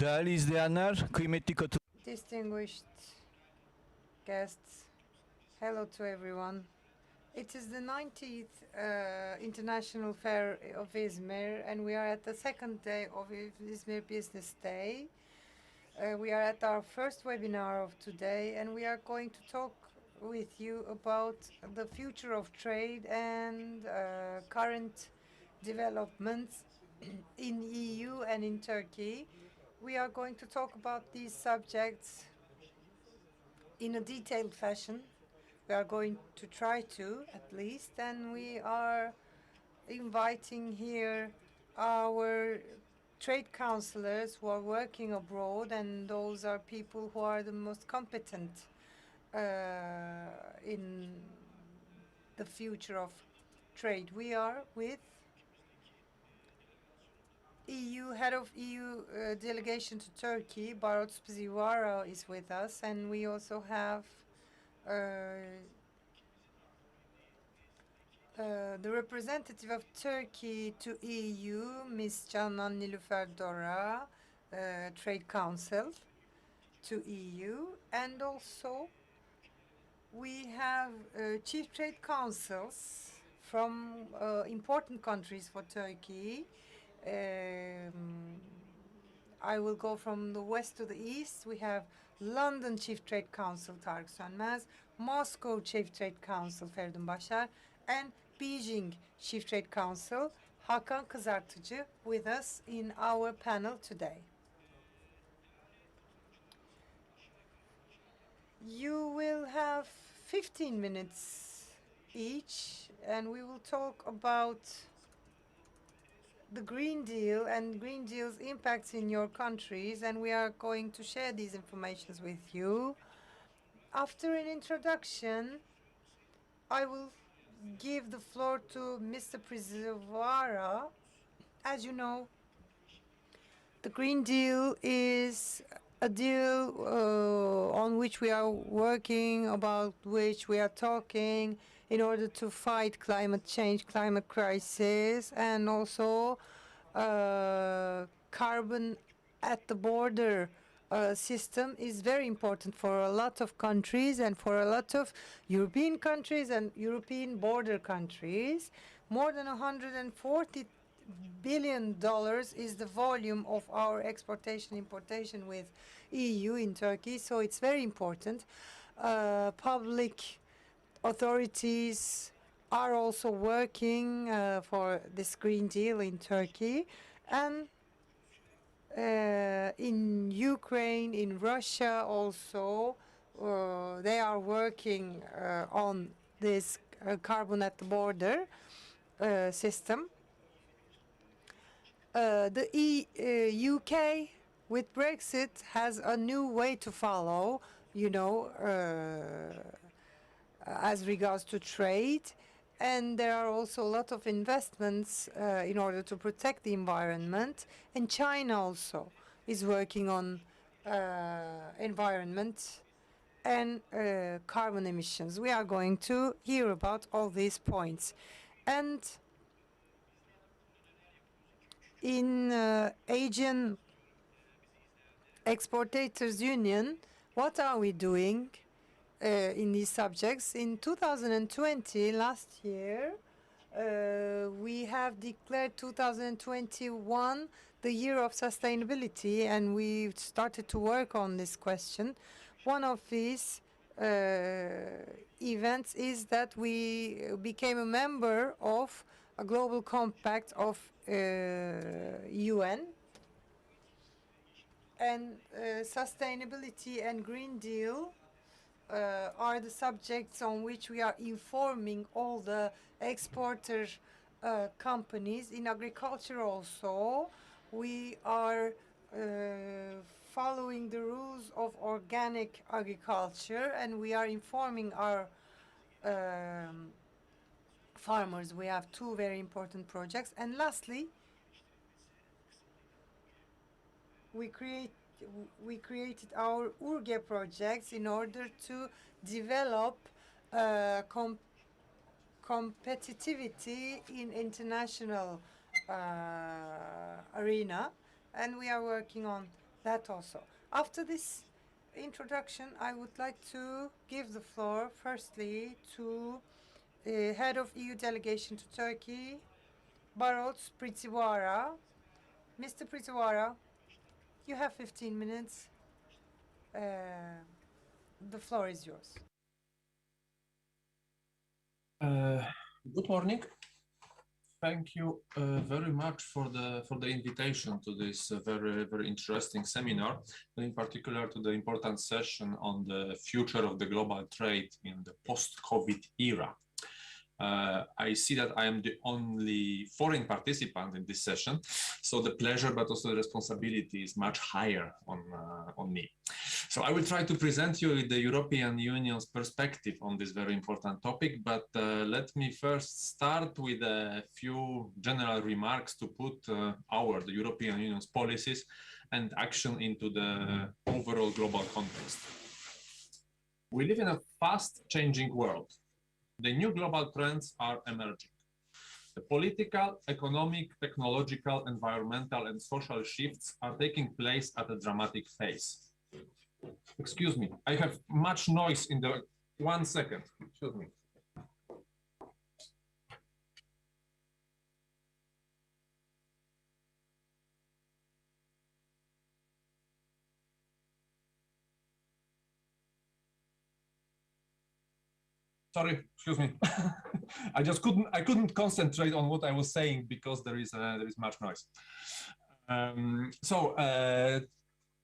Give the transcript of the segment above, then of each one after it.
Değerli izleyenler, kıymetli Distinguished guests, hello to everyone. It is the 90th International Fair of Izmir, and we are at the second day of Izmir Business Day. We are at our first webinar of today, and we are going to talk with you about the future of trade and current developments in EU and in Turkey. We are going to talk about these subjects in a detailed fashion. We are going to try to, at least, and we are inviting here our trade counselors who are working abroad, and those are people who are the most competent in the future of trade. We are with head of EU delegation to Turkey, Barot Spizivara is with us, and we also have the representative of Turkey to EU, Ms. Canan Nilüfer Dora, Trade Council to EU, and also we have chief trade councils from important countries for Turkey. I will go from the west to the east. We have London Chief Trade Council Tarık Sönmez, Moscow Chief Trade Council Feridun Başar, and Beijing Chief Trade Council Hakan Kızartıcı with us in our panel today. You will have 15 minutes each, and we will talk about the Green Deal and Green Deal's impacts in your countries, and we are going to share these informations with you. After an introduction, I will give the floor to Mr. Prizivara. As you know, the Green Deal is a deal on which we are working, about which we are talking in order to fight climate change, climate crisis, and also carbon at the border system is very important for a lot of countries and for a lot of European countries and European border countries. More than $140 billion is the volume of our exportation importation with EU in Turkey, so it's very important. Public authorities are also working for this Green Deal in Turkey, and in Ukraine, in Russia also, they are working on this carbon at the border system. The UK, with Brexit, has a new way to follow, you know, as regards to trade. And there are also a lot of investments in order to protect the environment. And China also is working on environment and carbon emissions. We are going to hear about all these points. And in Asian Exportators Union, what are we doing in these subjects? In 2020, last year, we have declared 2021 the year of sustainability, and we started to work on this question. One of these events is that we became a member of a global compact of UN, and sustainability and Green Deal are the subjects on which we are informing all the exporter companies. In agriculture also, we are following the rules of organic agriculture, and we are informing our farmers. We have two very important projects. And lastly, we created our URGE projects in order to develop competitivity in international arena, and we are working on that also. After this introduction, I would like to give the floor firstly to the head of EU delegation to Turkey, Barot Pritiwara. Mr. Pritiwara, you have 15 minutes. The floor is yours. Good morning. Thank you very much for the invitation to this very interesting seminar, and in particular to the important session on the future of the global trade in the post-COVID era. I see that I am the only foreign participant in this session, so the pleasure but also the responsibility is much higher on me. So I will try to present you the European Union's perspective on this very important topic, but let me first start with a few general remarks to put the European Union's policies and action into the overall global context. We live in a fast-changing world. The new global trends are emerging. The political, economic, technological, environmental, and social shifts are taking place at a dramatic pace. Excuse me, I have much noise in the 1 second. Excuse me. Sorry, excuse me. I couldn't concentrate on what I was saying because there is much noise.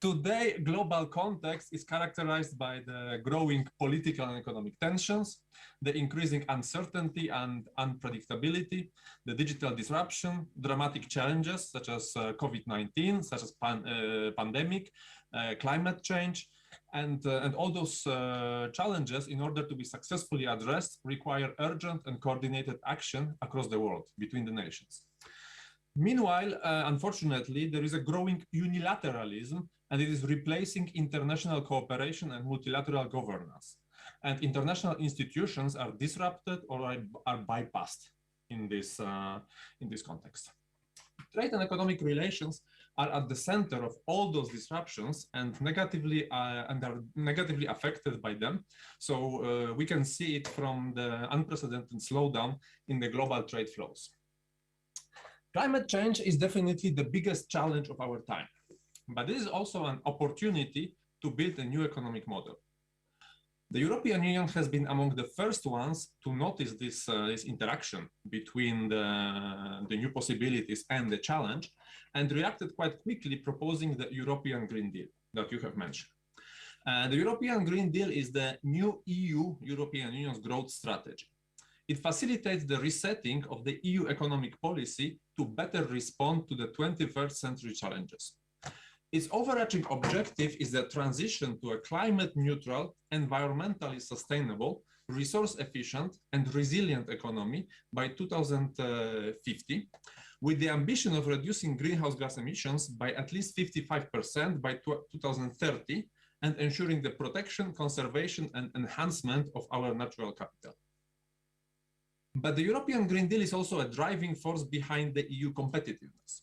Today, global context is characterized by the growing political and economic tensions, the increasing uncertainty and unpredictability, the digital disruption, dramatic challenges such as COVID-19, such as pandemic, climate change, and all those challenges, in order to be successfully addressed, require urgent and coordinated action across the world between the nations. Meanwhile, unfortunately, there is a growing unilateralism, and it is replacing international cooperation and multilateral governance. And international institutions are disrupted or are bypassed in this context. Trade and economic relations are at the center of all those disruptions and are negatively affected by them. So we can see it from the unprecedented slowdown in the global trade flows. Climate change is definitely the biggest challenge of our time, but this is also an opportunity to build a new economic model. The European Union has been among the first ones to notice this interaction between the new possibilities and the challenge, and reacted quite quickly, proposing the European Green Deal that you have mentioned. The European Green Deal is the new European Union's growth strategy. It facilitates the resetting of the EU economic policy to better respond to the 21st century challenges. Its overarching objective is the transition to a climate-neutral, environmentally sustainable, resource-efficient, and resilient economy by 2050, with the ambition of reducing greenhouse gas emissions by at least 55% by 2030, and ensuring the protection, conservation, and enhancement of our natural capital. But the European Green Deal is also a driving force behind the EU competitiveness.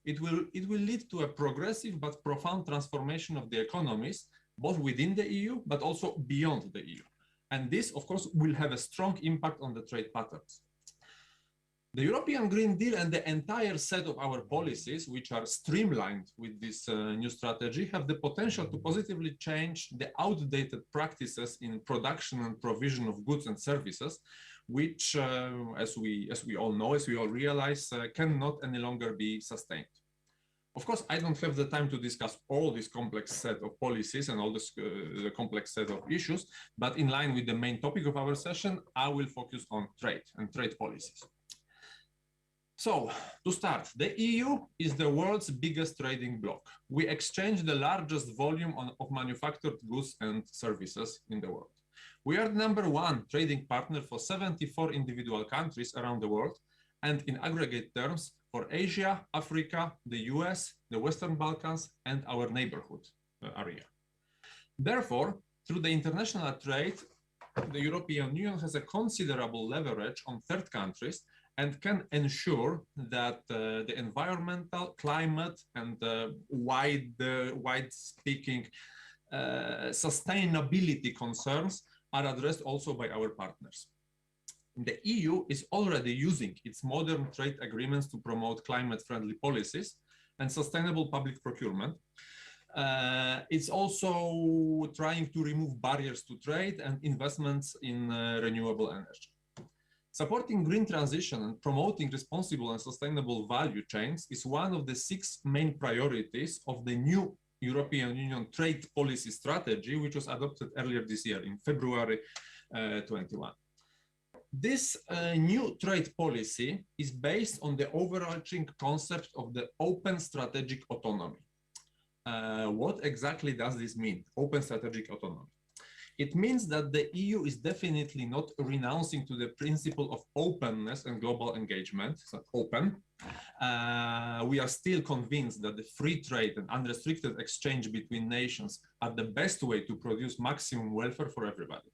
It will lead to a progressive but profound transformation of the economies, both within the EU, but also beyond the EU. And this, of course, will have a strong impact on the trade patterns. The European Green Deal and the entire set of our policies, which are streamlined with this new strategy, have the potential to positively change the outdated practices in production and provision of goods and services, which, as we all know, as we all realize, cannot any longer be sustained. Of course, I don't have the time to discuss all this complex set of policies and all this the complex set of issues, but in line with the main topic of our session, I will focus on trade and trade policies. So, to start, the EU is the world's biggest trading bloc. We exchange the largest volume of manufactured goods and services in the world. We are the #1 trading partner for 74 individual countries around the world, and in aggregate terms for Asia, Africa, the US, the Western Balkans, and our neighborhood area. Therefore, through the international trade, the European Union has a considerable leverage on third countries and can ensure that the environmental, climate, and wide-speaking sustainability concerns are addressed also by our partners. The EU is already using its modern trade agreements to promote climate-friendly policies and sustainable public procurement. It's also trying to remove barriers to trade and investments in renewable energy. Supporting green transition and promoting responsible and sustainable value chains is one of the 6 main priorities of the new European Union trade policy strategy, which was adopted earlier this year in February 21. This new trade policy is based on the overarching concept of the open strategic autonomy. What exactly does this mean, open strategic autonomy? It means that the EU is definitely not renouncing to the principle of openness and global engagement, so open. We are still convinced that the free trade and unrestricted exchange between nations are the best way to produce maximum welfare for everybody.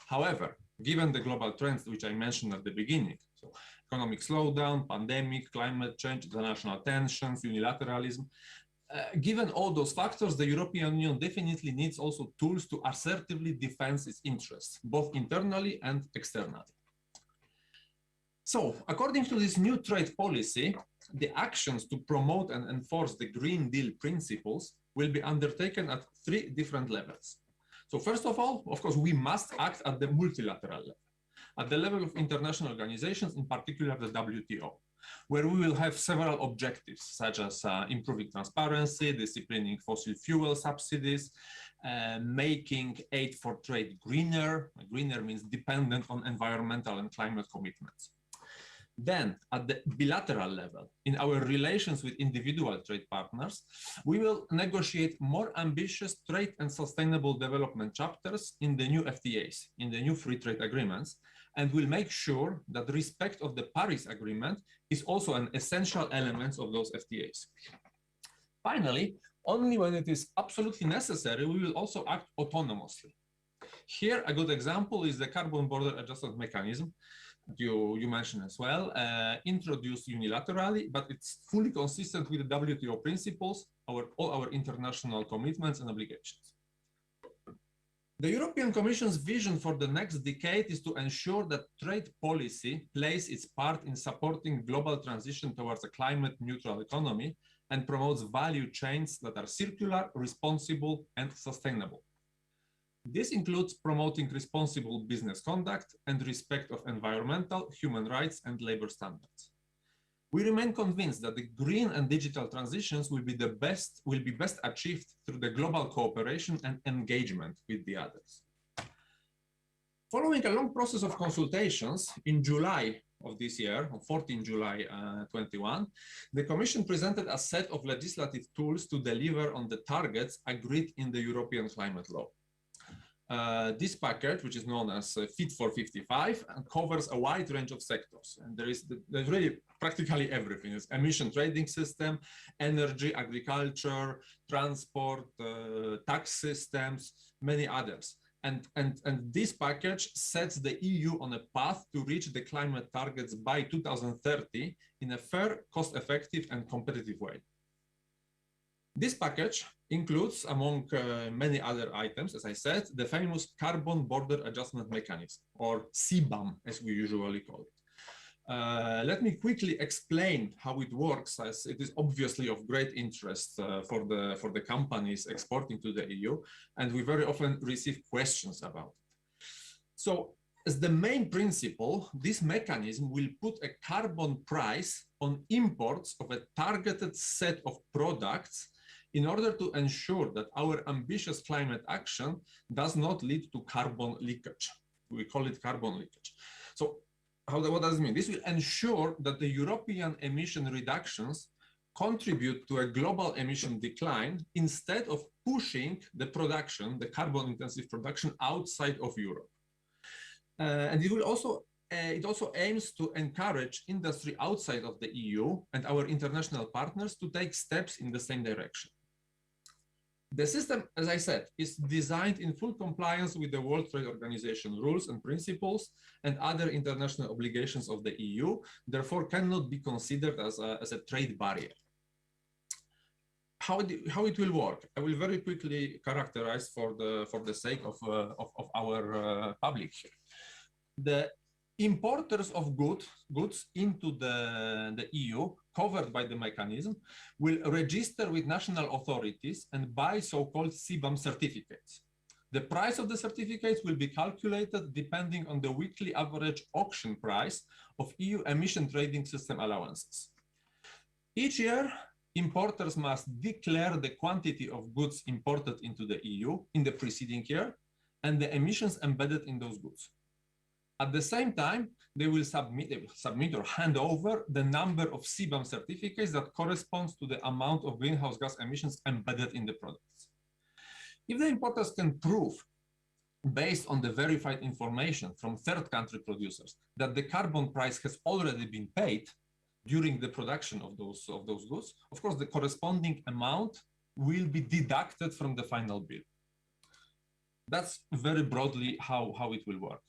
However, given the global trends which I mentioned at the beginning, so economic slowdown, pandemic, climate change, international tensions, unilateralism, given all those factors, the European Union definitely needs also tools to assertively defend its interests, both internally and externally. So, according to this new trade policy, the actions to promote and enforce the Green Deal principles will be undertaken at 3 different levels. So first of all, of course, we must act at the multilateral level, at the level of international organizations, in particular the WTO, where we will have several objectives, such as improving transparency, disciplining fossil fuel subsidies, making aid for trade greener. Greener means dependent on environmental and climate commitments. Then, at the bilateral level, in our relations with individual trade partners, we will negotiate more ambitious trade and sustainable development chapters in the new FTAs, in the new free trade agreements, and will make sure that respect of the Paris Agreement is also an essential element of those FTAs. Finally, only when it is absolutely necessary, we will also act autonomously. Here, a good example is the Carbon Border Adjustment Mechanism, you mentioned as well, introduced unilaterally, but it's fully consistent with the WTO principles, all our international commitments and obligations. The European Commission's vision for the next decade is to ensure that trade policy plays its part in supporting global transition towards a climate neutral economy and promotes value chains that are circular, responsible, and sustainable. This includes promoting responsible business conduct and respect of environmental, human rights, and labor standards. We remain convinced that the green and digital transitions will be best achieved through the global cooperation and engagement with the others. Following a long process of consultations, in July of this year, on 14 July 21, the Commission presented a set of legislative tools to deliver on the targets agreed in the European Climate Law. This package, which is known as Fit for 55, covers a wide range of sectors. And there's really practically everything. It's emission trading system, energy, agriculture, transport, tax systems, many others. And this package sets the EU on a path to reach the climate targets by 2030 in a fair, cost-effective, and competitive way. This package includes, among many other items, as I said, the famous Carbon Border Adjustment Mechanism, or CBAM, as we usually call it. Let me quickly explain how it works, as it is obviously of great interest for the companies exporting to the EU, and we very often receive questions about it. So, as the main principle, this mechanism will put a carbon price on imports of a targeted set of products in order to ensure that our ambitious climate action does not lead to carbon leakage. We call it carbon leakage. So what does it mean? This will ensure that the European emission reductions contribute to a global emission decline instead of pushing the production, the carbon intensive production, outside of Europe. And it also aims to encourage industry outside of the EU and our international partners to take steps in the same direction. The system, as I said, is designed in full compliance with the World Trade Organization rules and principles and other international obligations of the EU, therefore cannot be considered as a trade barrier. How it will work, I will very quickly characterize for the sake of our public here. The importers of goods into the EU covered by the mechanism will register with national authorities and buy so-called CBAM certificates. The price of the certificates will be calculated depending on the weekly average auction price of EU emission trading system allowances. Each year, importers must declare the quantity of goods imported into the EU in the preceding year and the emissions embedded in those goods. At the same time, they will submit or hand over the number of CBAM certificates that corresponds to the amount of greenhouse gas emissions embedded in the products. If the importers can prove, based on the verified information from third country producers, that the carbon price has already been paid during the production of those goods, of course, the corresponding amount will be deducted from the final bill. That's very broadly how it will work.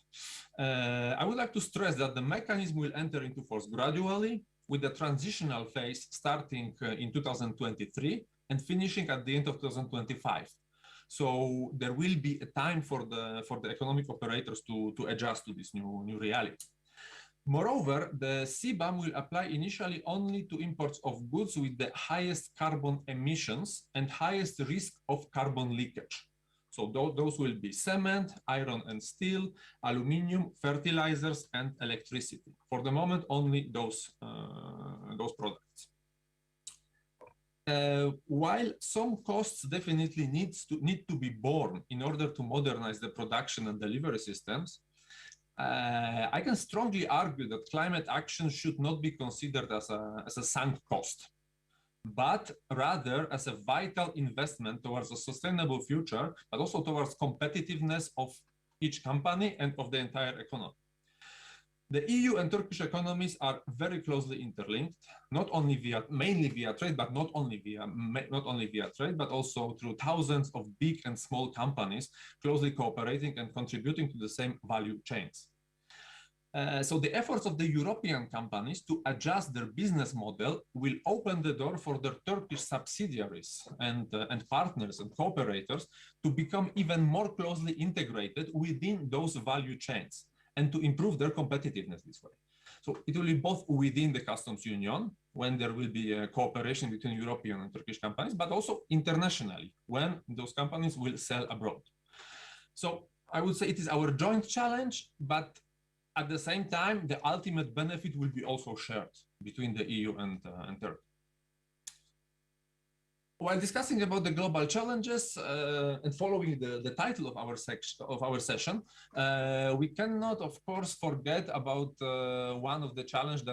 I would like to stress that the mechanism will enter into force gradually, with the transitional phase starting in 2023 and finishing at the end of 2025. So there will be a time for the economic operators to adjust to this new reality. Moreover, the CBAM will apply initially only to imports of goods with the highest carbon emissions and highest risk of carbon leakage. So those will be cement, iron and steel, aluminium, fertilizers, and electricity. For the moment, only those products. While some costs definitely need to be borne in order to modernize the production and delivery systems, I can strongly argue that climate action should not be considered as a sunk cost, but rather as a vital investment towards a sustainable future, but also towards competitiveness of each company and of the entire economy. The EU and Turkish economies are very closely interlinked, not only mainly via trade, but not only via trade, but also through thousands of big and small companies closely cooperating and contributing to the same value chains. So the efforts of the European companies to adjust their business model will open the door for their Turkish subsidiaries and partners and cooperators to become even more closely integrated within those value chains and to improve their competitiveness this way. So it will be both within the customs union, when there will be a cooperation between European and Turkish companies, but also internationally, when those companies will sell abroad. So I would say it is our joint challenge, but at the same time, the ultimate benefit will be also shared between the EU and Turkey. While discussing about the global challenges and following the title of our session, we cannot, of course, forget about one of the challenges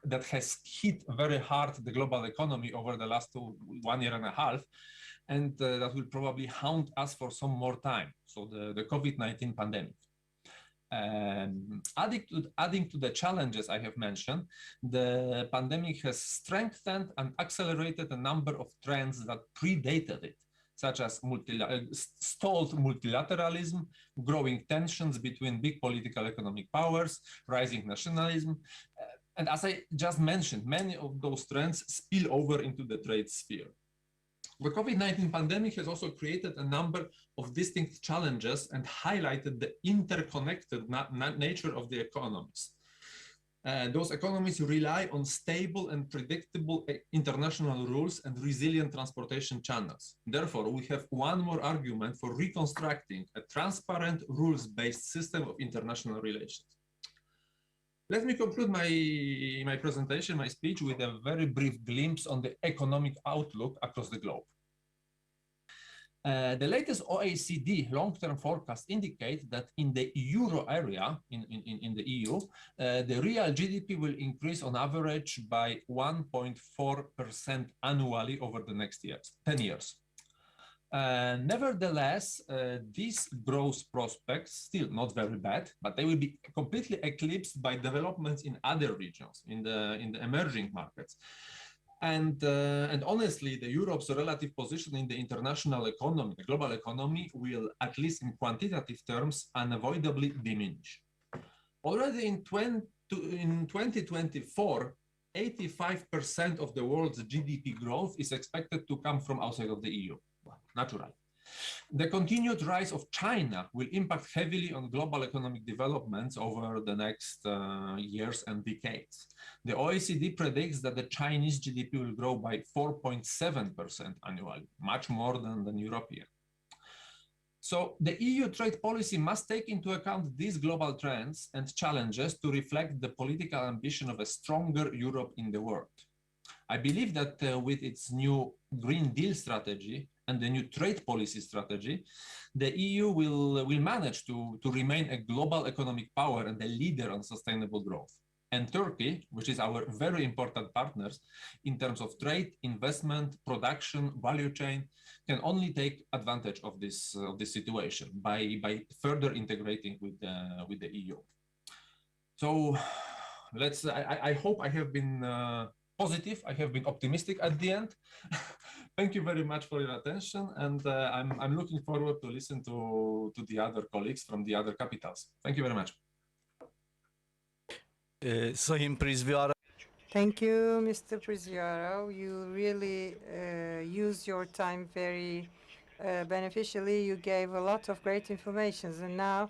that has hit very hard the global economy over the last 1 year and a half, and that will probably haunt us for some more time. So the COVID-19 pandemic. Adding to the challenges I have mentioned, the pandemic has strengthened and accelerated a number of trends that predated it, such as stalled multilateralism, growing tensions between big political economic powers, rising nationalism. And as I just mentioned, many of those trends spill over into the trade sphere. The COVID-19 pandemic has also created a number of distinct challenges and highlighted the interconnected nature of the economies. Those economies rely on stable and predictable international rules and resilient transportation channels. Therefore, we have one more argument for reconstructing a transparent, rules-based system of international relations. Let me conclude my presentation, my speech, with a very brief glimpse on the economic outlook across the globe. The latest OECD long-term forecasts indicate that in the euro area, in the EU, the real GDP will increase on average by 1.4% annually over the next 10 years. Nevertheless, these growth prospects, still not very bad, but they will be completely eclipsed by developments in other regions, in the emerging markets. And honestly, the Europe's relative position in the international economy, the global economy, will, at least in quantitative terms, unavoidably diminish. Already in 2024, 85% of the world's GDP growth is expected to come from outside of the EU. Well, naturally. The continued rise of China will impact heavily on global economic developments over the next years and decades. The OECD predicts that the Chinese GDP will grow by 4.7% annually, much more than European. So the EU trade policy must take into account these global trends and challenges to reflect the political ambition of a stronger Europe in the world. I believe that with its new Green Deal strategy and the new trade policy strategy, the EU will manage to remain a global economic power and a leader on sustainable growth. And Turkey, which is our very important partner in terms of trade, investment, production, value chain, can only take advantage of this situation by further integrating with the EU. So I hope I have been positive. I have been optimistic at the end. Thank you very much for your attention, and I'm looking forward to listen to the other colleagues from the other capitals. Thank you very much. Sayın Prizviara. Thank you, Mr. Priziaro. You really used your time very beneficially. You gave a lot of great information, and now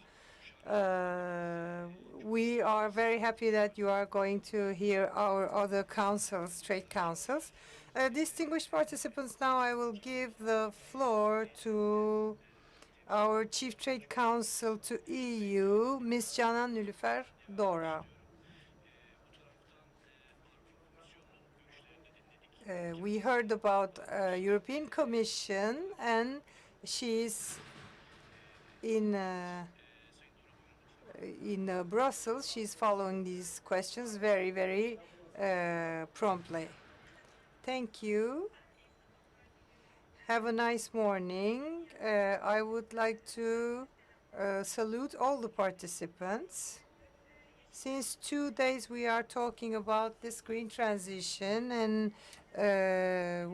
we are very happy that you are going to hear our other councils, trade councils. Distinguished participants, now I will give the floor to our Chief Trade Counsel to EU, Ms. Canan Nilüfer Dora. We heard about European Commission, and she's in Brussels. She's following these questions very, very promptly. Thank you. Have a nice morning. I would like to salute all the participants. Since 2 days we are talking about this green transition, and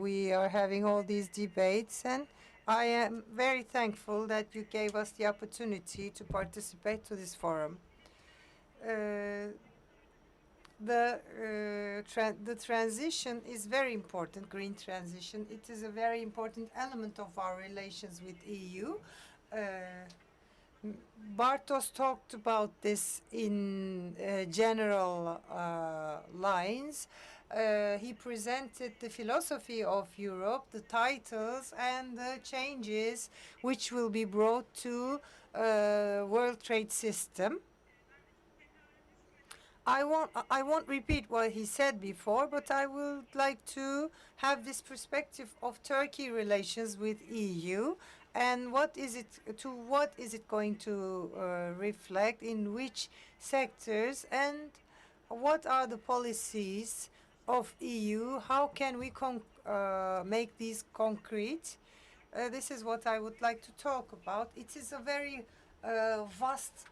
we are having all these debates, and I am very thankful that you gave us the opportunity to participate to this forum. The transition is very important, green transition. It is a very important element of our relations with EU. Bartos talked about this in general lines. He presented the philosophy of Europe, the titles, and the changes which will be brought to World Trade System. I won't repeat what he said before, but I would like to have this perspective of Turkey relations with EU, and what is it going to reflect, in which sectors, and what are the policies of EU? How can we make these concrete? This is what I would like to talk about. It is a very vast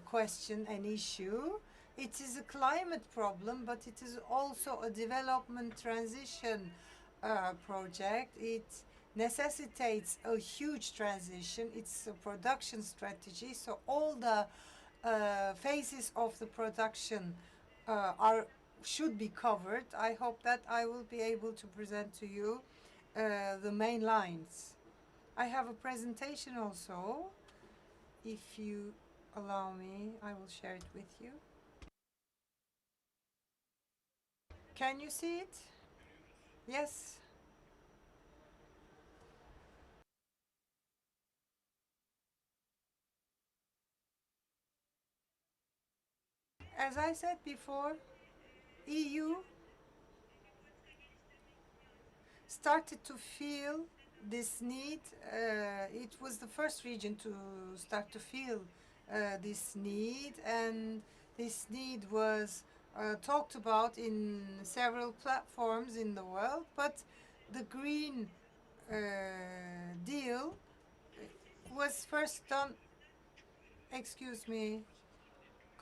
question and issue. It is a climate problem, but it is also a development transition project. It necessitates a huge transition. It's a production strategy, so all the phases of the production should be covered. I hope that I will be able to present to you the main lines. I have a presentation also. If you allow me, I will share it with you. Can you see it? Yes. As I said before, EU started to feel this need. It was the first region to start to feel this need, and this need was talked about in several platforms in the world, but the Green Deal was first done. Excuse me.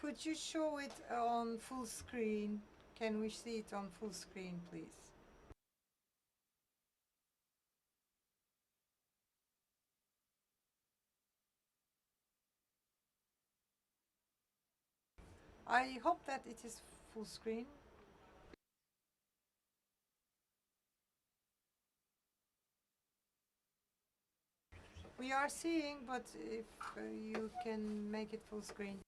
Could you show it on full screen? Can we see it on full screen, please? I hope that it is full screen. We are seeing, but if you can make it full screen.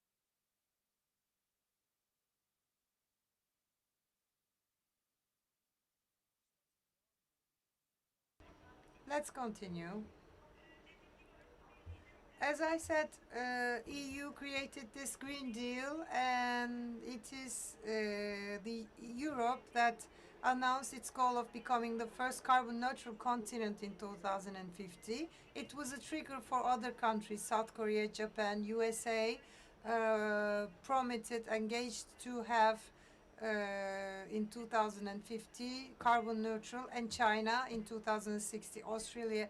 Let's continue. As I said, EU created this Green Deal, and it is the Europe that announced its goal of becoming the first carbon neutral continent in 2050. It was a trigger for other countries, South Korea, Japan, USA, promised, engaged to have in 2050 carbon neutral, and China in 2060, Australia,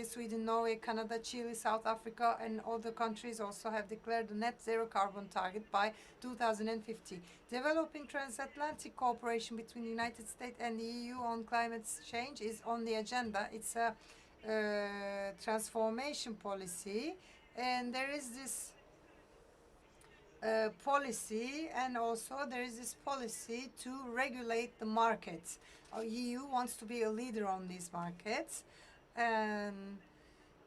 Sweden, Norway, Canada, Chile, South Africa, and other countries also have declared a net zero carbon target by 2050. Developing transatlantic cooperation between the United States and the EU on climate change is on the agenda. It's a transformation policy, and there is this policy, and also there is this policy to regulate the markets. EU wants to be a leader on these markets, and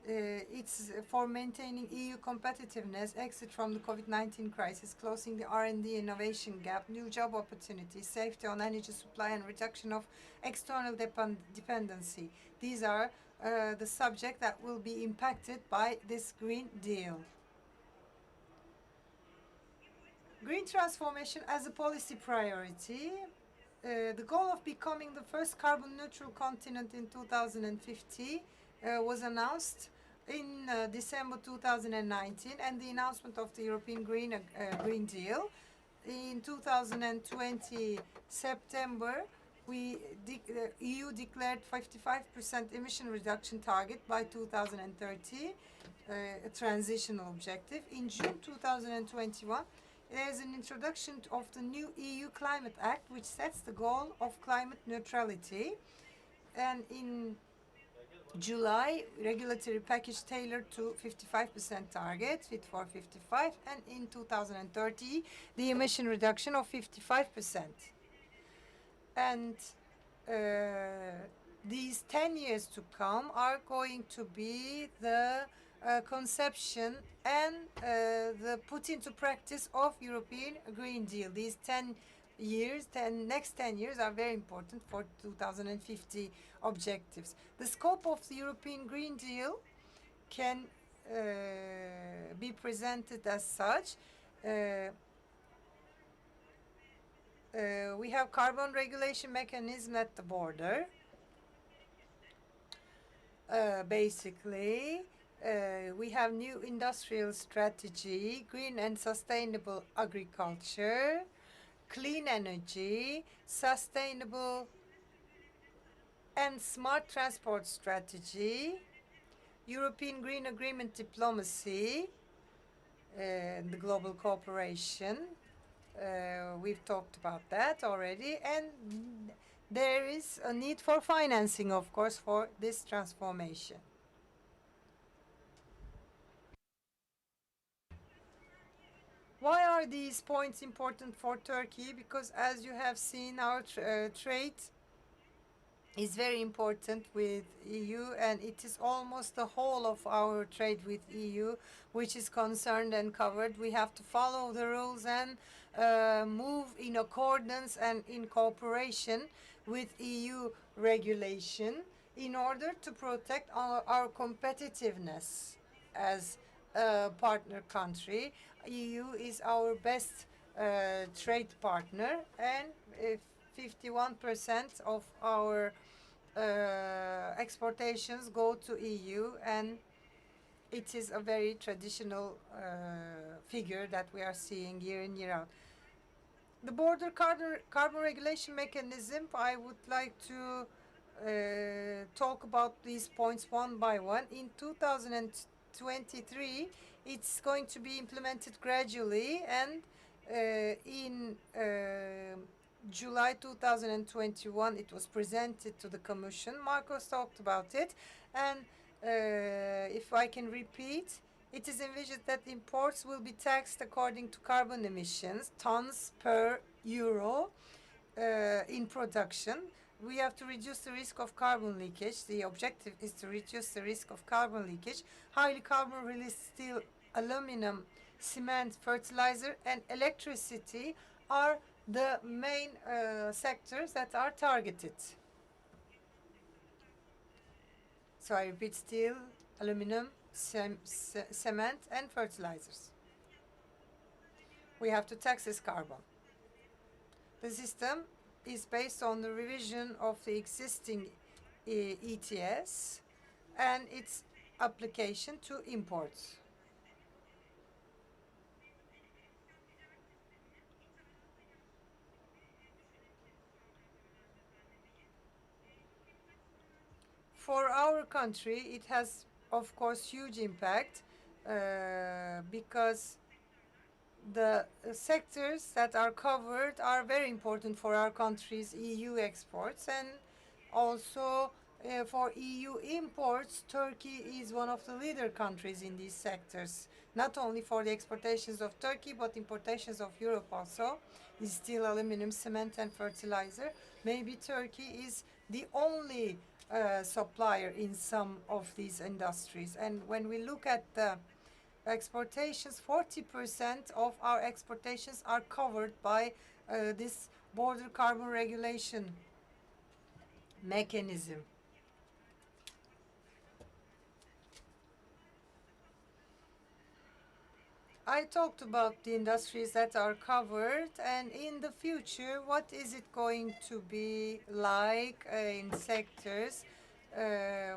it's for maintaining EU competitiveness, exit from the COVID-19 crisis, closing the R&D innovation gap, new job opportunities, safety on energy supply, and reduction of external dependency. These are the subject that will be impacted by this Green Deal. Green transformation as a policy priority. The goal of becoming the first carbon neutral continent in 2050 was announced in December 2019, and the announcement of the European Green Deal. In 2020 September, EU declared 55% emission reduction target by 2030, a transitional objective. In June 2021, there is an introduction of the new EU Climate Act, which sets the goal of climate neutrality. And in July, regulatory package tailored to 55% target, Fit for 55, and in 2030, the emission reduction of 55%. And these 10 years to come are going to be the conception and the put into practice of European Green Deal. These 10 years, next 10 years are very important for 2050 objectives. The scope of the European Green Deal can be presented as such. We have carbon regulation mechanism at the border. Basically, we have new industrial strategy, green and sustainable agriculture, clean energy, sustainable and smart transport strategy, European Green Agreement diplomacy, the global cooperation. We've talked about that already, and there is a need for financing, of course, for this transformation. Why are these points important for Turkey? Because as you have seen, our trade is very important with EU, and it is almost the whole of our trade with EU which is concerned and covered. We have to follow the rules and move in accordance and in cooperation with EU regulation in order to protect our competitiveness as a partner country. EU is our best trade partner, and 51% of our exportations go to EU, and it is a very traditional figure that we are seeing year in, year out. The border carbon regulation mechanism, I would like to talk about these points one by one. In 2023, it's going to be implemented gradually, and in July 2021, it was presented to the Commission. Marcos talked about it, and if I can repeat, It is envisioned that imports will be taxed according to carbon emissions, tons per euro in production. We have to reduce the risk of carbon leakage. The objective is to reduce the risk of carbon leakage. Highly carbon release steel, aluminum, cement, fertilizer, and electricity are the main sectors that are targeted. So I repeat, steel, aluminum, cement, and fertilizers. We have to tax this carbon. The system is based on the revision of the existing ETS and its application to imports. For our country, it has, of course, huge impact because the sectors that are covered are very important for our country's EU exports, and also for EU imports. Turkey is one of the leader countries in these sectors, not only for the exportations of Turkey but importations of Europe also, is steel, aluminum, cement, and fertilizer. Maybe Turkey is the only supplier in some of these industries. And when we look at the exportations, 40% of our exportations are covered by this border carbon regulation mechanism. I talked about the industries that are covered, and in the future, what is it going to be like in sectors?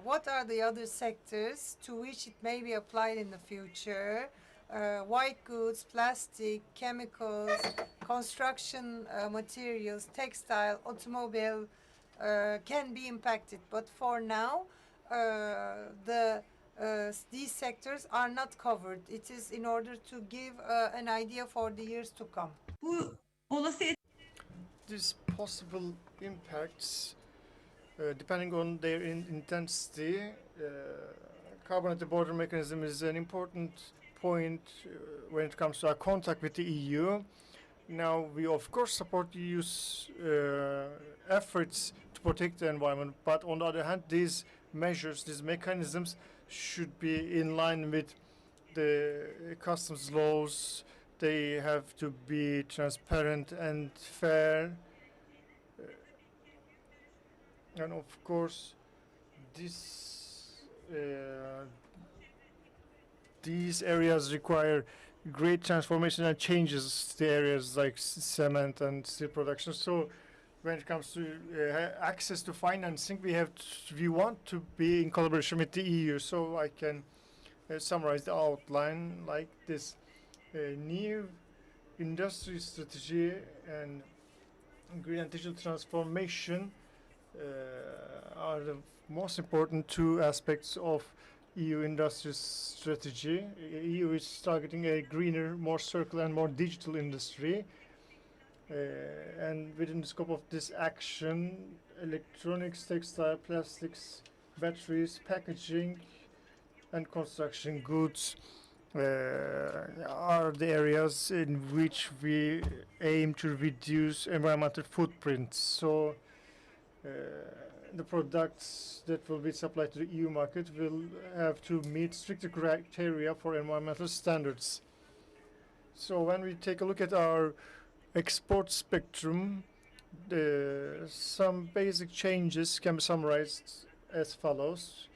What are the other sectors to which it may be applied in the future? White goods, plastic, chemicals, construction materials, textile, automobile can be impacted. But for now, these sectors are not covered. It is in order to give an idea for the years to come. Bu olası These possible impacts, depending on their intensity, carbon at the border mechanism is an important point when it comes to our contact with the EU. Now, we of course support the EU's efforts to protect the environment, but on the other hand, these measures, these mechanisms should be in line with the customs laws. They have to be transparent and fair. And of course, these areas require great transformation and changes to areas like cement and steel production. So when it comes to access to financing, we want to be in collaboration with the EU. So I can summarize the outline like this. New industry strategy and green and digital transformation are the most important two aspects of EU industry strategy. EU is targeting a greener, more circular and more digital industry. And within the scope of this action, electronics, textile, plastics, batteries, packaging, and construction goods are the areas in which we aim to reduce environmental footprints. So the products that will be supplied to the EU market will have to meet stricter criteria for environmental standards. So when we take a look at our export spectrum, some basic changes can be summarized as follows.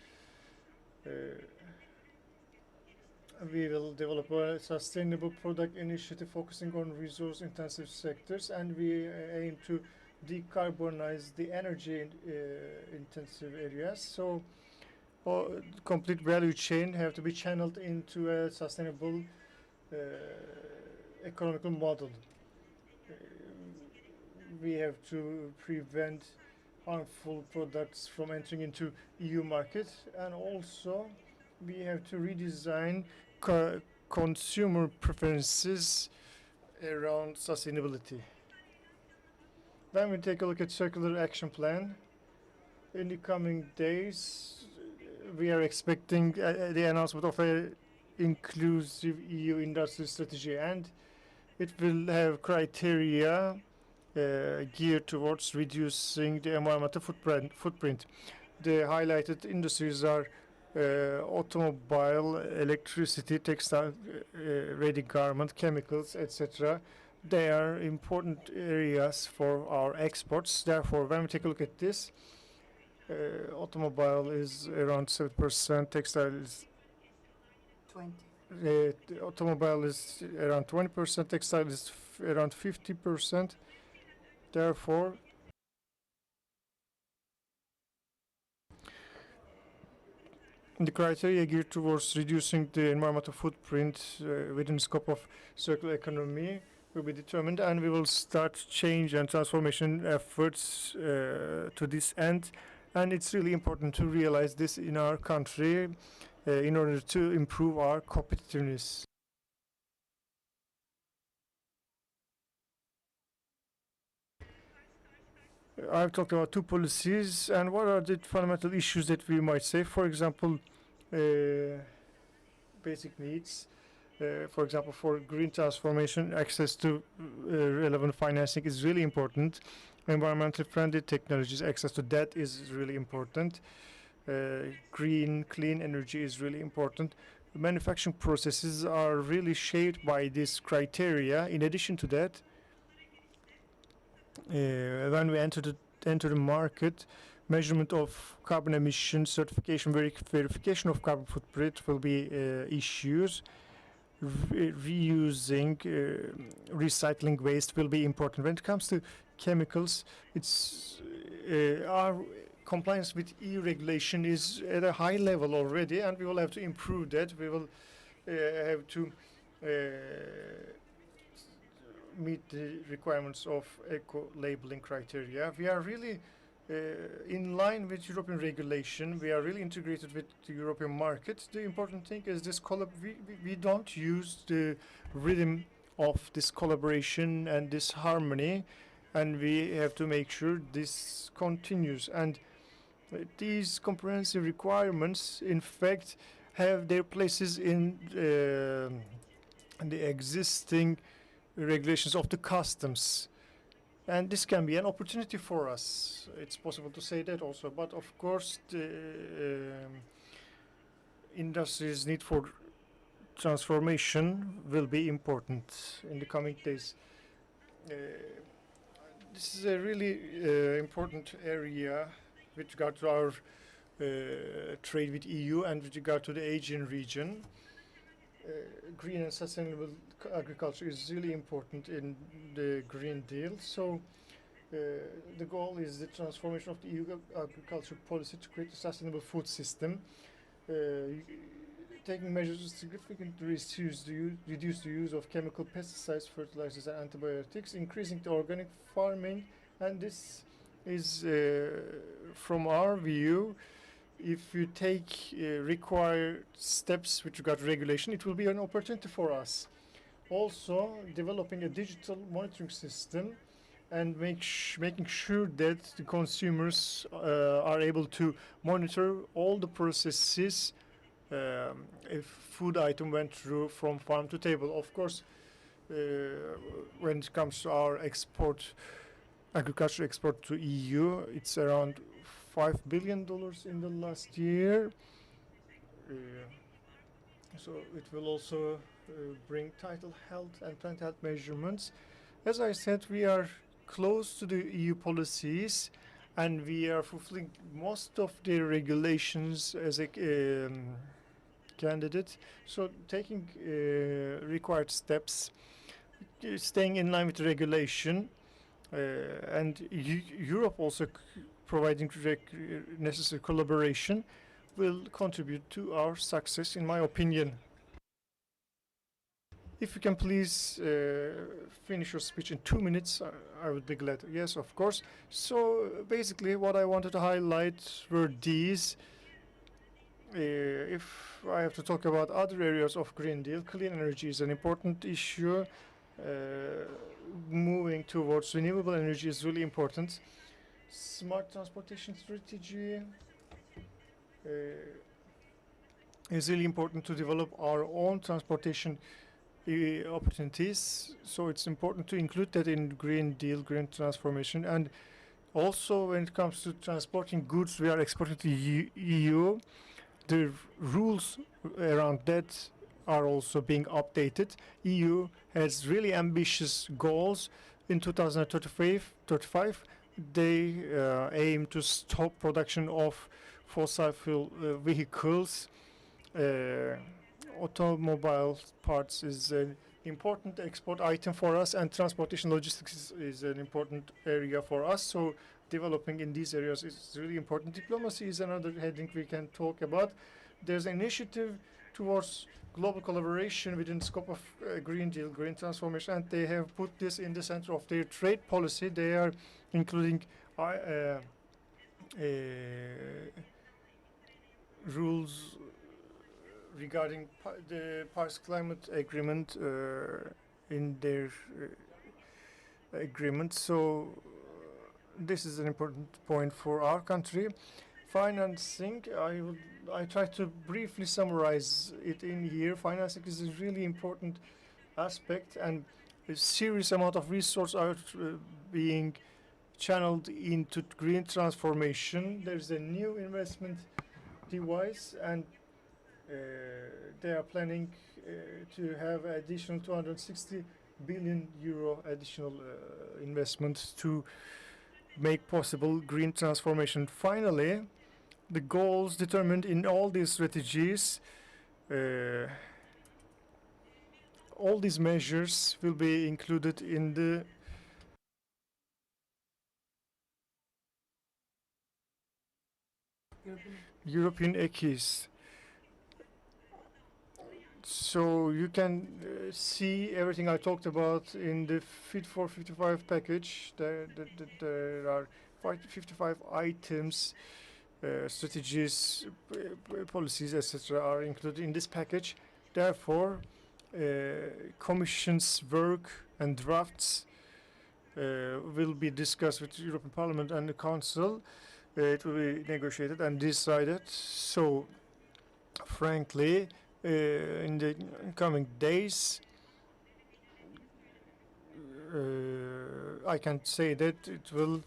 We will develop a sustainable product initiative focusing on resource-intensive sectors, and we aim to decarbonize the energy intensive areas. So complete value chain have to be channeled into a sustainable economical model. We have to prevent harmful products from entering into EU market, and also we have to redesign consumer preferences around sustainability. When we take a look at circular action plan, in the coming days, we are expecting the announcement of a inclusive EU industry strategy, and it will have criteria geared towards reducing the environmental footprint. The highlighted industries are automobile, electricity, textile, ready garment, chemicals, etc. They are important areas for our exports. Therefore, when we take a look at this, automobile is around 7%, textile is 20. the automobile is around 20%, textile is around 50%. Therefore, the criteria geared towards reducing the environmental footprint within the scope of circular economy will be determined, and we will start change and transformation efforts to this end. And it's really important to realize this in our country in order to improve our competitiveness. I've talked about two policies, and what are the fundamental issues that we might say? For example, basic needs. For example, for green transformation, access to relevant financing is really important. Environmentally friendly technologies, access to that is really important. Green, clean energy is really important. Manufacturing processes are really shaped by this criteria. In addition to that, when we enter the market, measurement of carbon emissions, certification, verification of carbon footprint will be issues. Reusing, recycling waste will be important. When it comes to chemicals, it's our compliance with EU regulation is at a high level already, and we will have to improve that. We will have to meet the requirements of eco-labeling criteria. We are really in line with European regulation. We are really integrated with the European market. The important thing is this we don't use the rhythm of this collaboration and this harmony, and we have to make sure this continues. And these comprehensive requirements, in fact, have their places in the existing regulations of the customs, and this can be an opportunity for us. It's possible to say that also, but of course the industry's need for transformation will be important in the coming days. This is a really important area with regard to our trade with EU and with regard to the Asian region. Green and sustainable agriculture is really important in the Green Deal. So the goal is the transformation of the EU agriculture policy to create a sustainable food system, taking measures to significantly reduce the use of chemical pesticides, fertilizers, and antibiotics, increasing the organic farming. And this is, from our view, if you take required steps with regard to regulation, it will be an opportunity for us. Also, developing a digital monitoring system and making sure that the consumers are able to monitor all the processes if food item went through from farm to table. Of course, when it comes to our agriculture export to EU, it's around $5 billion in the last year. So it will also bring title health and plant health measurements. As I said, we are close to the EU policies, and we are fulfilling most of the regulations as a candidate. So taking required steps, staying in line with the regulation, and Europe also providing necessary collaboration will contribute to our success, in my opinion. If you can please finish your speech in 2 minutes, I would be glad. Yes, of course. So basically what I wanted to highlight were these. If I have to talk about other areas of Green Deal, clean energy is an important issue. Moving towards renewable energy is really important. Smart transportation strategy, It's really important to develop our own transportation opportunities. So it's important to include that in Green Deal, green transformation. And also when it comes to transporting goods we are exporting to EU, the rules around that are also being updated. EU has really ambitious goals. In 2035, they aim to stop production of fossil fuel vehicles. Automobile parts is an important export item for us, and transportation logistics is an important area for us. So developing in these areas is really important. Diplomacy is another heading we can talk about. There's an initiative towards global collaboration within the scope of Green Deal, green transformation, and they have put this in the center of their trade policy. They are including rules regarding the Paris Climate Agreement in their agreement. So this is an important point for our country. Financing, I try to briefly summarize it in here. Financing is a really important aspect, and a serious amount of resources are being channeled into green transformation. There's a new investment device, and they are planning to have additional 260 billion euro additional investment to make possible green transformation. Finally, the goals determined in all these strategies, all these measures will be included in the European acquis. So you can see everything I talked about in the Fit for 55 package. There are 55 items, strategies, policies, etc. are included in this package. Therefore, Commission's work and drafts will be discussed with the European Parliament and the Council. It will be negotiated and decided. So, frankly, in the coming days, I can say that it will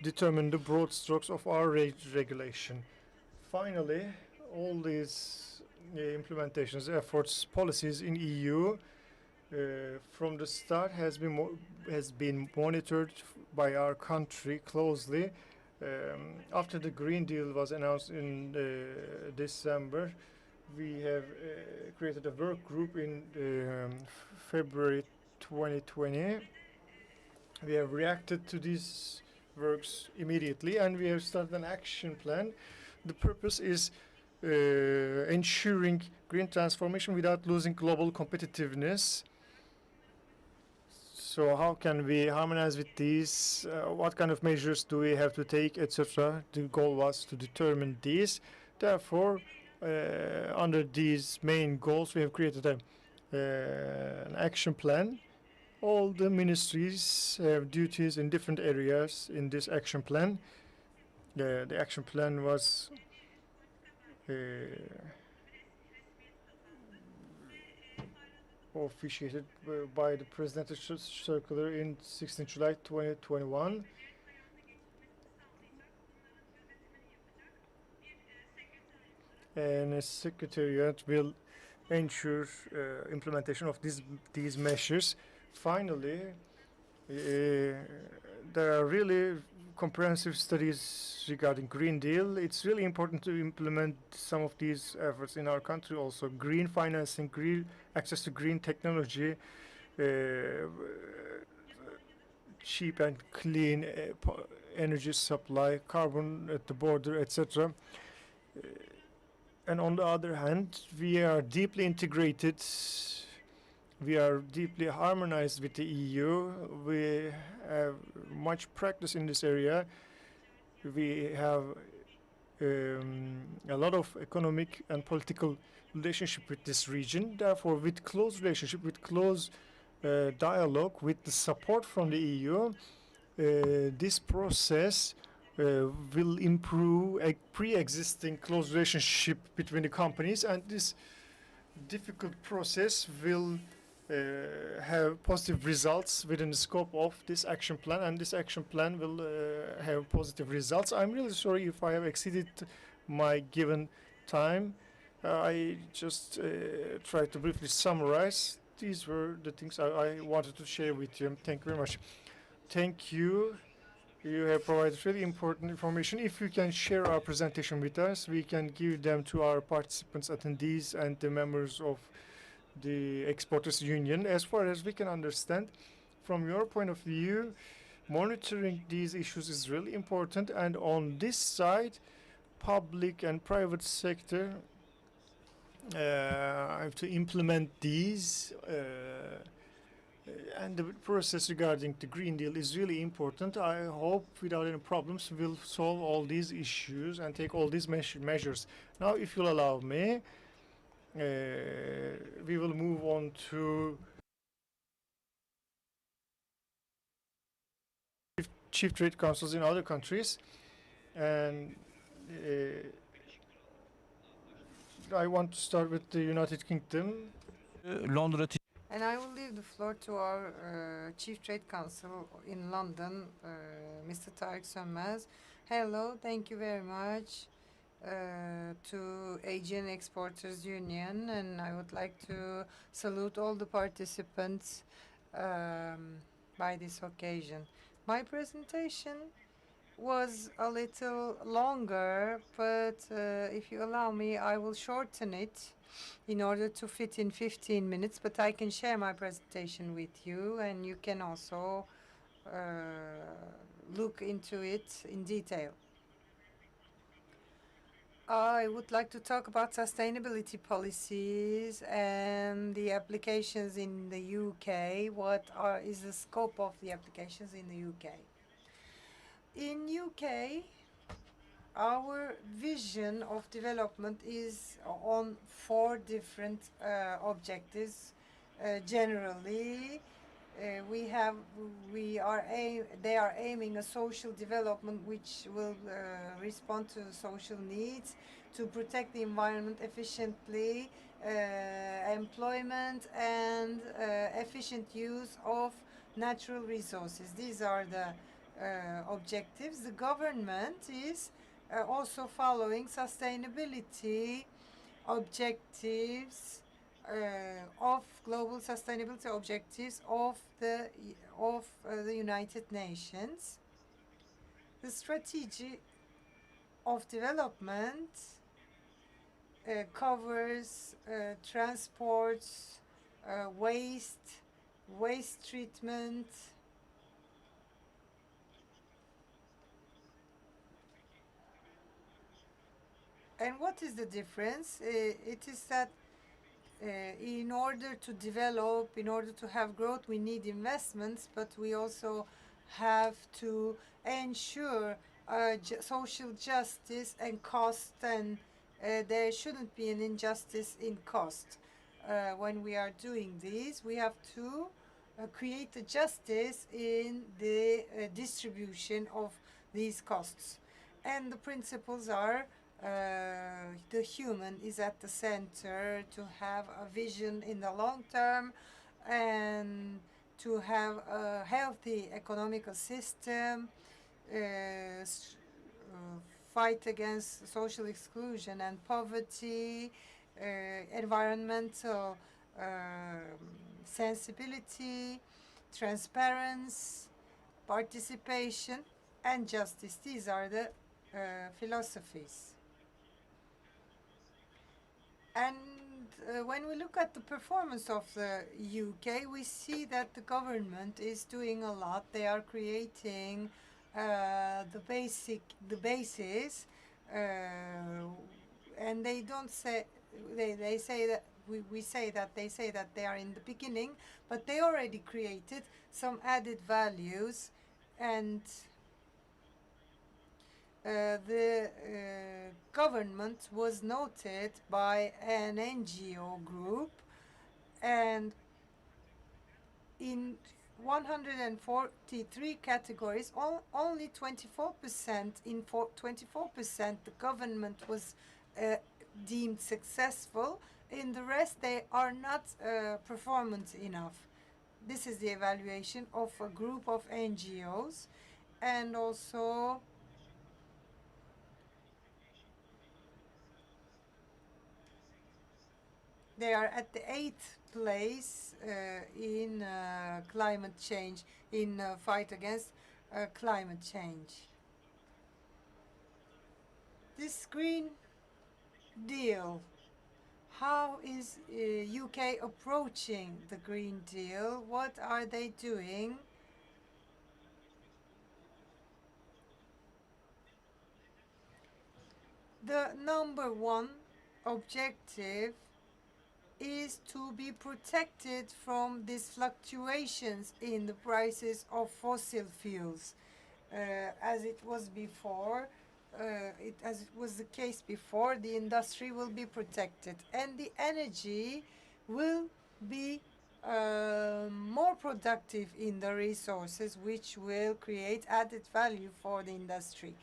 determine the broad strokes of our regulation. Finally, all these implementations, efforts, policies in EU from the start has been monitored by our country closely. After the Green Deal was announced in December, we have created a work group in February 2020. We have reacted to these works immediately, and we have started an action plan. The purpose is ensuring green transformation without losing global competitiveness. So how can we harmonize with these? What kind of measures do we have to take, etc.? The goal was to determine these. Therefore, under these main goals, we have created an action plan. All the ministries have duties in different areas in this action plan. The action plan was officiated by the Presidential Circular in 16 July 2021. And a secretariat will ensure implementation of these measures. Finally, there are really comprehensive studies regarding Green Deal. It's really important to implement some of these efforts in our country also. Green financing, green access to green technology, cheap and clean energy supply, carbon at the border, etc. And on the other hand, we are deeply integrated, we are deeply harmonized with the EU, we have much practice in this area, we have a lot of economic and political relationship with this region. Therefore, with close relationship, with close dialogue, with the support from the EU, this process will improve a pre-existing close relationship between the companies, and this difficult process will have positive results within the scope of this action plan, and this action plan will have positive results. I'm really sorry if I have exceeded my given time. I just tried to briefly summarize. These were the things I wanted to share with you. Thank you very much. Thank you. You have provided really important information. If you can share our presentation with us, we can give them to our participants, attendees, and the members of the Exporters Union. As far as we can understand, from your point of view, monitoring these issues is really important. And on this side, public and private sector have to implement these. And the process regarding the Green Deal is really important. I hope without any problems we'll solve all these issues and take all these measures. Now, if you'll allow me, we will move on to chief trade councils in other countries. And I want to start with the United Kingdom. Londra And I will leave the floor to our Chief Trade Counsel in London, Mr. Tarık Sönmez. Hello, thank you very much to Asian Exporters Union, and I would like to salute all the participants by this occasion. My presentation was a little longer, but if you allow me, I will shorten it in order to fit in 15 minutes, but I can share my presentation with you, and you can also look into it in detail. I would like to talk about sustainability policies and the applications in the UK. What is the scope of the applications in the UK? In UK, our vision of development is on 4 different objectives. Generally, they are aiming a social development which will respond to social needs, to protect the environment efficiently, employment, and efficient use of natural resources. These are the objectives. The government is also following sustainability objectives of global sustainability objectives of the United Nations. The strategy of development covers transports, waste treatment, and what is the difference? It is that in order to develop, in order to have growth, we need investments, but we also have to ensure social justice and cost, and there shouldn't be an injustice in cost. When we are doing this, we have to create a justice in the distribution of these costs. And the principles are the human is at the center, to have a vision in the long term, and to have a healthy economical system, fight against social exclusion and poverty, environmental sensibility, transparency, participation, and justice. These are the philosophies. And when we look at the performance of the UK, we see that the government is doing a lot. They are creating the basis, and they don't say they say that we say that they say that they are in the beginning, but they already created some added values, and the government was noted by an NGO group, and 143 categories, only 24%, 24% the government was deemed successful. In the rest, they are not performant enough. This is the evaluation of a group of NGOs. And also they are at the 8th place in climate change, in fight against climate change. This Green Deal, how is UK approaching the Green Deal? What are they doing? The number one objective is to be protected from these fluctuations in the prices of fossil fuels. As it was before, as it was the case before, the industry will be protected and the energy will be more productive in the resources, which will create added value for the industry.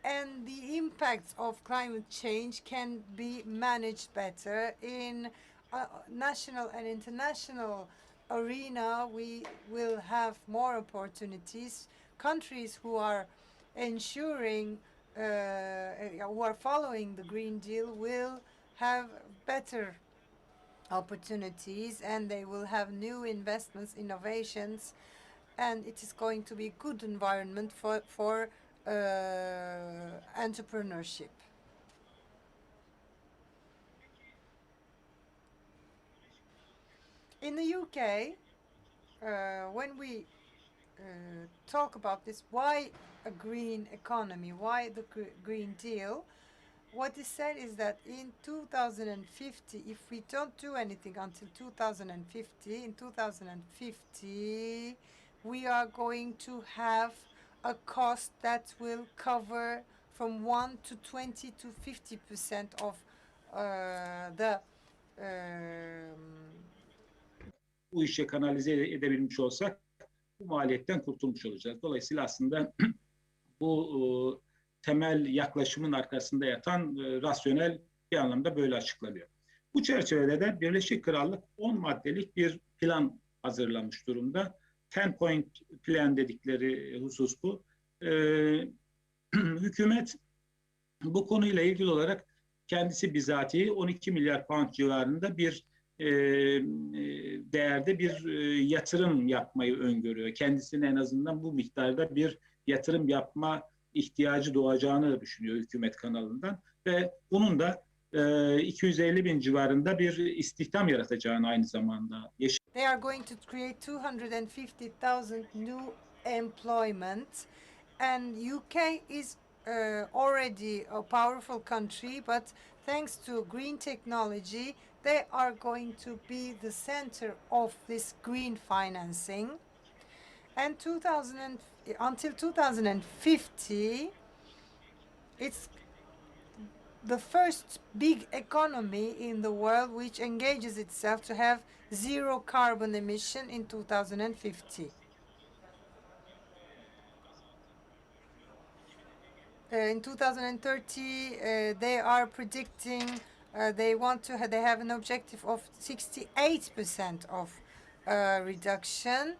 And the impacts of climate change can be managed better in national and international arena. We will have more opportunities. Countries who are ensuring, who are following the Green Deal will have better opportunities, and they will have new investments, innovations, and it is going to be a good environment for entrepreneurship. In the UK, when we talk about this, why a green economy, why the Green Deal, what is said is that in 2050, if we don't do anything until 2050, in 2050, we are going to have a cost that will cover from 1 to 20 to 50% of the bu işe kanalize edebilmiş olsak bu maliyetten kurtulmuş olacağız. Dolayısıyla aslında bu temel yaklaşımın arkasında yatan rasyonel bir anlamda böyle açıklanıyor. Bu çerçevede de Birleşik Krallık 10 maddelik bir plan hazırlamış durumda. 10 point plan dedikleri husus bu. Hükümet bu konuyla ilgili olarak kendisi bizatihi 12 milyar pound civarında bir değerde bir yatırım yapmayı öngörüyor. Kendisine en azından bu miktarda bir yatırım yapma ihtiyacı doğacağını düşünüyor hükümet kanalından ve bunun da 250 bin civarında bir istihdam yaratacağını aynı zamanda. They are going to create 250,000 new employment, and UK is already a powerful country, but thanks to green technology, they are going to be the center of this green financing. And until 2050, it's the first big economy in the world which engages itself to have zero carbon emission in 2050. In 2030, they are predicting they have an objective of 68% of reduction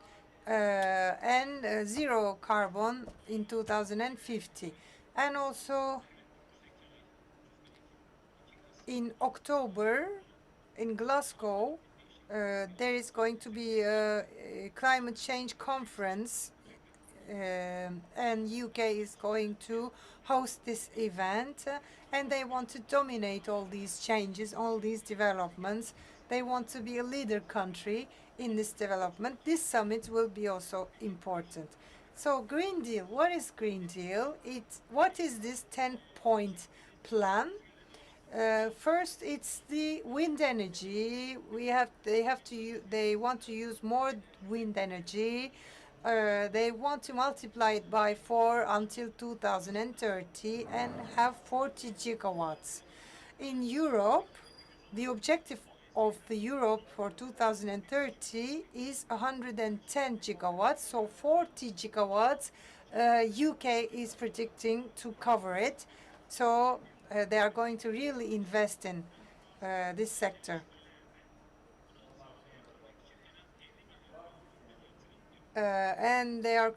and zero carbon in 2050. And also in October in Glasgow, there is going to be a climate change conference, and UK is going to host this event, and they want to dominate all these changes, all these developments. They want to be a leader country in this development. This summit will be also important. So Green Deal, what is Green Deal? What is this 10-point plan? First, it's the wind energy. They want to use more wind energy. They want to multiply it by 4 until 2030 and have 40 gigawatts. In Europe, the objective of the Europe for 2030 is 110 gigawatts, so 40 gigawatts UK is predicting to cover it. So they are going to really invest in this sector. And they are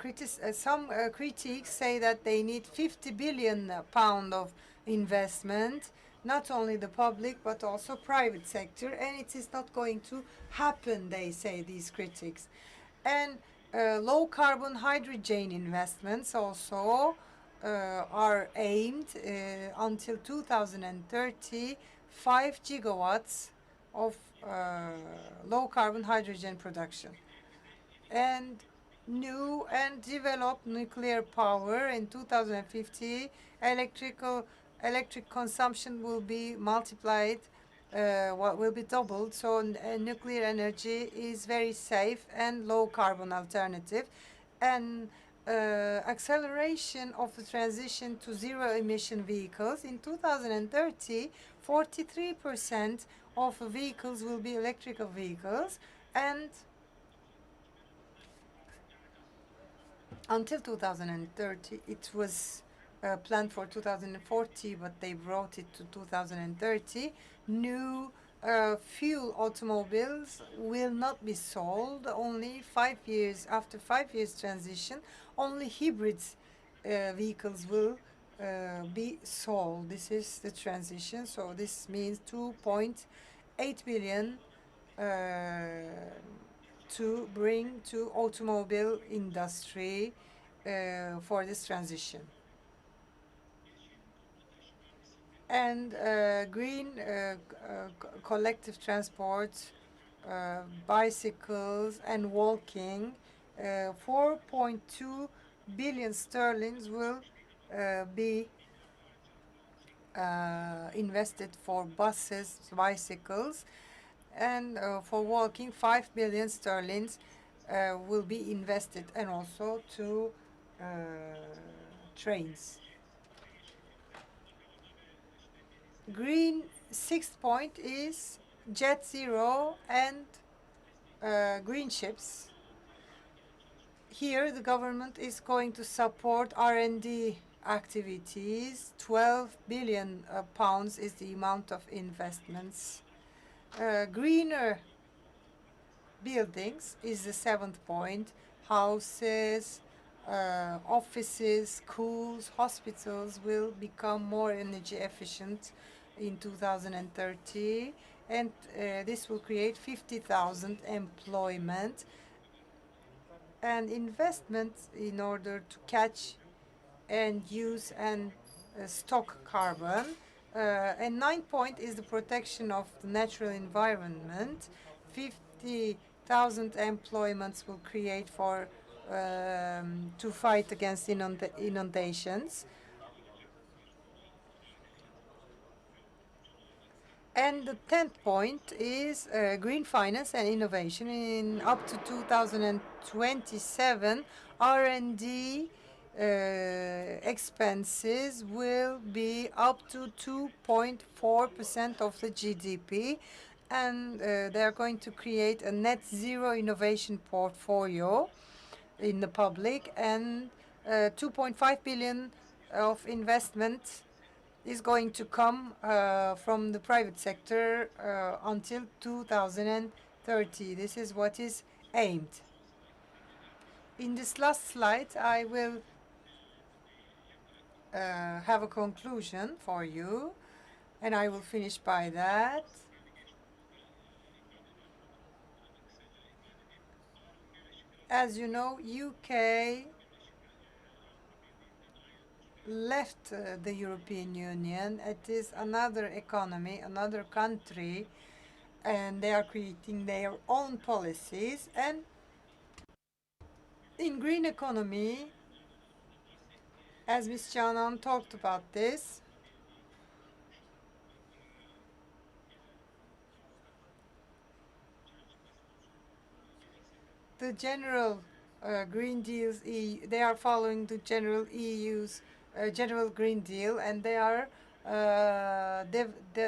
some critics say that they need 50 billion pound of investment, not only the public but also private sector, and it is not going to happen, they say, these critics. And low carbon hydrogen investments also are aimed until 2030, 5 gigawatts of low carbon hydrogen production. And new and developed nuclear power in 2050, electric consumption will be multiplied, what will be doubled. So nuclear energy is very safe and low carbon alternative. And acceleration of the transition to zero emission vehicles in 2030, 43% of vehicles will be electrical vehicles, and until 2030, it was planned for 2040, but they brought it to 2030. New fuel automobiles will not be sold. Only 5 years after 5 years transition, only hybrids vehicles will be sold. This is the transition. So this means 2.8 billion to bring to automobile industry for this transition. And green collective transport, bicycles and walking, 4.2 billion sterling will be invested for buses, bicycles, and for walking 5 billion sterling will be invested, and also to trains. Green sixth point is jet zero and green ships. Here the government is going to support R&D activities. 12 billion pounds is the amount of investments. Greener buildings is the seventh point. Houses, offices, schools, hospitals will become more energy efficient in 2030, and this will create 50,000 employment and investment in order to catch and use and stock carbon. And ninth point is the protection of the natural environment. 50,000 employments will create for to fight against inundations. And the 10th point is green finance and innovation. In up to 2027, R&D expenses will be up to 2.4% of the GDP, and they are going to create a net zero innovation portfolio in the public, and 2.5 billion of investment is going to come from the private sector until 2030. This is what is aimed. In this last slide, I will have a conclusion for you, and I will finish by that. As you know, UK left the European Union. It is another economy, another country, and they are creating their own policies. And in green economy, as Ms. Canan talked about this, the general Green Deals, they are following the general EU's general Green Deal, and they are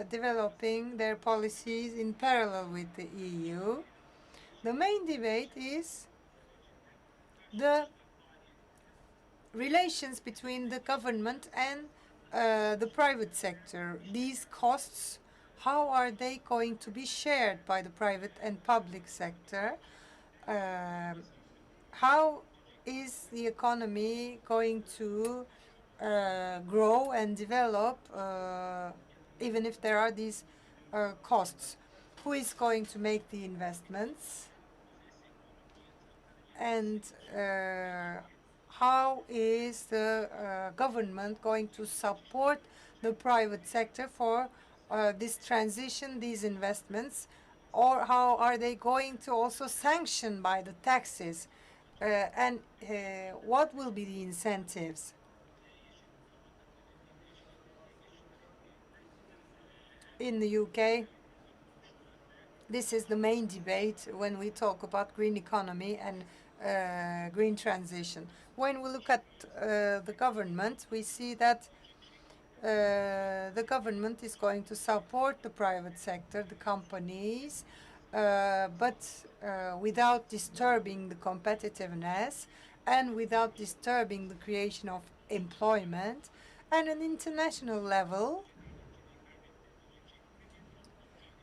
developing their policies in parallel with the EU. The main debate is the relations between the government and the private sector. These costs, how are they going to be shared by the private and public sector? How is the economy going to grow and develop even if there are these costs? Who is going to make the investments? And how is the government going to support the private sector for this transition, these investments? Or how are they going to also sanction by the taxes? And what will be the incentives? In the UK, this is the main debate when we talk about green economy and green transition. When we look at the government, we see that the government is going to support the private sector, the companies, but without disturbing the competitiveness and without disturbing the creation of employment. And an international level,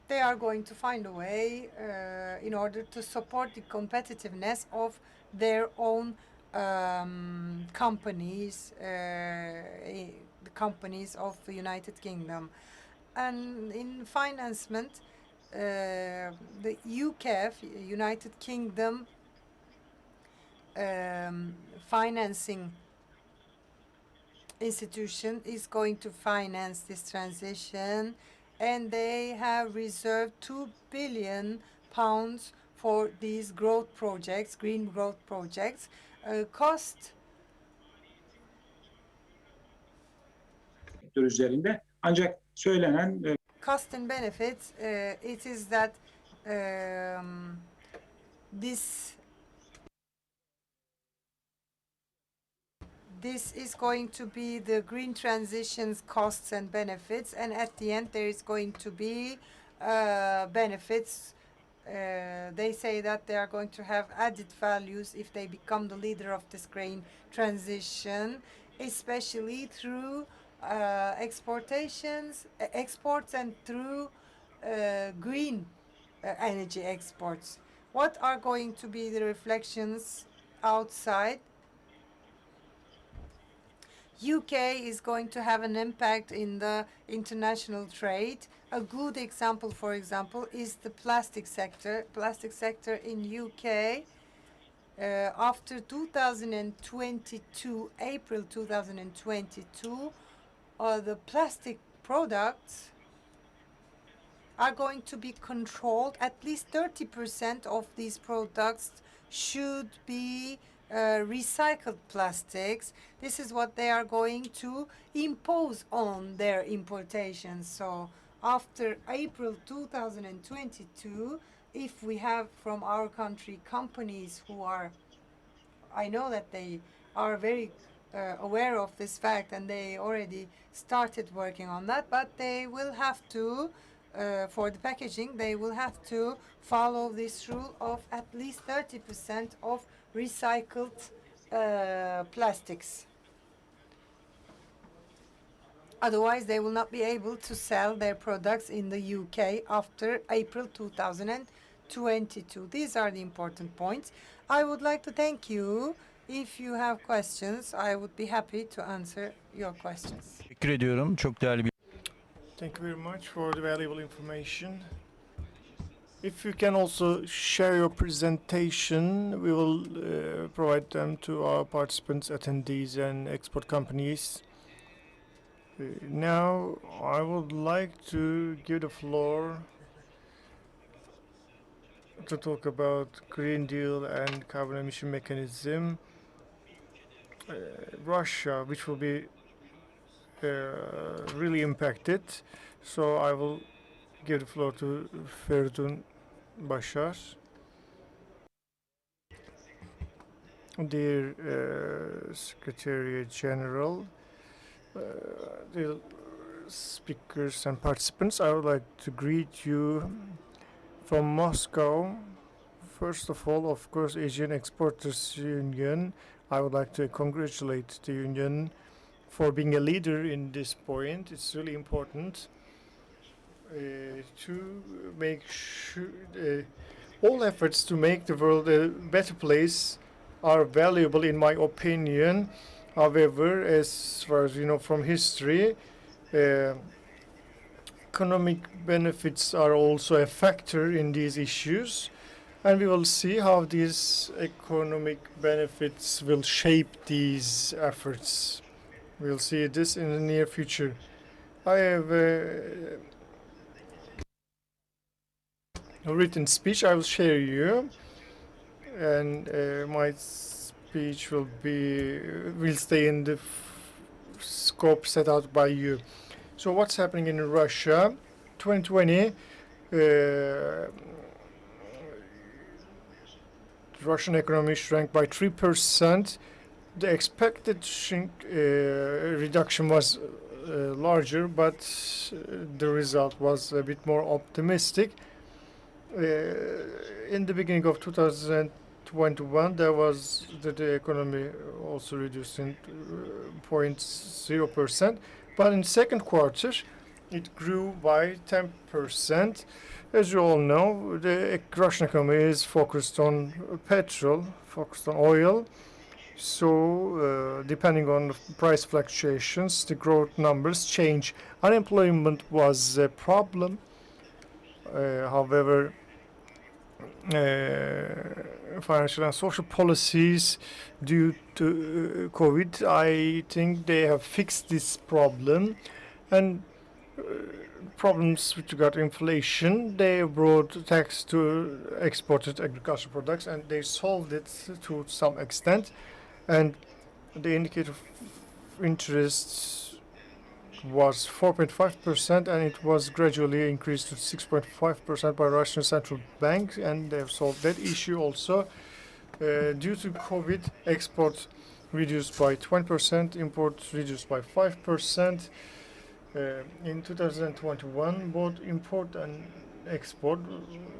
they are going to find a way in order to support the competitiveness of their own companies, the companies of the United Kingdom. And in financement, the UKEF, United Kingdom financing institution, is going to finance this transition, and they have reserved £2 billion for these growth projects, green growth projects. Cost üzerinde. Ancak söylenen cost and benefits, it is that this is going to be the green transition's costs and benefits, and at the end there is going to be benefits. They say that they are going to have added values if they become the leader of this green transition, especially through exports and through green energy exports. What are going to be the reflections outside? UK is going to have an impact in the international trade. A good example, for example, is the plastic sector. Plastic sector in UK, after 2022, April 2022, the plastic products are going to be controlled. At least 30% of these products should be recycled plastics. This is what they are going to impose on their importations. So after April 2022, if we have from our country companies who are, I know that they are very aware of this fact and they already started working on that, but they will have to, for the packaging, they will have to follow this rule of at least 30% of recycled plastics. Otherwise, they will not be able to sell their products in the UK after April 2022. These are the important points. I would like to thank you. If you have questions, I would be happy to answer your questions. Teşekkür ediyorum. Çok değerli bir Thank you very much for the valuable information. If you can also share your presentation, we will provide them to our participants, attendees, and export companies. Now, I would like to give the floor to talk about Green Deal and carbon emission mechanism. Russia, which will be really impacted. So I will give the floor to Feridun Bashar. Dear Secretary General, the speakers and participants. I would like to greet you from Moscow. First of all, of course, Asian Exporters Union. I would like to congratulate the union for being a leader in this point. It's really important to make sure all efforts to make the world a better place are valuable, in my opinion. However, as far as you know from history, economic benefits are also a factor in these issues, and we will see how these economic benefits will shape these efforts. We'll see this in the near future. I have a written speech I will share you, and my speech will stay in the scope set out by you. So what's happening in Russia? 2020, Russian economy shrank by 3%. The expected reduction was larger, but the result was a bit more optimistic. In the beginning of 2021, the economy also reduced in 0.0%, but in second quarter, it grew by 10%. As you all know, the Russian economy is focused on petrol, focused on oil. So, depending on the price fluctuations, the growth numbers change. Unemployment was a problem. However, financial and social policies due to COVID, I think they have fixed this problem. And problems with regard to inflation, they brought tax to exported agricultural products, and they solved it to some extent. And the indicator of interest was 4.5%, and it was gradually increased to 6.5% by Russian Central Bank, and they've solved that issue also. Due to COVID, exports reduced by 20%, imports reduced by 5%. In 2021, both import and export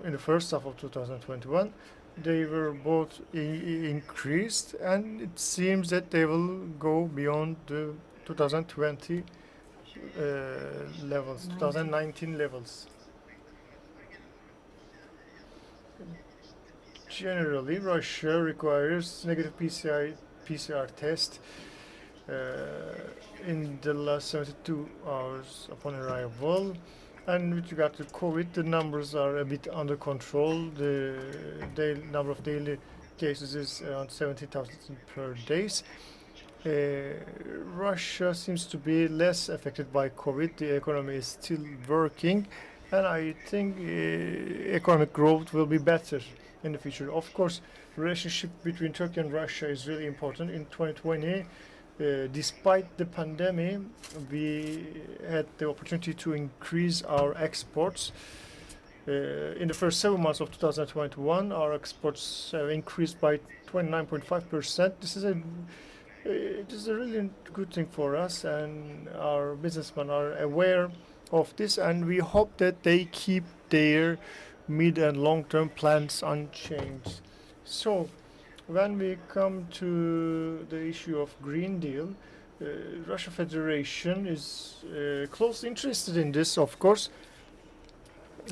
in the first half of 2021, they were both increased, and it seems that they will go beyond the 2020 levels, 2019 levels. Generally, Russia requires negative PCR test in the last 72 hours upon arrival. And with regard to COVID, the numbers are a bit under control. The number of daily cases is around 70,000 per day. Russia seems to be less affected by COVID. The economy is still working, and I think economic growth will be better in the future. Of course, relationship between Turkey and Russia is really important. In 2020, despite the pandemic, we had the opportunity to increase our exports. In the first 7 months of 2021, our exports have increased by 29.5%. This is a really good thing for us, and our businessmen are aware of this, and we hope that they keep their mid and long-term plans unchanged. So, when we come to the issue of Green Deal, Russia Federation is closely interested in this, of course,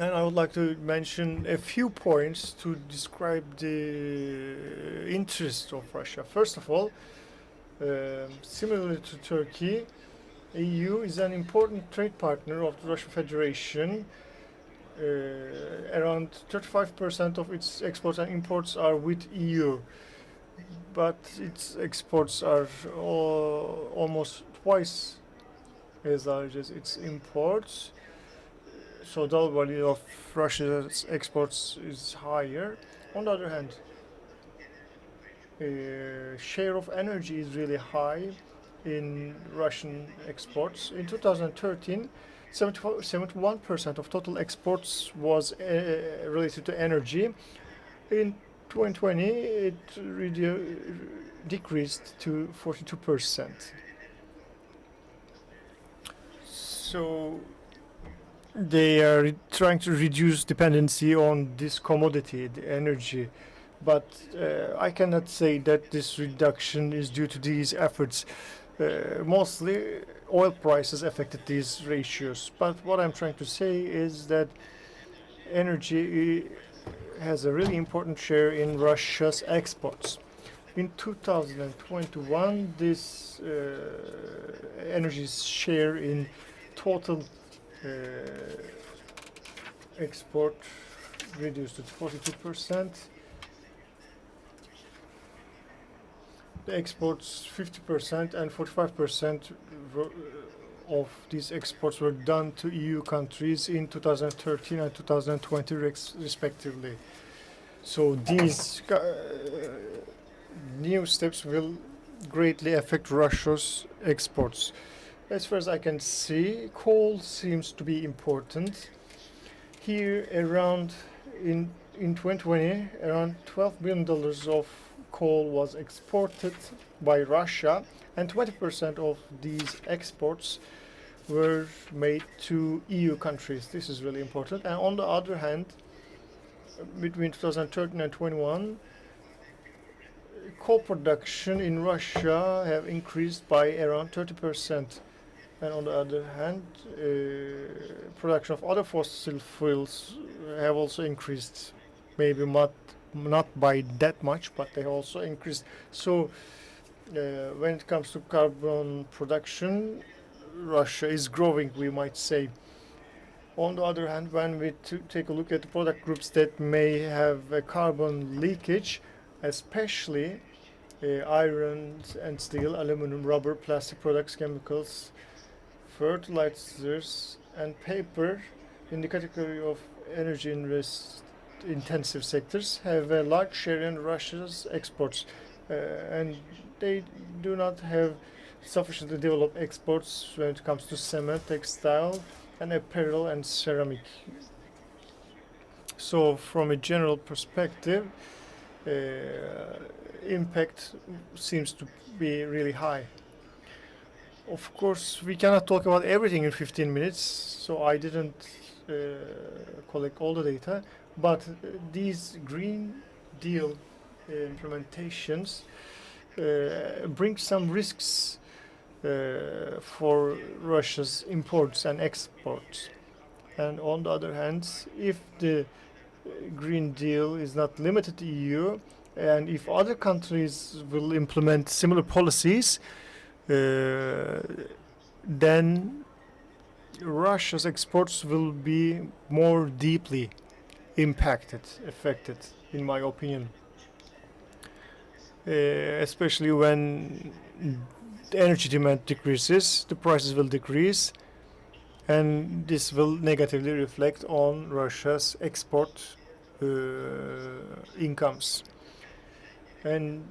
and I would like to mention a few points to describe the interest of Russia. First of all, similarly to Turkey, EU is an important trade partner of the Russian Federation. Around 35% of its exports and imports are with EU, but its exports are almost twice as large as its imports. So the value of Russia's exports is higher. On the other hand, share of energy is really high in Russian exports. In 2013, 71% of total exports was related to energy. In 2020, it decreased to 42%. So they are trying to reduce dependency on this commodity, the energy. But I cannot say that this reduction is due to these efforts. Mostly oil prices affected these ratios. But what I'm trying to say is that energy has a really important share in Russia's exports. In 2021, this energy's share in total export reduced to 42%. The exports 50% and 45% of these exports were done to EU countries in 2013 and 2020 respectively. So these new steps will greatly affect Russia's exports. As far as I can see, coal seems to be important. Here around in 2020, around $12 billion of coal was exported by Russia, and 20% of these exports were made to EU countries. This is really important. And on the other hand, between 2013 and 21, coal production in Russia have increased by around 30%. And on the other hand, production of other fossil fuels have also increased, maybe not by that much, but they also increased. So when it comes to carbon production, Russia is growing, we might say. On the other hand, when we take a look at the product groups that may have a carbon leakage, especially iron and steel, aluminum, rubber, plastic products, chemicals, fertilizers, and paper in the category of energy intensive sectors have a large share in Russia's exports, and they do not have sufficiently developed exports when it comes to cement, textile, and apparel and ceramic. So from a general perspective, impact seems to be really high. Of course, we cannot talk about everything in 15 minutes, so I didn't collect all the data, but these Green Deal implementations bring some risks for Russia's imports and exports. And on the other hand, if the Green Deal is not limited to EU, and if other countries will implement similar policies, then Russia's exports will be more deeply affected, in my opinion. Especially when the energy demand decreases, the prices will decrease, and this will negatively reflect on Russia's export incomes. And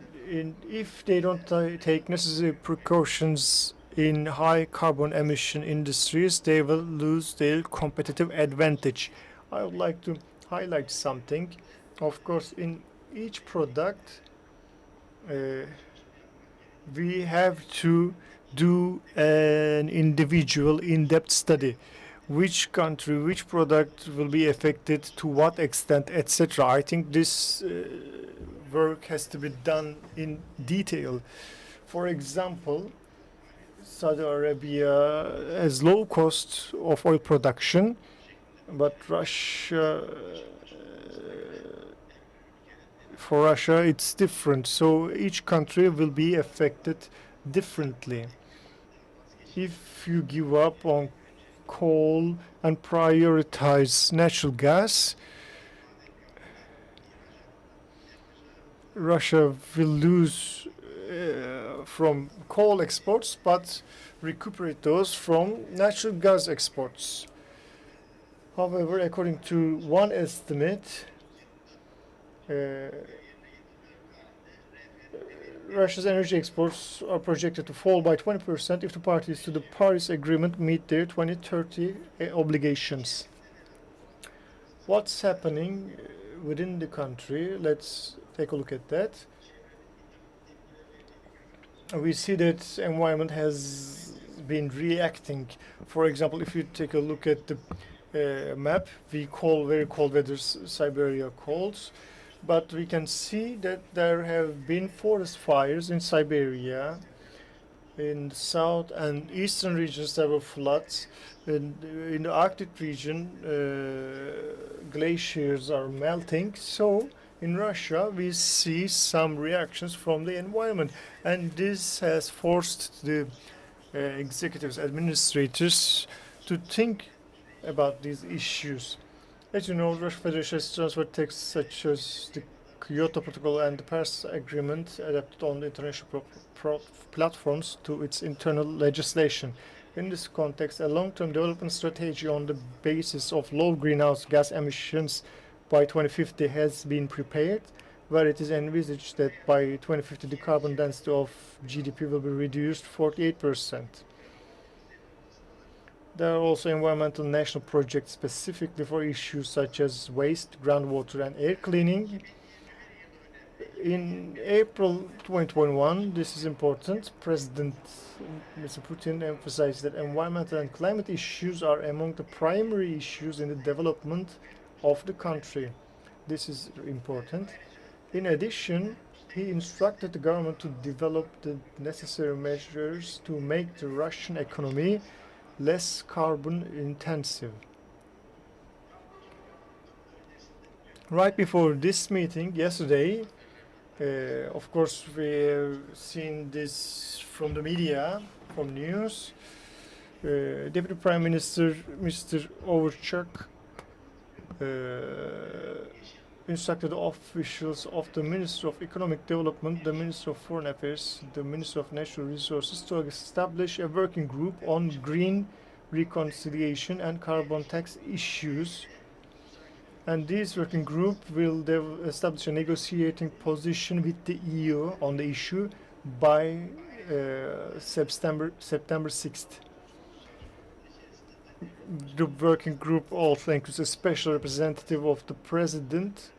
if they don't take necessary precautions in high carbon emission industries, they will lose their competitive advantage. I would like to highlight something. Of course, in each product, we have to do an individual in-depth study. Which country, which product will be affected, to what extent, etc. I think this work has to be done in detail. For example, Saudi Arabia has low cost of oil production, but for Russia it's different. So each country will be affected differently. If you give up on coal and prioritize natural gas, Russia will lose from coal exports, but recuperate those from natural gas exports. However, according to one estimate, Russia's energy exports are projected to fall by 20% if the parties to the Paris Agreement meet their 2030 obligations. What's happening within the country? Let's take a look at that. We see that environment has been reacting. For example, if you take a look at the map, we call very cold weather Siberia cold, but we can see that there have been forest fires in Siberia. In the south and eastern regions, there were floods. In the Arctic region, glaciers are melting. So in Russia, we see some reactions from the environment, and this has forced the executives, administrators to think about these issues. As you know, Russian Federation has transferred texts such as the Kyoto Protocol and the Paris Agreement adapted on the international platforms to its internal legislation. In this context, a long-term development strategy on the basis of low greenhouse gas emissions by 2050 has been prepared, where it is envisaged that by 2050 the carbon density of GDP will be reduced 48%. There are also environmental national projects specifically for issues such as waste, groundwater, and air cleaning. In April 2021, this is important, President Mr. Putin emphasized that environmental and climate issues are among the primary issues in the development of the country. This is important. In addition, he instructed the government to develop the necessary measures to make the Russian economy less carbon intensive. Right before this meeting, yesterday, of course, we have seen this from the media, from news. Deputy Prime Minister Mr. Overchuk instructed officials of the Ministry of Economic Development, the Ministry of Foreign Affairs, the Ministry of Natural Resources to establish a working group on green reconciliation and carbon tax issues. And this working group will establish a negotiating position with the EU on the issue by September 6th. The working group also includes a special representative of the president.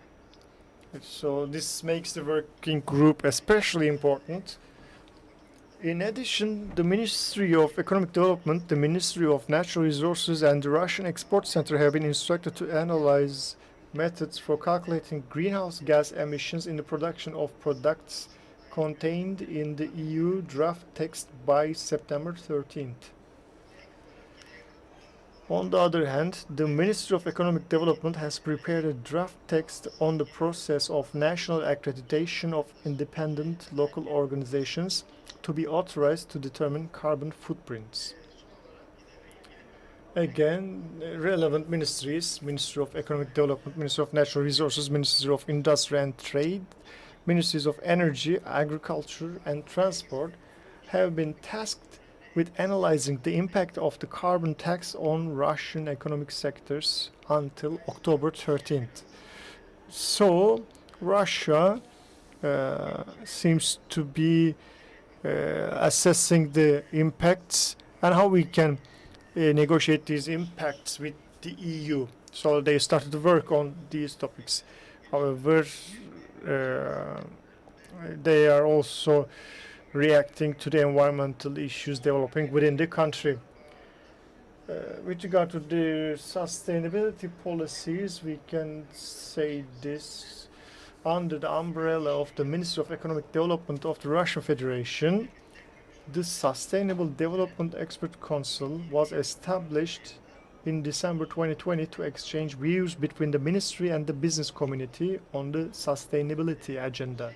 So this makes the working group especially important. In addition, the Ministry of Economic Development, the Ministry of Natural Resources, and the Russian Export Center have been instructed to analyze methods for calculating greenhouse gas emissions in the production of products contained in the EU draft text by September 13th. On the other hand, the Ministry of Economic Development has prepared a draft text on the process of national accreditation of independent local organizations to be authorized to determine carbon footprints. Again, relevant ministries, Ministry of Economic Development, Ministry of Natural Resources, Ministry of Industry and Trade, Ministries of Energy, Agriculture and Transport have been tasked with analyzing the impact of the carbon tax on Russian economic sectors until October 13th. So, Russia seems to be assessing the impacts and how we can negotiate these impacts with the EU. So they started to work on these topics. However, they are also reacting to the environmental issues developing within the country. With regard to the sustainability policies, we can say this. Under the umbrella of the Ministry of Economic Development of the Russian Federation, the Sustainable Development Expert Council was established in December 2020 to exchange views between the ministry and the business community on the sustainability agenda.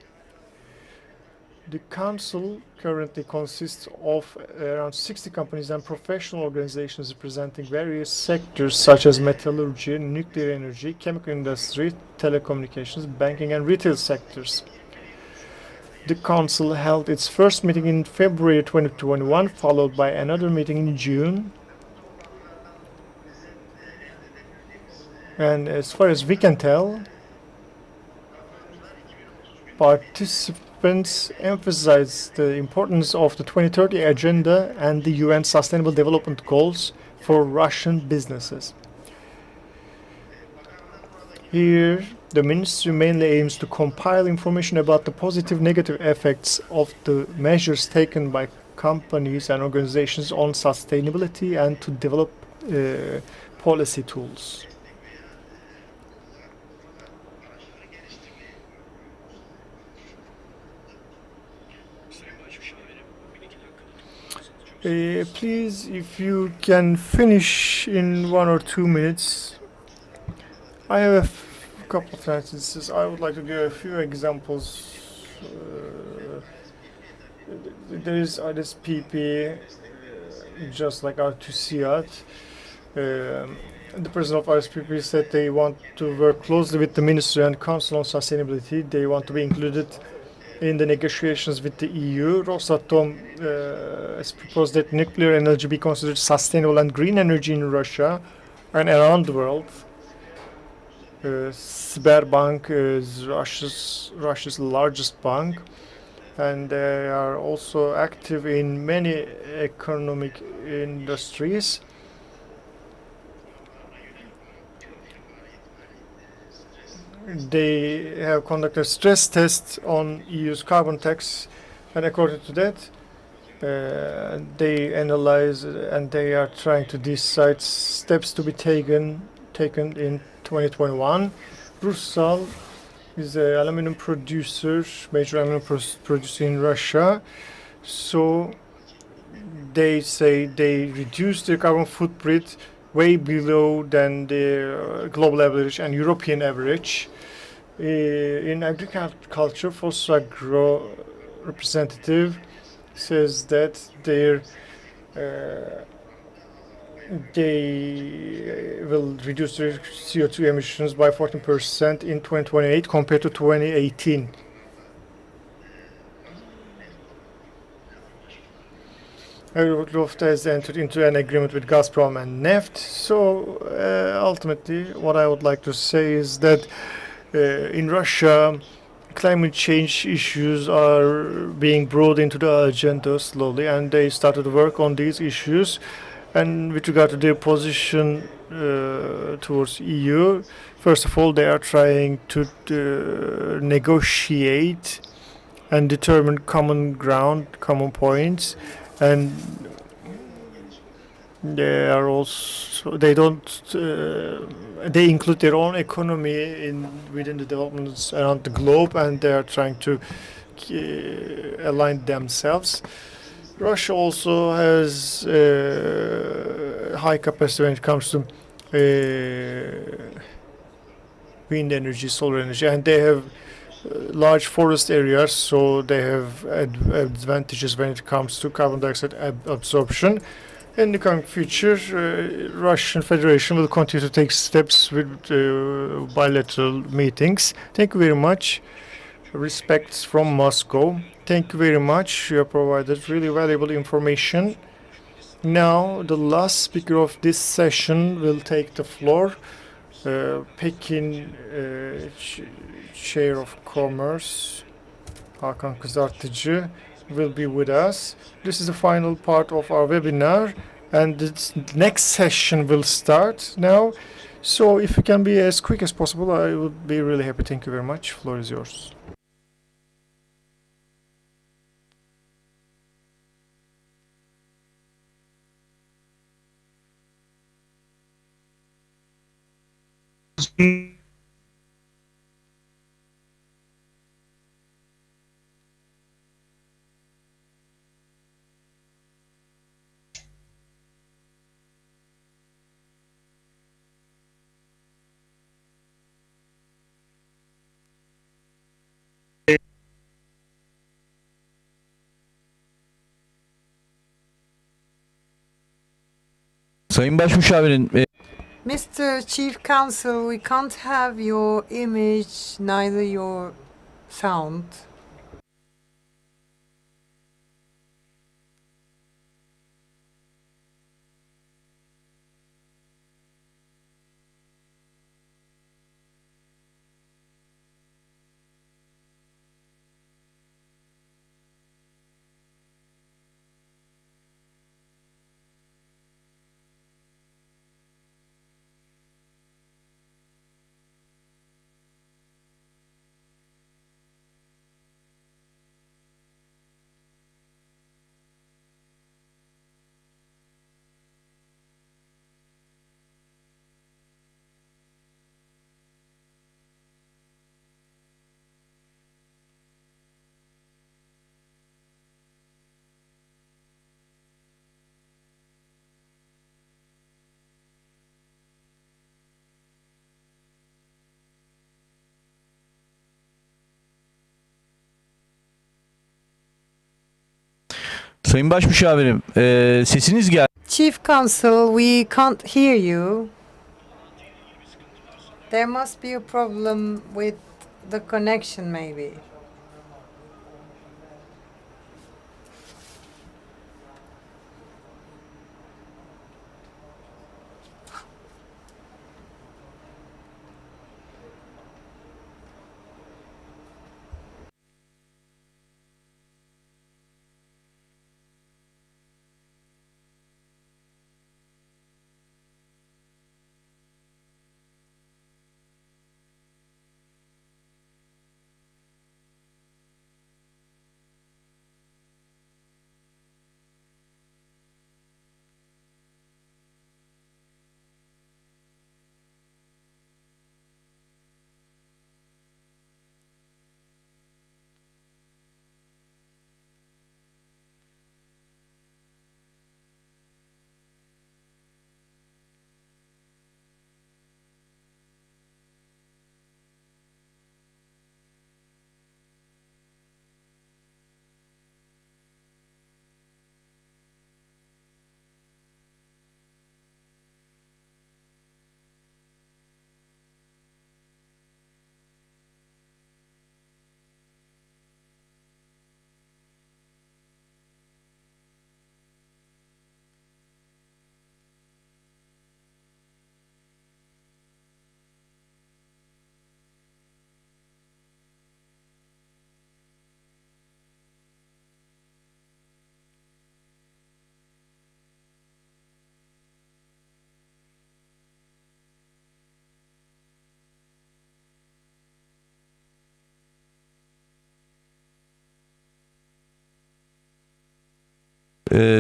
The council currently consists of around 60 companies and professional organizations representing various sectors such as metallurgy, nuclear energy, chemical industry, telecommunications, banking and retail sectors. The council held its first meeting in February 2021, followed by another meeting in June. And as far as we can tell, participants emphasized the importance of the 2030 agenda and the UN Sustainable Development Goals for Russian businesses. Here, the ministry mainly aims to compile information about the positive negative effects of the measures taken by companies and organizations on sustainability and to develop policy tools. Please, if you can finish in 1 or 2 minutes. I have a couple of sentences. I would like to give a few examples. There is RSPP, just like R2CIAT. The president of RSPP said they want to work closely with the Ministry and Council on Sustainability. They want to be included in the negotiations with the EU. Rosatom has proposed that nuclear energy be considered sustainable and green energy in Russia and around the world. Sberbank is Russia's largest bank, and they are also active in many economic industries. They have conducted stress tests on EU's carbon tax, and according to that, they analyze and they are trying to decide steps to be taken in 2021. Rusal is an aluminum producer, major aluminum producer in Russia. So they say they reduced their carbon footprint way below than the global average and European average. In agriculture, Fosagro representative says that they will reduce their CO2 emissions by 14% in 2028 compared to 2018. Luft has entered into an agreement with Gazprom and Neft. So ultimately, what I would like to say is that in Russia, climate change issues are being brought into the agenda slowly, and they started to work on these issues. And with regard to their position towards EU, first of all, they are trying to negotiate and determine common ground, common points, and they are also they include their own economy within the developments around the globe, and they are trying to align themselves. Russia also has high capacity when it comes to wind energy, solar energy, and they have large forest areas, so they have advantages when it comes to carbon dioxide absorption. In the coming future, Russian Federation will continue to take steps with bilateral meetings. Thank you very much. Respects from Moscow. Thank you very much. You have provided really valuable information. Now, the last speaker of this session will take the floor. Pekin Chair of Commerce, Hakan Kızartıcı, will be with us. This is the final part of our webinar, and the next session will start now. So if you can be as quick as possible, I would be really happy. Thank you very much. Floor is yours. Sayın Başmüşavirin, Mr. Chief Counsel, we can't have your image, neither your sound. Sayın Başmüşavirim, sesiniz geldi. Chief Counsel, we can't hear you. There must be a problem with the connection, maybe.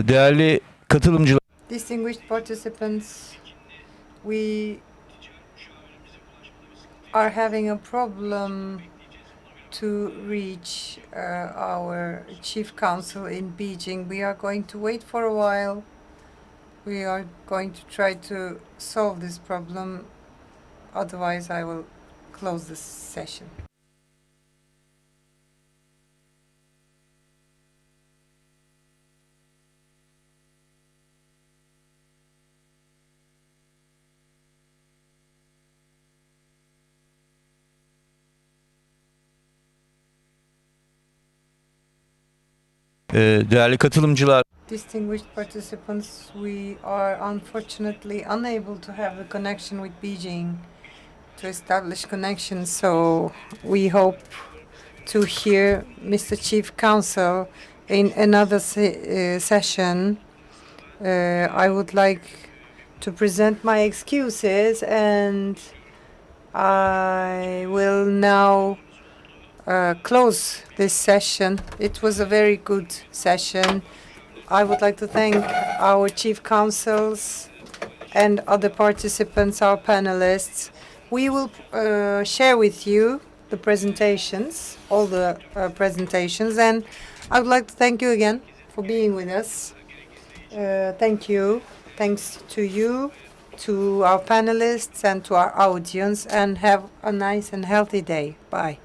Değerli katılımcılar, Distinguished participants, we are having a problem to reach our chief counsel in Beijing. We are going to wait for a while. We are going to try to solve this problem. Otherwise, I will close this session. değerli katılımcılar, Distinguished participants, we are unfortunately unable to have a connection with Beijing, to establish connection, so we hope to hear Mr. Chief Counsel in another session. I would like to present my excuses, and I will now close this session. It was a very good session. I would like to thank our chief counsels and other participants, our panelists. We will share with you the presentations, all the presentations, and I would like to thank you again for being with us. Thank you. Thanks to you, to our panelists, and to our audience, and have a nice and healthy day. Bye.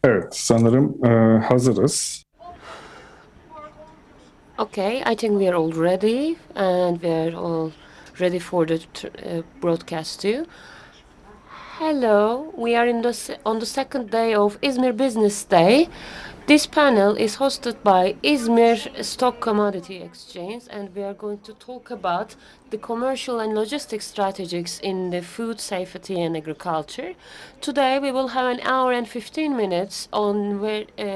Evet, sanırım hazırız. Okay, I think we are all ready, and we are all ready for the broadcast too. Hello, we are on the second day of Izmir Business Day. This panel is hosted by Izmir Stock Commodity Exchange, and we are going to talk about the commercial and logistics strategies in the food safety and agriculture. Today we will have an hour and 15 minutes on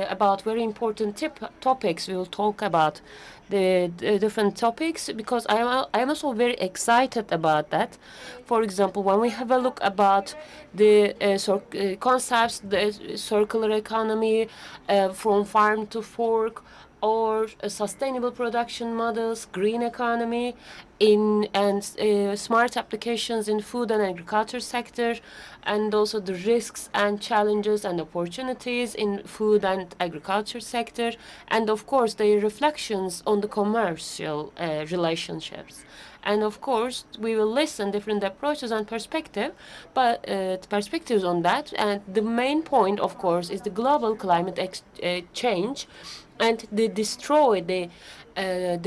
about very important topics. We will talk about the different topics because I'm also very excited about that. For example, when we have a look about the concepts, the circular economy, from farm to fork, or sustainable production models, green economy, and smart applications in food and agriculture sector, and also the risks and challenges and opportunities in food and agriculture sector, and of course their reflections on the commercial relationships. And of course, we will listen different approaches and perspectives on that. And the main point, of course, is the global climate change, and the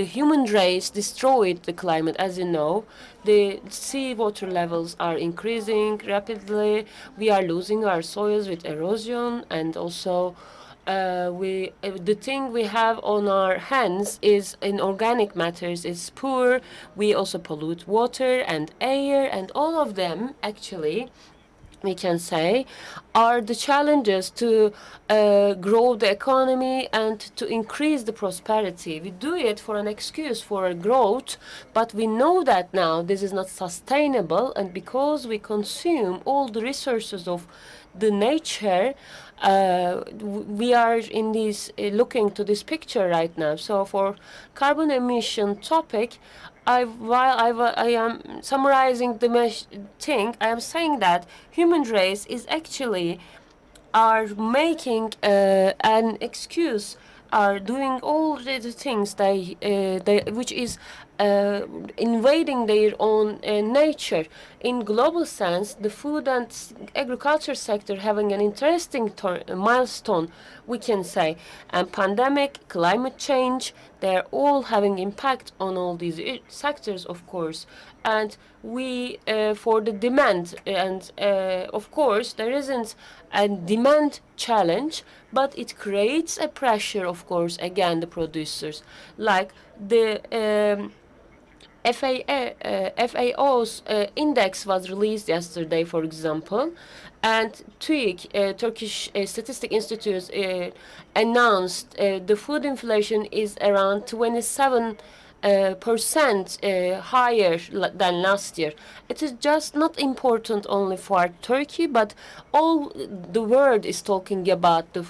human race destroyed the climate. As you know, the seawater levels are increasing rapidly. We are losing our soils with erosion, and also the thing we have on our hands is in organic matters is poor. We also pollute water and air, and all of them actually, we can say, are the challenges to grow the economy and to increase the prosperity. We do it for an excuse for growth, but we know that now this is not sustainable, and because we consume all the resources of the nature, we are in this looking to this picture right now. So for carbon emission topic, while I am summarizing the thing, I am saying that human race is actually are making an excuse, are doing all the things they which is invading their own nature. In global sense, the food and agriculture sector having an interesting milestone, we can say, and pandemic, climate change, they're all having impact on all these sectors, of course. And we for the demand, and of course there isn't a demand challenge, but it creates a pressure, of course, again the producers, like the FAO's index was released yesterday, for example, and TÜİK, Turkish Statistic Institute, announced the food inflation is around 27% higher than last year. It is just not important only for Turkey, but all the world is talking about the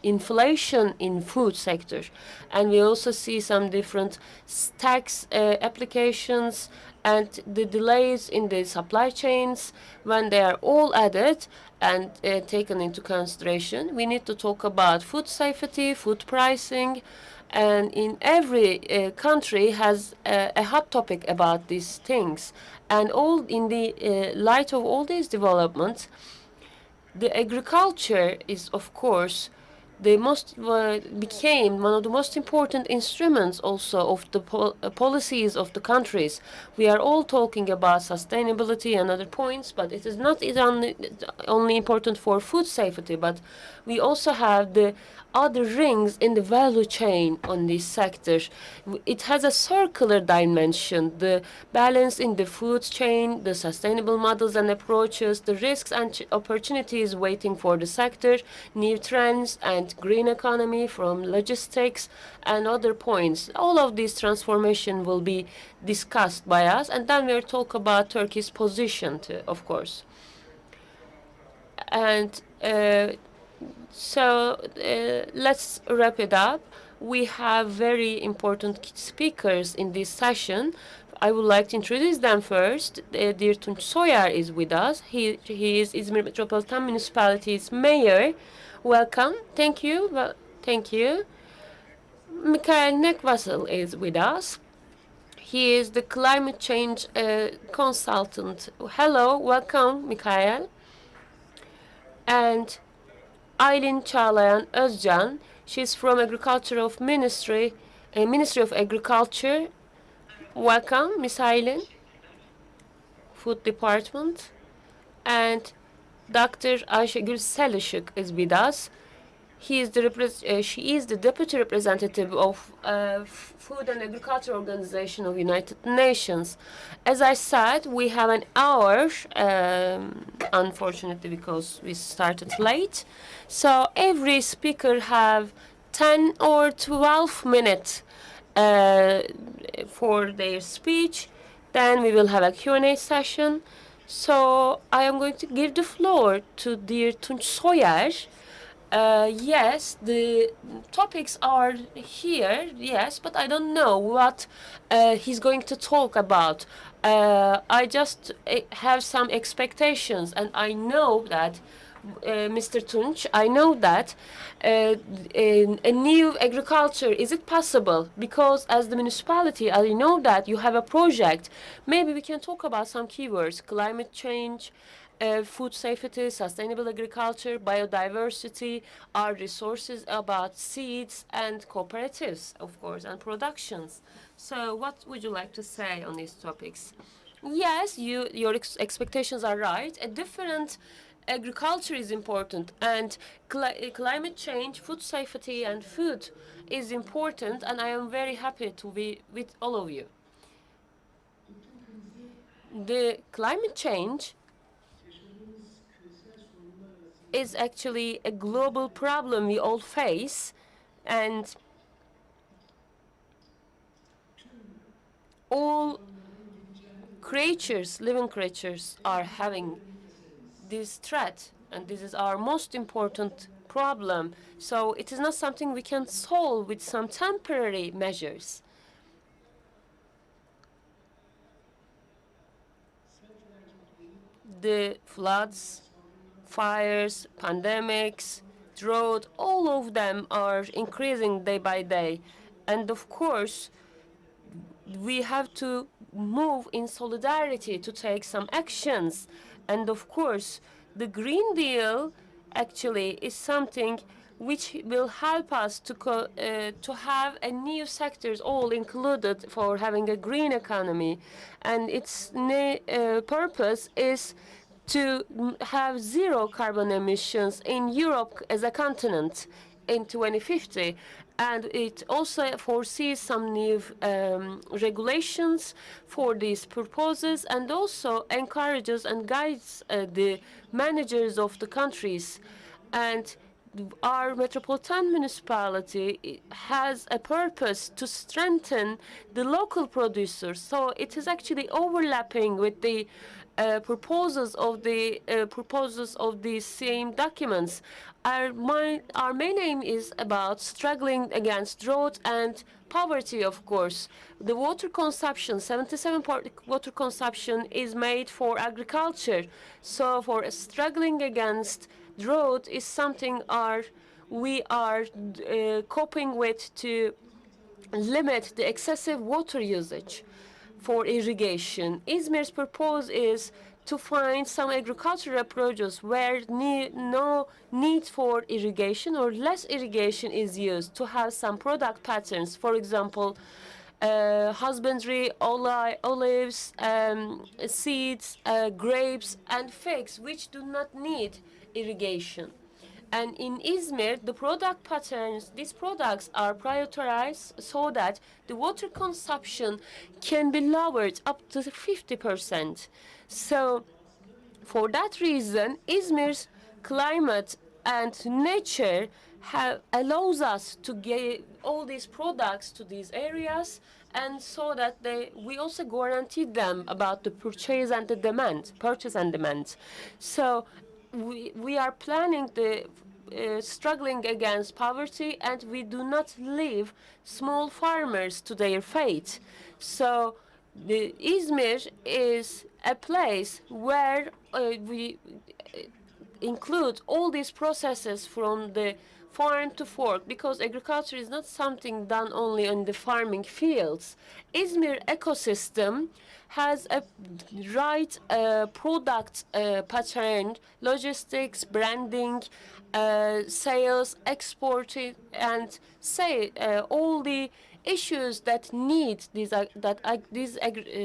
inflation in food sector. And we also see some different tax applications and the delays in the supply chains. When they are all added and taken into consideration, we need to talk about food safety, food pricing, and in every country has a hot topic about these things. And all in the light of all these developments, the agriculture is, of course, the most became one of the most important instruments also of the policies of the countries. We are all talking about sustainability and other points, but it is not only important for food safety, but we also have the other rings in the value chain on this sector. It has a circular dimension, the balance in the food chain, the sustainable models and approaches, the risks and opportunities waiting for the sector, new trends and green economy from logistics and other points. All of this transformation will be discussed by us, and then we'll talk about Turkey's position too, of course. And so let's wrap it up. We have very important speakers in this session. I would like to introduce them first. Dear Tunç Soyer is with us. He is Izmir Metropolitan Municipality's mayor. Welcome. Thank you. Well, thank you. Mikael Nekvasıl is with us. He is the climate change consultant. Hello, welcome, Mikael. And Aylin Çağlayan Özcan. She's from Ministry of Agriculture. Welcome, Miss Aylin. Food Department. And Dr. Ayşegül Selışık is with us. She is the deputy representative of Food and Agriculture Organization of United Nations. As I said, we have an hour, unfortunately, because we started late. So every speaker have 10 or 12 minutes for their speech. Then we will have a Q&A session. So I am going to give the floor to dear Tunç Soyer. Yes, the topics are here, yes, but I don't know what he's going to talk about. I just have some expectations, and I know that, Mr. Tunç, I know that a new agriculture, is it possible? Because as the municipality, I know that you have a project. Maybe we can talk about some keywords: climate change, food safety, sustainable agriculture, biodiversity, our resources, about seeds and cooperatives, of course, and productions. So what would you like to say on these topics? Yes, your expectations are right. A different agriculture is important, and climate change, food safety, and food is important, and I am very happy to be with all of you. The climate change is actually a global problem we all face, and all creatures, living creatures, are having this threat, and this is our most important problem. So it is not something we can solve with some temporary measures. The floods, fires, pandemics, drought, all of them are increasing day by day. And of course, we have to move in solidarity to take some actions. And of course, the Green Deal actually is something which will help us to have a new sectors all included for having a green economy. And its purpose is to have zero carbon emissions in Europe as a continent in 2050. And it also foresees some new regulations for these purposes, and also encourages and guides the managers of the countries. And our metropolitan municipality has a purpose to strengthen the local producers. So it is actually overlapping with the proposals of these same documents. Our main aim is about struggling against drought and poverty, of course. The water consumption, 77% water consumption is made for agriculture. So for struggling against drought is something we are coping with to limit the excessive water usage for irrigation. Izmir's purpose is to find some agricultural approaches where no need for irrigation or less irrigation is used, to have some product patterns. For example, husbandry, olives, seeds, grapes, and figs, which do not need irrigation. And in Izmir, the product patterns, these products are prioritized so that the water consumption can be lowered up to 50%. So for that reason, Izmir's climate and nature allows us to get all these products to these areas, and so that we also guarantee them about the purchase and demand. So we are planning the struggling against poverty, and we do not leave small farmers to their fate. So the Izmir is a place where include all these processes from the farm to fork, because agriculture is not something done only on the farming fields. Izmir ecosystem has a right product pattern, logistics, branding, sales, exporting, and say all the issues that need these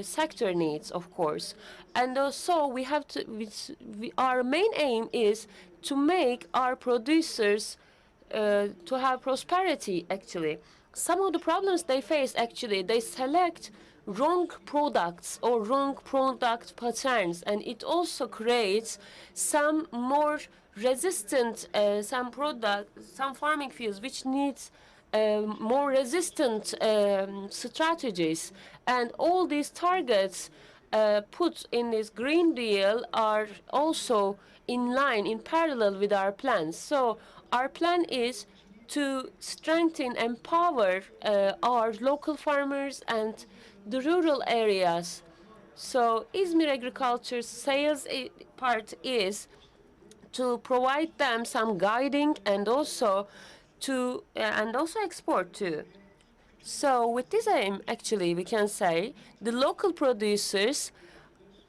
sector needs, of course. And so we have to. Our main aim is to make our producers to have prosperity. Actually, some of the problems they face, actually, they select wrong products or wrong product patterns, and it also creates some more resistant some farming fields which needs more resistant strategies. And all these targets put in this Green Deal are also in line, in parallel with our plans. So our plan is to strengthen, empower our local farmers and the rural areas. So Izmir agriculture's sales part is to provide them some guiding and also export too. So with this aim, actually, we can say the local producers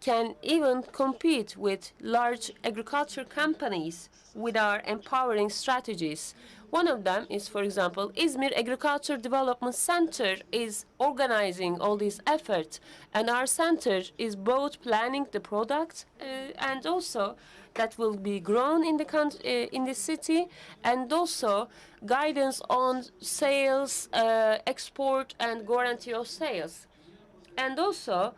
can even compete with large agriculture companies with our empowering strategies. One of them is, for example, Izmir Agriculture Development Center is organizing all these efforts, and our center is both planning the product and also that will be grown in the city, and also guidance on sales, export, and guarantee of sales. And also,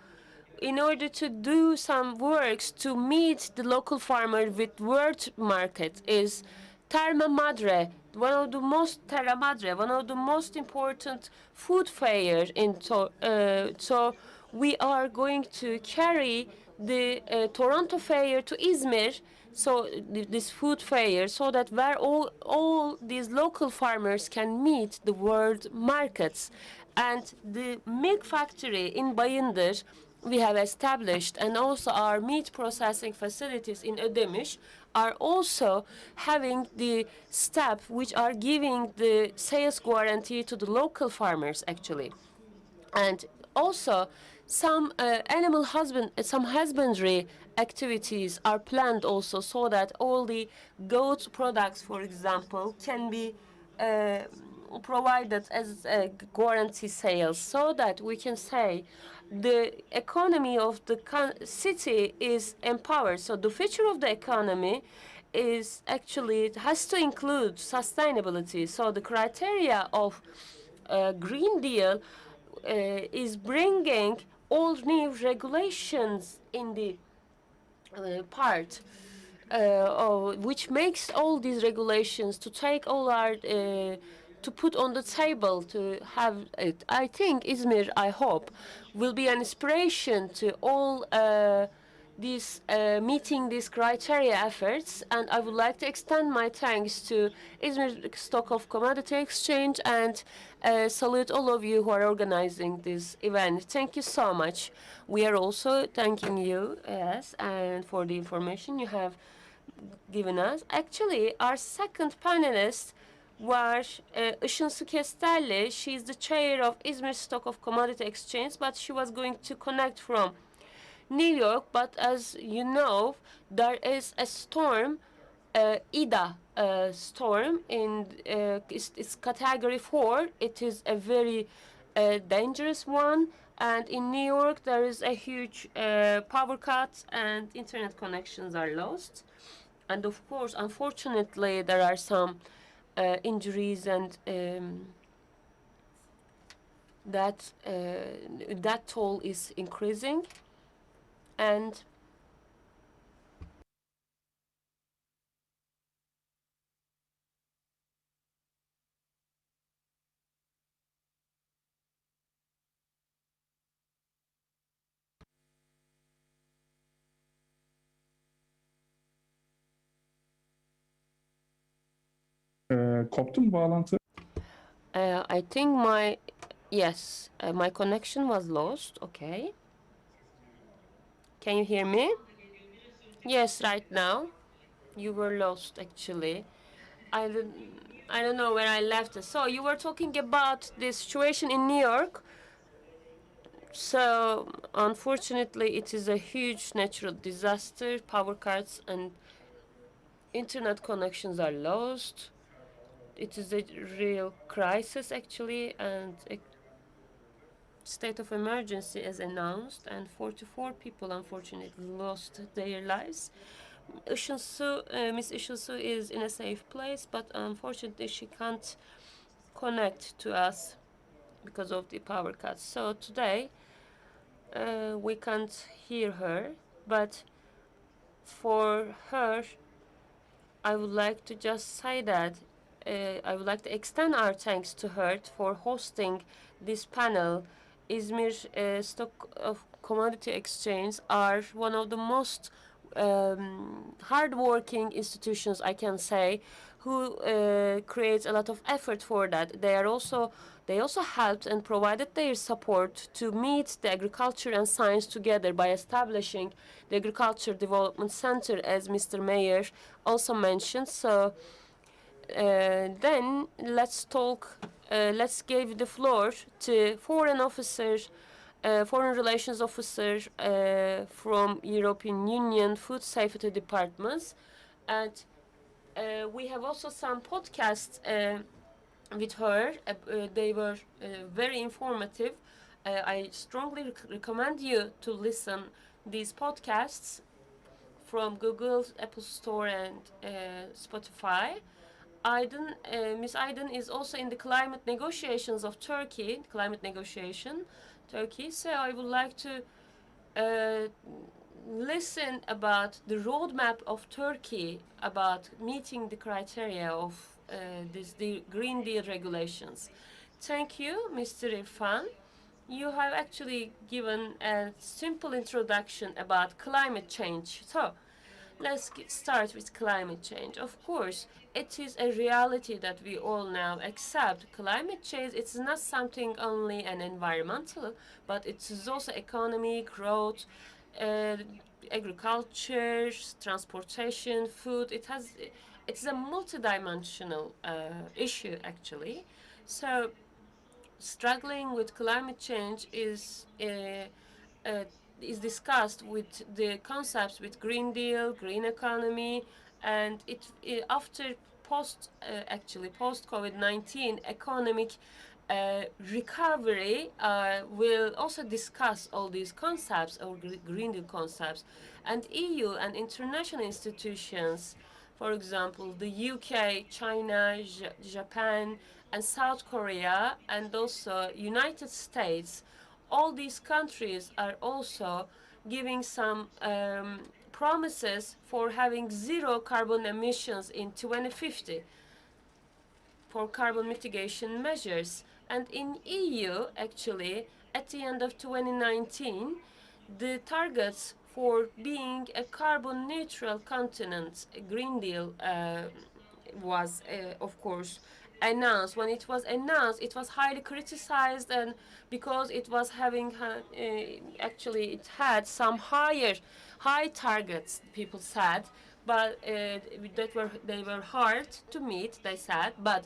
in order to do some works to meet the local farmer with world market, is Terra Madre, one of the most important food fair in so we are going to carry the Toronto fair to Izmir, so this food fair, so that where all these local farmers can meet the world markets. And the milk factory in Bayındır we have established, and also our meat processing facilities in Ödemiş are also having the step which are giving the sales guarantee to the local farmers, actually. And also some some husbandry activities are planned also, so that all the goat products, for example, can be provided as guarantee sales, so that we can say the economy of the city is empowered. So the future of the economy is actually, it has to include sustainability. So the criteria of Green Deal is bringing all new regulations in the part, which makes all these regulations to take all our to put on the table to have it. I think Izmir, I hope, will be an inspiration to all these meeting these criteria efforts. And I would like to extend my thanks to Izmir Stock of Commodity Exchange and salute all of you who are organizing this event. Thank you so much. We are also thanking you, yes, and for the information you have given us. Actually, our second panelist was Işın Su Kesterli. She is the chair of Izmir Stock of Commodity Exchange, but she was going to connect from New York. But as you know, there is a storm, Ida storm, in it's category 4. It is a very dangerous one. And in New York, there is a huge power cut and internet connections are lost. And of course, unfortunately, there are some injuries, and that toll is increasing. And Koptu mu bağlantı? I think my connection was lost. Okay. Can you hear me? Yes, right now. You were lost, actually. I don't, I don't know where I left it. So you were talking about the situation in New York. So unfortunately, it is a huge natural disaster. Power cuts and internet connections are lost. It is a real crisis, actually, and a state of emergency is announced, and 44 people unfortunately lost their lives. Miss Işılsu is in a safe place, but unfortunately she can't connect to us because of the power cuts. So today we can't hear her, but for her, I would like to just say that I would like to extend our thanks to her for hosting this panel. Izmir Stock of Commodity Exchange are one of the most hardworking institutions, I can say, who creates a lot of effort for that. They also helped and provided their support to meet the agriculture and science together by establishing the Agriculture Development Center, as Mr. Mayor also mentioned. So then let's talk. Let's give the floor to foreign relations officer from European Union Food Safety Departments, and we have also some podcasts with her. They were very informative. I strongly recommend you to listen these podcasts from Google, Apple Store, and Spotify. Miss Aydın is also in the climate negotiations of Turkey, Turkey. So I would like to listen about the roadmap of Turkey about meeting the criteria of the Green Deal regulations. Thank you, Mr. Irfan. You have actually given a simple introduction about climate change. So let's start with climate change. Of course, it is a reality that we all now accept. Climate change, it's not something only an environmental, but it is also economy, growth, uh, agriculture, transportation, food. It's a multidimensional issue, actually. So struggling with climate change uh, is discussed with the concepts with Green Deal, green economy, and after post COVID-19 economic recovery will also discuss all these concepts or Green Deal concepts, and EU and international institutions, for example, the UK, China, Japan, and South Korea, and also United States. All these countries are also giving some promises for having zero carbon emissions in 2050 for carbon mitigation measures. And in EU, actually, at the end of 2019, the targets for being a carbon neutral continent, a Green Deal, was, of course, announced. When it was announced, it was highly criticized, and because it was having, actually, it had some high targets, people said, but they were hard to meet, they said, but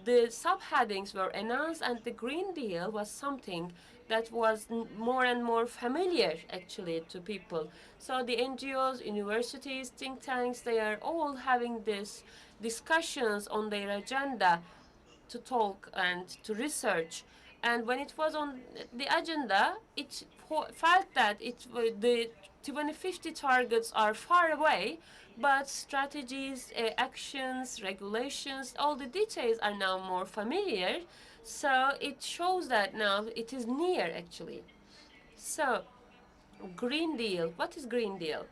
the subheadings were announced, and the Green Deal was something that was more and more familiar, actually, to people. So the NGOs, universities, think tanks, they are all having these discussions on their agenda to talk and to research. And when it was on the agenda, it felt that the 2050 targets are far away, but strategies, actions, regulations, all the details are now more familiar. So it shows that now it is near, actually. So, Green Deal. What is Green Deal?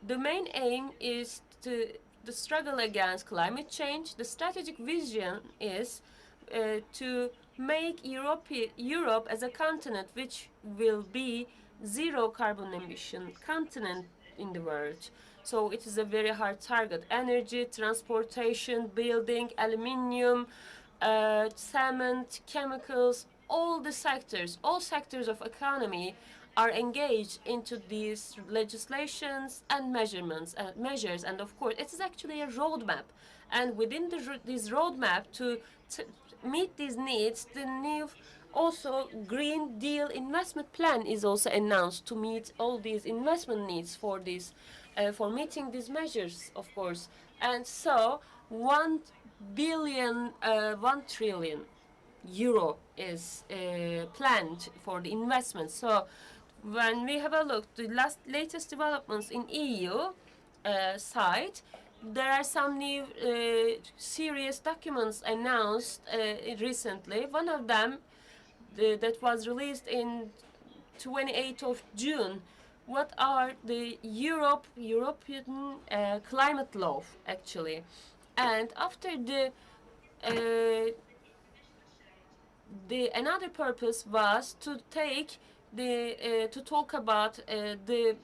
The main aim is the struggle against climate change. The strategic vision is to make Europe as a continent which will be zero carbon emission continent in the world. So it is a very hard target. Energy, transportation, building, aluminium, cement, chemicals, all sectors of economy are engaged into these legislations and measures, and of course, it is actually a roadmap. And within this roadmap, to meet these needs, the new also Green Deal investment plan is also announced to meet all these investment needs for this, for meeting these measures, of course. And so 1 trillion euro is planned for the investment. So when we have a look to latest developments in EU side, there are some new serious documents announced recently. One of them that was released in 28th of June. What are the European climate law actually? And after the another purpose was to take to talk about the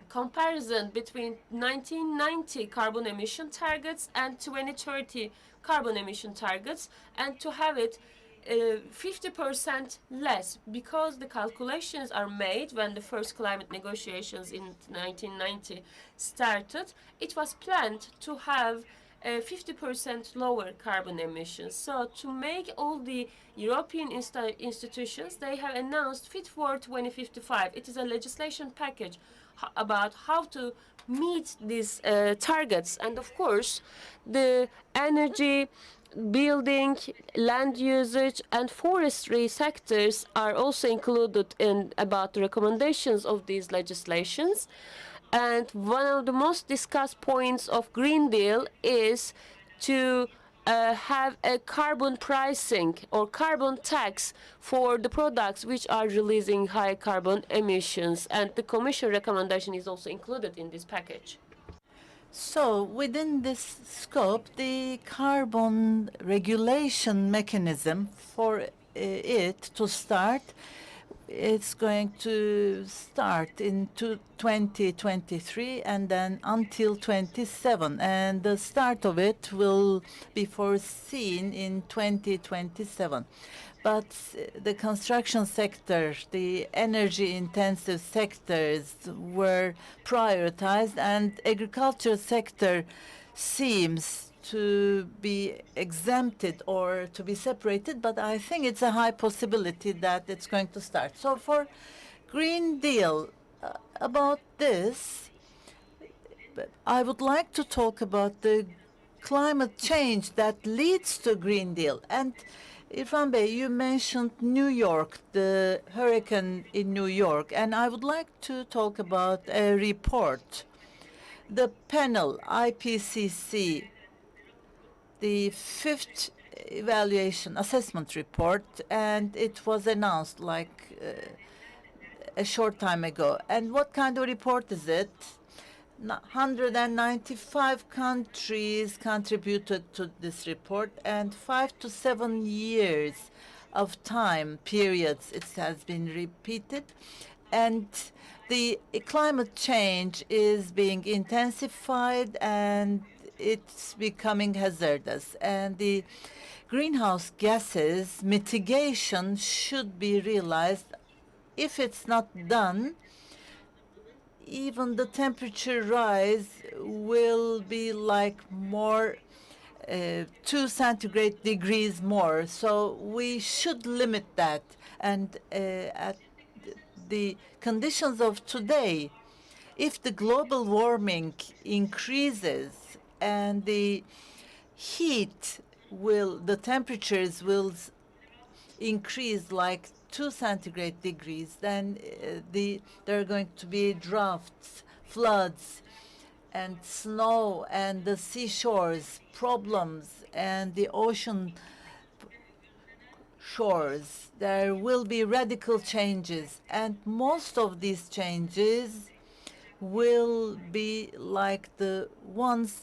comparison between 1990 carbon emission targets and 2030 carbon emission targets, and to have it 50% less, because the calculations are made when the first climate negotiations in 1990 started. It was planned to have 50% lower carbon emissions. So to make all the European institutions, they have announced Fit for 2055. It is a legislation package about how to meet these targets. And of course, the energy, building, land usage, and forestry sectors are also included in about the recommendations of these legislations. And one of the most discussed points of Green Deal is to have a carbon pricing or carbon tax for the products which are releasing high carbon emissions. And the Commission recommendation is also included in this package. So within this scope, the carbon regulation mechanism for it to start, it's going to start in 2023 and then until 27. And the start of it will be foreseen in 2027. But the construction sector, the energy-intensive sectors were prioritized, and agriculture sector seems to be exempted or to be separated, but I think it's a high possibility that it's going to start. So for Green Deal, about this, I would like to talk about the climate change that leads to Green Deal. And Irfan Bey, you mentioned New York, the hurricane in New York, and I would like to talk about a report. The panel, IPCC, the fifth evaluation assessment report, and it was announced like a short time ago. And what kind of report is it? 195 countries contributed to this report, and 5 to 7 years of time periods it has been repeated. And the climate change is being intensified and it's becoming hazardous. And the greenhouse gases mitigation should be realized. If it's not done, even the temperature rise will be like more 2 centigrade degrees more. So we should limit that. And at the conditions of today, if the global warming increases and the temperatures will increase like 2 centigrade degrees, then there are going to be droughts, floods, and snow, and the seashores problems, and the ocean shores. There will be radical changes, and most of these changes will be like the ones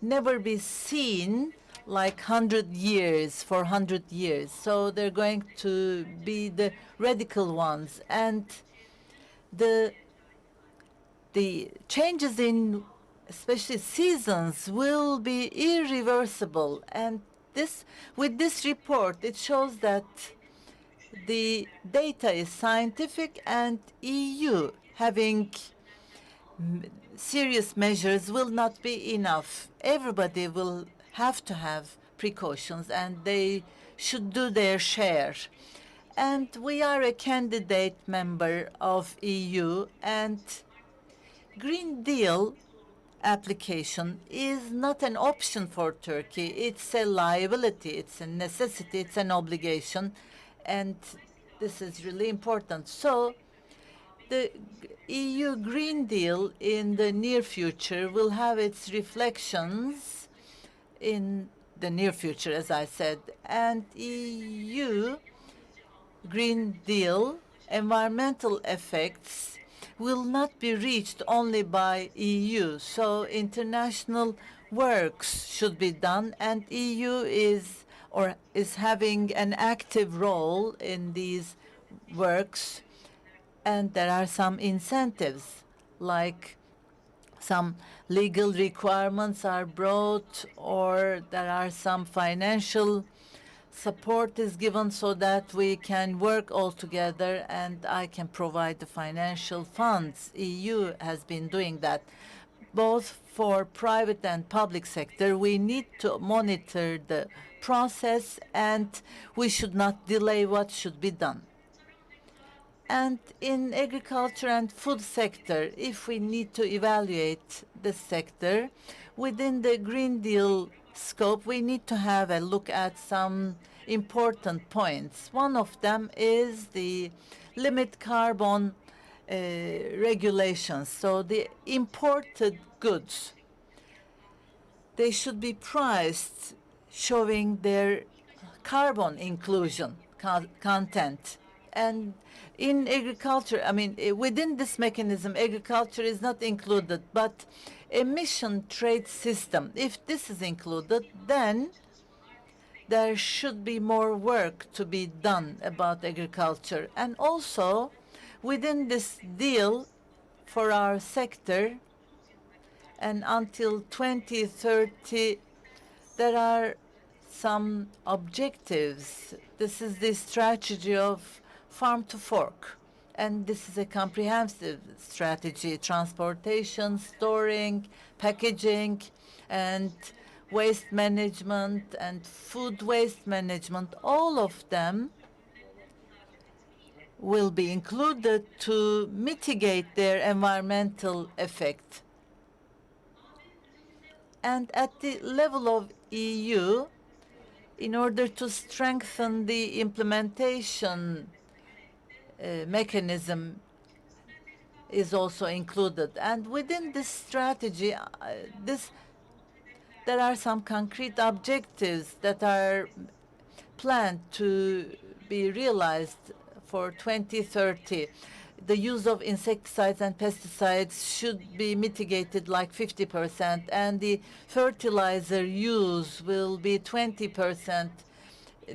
never be seen like 100 years, for 100 years. So they're going to be the radical ones. And the changes in especially seasons will be irreversible. And with this report, it shows that the data is scientific, and EU having serious measures will not be enough. Everybody will have to have precautions, and they should do their share. And we are a candidate member of EU, and Green Deal application is not an option for Turkey. It's a liability, it's a necessity, it's an obligation, and this is really important. So the EU Green Deal in the near future will have its reflections in the near future, as I said, and EU Green Deal environmental effects will not be reached only by EU. So international works should be done, and EU is having an active role in these works. And there are some incentives, like some legal requirements are brought, or there are some financial support is given so that we can work all together, and I can provide the financial funds. EU has been doing that, both for private and public sector. We need to monitor the process, and we should not delay what should be done. And in agriculture and food sector, if we need to evaluate the sector within the Green Deal scope, we need to have a look at some important points. One of them is the limit carbon regulations. So the imported goods, they should be priced showing their carbon inclusion content. And in agriculture, I mean, within this mechanism, agriculture is not included, but emission trade system, if this is included, then there should be more work to be done about agriculture. And also, within this deal for our sector, and until 2030, there are some objectives. This is the strategy of farm to fork. And this is a comprehensive strategy: transportation, storing, packaging, and waste management and food waste management. All of them will be included to mitigate their environmental effect. And at the level of EU, in order to strengthen the implementation mechanism is also included. And within this strategy, there are some concrete objectives that are planned to be realized for 2030. The use of insecticides and pesticides should be mitigated like 50%, and the fertilizer use will be 20%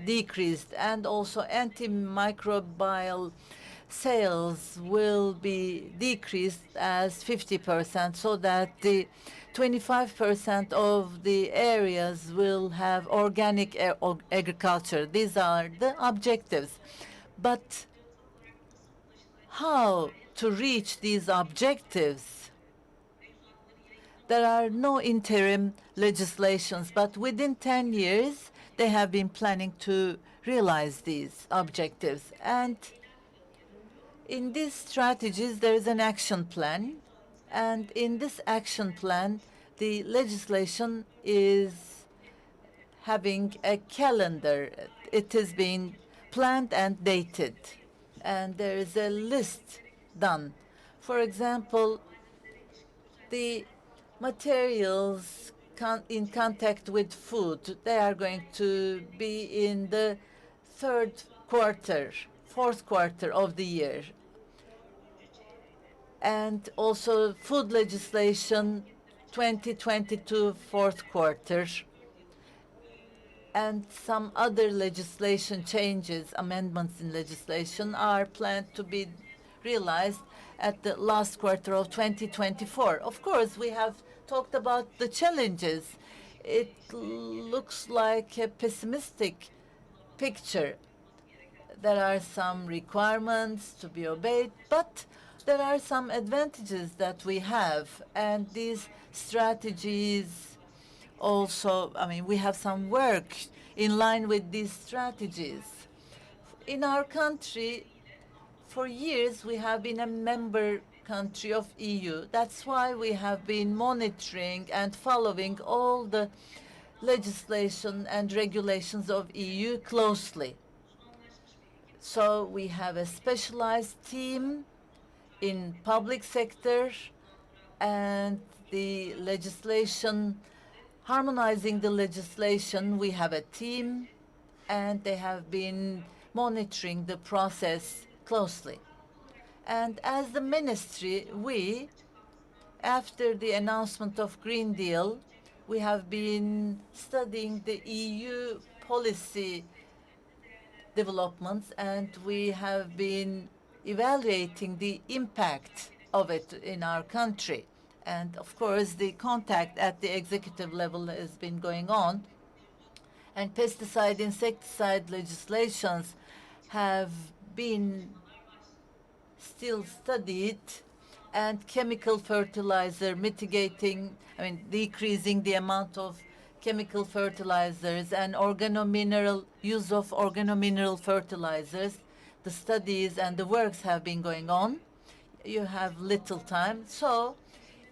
decreased, and also antimicrobial sales will be decreased as 50%, so that the 25% of the areas will have organic agriculture. These are the objectives. But how to reach these objectives? There are no interim legislations, but within 10 years, they have been planning to realize these objectives. And in these strategies, there is an action plan. And in this action plan, the legislation is having a calendar. It is being planned and dated. And there is a list done. For example, the materials in contact with food, they are going to be in the fourth quarter of the year. And also food legislation, 2022 fourth quarter. And some other legislation changes, amendments in legislation, are planned to be realized at the last quarter of 2024. Of course, we have talked about the challenges. It looks like a pessimistic picture. There are some requirements to be obeyed, but there are some advantages that we have, and these strategies also, I mean, we have some work in line with these strategies. In our country, for years, we have been a member country of EU. That's why we have been monitoring and following all the legislation and regulations of EU closely. So we have a specialized team in public sector and the legislation, harmonizing the legislation. We have a team and they have been monitoring the process closely. And as the ministry, we, after the announcement of Green Deal, we have been studying the EU policy developments, and we have been evaluating the impact of it in our country. And of course, the contact at the executive level has been going on. And pesticide, insecticide legislations have been still studied, and chemical fertilizer mitigating, I mean, decreasing the amount of chemical fertilizers and use of organomineral fertilizers. The studies and the works have been going on. You have little time. So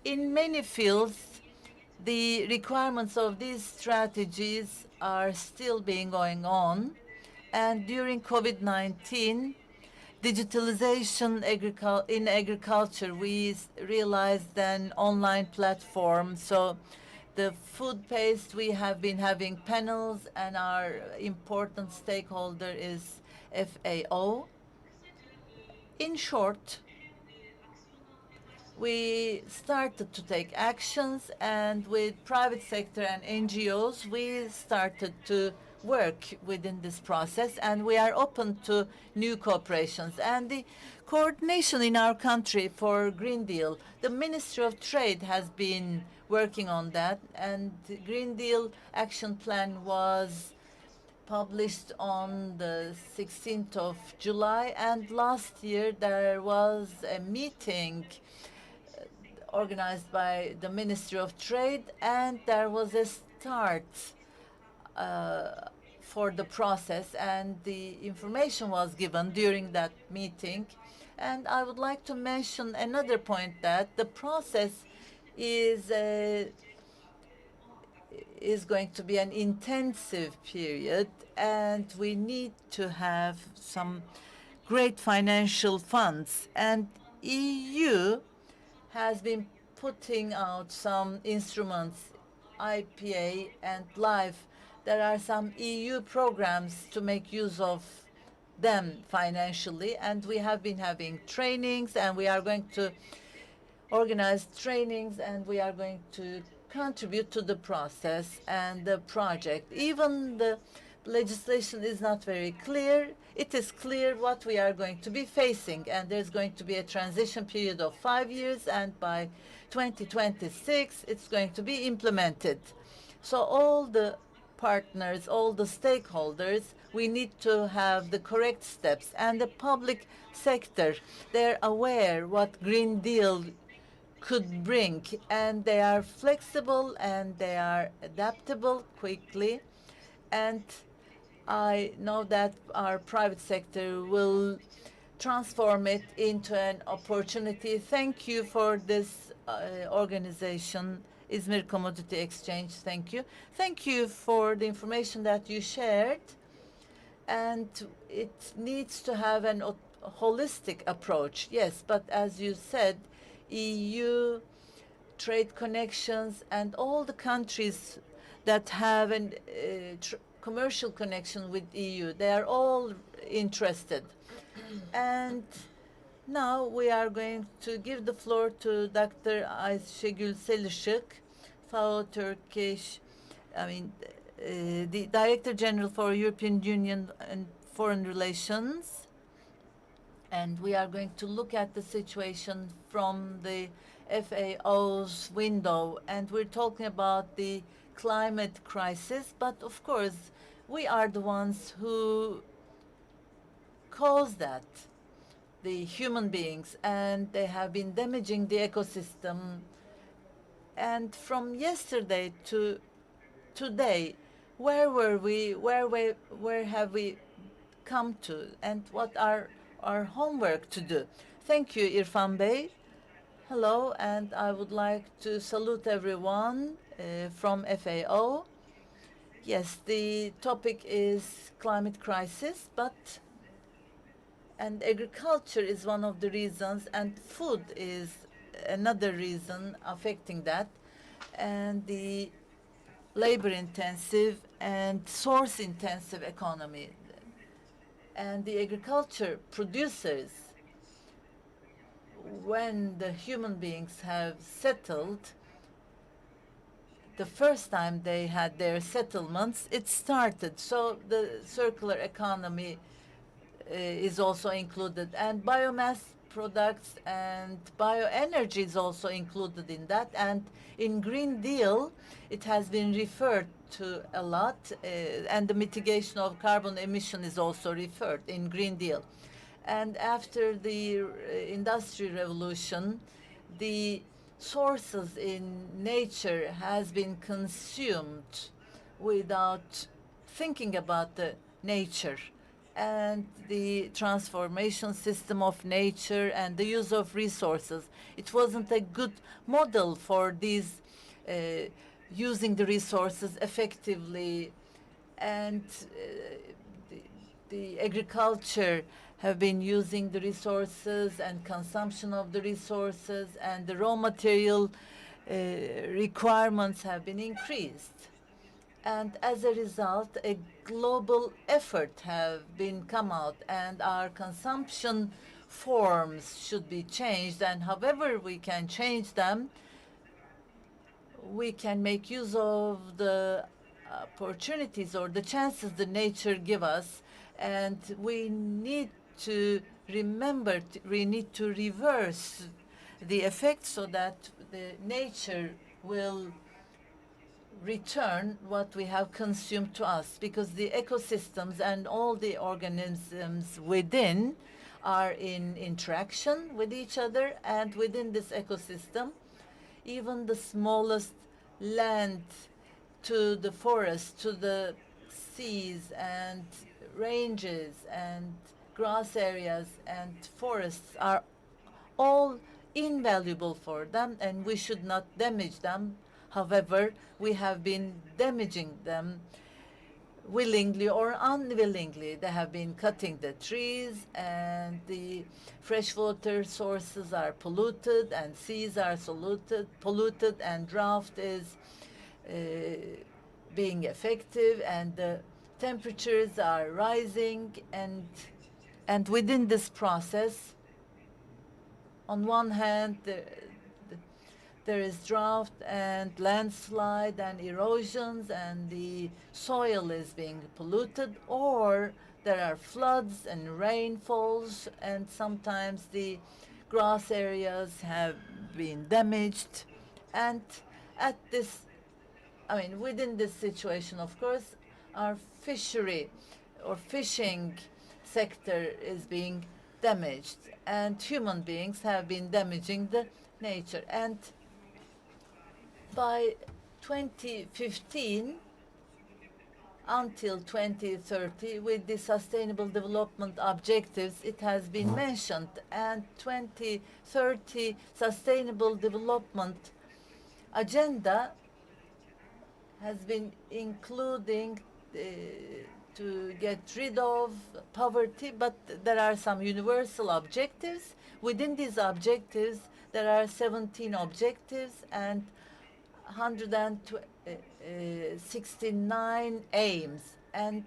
in many fields, the requirements of these strategies are still being going on. And during COVID-19, digitalization in agriculture, we realized an online platform. So the food paste, we have been having panels, and our important stakeholder is FAO. In short, we started to take actions, and with private sector and NGOs, we started to work within this process, and we are open to new cooperations. And the coordination in our country for Green Deal, the Ministry of Trade has been working on that, and the Green Deal action plan was published on the 16th of July, and last year there was a meeting organized by the Ministry of Trade, and there was a start for the process, and the information was given during that meeting. And I would like to mention another point, that the process is going to be an intensive period, and we need to have some great financial funds. And EU has been putting out some instruments, IPA and LIFE. There are some EU programs to make use of them financially, and we have been having trainings, and we are going to organize trainings, and we are going to contribute to the process and the project. Even the legislation is not very clear. It is clear what we are going to be facing, and there's going to be a transition period of 5 years, and by 2026 it's going to be implemented. So all the partners, all the stakeholders, we need to have the correct steps, and the public sector, they're aware what Green Deal could bring, and they are flexible and they are adaptable quickly. And I know that our private sector will transform it into an opportunity. Thank you for this organization, Izmir Commodity Exchange. Thank you. Thank you for the information that you shared. And it needs to have an holistic approach, yes, but as you said, EU trade connections and all the countries that have a commercial connection with EU, they are all interested. And now we are going to give the floor to Dr. Ayşegül Selışık, FAO Turkish, the Director General for European Union and Foreign Relations. And we are going to look at the situation from the FAO's window. And we're talking about the climate crisis, but of course, we are the ones who caused that, the human beings, and they have been damaging the ecosystem. And from yesterday to today, where were we? Where have we come to? And what are our homework to do? Thank you, Irfan Bey. Hello, and I would like to salute everyone from FAO. Yes, the topic is climate crisis, and agriculture is one of the reasons, and food is another reason affecting that, and the labor-intensive and source-intensive economy. And the agriculture producers, when the human beings have settled, the first time they had their settlements, it started. So the circular economy is also included, and biomass products and bioenergy is also included in that. And in Green Deal, it has been referred to a lot, and the mitigation of carbon emission is also referred in Green Deal. And after the Industrial Revolution, the sources in nature has been consumed without thinking about the nature and the transformation system of nature and the use of resources. It wasn't a good model for these using the resources effectively, and the agriculture have been using the resources and consumption of the resources, and the raw material requirements have been increased. And as a result, a global effort have been come out, and our consumption forms should be changed. And however we can change them, we can make use of the opportunities or the chances the nature give us. And we need to remember, we need to reverse the effect so that the nature will return what we have consumed to us, because the ecosystems and all the organisms within are in interaction with each other. And within this ecosystem, even the smallest land to the forest, to the seas and ranges and grass areas and forests are all invaluable for them, and we should not damage them. However, we have been damaging them willingly or unwillingly. They have been cutting the trees, and the freshwater sources are polluted, and seas are polluted, and drought is being effective, and the temperatures are rising. And within this process, on one hand, there is drought and landslide and erosions, and the soil is being polluted, or there are floods and rainfalls, and sometimes the grass areas have been damaged. And at this, within this situation, of course, our fishery or fishing sector is being damaged, and human beings have been damaging the nature. And by 2015 until 2030, with the Sustainable Development Objectives, it has been mentioned, and 2030 Sustainable Development Agenda has been including to get rid of poverty, but there are some universal objectives. Within these objectives, there are 17 objectives and 169 aims, and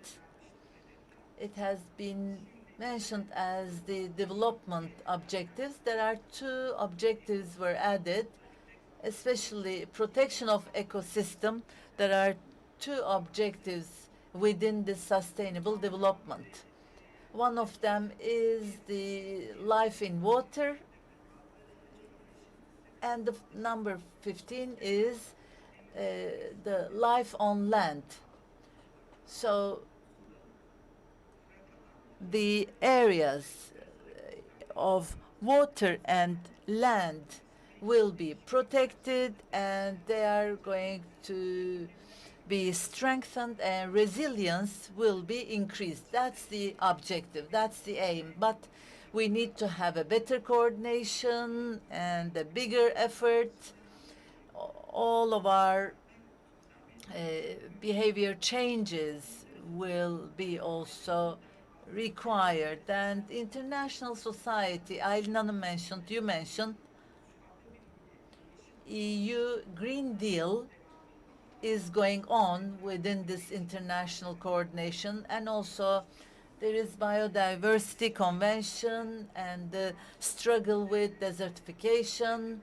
it has been mentioned as the development objectives. There are 2 objectives were added, especially protection of ecosystem. There are 2 objectives within the sustainable development. One of them is the life in water, and the number 15 is the life on land. So the areas of water and land will be protected, and they are going to be strengthened, and resilience will be increased. That's the objective, that's the aim. But we need to have a better coordination and a bigger effort. All of our behavior changes will be also required. And international society, Aylin Hanım mentioned, you mentioned, EU Green Deal is going on within this international coordination, and also there is biodiversity convention and the struggle with desertification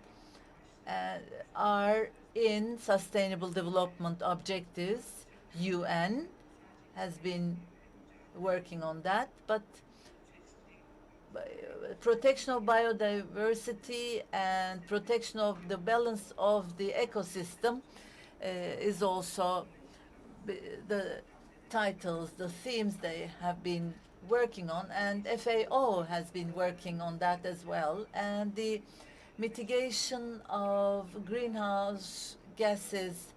are in sustainable development objectives. UN has been working on that, but protection of biodiversity and protection of the balance of the ecosystem is also the titles, the themes they have been working on, and FAO has been working on that as well. And the mitigation of greenhouse gases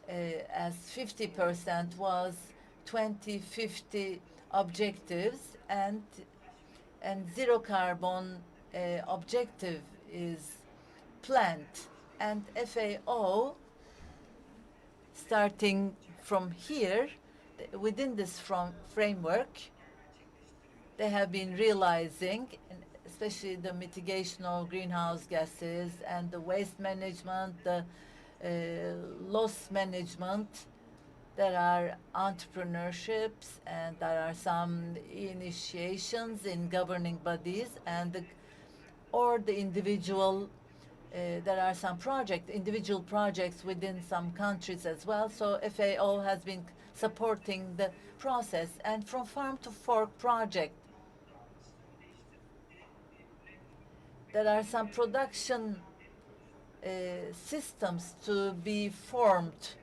as 50% was 2050 objectives, and zero carbon objective is planned. And FAO, starting from here, within this framework, they have been realizing, especially the mitigation of greenhouse gases and the waste management, the loss management. There are entrepreneurships, and there are some initiations in governing bodies, and the individual. There are some individual projects within some countries as well. So FAO has been supporting the process. And from farm to fork project, there are some production systems to be formed,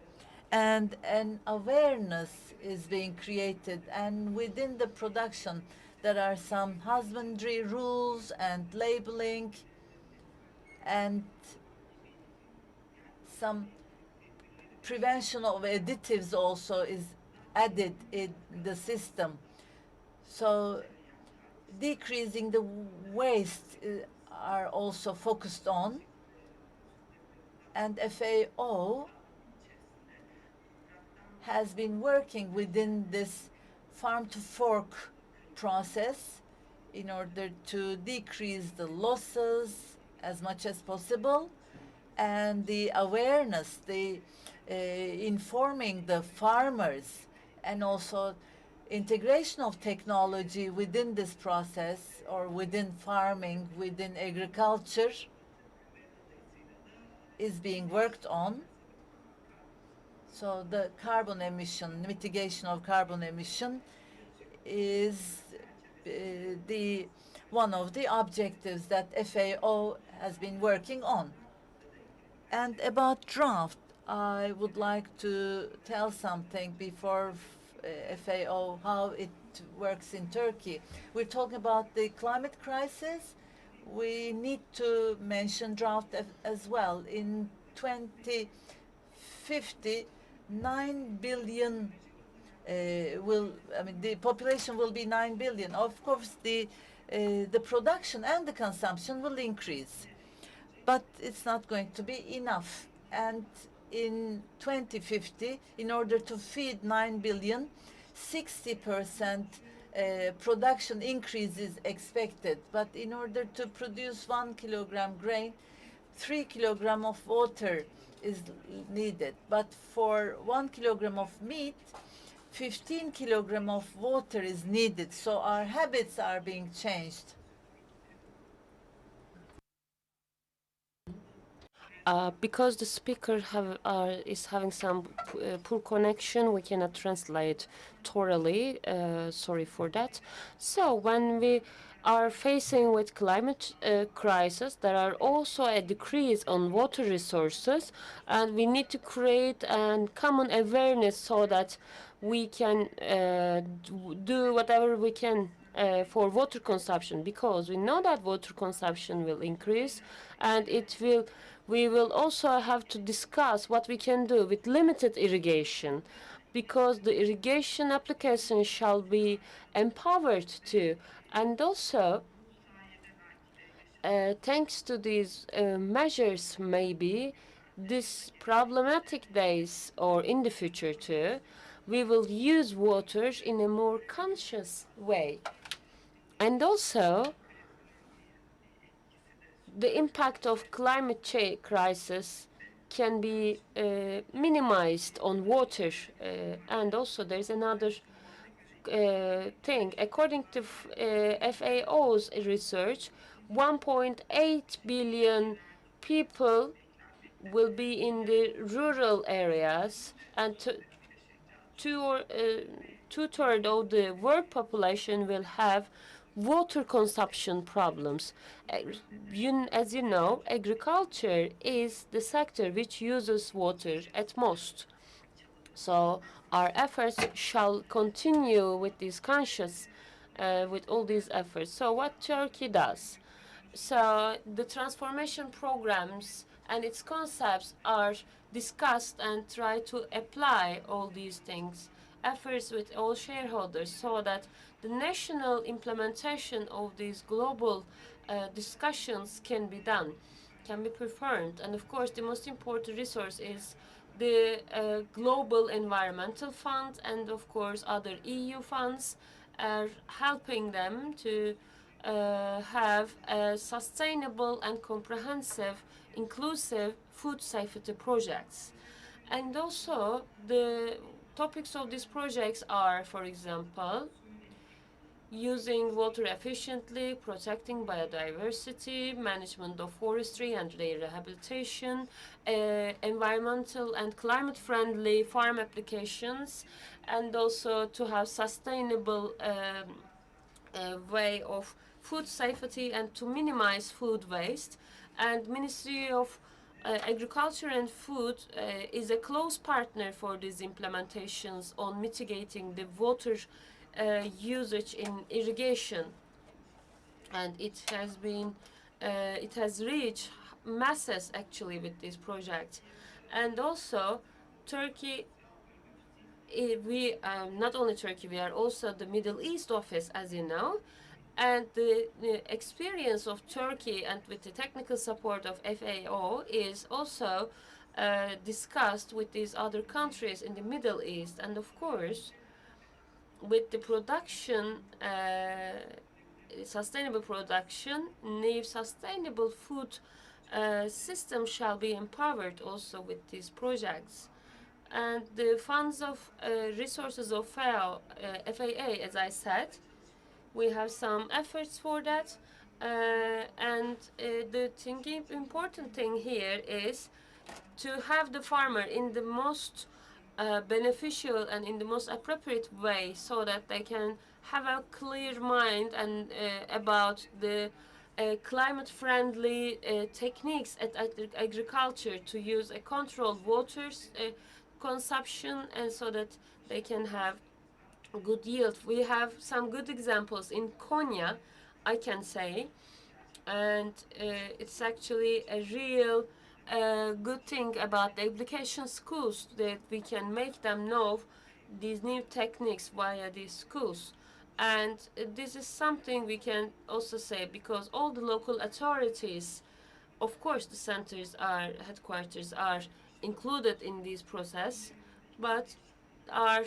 and an awareness is being created. And within the production, there are some husbandry rules and labeling, and some prevention of additives also is added in the system. So decreasing the waste are also focused on, and FAO has been working within this farm to fork process in order to decrease the losses as much as possible, and the awareness, the informing the farmers, and also integration of technology within this process, or within farming, within agriculture, is being worked on. So the carbon emission, mitigation of carbon emission is one of the objectives that FAO has been working on. And about draft, I would like to tell something before FAO, how it works in Turkey. We're talking about the climate crisis. We need to mention drought as well. In 2050, 9 billion the population will be 9 billion. Of course, the production and the consumption will increase, but it's not going to be enough. And in 2050, in order to feed 9 billion, 60% production increase is expected. But in order to produce 1 kilogram grain, 3 kilogram of water is needed. But for 1 kilogram of meat, 15 kilogram of water is needed. So our habits are being changed. Because the speaker is having some poor connection, we cannot translate thoroughly. Sorry for that. So when we are facing with climate crisis, there are also a decrease on water resources, and we need to create a common awareness so that we can do whatever we can for water consumption, because we know that water consumption will increase, and we will also have to discuss what we can do with limited irrigation, because the irrigation application shall be empowered too. And also, thanks to these measures, maybe this problematic days or in the future too, we will use water in a more conscious way. And also, the impact of climate change crisis can be minimized on water. And also, there's another thing. According to FAO's research, 1.8 billion people will be in the rural areas, and two-thirds of the world population will have water consumption problems. As you know, agriculture is the sector which uses water at most. So our efforts shall continue with this conscious, with all these efforts. So what Turkey does? So the transformation programs and its concepts are discussed and try to apply all these things, efforts with all shareholders, so that the national implementation of these global discussions can be done, can be performed. And of course, the most important resource is the Global Environmental Fund, and of course other EU funds are helping them to have sustainable and comprehensive, inclusive food safety projects. And also the topics of these projects are, for example, using water efficiently, protecting biodiversity, management of forestry and rehabilitation, environmental and climate-friendly farm applications, and also to have sustainable way of food safety and to minimize food waste. And Ministry of Agriculture and Food is a close partner for these implementations on mitigating the water usage in irrigation, and it has reached masses actually with this project. And also Turkey, we not only Turkey, we are also the Middle East office, as you know, and the experience of Turkey and with the technical support of FAO is also discussed with these other countries in the Middle East. And of course, with the production, sustainable production, new sustainable food system shall be empowered also with these projects. And the funds of resources of FAA, as I said, we have some efforts for that. And the important thing here is to have the farmer in the most beneficial and in the most appropriate way, so that they can have a clear mind and about the climate-friendly techniques at agriculture, to use a controlled water consumption, and so that they can have good yield. We have some good examples in Konya, I can say, and it's actually a real good thing about the application schools, that we can make them know these new techniques via these schools. And this is something we can also say, because all the local authorities, of course the headquarters are included in this process, but our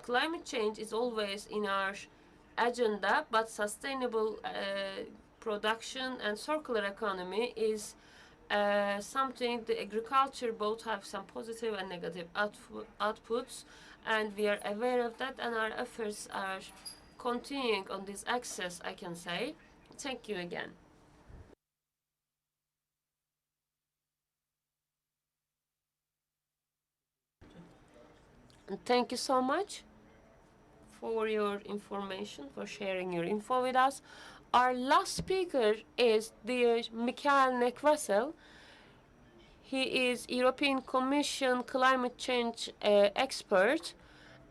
climate change is always in our agenda, but sustainable production and circular economy is something the agriculture both have some positive and negative outputs, and we are aware of that, and our efforts are continuing on this axis, I can say. Thank you again. And thank you so much for your information, for sharing your info with us. Our last speaker is dear Mikael Nekvasel. He is European Commission climate change expert,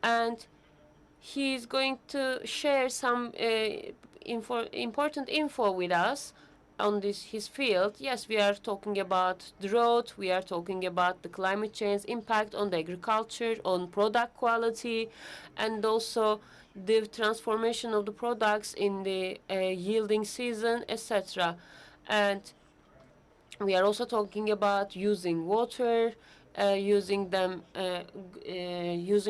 and He's going to share some important info with us on his field. Yes, we are talking about drought, we are talking about the climate change impact on the agriculture, on product quality, and also the transformation of the products in the yielding season, etc. And we are also talking about using water, using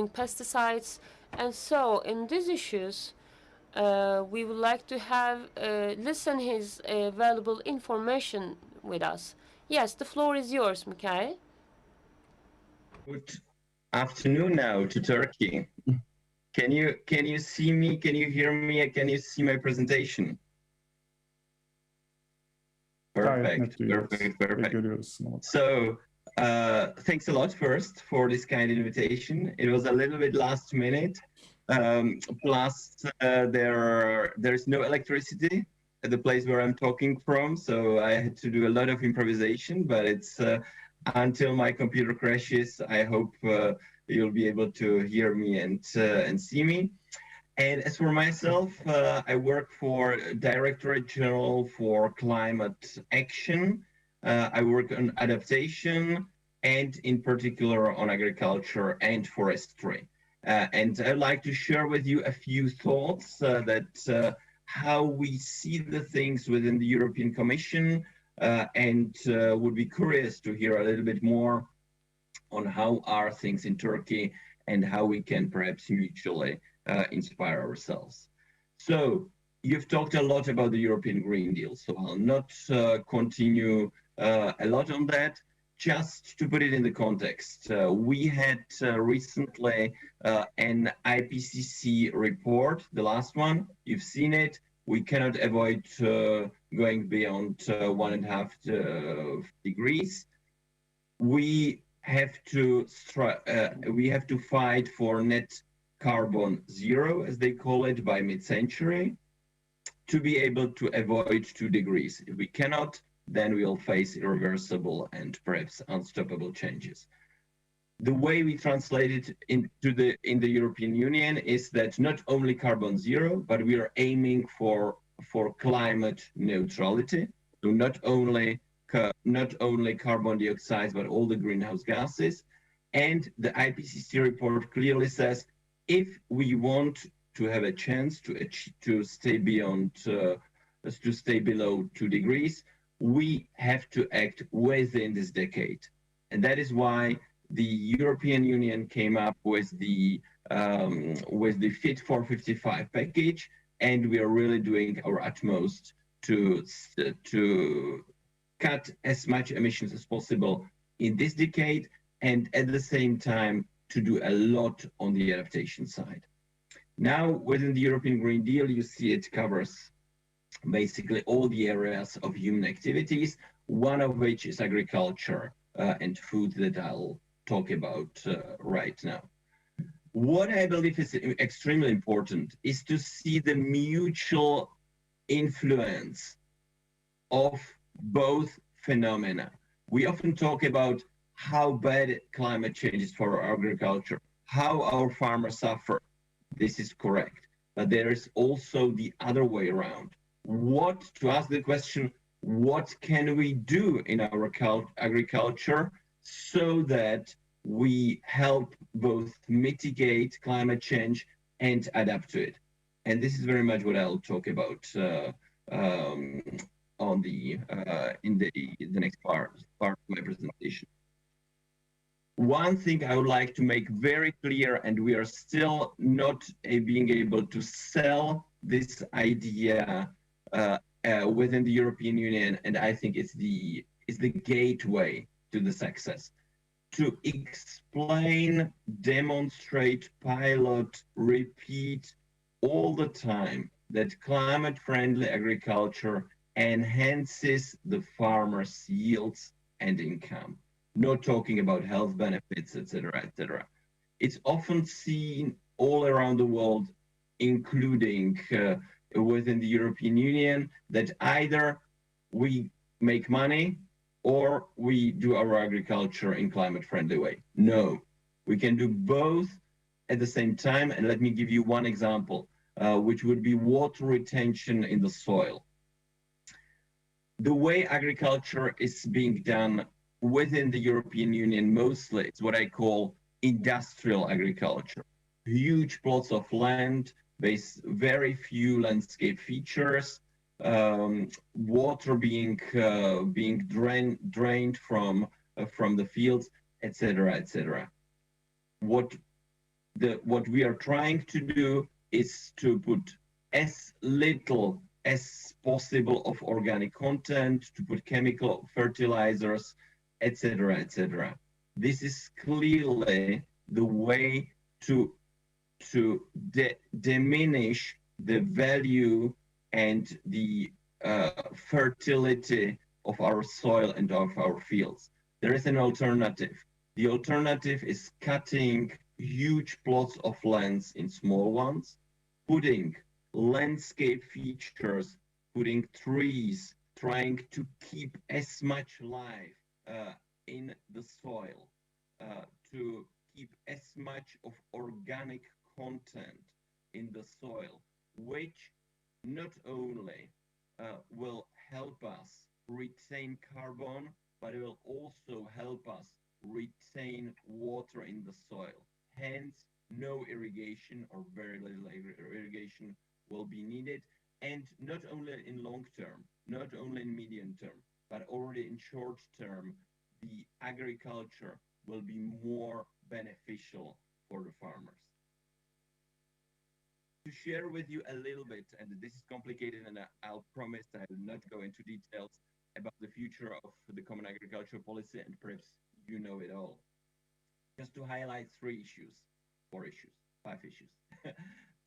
pesticides, and so in these issues, we would like to have listen his valuable information with us. Yes, the floor is yours, Mikhail. Good afternoon now to Turkey. Can you see me? Can you hear me? Can you see my presentation? Gayet net Perfect, duyuyoruz perfect, ve perfect. görüyoruz sunumda. So, thanks a lot first for this kind invitation. It was a little bit last minute. Plus, there is no electricity at the place where I'm talking from, so I had to do a lot of improvisation. But it's until my computer crashes. I hope you'll be able to hear me and see me. And as for myself, I work for Directorate General for Climate Action. I work on adaptation and in particular on agriculture and forestry. And I'd like to share with you a few thoughts that how we see the things within the European Commission and would be curious to hear a little bit more on how are things in Turkey and how we can perhaps mutually inspire ourselves. So you've talked a lot about the European Green Deal, so I'll not continue a lot on that. Just to put it in the context, we had recently an IPCC report, the last one. You've seen it. We cannot avoid going beyond 1.5 degrees. We have to fight for net carbon zero, as they call it, by mid-century, to be able to avoid 2 degrees. If we cannot, then we'll face irreversible and perhaps unstoppable changes. The way we translate it in the European Union is that not only carbon zero, but we are aiming for climate neutrality. So not only carbon dioxide, but all the greenhouse gases. And the IPCC report clearly says, if we want to have a chance to stay below 2 degrees, we have to act within this decade. And that is why the European Union came up with the Fit for 55 package, and we are really doing our utmost to cut as much emissions as possible in this decade, and at the same time to do a lot on the adaptation side. Now, within the European Green Deal, you see it covers basically all the areas of human activities, one of which is agriculture and food that I'll talk about right now. What I believe is extremely important is to see the mutual influence of both phenomena. We often talk about how bad climate change is for our agriculture, how our farmers suffer. This is correct. But there is also the other way around. To ask the question, what can we do in our agriculture so that we help both mitigate climate change and adapt to it? And this is very much what I'll talk about in the next part of my presentation. One thing I would like to make very clear, and we are still not being able to sell this idea within the European Union, and I think it's the gateway to the success. To explain, demonstrate, pilot, repeat all the time that climate-friendly agriculture enhances the farmer's yields and income. Not talking about health benefits, etc., etc. It's often seen all around the world, including within the European Union, that either we make money or we do our agriculture in climate-friendly way. No, we can do both at the same time. And let me give you one example, which would be water retention in the soil. The way agriculture is being done within the European Union mostly, it's what I call industrial agriculture. Huge plots of land, very few landscape features, water being drained from the fields, etc., etc. What we are trying to do is to put as little as possible of organic content, to put chemical fertilizers, etc., etc. This is clearly the way to diminish the value and the fertility of our soil and of our fields. There is an alternative. The alternative is cutting huge plots of lands in small ones, putting landscape features, putting trees, trying to keep as much life in the soil, to keep as much of organic content in the soil, which not only will help us retain carbon, but it will also help us retain water in the soil. Hence, no irrigation or very little irrigation will be needed, and not only in long term, not only in medium term, but already in short term, the agriculture will be more beneficial for the farmers. To share with you a little bit, and this is complicated, and I'll promise I will not go into details about the future of the Common Agricultural Policy, and perhaps you know it all. Just to highlight 4 issues, 5 issues.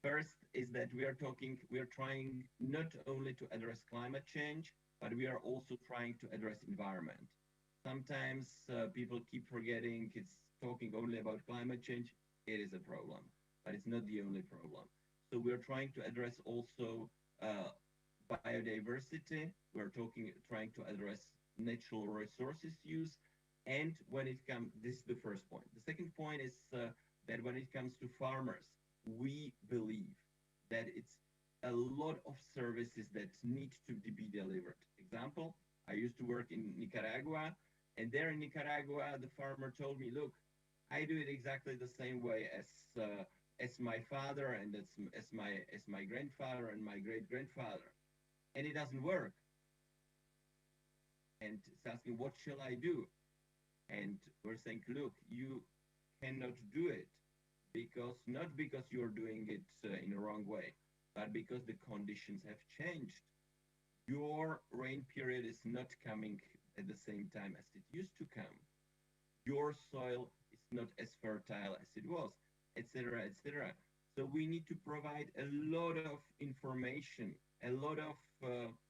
First is that we are trying not only to address climate change, but we are also trying to address environment. Sometimes people keep forgetting it's talking only about climate change. It is a problem, but it's not the only problem. So we're trying to address also biodiversity. We're trying to address natural resources use. And when it comes, this is the first point. The second point is that when it comes to farmers, we believe that it's a lot of services that need to be delivered. Example, I used to work in Nicaragua, and there in Nicaragua, the farmer told me, look, I do it exactly the same way as my father and as my grandfather and my great-grandfather, and it doesn't work. And it's asking, what shall I do? And we're saying, look, you cannot do it not because you're doing it in the wrong way, but because the conditions have changed. Your rain period is not coming at the same time as it used to come. Your soil is not as fertile as it was, etc., etc. So we need to provide a lot of information, a lot of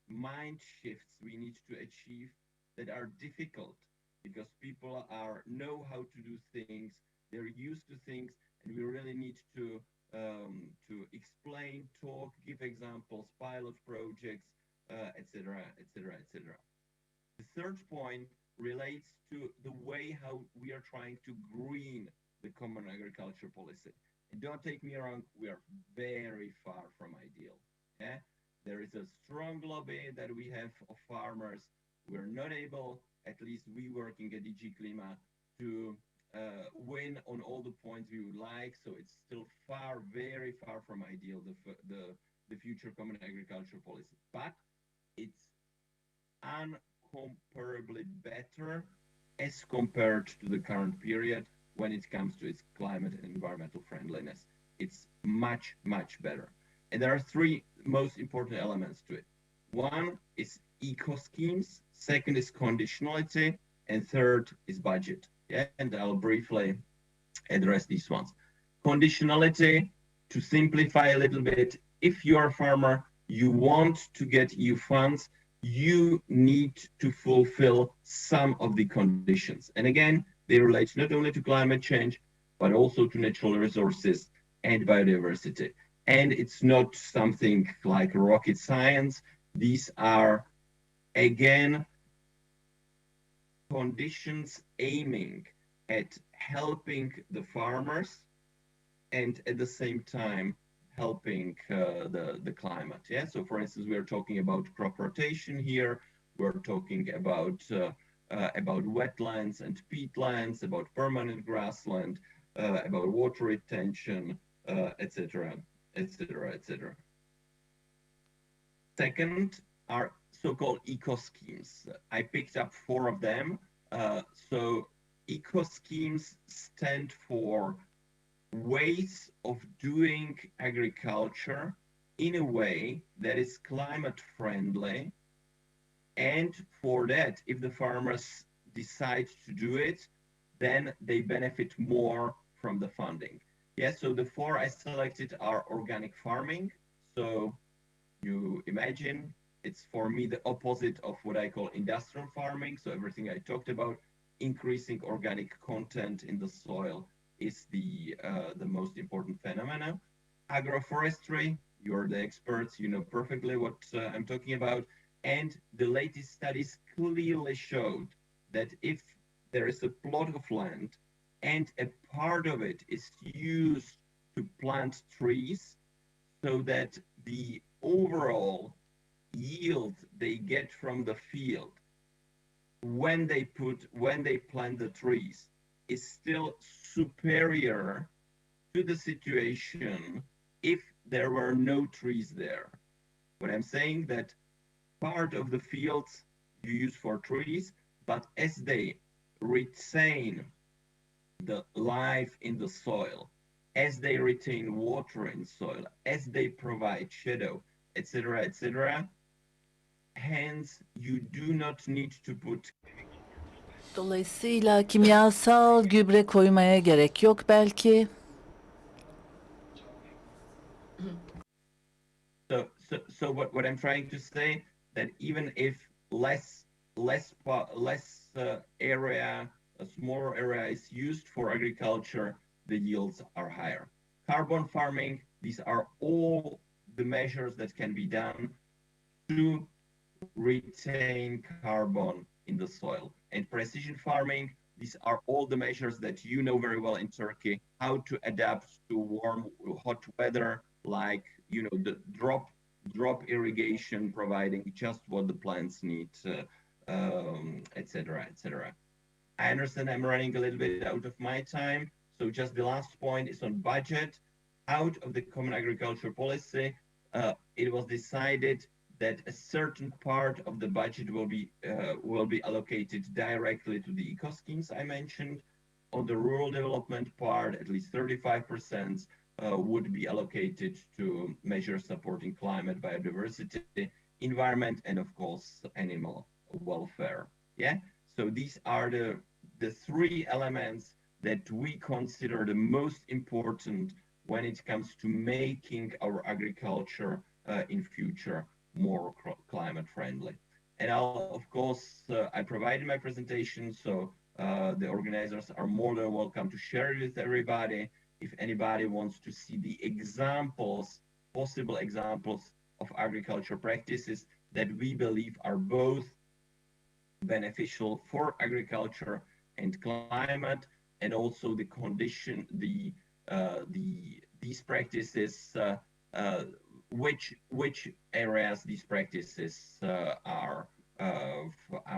mind shifts we need to achieve that are difficult because people know how to do things, they're used to things, and we really need to explain, talk, give examples, pilot projects, etc., etc., etc. The third point relates to the way how we are trying to green the Common Agriculture Policy. And don't take me wrong, we are very far from ideal. Yeah? There is a strong lobby that we have of farmers. We're not able, at least we working at DG Klima, to win on all the points we would like. So it's still very far from ideal, the future Common Agriculture Policy. But it's incomparably better as compared to the current period when it comes to its climate and environmental friendliness. It's much, much better. And there are 3 most important elements to it. One is eco schemes, second is conditionality, and third is budget. Yeah? And I'll briefly address these ones. Conditionality, to simplify a little bit, if you're a farmer, you want to get EU funds, you need to fulfill some of the conditions. And again, they relate not only to climate change, but also to natural resources and biodiversity. And it's not something like rocket science. These are, again, conditions aiming at helping the farmers and at the same time helping the climate. Yeah. So, for instance, we are talking about crop rotation here. We're talking about wetlands and peatlands, about permanent grassland, about water retention, etc., etc., etc. Second are so-called eco schemes. I picked up 4 of them. So eco schemes stand for ways of doing agriculture in a way that is climate friendly. And for that, if the farmers decide to do it, then they benefit more from the funding. Yeah, so the 4 I selected are organic farming. So you imagine it's for me the opposite of what I call industrial farming. So everything I talked about, increasing organic content in the soil is the most important phenomena. Agroforestry, you're the experts, you know perfectly what I'm talking about. And the latest studies clearly showed that if there is a plot of land and a part of it is used to plant trees, so that the overall yield they get from the field when they plant the trees is still superior to the situation if there were no trees there. What I'm saying that part of the fields you use for trees, but as they retain the life in the soil, as they retain water in soil, as they provide shadow, etc., etc., hence you do not need to put. Dolayısıyla kimyasal gübre koymaya gerek yok belki. So what I'm trying to say that even if less area, a smaller area is used for agriculture, the yields are higher. Carbon farming, these are all the measures that can be done to retain carbon in the soil. And precision farming, these are all the measures that you know very well in Turkey, how to adapt to warm, hot weather, like, you know, the drop irrigation, providing just what the plants need, etc., etc. I understand I'm running a little bit out of my time, so just the last point is on budget. Out of the Common Agricultural Policy, it was decided that a certain part of the budget will be allocated directly to the eco schemes I mentioned. On the rural development part, at least 35% would be allocated to measures supporting climate, biodiversity, environment, and of course, animal welfare. Yeah. So these are the 3 elements that we consider the most important when it comes to making our agriculture in future more climate friendly. And of course, I provided my presentation, so the organizers are more than welcome to share it with everybody. If anybody wants to see the examples, possible examples of agriculture practices that we believe are both beneficial for agriculture and climate, and also the condition, these practices, which areas these practices are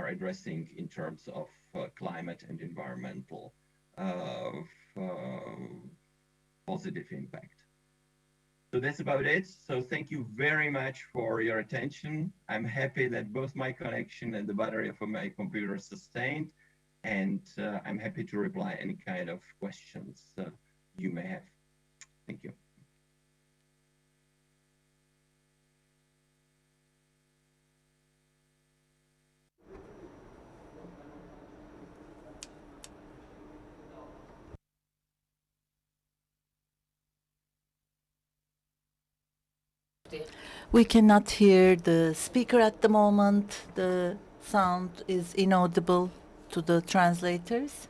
addressing in terms of climate and environmental positive impact. So that's about it. So thank you very much for your attention. I'm happy that both my connection and the battery of my computer sustained, and I'm happy to reply any kind of questions you may have. Thank you. We cannot hear the speaker at the moment. The sound is inaudible to the translators.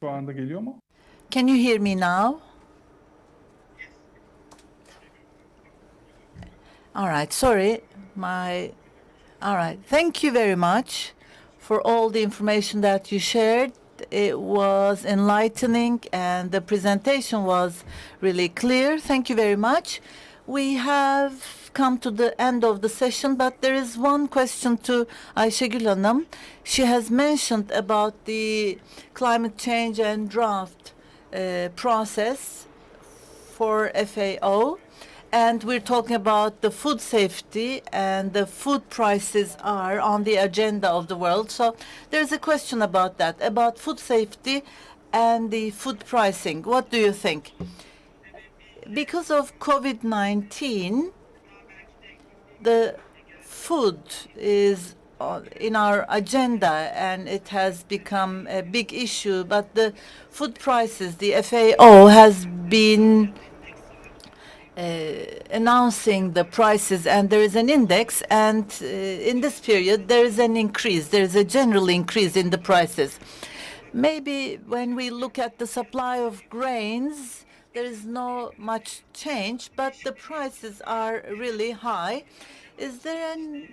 Şu anda geliyor mu? Can you hear me now? All right, sorry, all right. Thank you very much for all the information that you shared. It was enlightening and the presentation was really clear. Thank you very much. We have come to the end of the session, but there is one question to Ayşegül Hanım. She has mentioned about the climate change and draft process for FAO. And we're talking about the food safety, and the food prices are on the agenda of the world. So there's a question about that, about food safety and the food pricing. What do you think? Because of COVID-19, the food is in our agenda, and it has become a big issue. But the food prices, the FAO has been announcing the prices, and there is an index, and in this period there is an increase. There is a general increase in the prices. Maybe when we look at the supply of grains, there is no much change, but the prices are really high. Is there an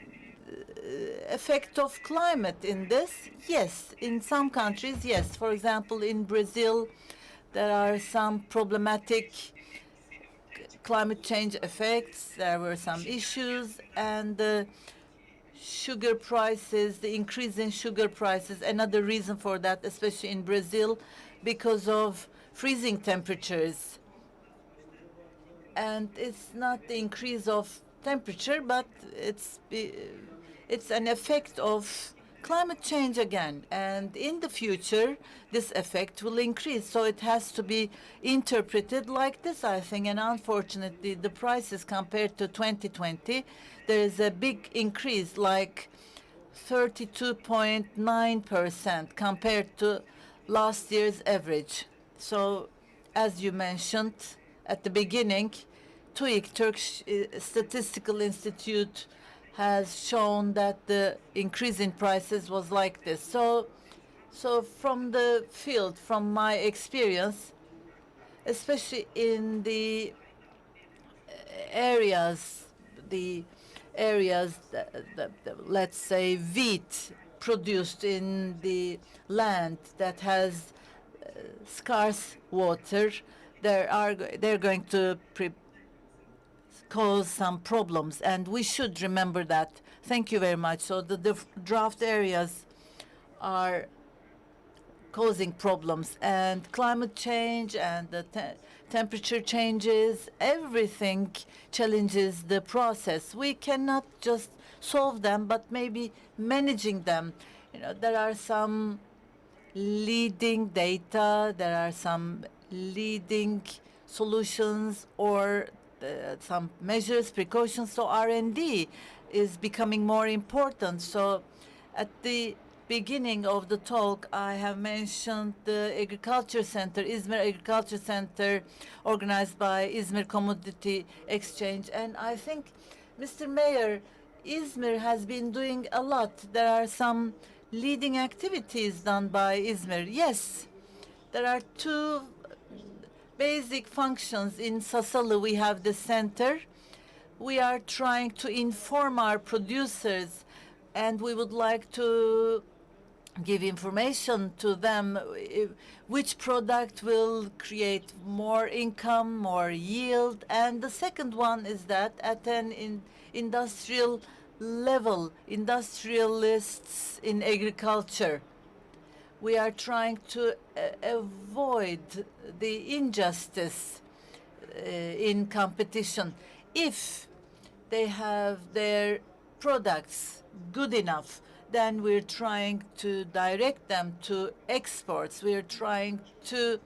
effect of climate in this? Yes, in some countries, yes. For example, in Brazil, there are some problematic climate change effects. There were some issues, and the sugar prices, the increase in sugar prices, another reason for that, especially in Brazil, because of freezing temperatures. And it's not the increase of temperature, but it's an effect of climate change again. And in the future, this effect will increase. So it has to be interpreted like this, I think. And unfortunately, the prices compared to 2020, there is a big increase, like 32.9% compared to last year's average. So as you mentioned at the beginning, TÜİK, Turkish Statistical Institute, has shown that the increase in prices was like this. So from the field, from my experience, especially in the areas, that, let's say, wheat produced in the land that has scarce water, they're going to cause some problems, and we should remember that. Thank you very much. So the draft areas are causing problems, and climate change and the temperature changes, everything challenges the process. We cannot just solve them, but maybe managing them. There are some leading data, there are some leading solutions, or some measures, precautions. So R&D is becoming more important. So at the beginning of the talk, I have mentioned the Agriculture Center, Izmir Agriculture Center, organized by Izmir Commodity Exchange. And I think, Mr. Mayor, Izmir has been doing a lot. There are some leading activities done by Izmir. Yes, there are two basic functions. In Sasalı, we have the center. We are trying to inform our producers, and we would like to give information to them which product will create more income, more yield. And the second one is that at an industrial level, industrialists in agriculture, we are trying to avoid the injustice in competition. If they have their products good enough, then we're trying to direct them to exports. We're trying to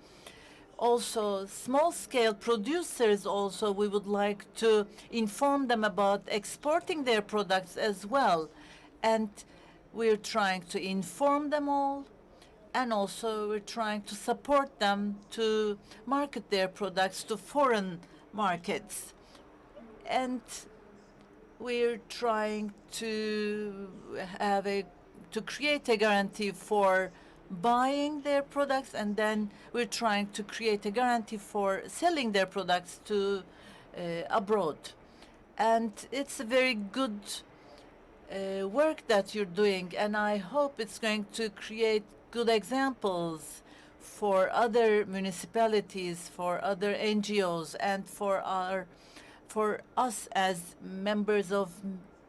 also small-scale producers also, we would like to inform them about exporting their products as well. And we're trying to inform them all, and also we're trying to support them to market their products to foreign markets. And we're trying to create a guarantee for buying their products, and then we're trying to create a guarantee for selling their products to abroad. And it's a very good work that you're doing, and I hope it's going to create good examples for other municipalities, for other NGOs, and for us as members of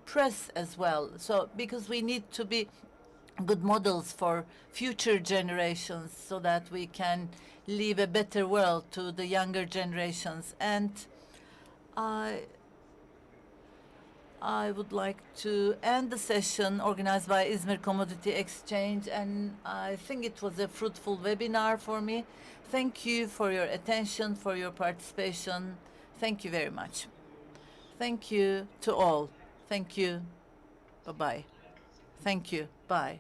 press as well. So because we need to be good models for future generations so that we can leave a better world to the younger generations. And I would like to end the session organized by Izmir Commodity Exchange, and I think it was a fruitful webinar for me. Thank you for your attention, for your participation. Thank you very much. Thank you to all. Thank you. Bye-bye. Thank you. Bye.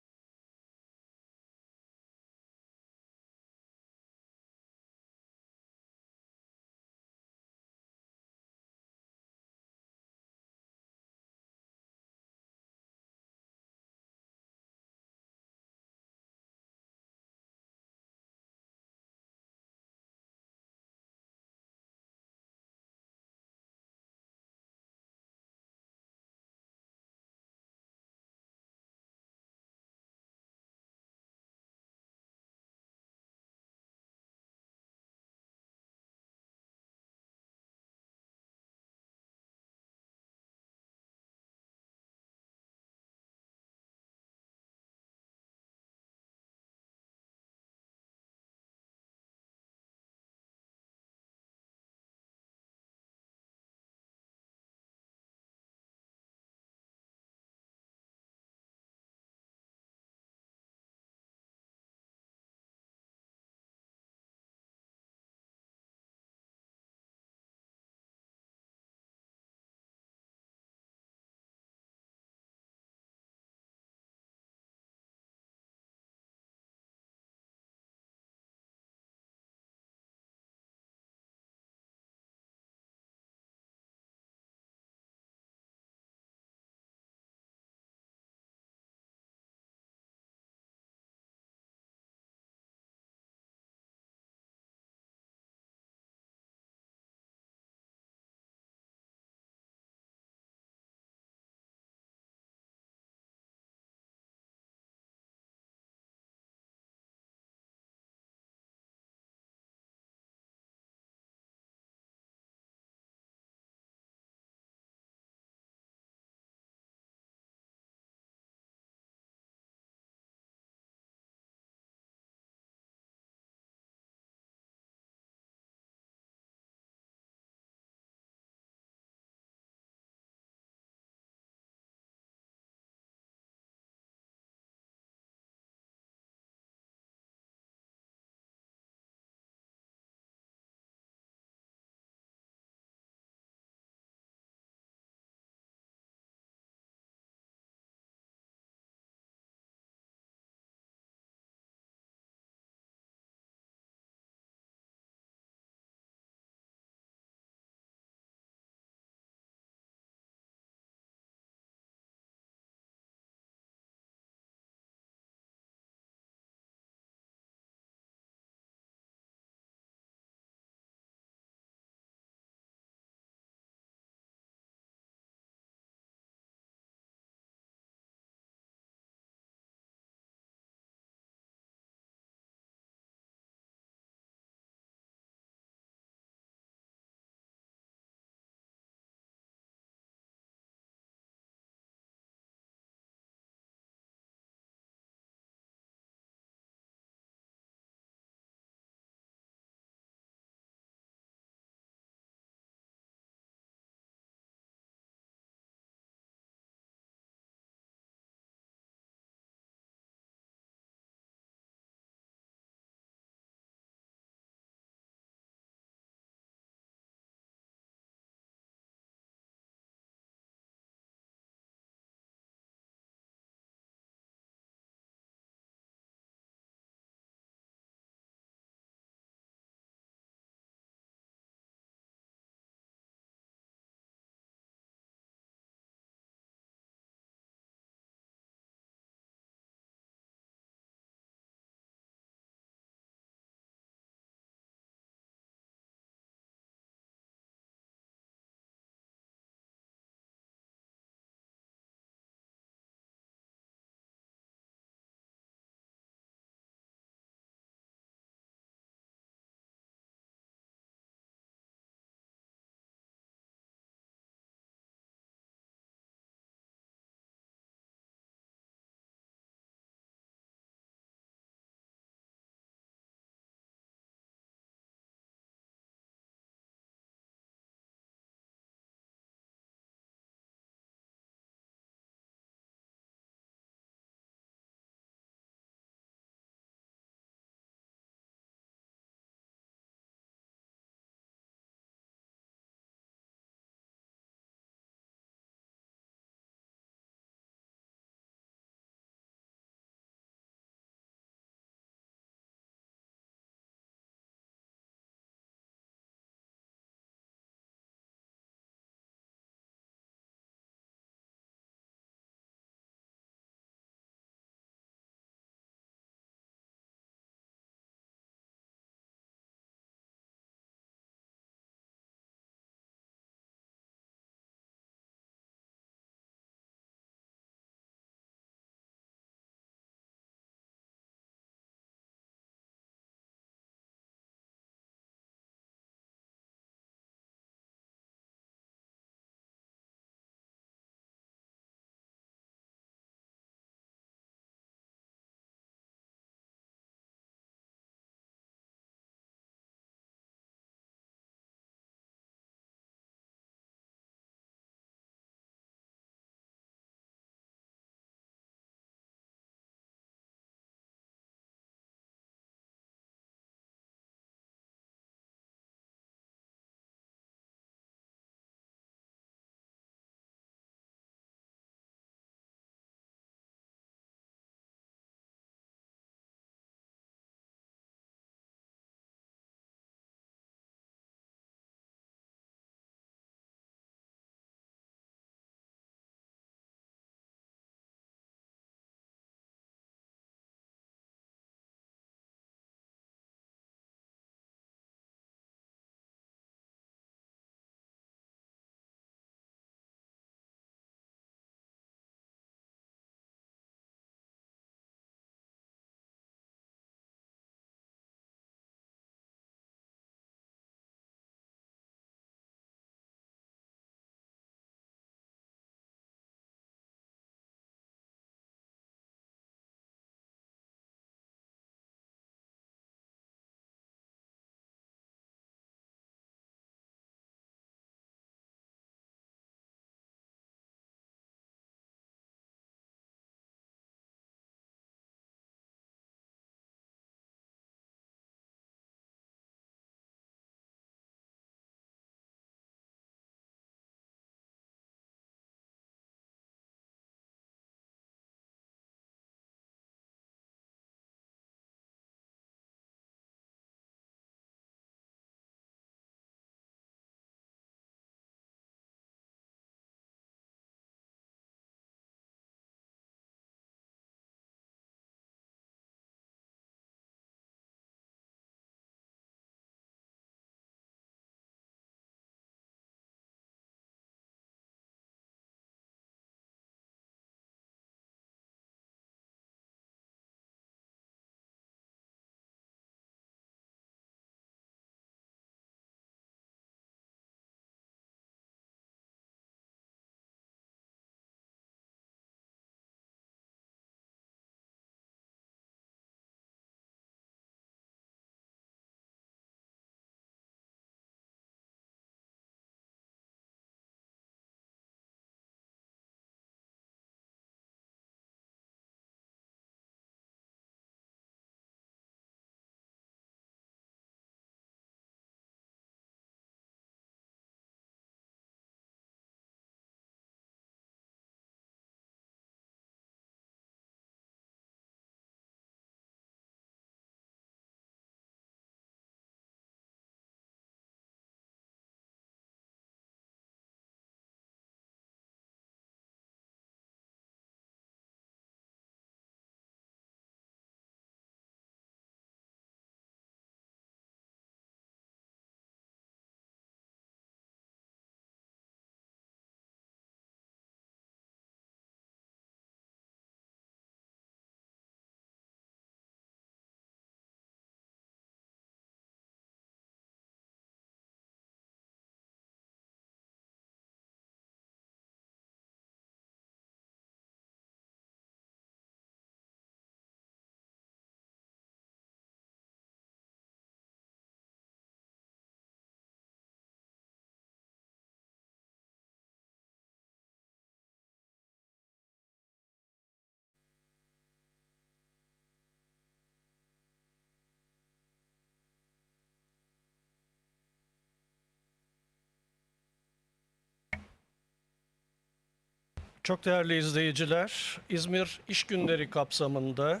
Çok değerli izleyiciler, İzmir İş Günleri kapsamında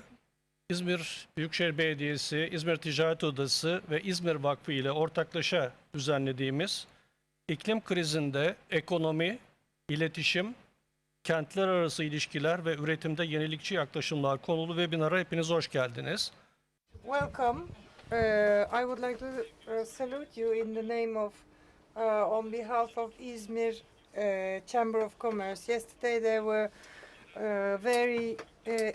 İzmir Büyükşehir Belediyesi, İzmir Ticaret Odası ve İzmir Vakfı ile ortaklaşa düzenlediğimiz iklim krizinde ekonomi, iletişim, kentler arası ilişkiler ve üretimde yenilikçi yaklaşımlar konulu webinara hepiniz hoş geldiniz. Welcome. I would like to salute you in the name of, on behalf of Izmir Chamber of Commerce. Yesterday there were very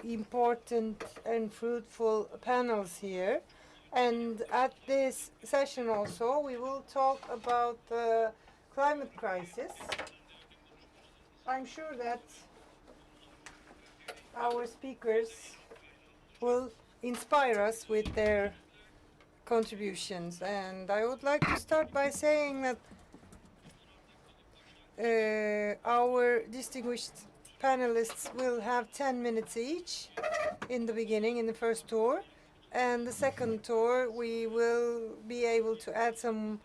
important and fruitful panels here. And at this session also we will talk about the climate crisis. I'm sure that our speakers will inspire us with their contributions. And I would like to start by saying that our distinguished panelists will have 10 minutes each in the beginning, in the first tour. And the second tour, we will be able to add some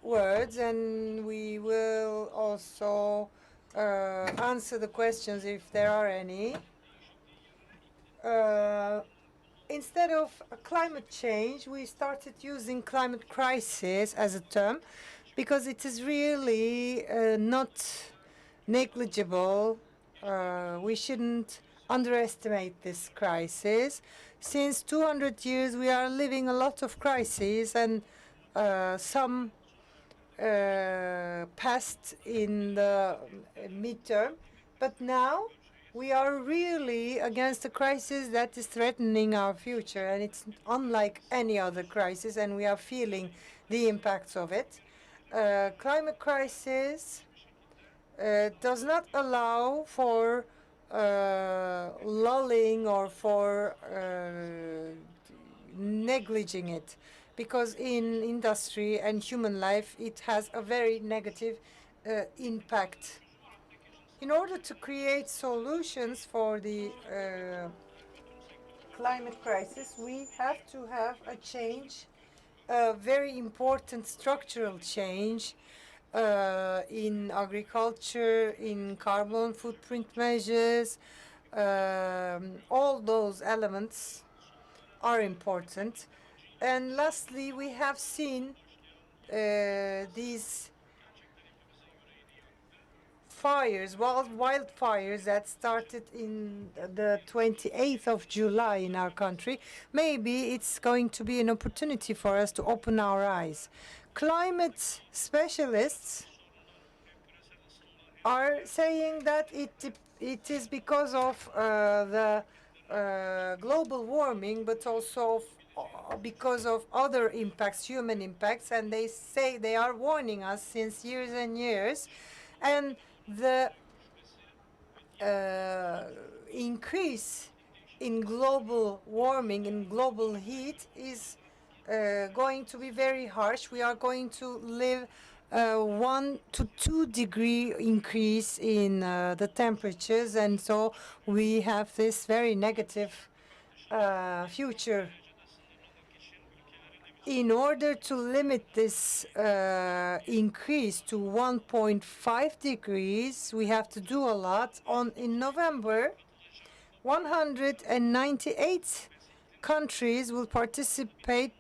words, and we will also answer the questions if there are any. Instead of climate change, we started using climate crisis as a term because it is really not negligible. We shouldn't underestimate this crisis. Since 200 years, we are living a lot of crises, and some passed in the midterm. But now we are really against a crisis that is threatening our future, and it's unlike any other crisis, and we are feeling the impacts of it. Climate crisis does not allow for lulling or for negliging it, because in industry and human life it has a very negative impact. In order to create solutions for the climate crisis, we have to have a change, a very important structural change in agriculture, in carbon footprint measures. All those elements are important. And lastly, we have seen these fires, wildfires that started in the 28th of July in our country. Maybe it's going to be an opportunity for us to open our eyes. Climate specialists are saying that it is because of the global warming, but also because of other impacts, human impacts, and they say they are warning us since years and years. And the increase in global warming, in global heat, is going to be very harsh. We are going to live 1 to 2 degree increase in the temperatures, and so we have this very negative future. In order to limit this increase to 1.5 degrees, we have to do a lot. In November, 198 countries will participate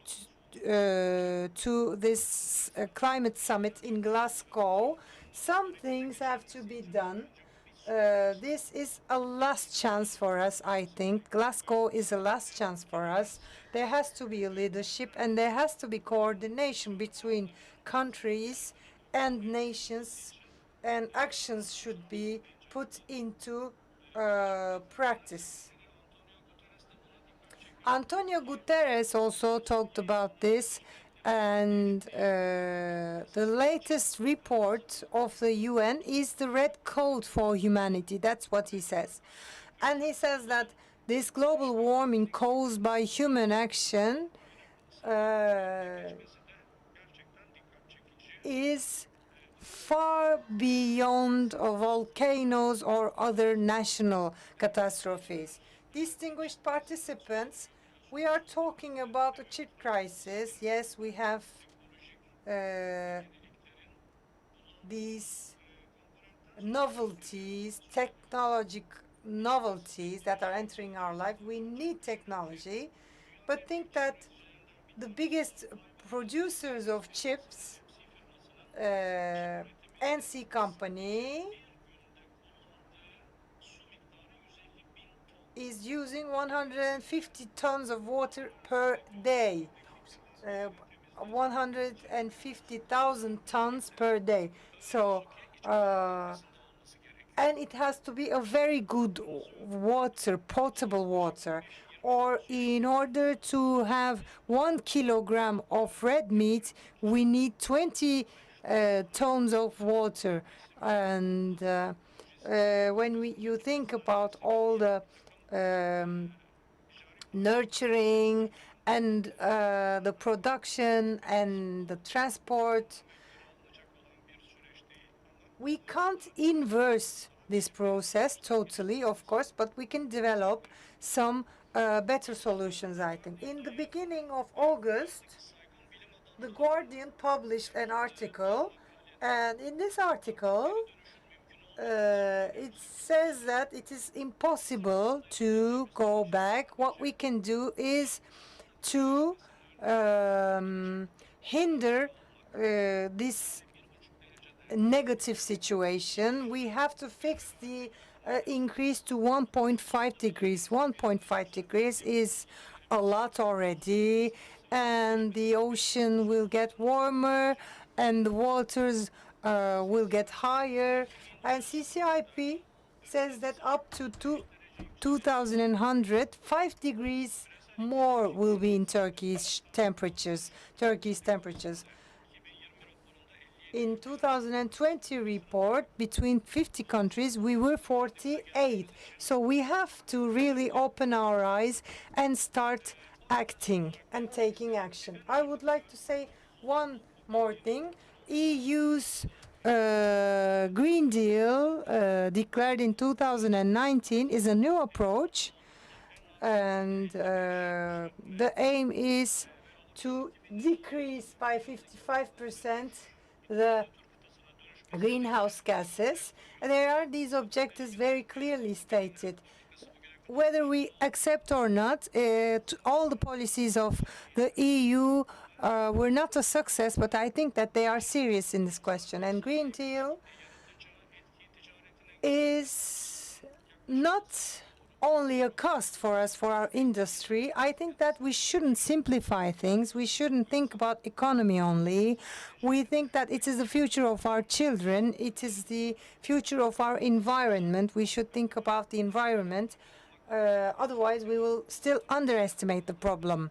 to this climate summit in Glasgow. Some things have to be done. This is a last chance for us, I think. Glasgow is a last chance for us. There has to be a leadership, and there has to be coordination between countries and nations, and actions should be put into practice. Antonio Guterres also talked about this, and the latest report of the UN is the Red Code for Humanity. That's what he says. And he says that this global warming caused by human action is far beyond volcanoes or other national catastrophes. Distinguished participants, we are talking about a chip crisis. Yes, we have these novelties, technologic novelties that are entering our life. We need technology, but think that the biggest producers of chips, NC company, is using 150 tons of water per day. 150,000 tons per day. So, and it has to be a very good water, potable water. Or in order to have 1 kilogram of red meat, we need 20 tons of water. And when you think about all the nurturing and the production and the transport, we can't inverse this process totally, of course, but we can develop some better solutions, I think. In the beginning of August, The Guardian published an article, and in this article, it says that it is impossible to go back. What we can do is to hinder this negative situation. We have to fix the increase to 1.5 degrees. 1.5 degrees is a lot already, and the ocean will get warmer, and the waters will get higher. And CCIP says that up to 2100, 5 degrees more will be in Turkey's temperatures. In 2020 report, between 50 countries, we were 48. So we have to really open our eyes and start acting and taking action. I would like to say one more thing. EU's Green Deal, declared in 2019, is a new approach, and the aim is to decrease by 55% the greenhouse gases. And there are these objectives very clearly stated. Whether we accept or not, all the policies of the EU were not a success, but I think that they are serious in this question. And Green Deal is not only a cost for us, for our industry. I think that we shouldn't simplify things. We shouldn't think about economy only. We think that it is the future of our children. It is the future of our environment. We should think about the environment. Otherwise, we will still underestimate the problem.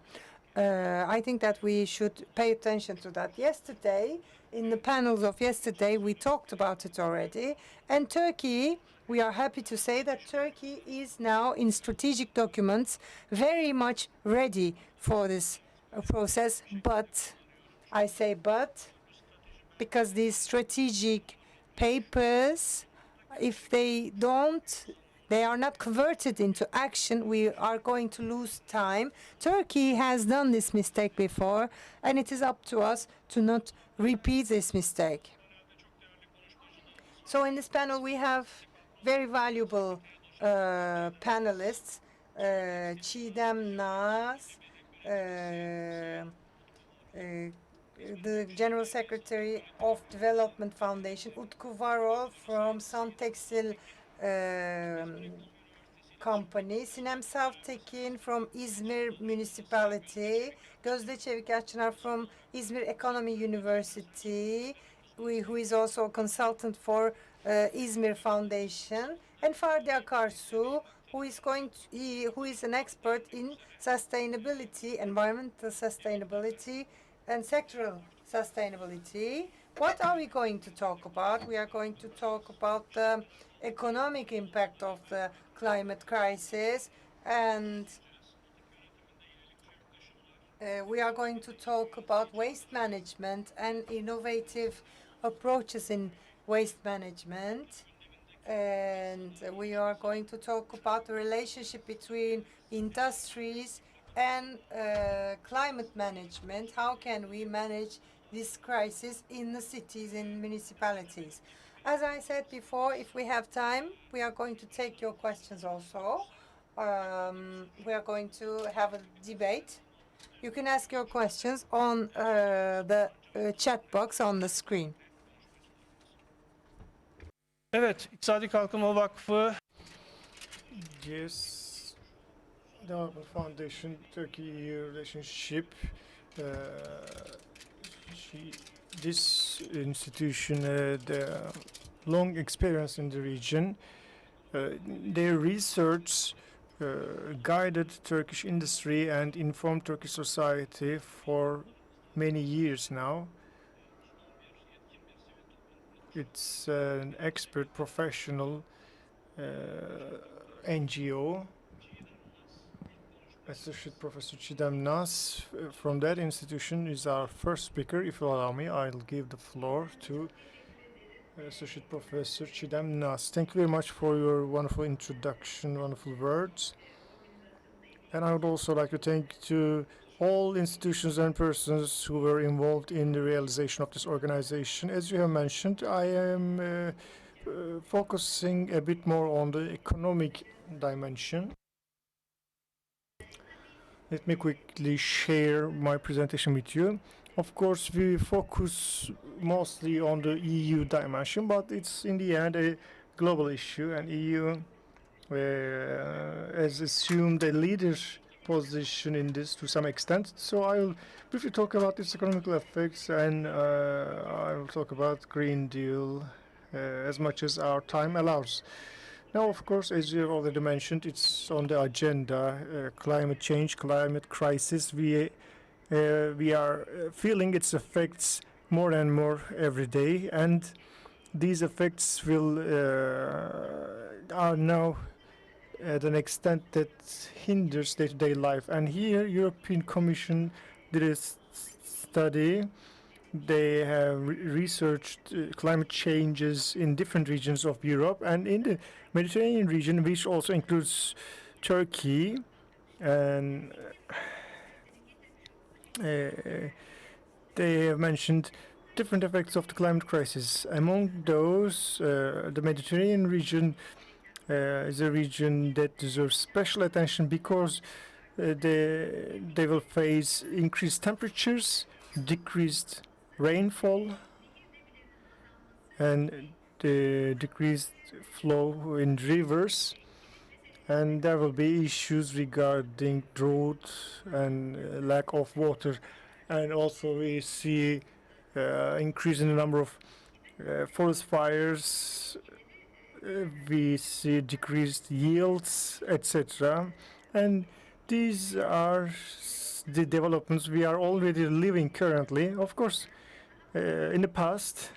I think that we should pay attention to that. Yesterday, in the panels of yesterday, we talked about it already. And Turkey, we are happy to say that Turkey is now in strategic documents very much ready for this process. But, I say but, because these strategic papers, if they are not converted into action, we are going to lose time. Turkey has done this mistake before, and it is up to us to not repeat this mistake. So in this panel, we have very valuable panelists, Çiğdem Naz, the General Secretary of Development Foundation, Utku Varol from Sun Textile Company, Sinem Savtekin from İzmir Municipality, Gözde Çevikakçınar from İzmir Economy University, who is also a consultant for İzmir Foundation, and Ferdi Akarsu, who is an expert in sustainability, environmental sustainability, and sectoral sustainability. What are we going to talk about? We are going to talk about the economic impact of the climate crisis, and we are going to talk about waste management and innovative approaches in waste management. And we are going to talk about the relationship between industries and climate management. How can we manage this crisis in the cities and municipalities? As I said before, if we have time, we are going to take your questions also. We are going to have a debate. You can ask your questions on the chat box on the screen. Evet, İktisadi Kalkınma Vakfı Yes, Development Foundation, Turkey-EU relationship. Uh, this institution had long experience in the region. Their research guided Turkish industry and informed Turkish society for many years now. It's an expert professional NGO. Associate Professor Çiğdem Naz from that institution is our first speaker. If you allow me, I'll give the floor to Associate Professor Çiğdem Naz. Thank you very much for your wonderful introduction, wonderful words. And I would also like to thank to all institutions and persons who were involved in the realization of this organization. As you have mentioned, I am focusing a bit more on the economic dimension. Let me quickly share my presentation with you. Of course, we focus mostly on the EU dimension, but it's in the end a global issue, and EU has assumed a leader position in this to some extent. So I'll briefly talk about its economical effects, and I will talk about Green Deal as much as our time allows. Now, of course, as you already mentioned, it's on the agenda, climate change, climate crisis. We are feeling its effects more and more every day, and these effects will are now at an extent that hinders day-to-day life. And here, European Commission did a study. They have researched climate changes in different regions of Europe and in the Mediterranean region, which also includes Turkey. And they have mentioned different effects of the climate crisis. Among those, the Mediterranean region is a region that deserves special attention because they will face increased temperatures, decreased rainfall, and the decreased flow in rivers, and there will be issues regarding drought and lack of water. And also we see increase in the number of forest fires, we see decreased yields, etc. And these are the developments we are already living currently. Of course, in the past,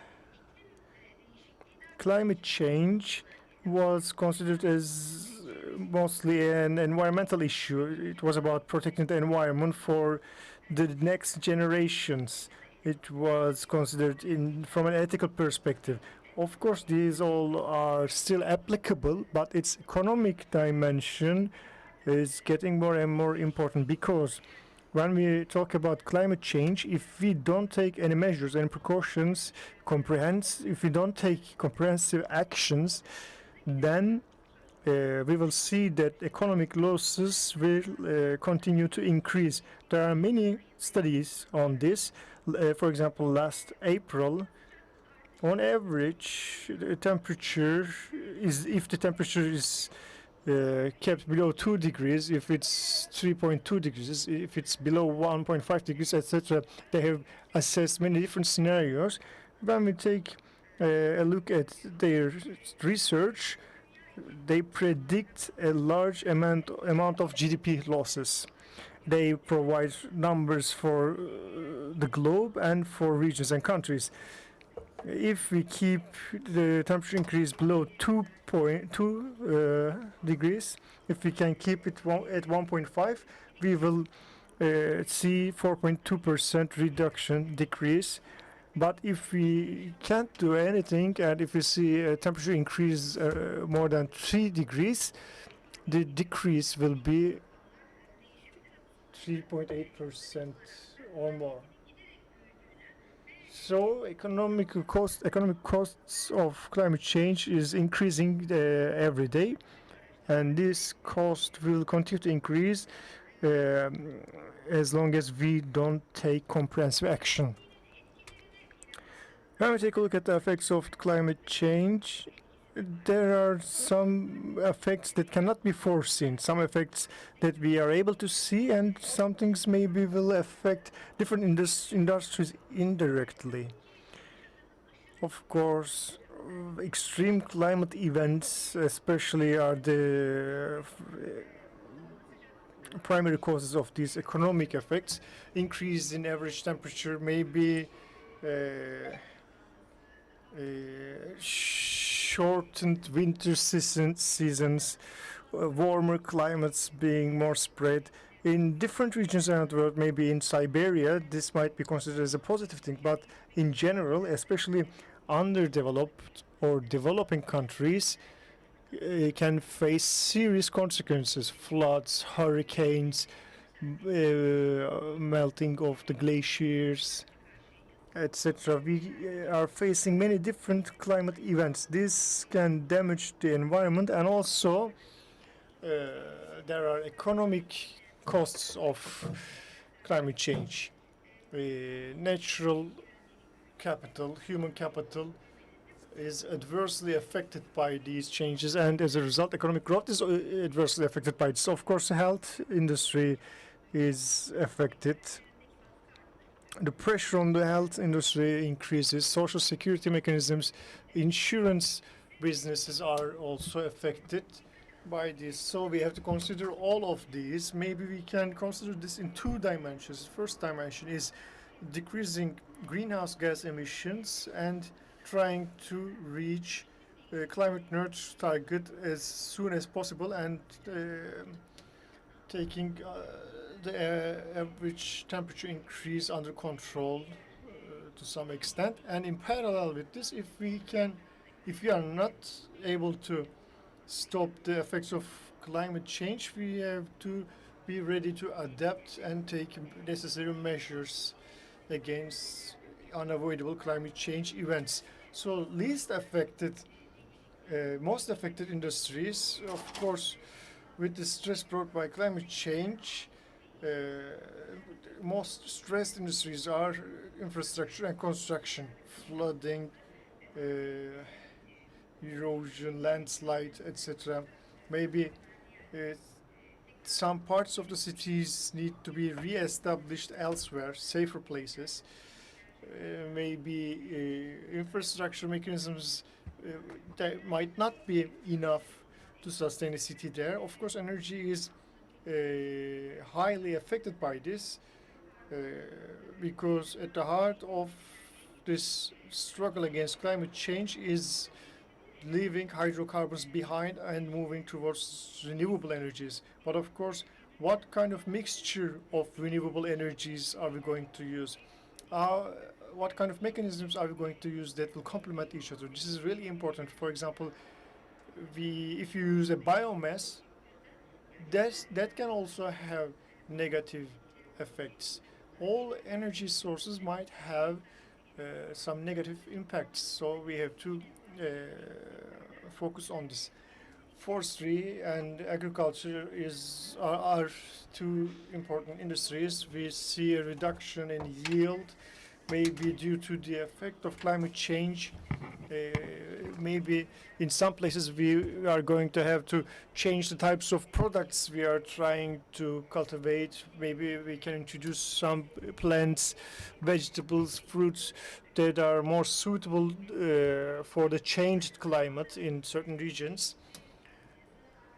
climate change was considered as mostly an environmental issue. It was about protecting the environment for the next generations. It was considered from an ethical perspective. Of course, these all are still applicable, but its economic dimension is getting more and more important because when we talk about climate change, if we don't take any measures and precautions, if we don't take comprehensive actions, then we will see that economic losses will continue to increase. There are many studies on this. For example, last April, on average, the temperature is, if the temperature is kept below 2 degrees, if it's 3.2 degrees, if it's below 1.5 degrees, etc. They have assessed many different scenarios. When we take a look at their research, they predict a large amount of GDP losses. They provide numbers for the globe and for regions and countries. If we keep the temperature increase below 2.2 degrees, if we can keep it at 1.5, we will see 4.2% reduction, decrease. But if we can't do anything, and if we see a temperature increase more than 3 degrees, the decrease will be 3.8% or more. So economic costs of climate change is increasing every day, and this cost will continue to increase as long as we don't take comprehensive action. When we take a look at the effects of climate change, there are some effects that cannot be foreseen, some effects that we are able to see, and some things maybe will affect different industries indirectly. Of course, extreme climate events especially are the primary causes of these economic effects. Increase in average temperature, maybe shortened winter seasons, warmer climates being more spread in different regions around the world. Maybe in Siberia this might be considered as a positive thing, but in general, especially underdeveloped or developing countries can face serious consequences: floods, hurricanes, melting of the glaciers, etc. We are facing many different climate events. This can damage the environment, and also there are economic costs of climate change. Natural capital, human capital, is adversely affected by these changes, and as a result, economic growth is adversely affected by this. Of course, the health industry is affected. The pressure on the health industry increases. Social security mechanisms, insurance businesses are also affected by this. So we have to consider all of these. Maybe we can consider this in two dimensions. First dimension is decreasing greenhouse gas emissions and trying to reach climate neutral target as soon as possible, and taking the average temperature increase under control to some extent. And in parallel with this, if we are not able to stop the effects of climate change, we have to be ready to adapt and take necessary measures against unavoidable climate change events. So least affected, most affected industries, of course, with the stress brought by climate change, most stressed industries are infrastructure and construction, flooding, erosion, landslide, etc. Maybe some parts of the cities need to be re-established elsewhere, safer places. Maybe infrastructure mechanisms that might not be enough to sustain a city there. Of course, energy is highly affected by this because at the heart of this struggle against climate change is leaving hydrocarbons behind and moving towards renewable energies. But of course, what kind of mixture of renewable energies are we going to use? What kind of mechanisms are we going to use that will complement each other? This is really important. For example, if you use a biomass, that can also have negative effects. All energy sources might have some negative impacts, so we have to focus on this. Forestry and agriculture are two important industries. We see a reduction in yield, maybe due to the effect of climate change. Maybe in some places we are going to have to change the types of products we are trying to cultivate. Maybe we can introduce some plants, vegetables, fruits that are more suitable for the changed climate in certain regions.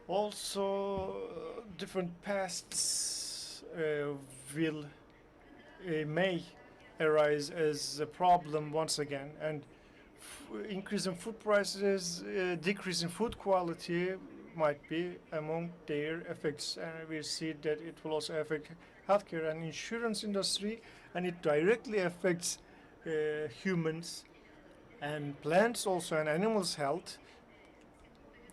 Also, different pests may arise as a problem once again, and increase in food prices, decrease in food quality might be among their effects, and we see that it will also affect healthcare and insurance industry, and it directly affects humans and plants also, and animals' health.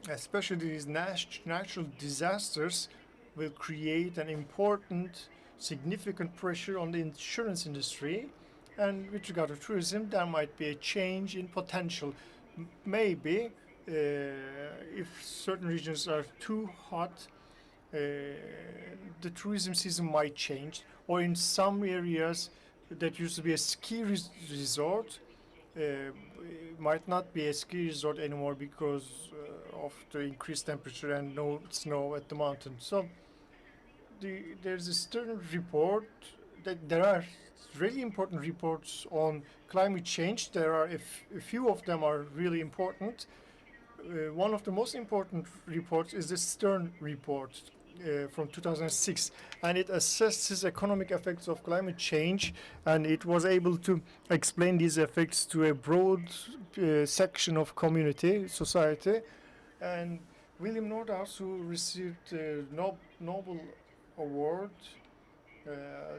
Especially these natural disasters will create an important, significant pressure on the insurance industry, And with regard to tourism, there might be a change in potential. Maybe if certain regions are too hot, the tourism season might change, or in some areas that used to be a ski resort might not be a ski resort anymore because of the increased temperature and no snow at the mountain. So there's a certain report that there are really important reports on climate change. There are a few of them are really important. One of the most important reports is the Stern report from 2006, and it assesses economic effects of climate change, and it was able to explain these effects to a broad section of society. And William Nordhaus, who received the Nobel Award,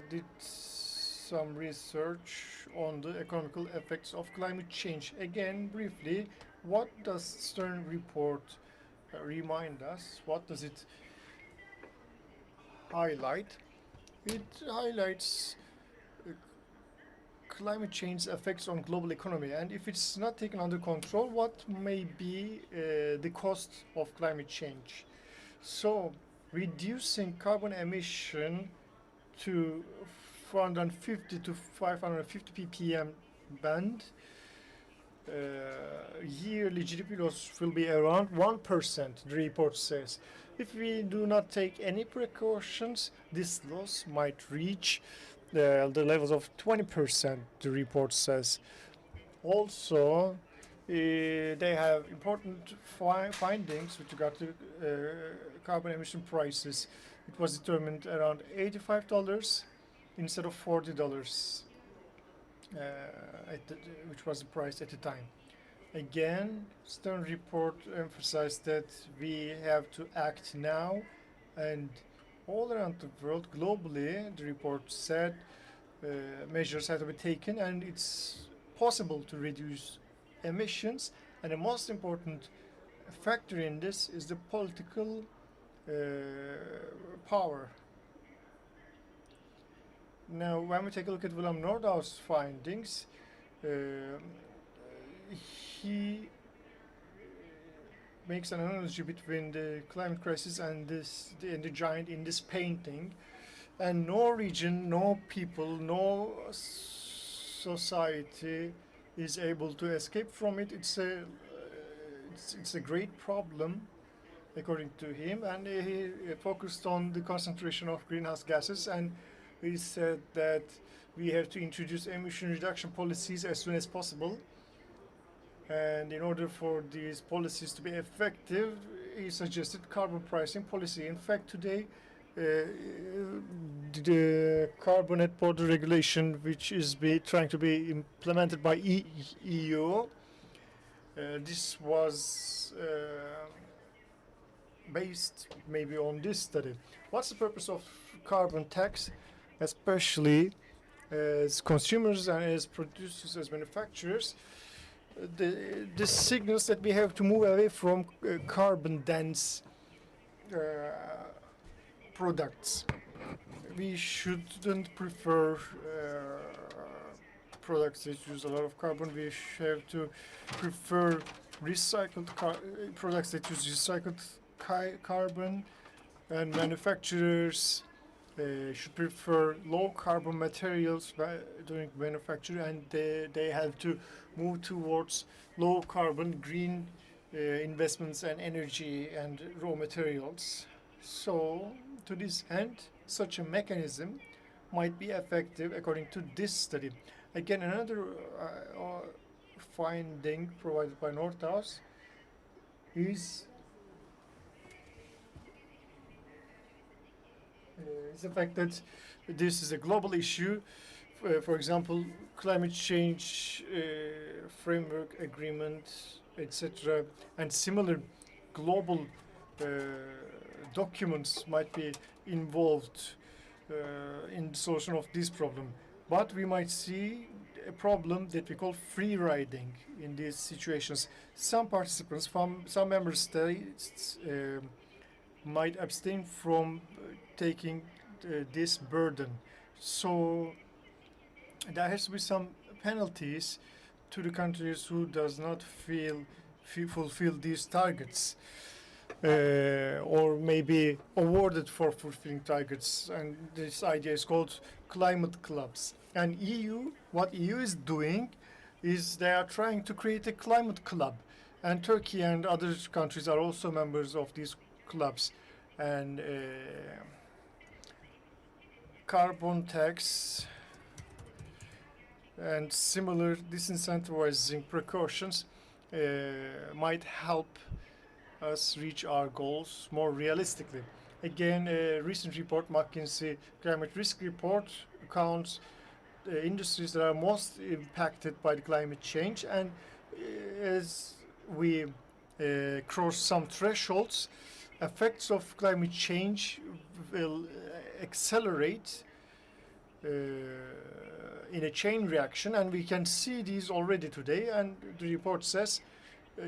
did some research on the economical effects of climate change. Again, briefly, what does Stern report remind us? What does it highlight? It highlights climate change effects on global economy, and if it's not taken under control, what may be the cost of climate change. So reducing carbon emission to 450 to 550 ppm band, yearly GDP loss will be around 1%, the report says. If we do not take any precautions, this loss might reach the levels of 20%, the report says. Also, they have important findings with regard to carbon emission prices. It was determined around $85 instead of $40, which was the price at the time. Again, Stern report emphasized that we have to act now, and all around the world, globally, the report said measures have to be taken, and it's possible to reduce emissions. And the most important factor in this is the political power. Now, when we take a look at William Nordhaus' findings, he makes an analogy between the climate crisis and the giant in this painting. And no region, no people, no society is able to escape from it. It's a great problem, according to him. And he focused on the concentration of greenhouse gases, and he said that we have to introduce emission reduction policies as soon as possible. And in order for these policies to be effective, he suggested carbon pricing policy. In fact, today, the carbon net border regulation, which is trying to be implemented by EU, this was based maybe on this study. What's the purpose of carbon tax, especially as consumers and as producers, as manufacturers? This signals that we have to move away from carbon-dense products. We shouldn't prefer products that use a lot of carbon. We have to prefer recycled products that use recycled carbon, and manufacturers should prefer low carbon materials during manufacture, and they have to move towards low carbon green investments and energy and raw materials. So to this end, such a mechanism might be effective according to this study. Again, another finding provided by Nordhaus is the fact that this is a global issue. For example, climate change framework agreement, etc., and similar global documents might be involved in the solution of this problem. But we might see a problem that we call free riding in these situations. Some participants from some member states might abstain from taking this burden. So there has to be some penalties to the countries who does not fulfill these targets, or maybe awarded for fulfilling targets. And this idea is called climate clubs. And what EU is doing is they are trying to create a climate club. And Turkey and other countries are also members of these clubs. And carbon tax and similar disincentivizing precautions might help us reach our goals more realistically. Again, a recent report, McKinsey Climate Risk Report, counts industries that are most impacted by the climate change. And as we cross some thresholds, effects of climate change will accelerate in a chain reaction, and we can see these already today. And the report says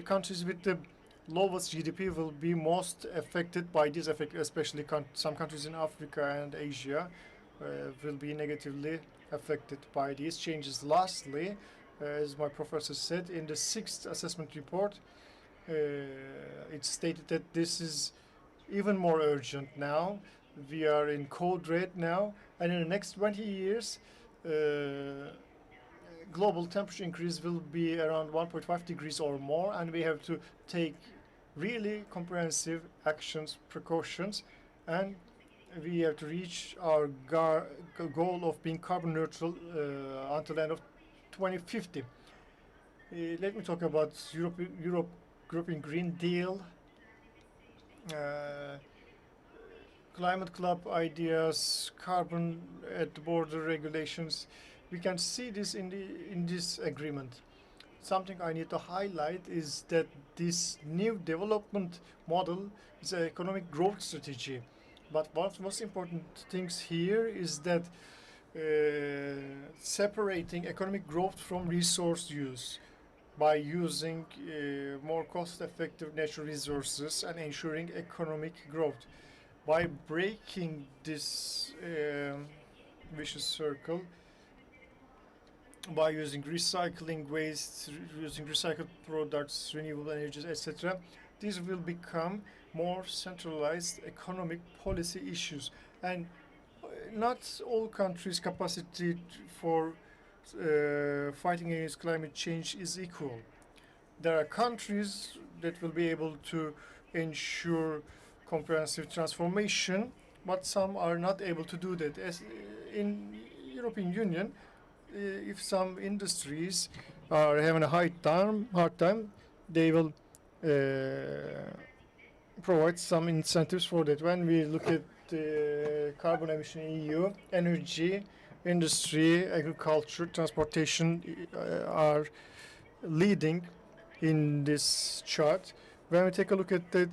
countries with the lowest GDP will be most affected by this effect, especially some countries in Africa and Asia will be negatively affected by these changes. Lastly, as my professor said, in the 6th assessment report, it stated that this is even more urgent now. We are in code red now, and in the next 20 years, global temperature increase will be around 1.5 degrees or more, and we have to take really comprehensive actions, precautions, and we have to reach our goal of being carbon neutral until the end of 2050. Let me talk about European Green Deal, climate club ideas, carbon at the border regulations. We can see this in this agreement. Something I need to highlight is that this new development model is an economic growth strategy. But one of the most important things here is that separating economic growth from resource use by using more cost-effective natural resources and ensuring economic growth. By breaking this vicious circle, by using recycling waste, using recycled products, renewable energies, etc., these will become more centralized economic policy issues. And not all countries' capacity for fighting against climate change is equal. There are countries that will be able to ensure comprehensive transformation, but some are not able to do that. As in European Union, if some industries are having a hard time, they will provide some incentives for that. When we look at carbon emission in EU, energy, industry, agriculture, transportation are leading in this chart. When we take a look at that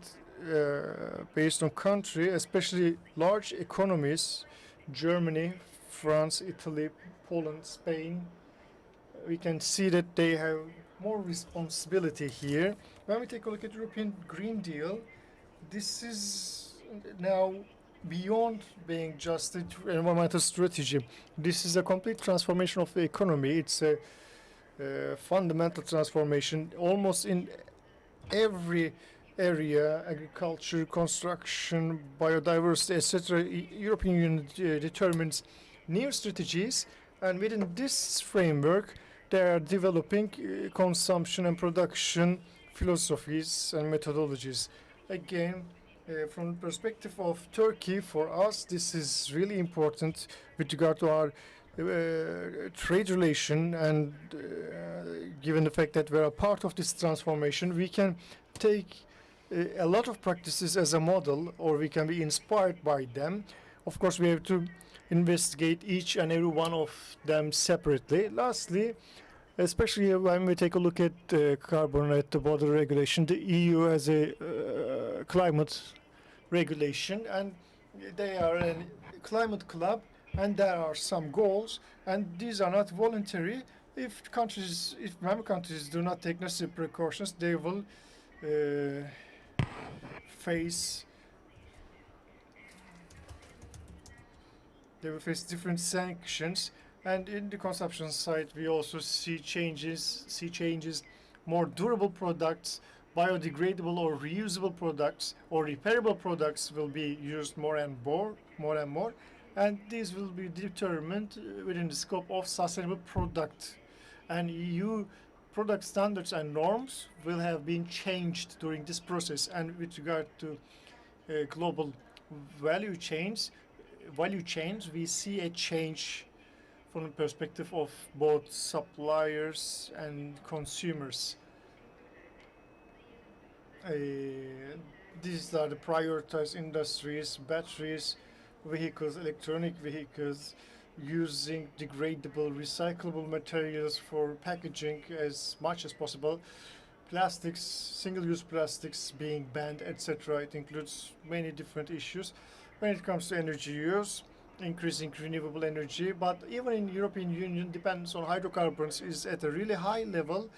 based on country, especially large economies, Germany, France, Italy, Poland, Spain, we can see that they have more responsibility here. When we take a look at European Green Deal, this is now beyond being just an environmental strategy. This is a complete transformation of the economy. It's a fundamental transformation almost in every area: agriculture, construction, biodiversity, etc. European Union determines new strategies, and within this framework they are developing consumption and production philosophies and methodologies. Again, from the perspective of Turkey, for us this is really important with regard to our trade relation, and given the fact that we're a part of this transformation, we can take a lot of practices as a model, or we can be inspired by them. Of course, we have to investigate each and every one of them separately. Lastly, especially when we take a look at carbon at the border regulation, the EU has a climate regulation, and they are a climate club, and there are some goals, and these are not voluntary. If member countries do not take necessary precautions, they will face different sanctions. And in the consumption side, we also see changes, more durable products, biodegradable or reusable products or repairable products will be used more and more, and these will be determined within the scope of sustainable product. And EU product standards and norms will have been changed during this process. And with regard to global value chains, we see a change from the perspective of both suppliers and consumers. These are the prioritized industries: batteries, vehicles, electronic vehicles, using degradable, recyclable materials for packaging as much as possible, plastics, single-use plastics being banned, etc. It includes many different issues. When it comes to energy use, increasing renewable energy, but even in European Union, dependence on hydrocarbons is at a really high level.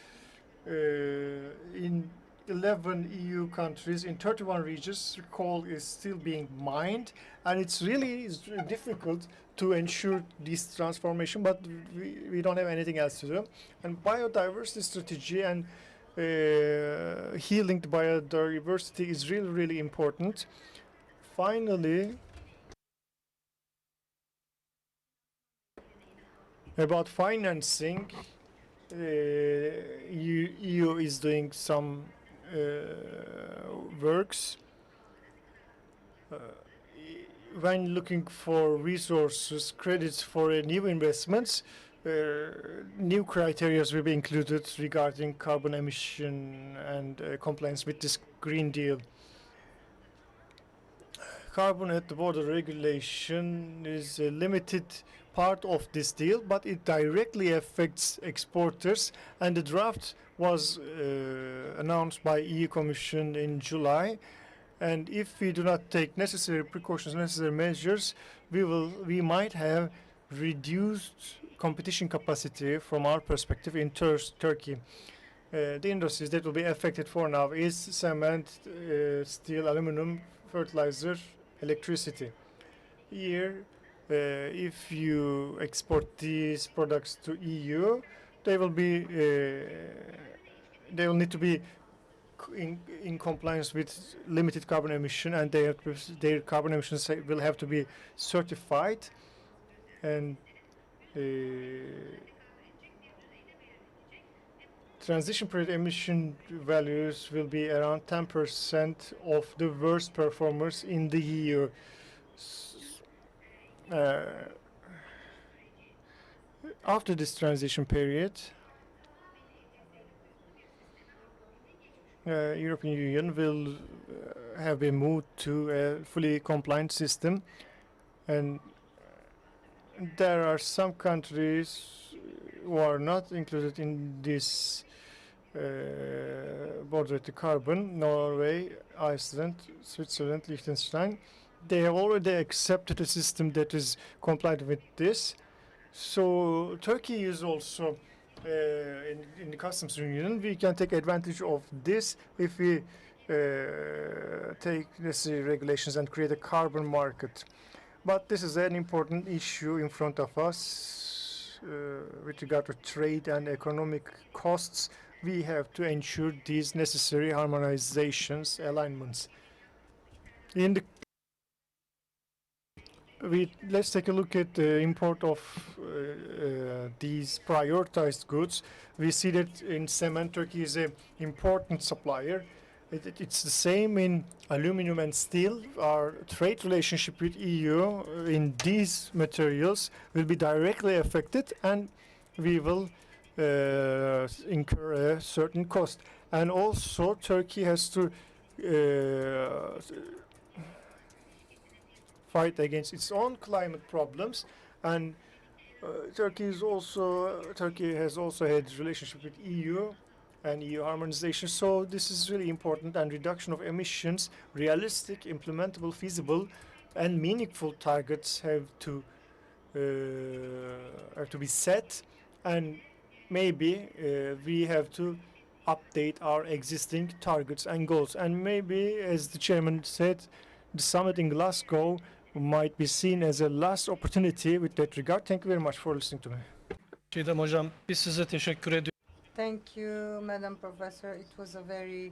In 11 EU countries, in 31 regions, coal is still being mined, and it's really difficult to ensure this transformation, but we don't have anything else to do. And biodiversity strategy and healing the biodiversity is really, really important. Finally, about financing, EU is doing some works. When looking for resources, credits for new investments, new criteria will be included regarding carbon emission and compliance with this Green Deal. Carbon at the border regulation is a limited part of this deal, but it directly affects exporters, and the draft was announced by EU Commission in July. And if we do not take necessary precautions, necessary measures, we might have reduced competition capacity from our perspective in Turkey. The industries that will be affected for now is cement, steel, aluminum, fertilizer, electricity. Here, if you export these products to EU, they will need to be in compliance with limited carbon emission, and their carbon emissions will have to be certified. And transition period emission values will be around 10% of the worst performers in the EU. After this transition period, European Union will have been moved to a fully compliant system, and there are some countries who are not included in this border to carbon: Norway, Iceland, Switzerland, Liechtenstein. They have already accepted a system that is compliant with this. So Turkey is also in the customs union. We can take advantage of this if we take necessary regulations and create a carbon market. But this is an important issue in front of us with regard to trade and economic costs. We have to ensure these necessary harmonizations, alignments. Let's take a look at the import of these prioritized goods. We see that in cement, Turkey is an important supplier. It's the same in aluminum and steel. Our trade relationship with EU in these materials will be directly affected, and we will incur a certain cost. And also, Turkey has to fight against its own climate problems, and Turkey has also had relationship with EU and EU harmonization. So this is really important, and reduction of emissions, realistic, implementable, feasible, and meaningful targets have to be set, and maybe we have to update our existing targets and goals. And maybe, as the chairman said, the summit in Glasgow might be seen as a last opportunity with that regard. Thank you very much for listening to me. Çiğdem Hocam, biz size teşekkür ediyoruz. Thank you, Madam Professor. It was a very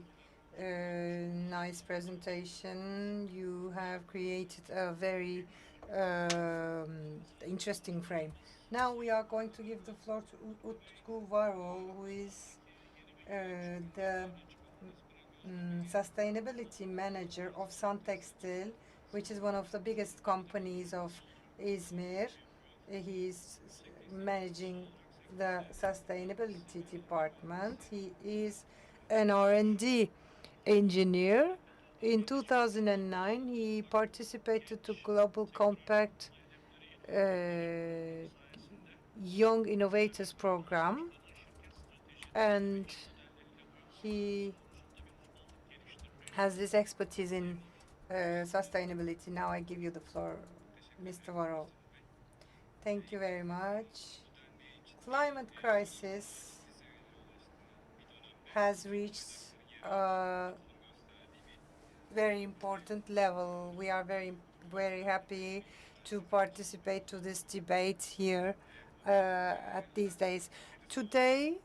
nice presentation. You have created a very interesting frame. Now we are going to give the floor to Utku Varol, who is the sustainability manager of Sun Textile, which is one of the biggest companies of Izmir. He is managing the sustainability department. He is an R&D engineer. In 2009, he participated to Global Compact Young Innovators Program, and he has this expertise in sustainability. Now I give you the floor, Mr. Varol. Thank you very much. Climate crisis has reached a very important level. We are very happy to participate to this debate here at these days. Today,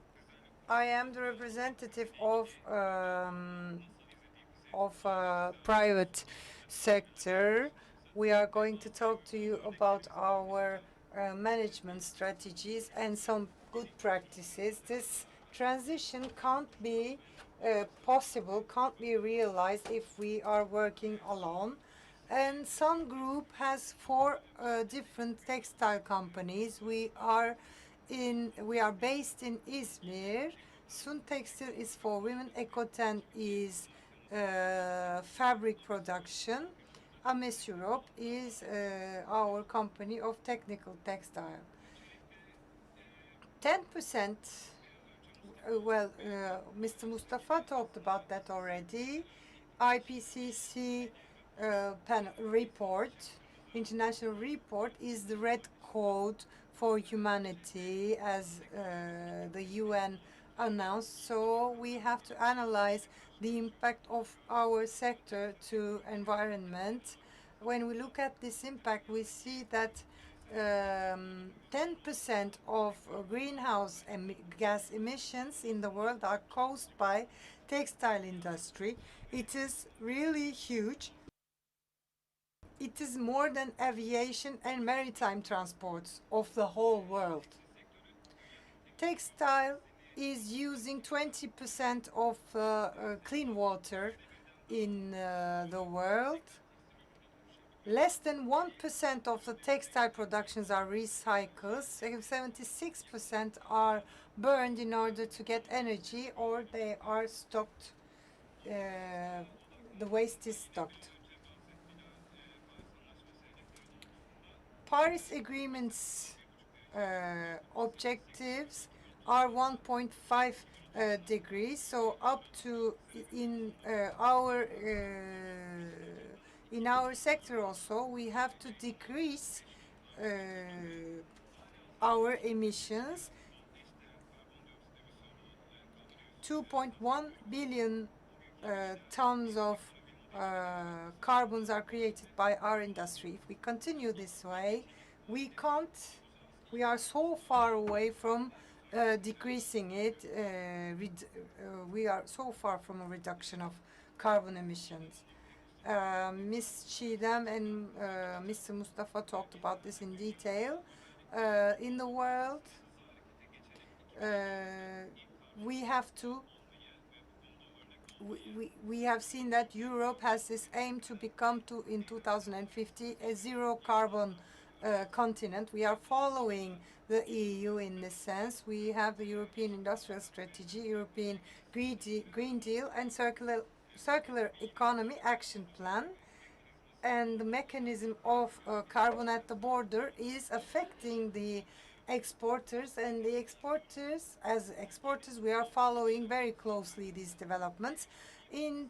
I am the representative of private sector. We are going to talk to you about our management strategies and some good practices. This transition can't be possible, can't be realized if we are working alone. And Sun Group has 4 different textile companies. We are based in Izmir. Sun Textile is for women. Ekoten is fabric production. Ames Europe is our company of technical textile. 10%, Mr. Mustafa talked about that already. IPCC report, international report, is the red code for humanity, as the UN announced. So we have to analyze the impact of our sector to environment. When we look at this impact, we see that 10% of greenhouse gas emissions in the world are caused by textile industry. It is really huge. It is more than aviation and maritime transports of the whole world. Textile is using 20% of clean water in the world. Less than 1% of the textile productions are recycled. 76% are burned in order to get energy, or they are stocked. The waste is stocked. Paris Agreement's objectives are 1.5 degrees. So up to in our sector also, we have to decrease our emissions. 2.1 billion tons of carbons are created by our industry. If we continue this way, we are so far away from decreasing it. We are so far from a reduction of carbon emissions. Ms. Chidam and Mr. Mustafa talked about this in detail. In the world, we have seen that Europe has this aim to become in 2050 a zero carbon continent. We are following the EU in this sense. We have the European Industrial Strategy, European Green Deal, and Circular Economy Action Plan. And the mechanism of carbon at the border is affecting the exporters, and the exporters, as exporters, we are following very closely these developments. In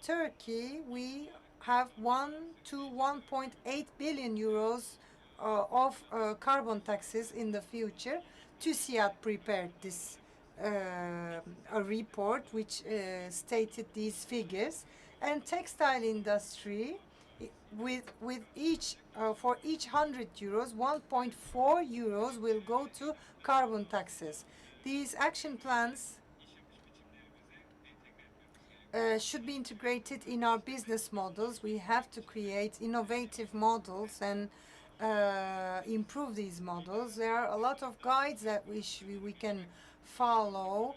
Turkey, we have 1 to 1.8 billion euros of carbon taxes in the future. TÜSİAD prepared this a report which stated these figures. And textile industry, with each for each 100 euros, 1.4 euros will go to carbon taxes. These action plans should be integrated in our business models. We have to create innovative models and improve these models. There are a lot of guides that we can follow.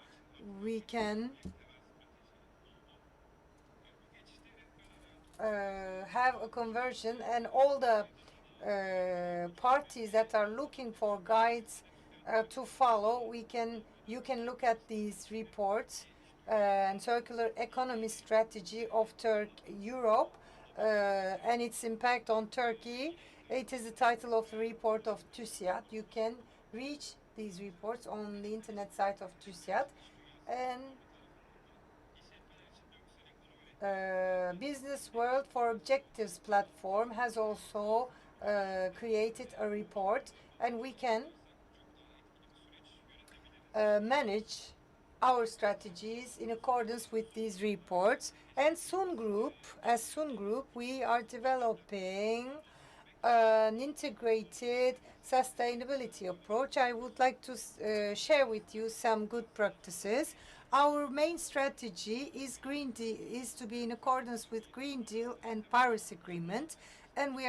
We can have a conversion, and all the parties that are looking for guides to follow, you can look at these reports and circular economy strategy of Europe and its impact on Turkey. It is the title of the report of TÜSİAD. You can reach these reports on the internet site of TÜSİAD. And Business World for Objectives platform has also created a report, and we can manage our strategies in accordance with these reports. And as Sun Group, we are developing an integrated sustainability approach. I would like to share with you some good practices. Our main strategy is is to be in accordance with Green Deal and Paris Agreement, and we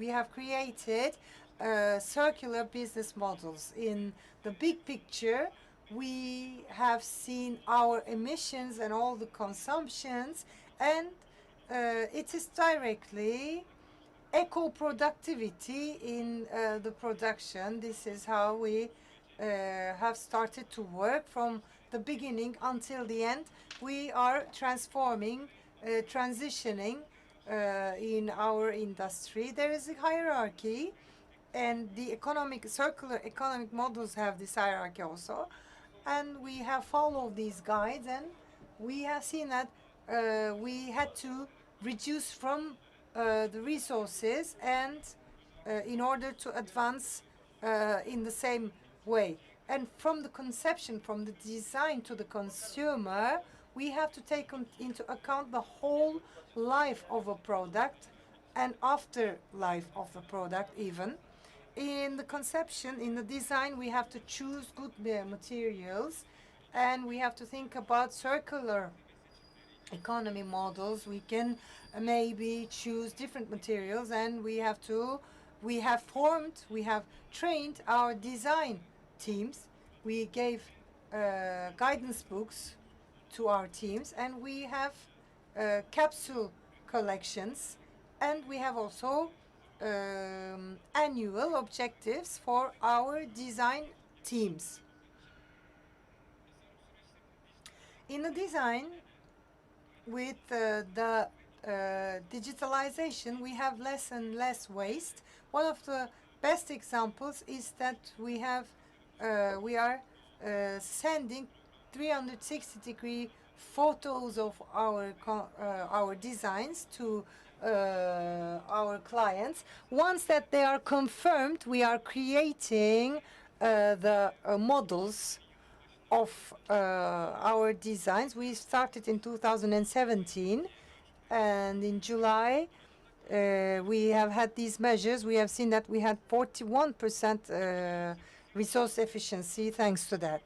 have created circular business models. In the big picture, we have seen our emissions and all the consumptions, and it is directly eco-productivity in the production. This is how we have started to work from the beginning until the end. We are transitioning in our industry. There is a hierarchy, and the circular economic models have this hierarchy also. And we have followed these guides, and we have seen that we had to reduce from the resources and in order to advance in the same way. And from the conception, from the design to the consumer, we have to take into account the whole life of a product and afterlife of the product even. In the conception, in the design, we have to choose good materials, and we have to think about circular economy models. We can maybe choose different materials, and we have trained our design teams. We gave guidance books to our teams, and we have capsule collections, and we have also annual objectives for our design teams. In the design, with the digitalization, we have less and less waste. One of the best examples is that we are sending 360-degree photos of our designs to our clients. Once that they are confirmed, we are creating the models of our designs. We started in 2017, and in July we have had these measures. We have seen that we had 41% resource efficiency thanks to that.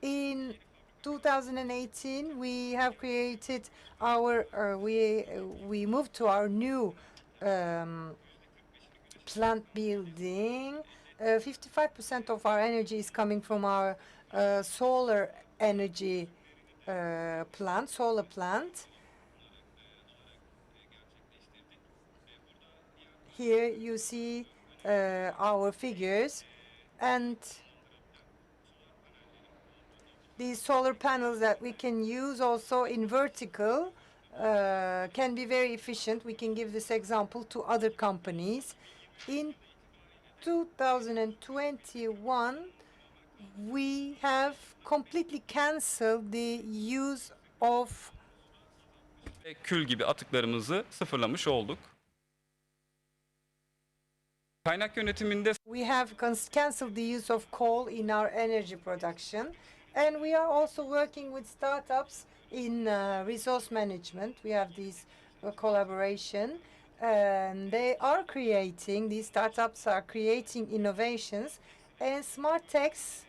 In 2018, we have created we moved to our new plant building. 55% of our energy is coming from our solar energy solar plant. Here you see our figures, and these solar panels that we can use also in vertical can be very efficient. We can give this example to other companies. In 2021, we have completely canceled the use of kül gibi atıklarımızı sıfırlamış olduk. Kaynak yönetiminde we have canceled the use of coal in our energy production, and we are also working with startups in resource management. We have this collaboration, And they are creating, these startups are creating innovations, and smart techs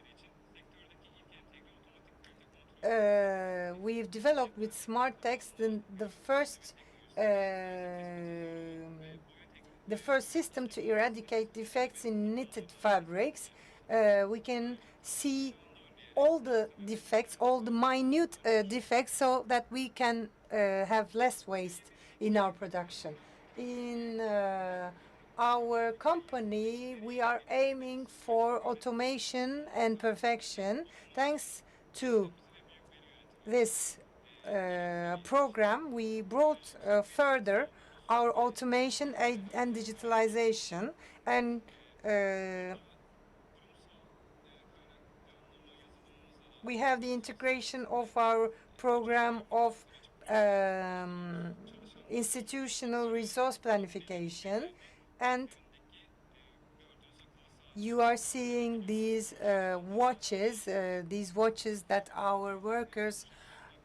we've developed with smart techs the first system to eradicate defects in knitted fabrics. We can see all the defects, all the minute defects, so that we can have less waste in our production. In our company, we are aiming for automation and perfection. Thanks to this program, we brought further our automation and digitalization, and we have the integration of our program of institutional resource planification, and you are seeing these watches that our workers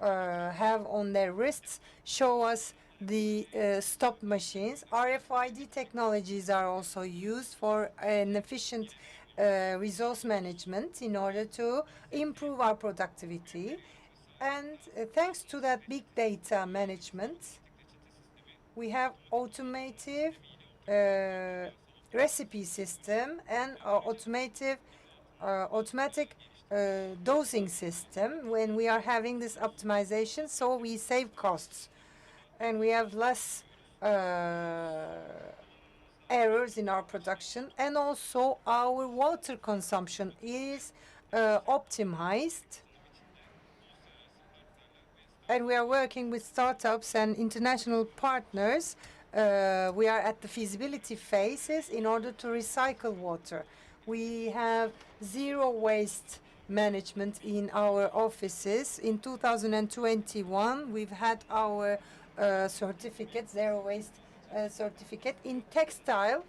have on their wrists show us the stop machines. RFID technologies are also used for an efficient resource management in order to improve our productivity. And thanks to that big data management, we have automatic recipe system and automatic dosing system when we are having this optimization, so we save costs and we have less errors in our production, and also our water consumption is optimized. And we are working with startups and international partners. We are at the feasibility phases in order to recycle water. We have zero waste management in our offices. In 2021, we've had our certificate, zero waste certificate. In textile,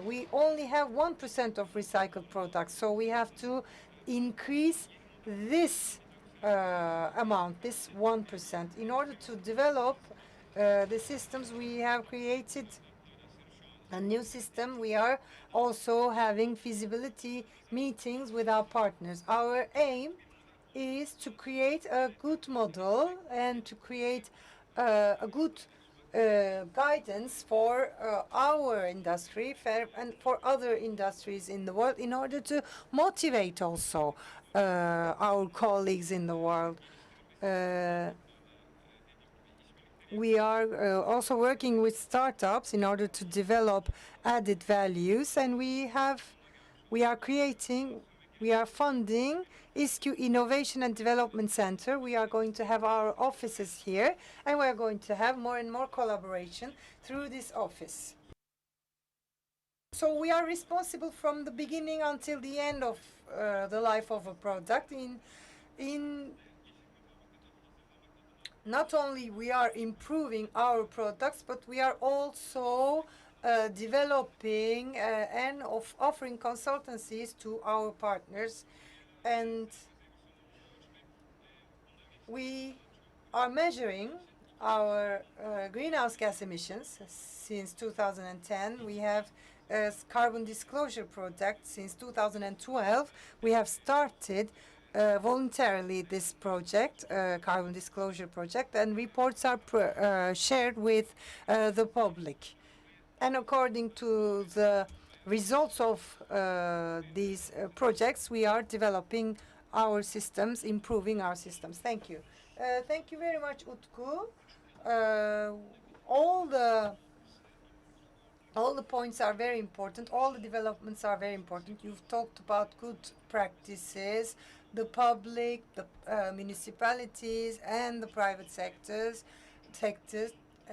we only have 1% of recycled products, so we have to increase this amount, this 1%. In order to develop the systems, we have created a new system. We are also having feasibility meetings with our partners. Our aim is to create a good model and to create a good guidance for our industry and for other industries in the world, in order to motivate also our colleagues in the world. We are also working with startups in order to develop added values, and we are funding ISQ Innovation and Development Center. We are going to have our offices here, and we are going to have more and more collaboration through this office. So we are responsible from the beginning until the end of the life of a product. Not only we are improving our products, but we are also developing and offering consultancies to our partners. And we are measuring our greenhouse gas emissions since 2010. We have a carbon disclosure project since 2012. We have started voluntarily this project, carbon disclosure project, and reports are shared with the public. And according to the results of these projects, we are developing our systems, improving our systems. Thank you. Thank you very much, Utku. All the points are very important. All the developments are very important. You've talked about good practices. The public, the municipalities, and the private sectors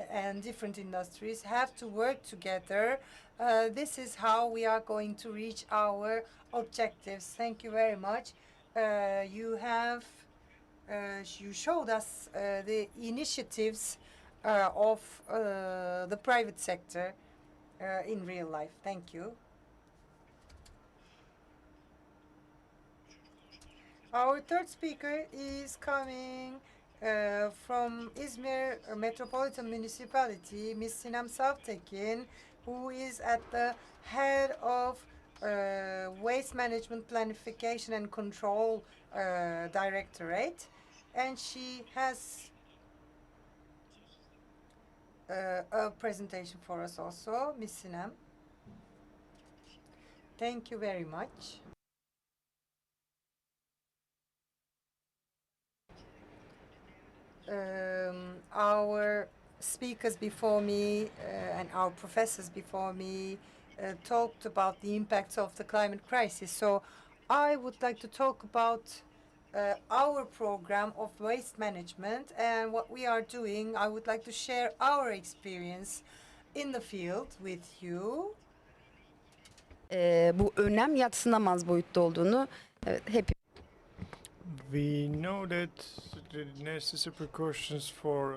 and different industries have to work together. This is how we are going to reach our objectives. Thank you very much. You showed us the initiatives of the private sector in real life. Thank you. Our third speaker is coming From Izmir Metropolitan Municipality, Ms. Sinem Savtekin, who is at the head of Waste Management Planification and Control Directorate, and she has a presentation for us also. Ms. Sinem. Thank you very much. Our speakers before me and our professors before me talked about the impacts of the climate crisis. So I would like to talk about our program of waste management and what we are doing. I would like to share our experience in the field with you. Bu önlem yadsınamaz boyutta olduğunu hep We know that the necessary precautions for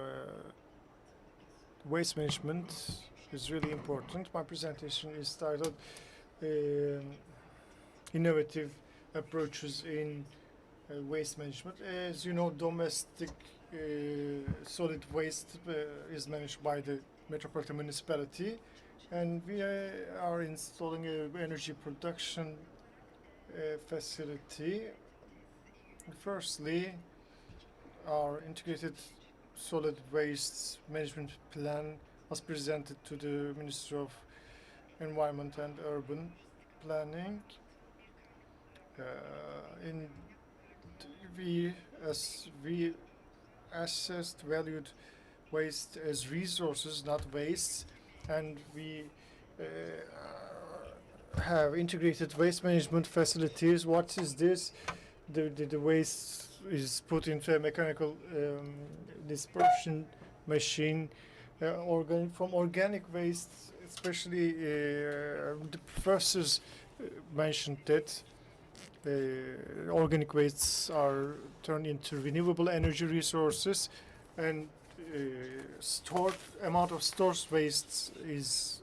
waste management is really important. My presentation is titled Innovative Approaches in Waste Management. As you know, domestic solid waste is managed by the Metropolitan Municipality, and we are installing an energy production facility. Firstly, our integrated solid waste management plan was presented to the Ministry of Environment and Urban Planning. We assessed valued waste as resources, not wastes, and we have integrated waste management facilities. What is this? The waste is put into a mechanical dispersion machine. From organic waste, especially the professors mentioned that organic wastes are turned into renewable energy resources, and amount of stored waste is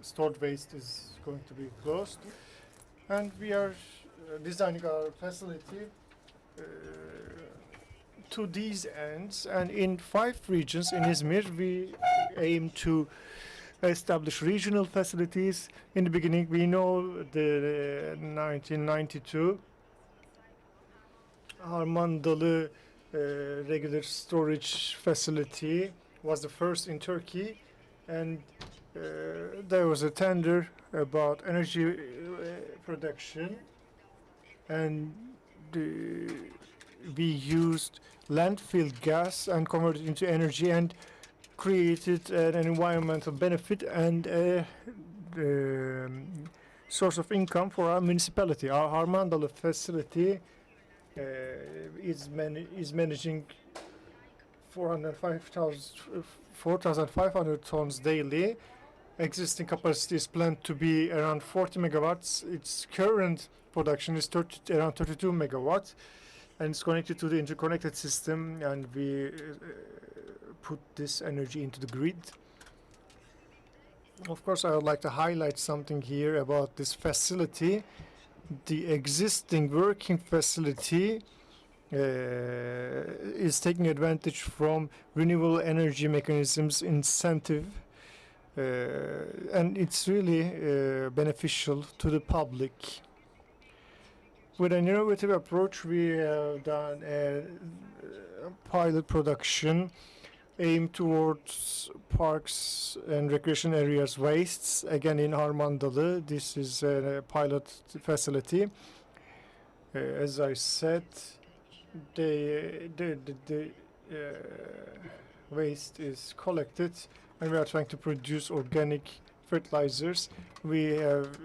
going to be closed, and we are designing our facility to these ends. And in 5 regions in Izmir, we aim to establish regional facilities. In the beginning, we know the 1992 Harmandalı regular storage facility was the first in Turkey, and there was a tender about energy production, and we used landfill gas and converted it into energy and created an environmental benefit and a source of income for our municipality. Our Harmandalı facility is managing 4,500 tons daily. Existing capacity is planned to be around 40 megawatts. Its current production is around 32 megawatts, and it's connected to the interconnected system, and we put this energy into the grid. Of course, I would like to highlight something here about this facility. The existing working facility is taking advantage from renewable energy mechanisms incentive, and it's really beneficial to the public. With an innovative approach, we have done a pilot production aimed towards parks and recreation areas wastes, again in Harmandalı. This is a pilot facility. As I said, the waste is collected, and we are trying to produce organic fertilizers. We have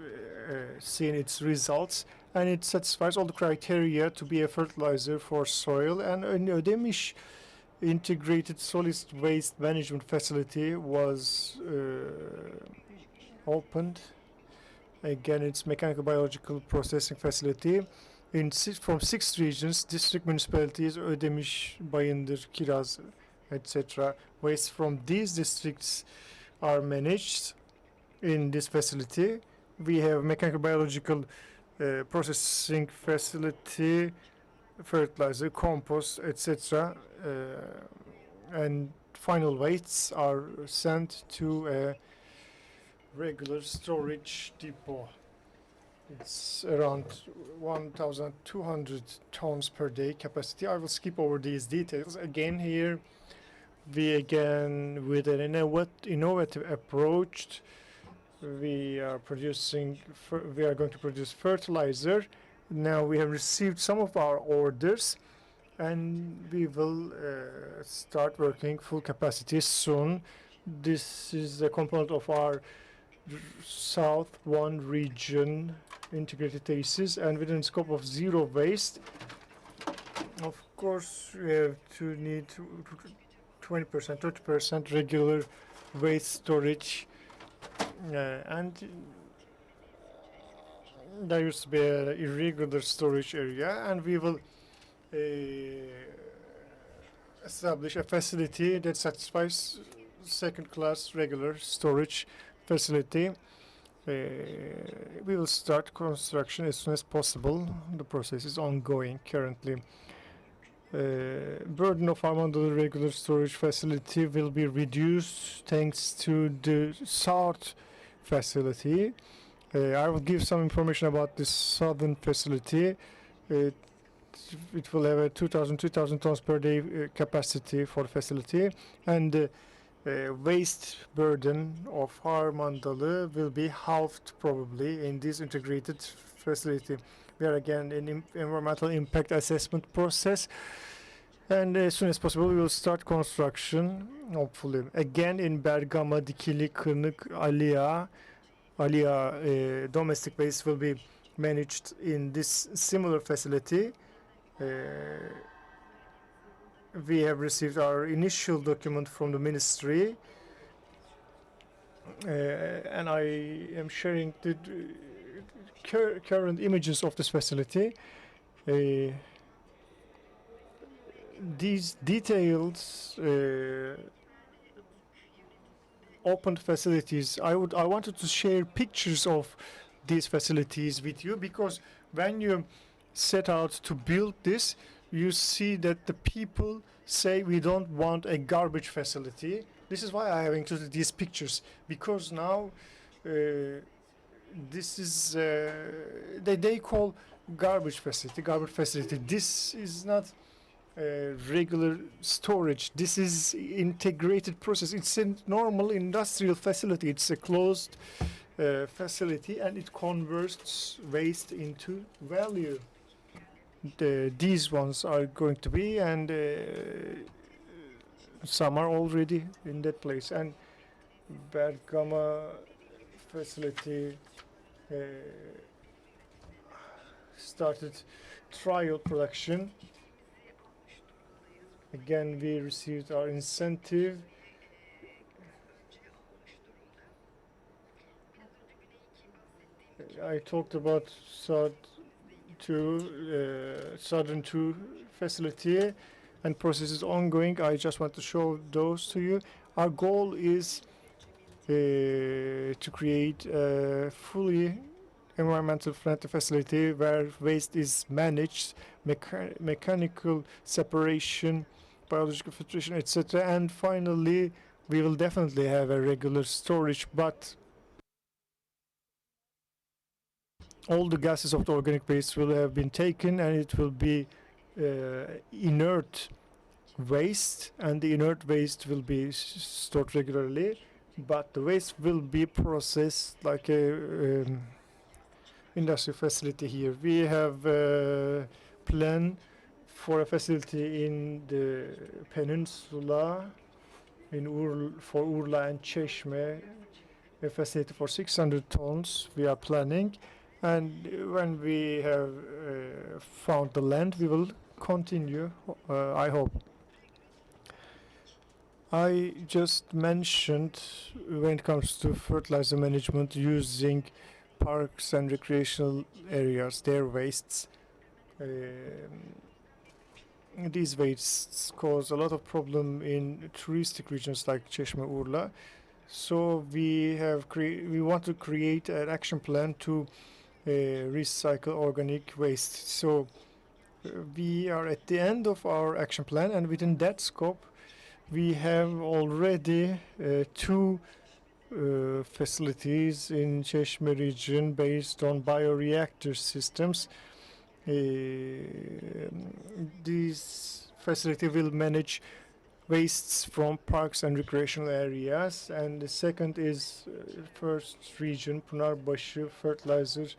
seen its results, and it satisfies all the criteria to be a fertilizer for soil. And Ödemiş integrated solid waste management facility was opened. Again, it's mechanical biological processing facility from 6 regions, district municipalities, Ödemiş, Bayındır, Kiraz, etc. Waste from these districts are managed in this facility. We have mechanical biological processing facility, fertilizer, compost, etc. and final wastes are sent to a regular storage depot. It's around 1,200 tons per day capacity. I will skip over these details. Again, here we with an innovative approach, we are going to produce fertilizer. Now we have received some of our orders, and we will start working full capacity soon. This is a component of our South 1 region integrated thesis, and within the scope of zero waste. Of course, we have to need 20%, 30% regular waste storage, and there used to be an irregular storage area, and we will establish a facility that satisfies second-class regular storage facility. We will start construction as soon as possible. The process is ongoing currently. Burden of Armandolu regular storage facility will be reduced thanks to the south facility. I will give some information about this southern facility. It will have a 2,000 tons per day capacity for the facility, and waste burden of Armandolu will be halved probably in this integrated facility. We are again in environmental impact assessment process, and as soon as possible we will start construction, hopefully. Again in Bergama, Dikili, Kırnık, Aliya domestic waste will be managed in this similar facility. We have received our initial document from the ministry, and I am sharing the current images of this facility. These details opened facilities. I wanted to share pictures of these facilities with you, because when you set out to build this, you see that the people say we don't want a garbage facility. This is why I have included these pictures, because now this is they call garbage facility. This is not regular storage. This is integrated process. It's a normal industrial facility. It's a closed facility, and it converts waste into value. These ones are going to be, and some are already in that place. And Bergama facility started trial production. Again, we received our incentive. I talked about Southern 2 facility, and process is ongoing. I just want to show those to you. Our goal is to create a fully environmental friendly facility where waste is managed, mechanical separation, biological filtration, etc. And finally, we will definitely have a regular storage, but all the gases of the organic waste will have been taken, and it will be inert waste, and the inert waste will be stored regularly, but the waste will be processed like a industrial facility here. We have a plan for a facility in the peninsula, for Urla and Çeşme, a facility for 600 tons we are planning. And when we have found the land, we will continue, I hope. I just mentioned, when it comes to fertilizer management, using parks and recreational areas, their wastes. These wastes cause a lot of problem in touristic regions like Çeşme, Urla. So we want to create an action plan to recycle organic waste. So we are at the end of our action plan, and within that scope, We have already two facilities in Çeşme region based on bioreactor systems. This facility will manage wastes from parks and recreational areas, and the second is first region Pınarbaşı fertilizer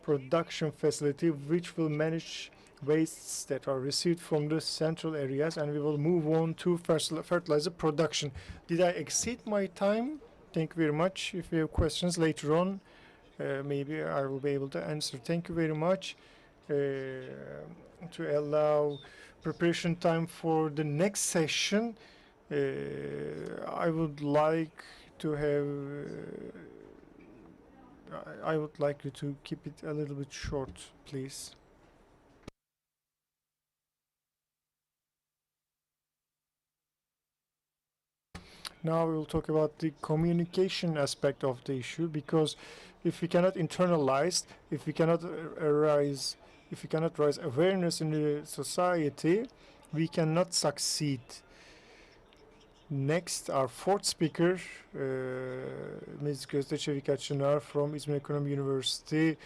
production facility, which will manage wastes that are received from the central areas, and we will move on to fertilizer production. Did I exceed my time? Thank you very much. If you have questions later on, maybe I will be able to answer. Thank you very much. To allow preparation time for the next session, I would like to have I would like you to keep it a little bit short, please. Now we will talk about the communication aspect of the issue, because if we cannot internalize, if we cannot raise awareness in the society, we cannot succeed. Next, our fourth speaker, Ms. Gözde Çevikçınar from İzmir Economy University,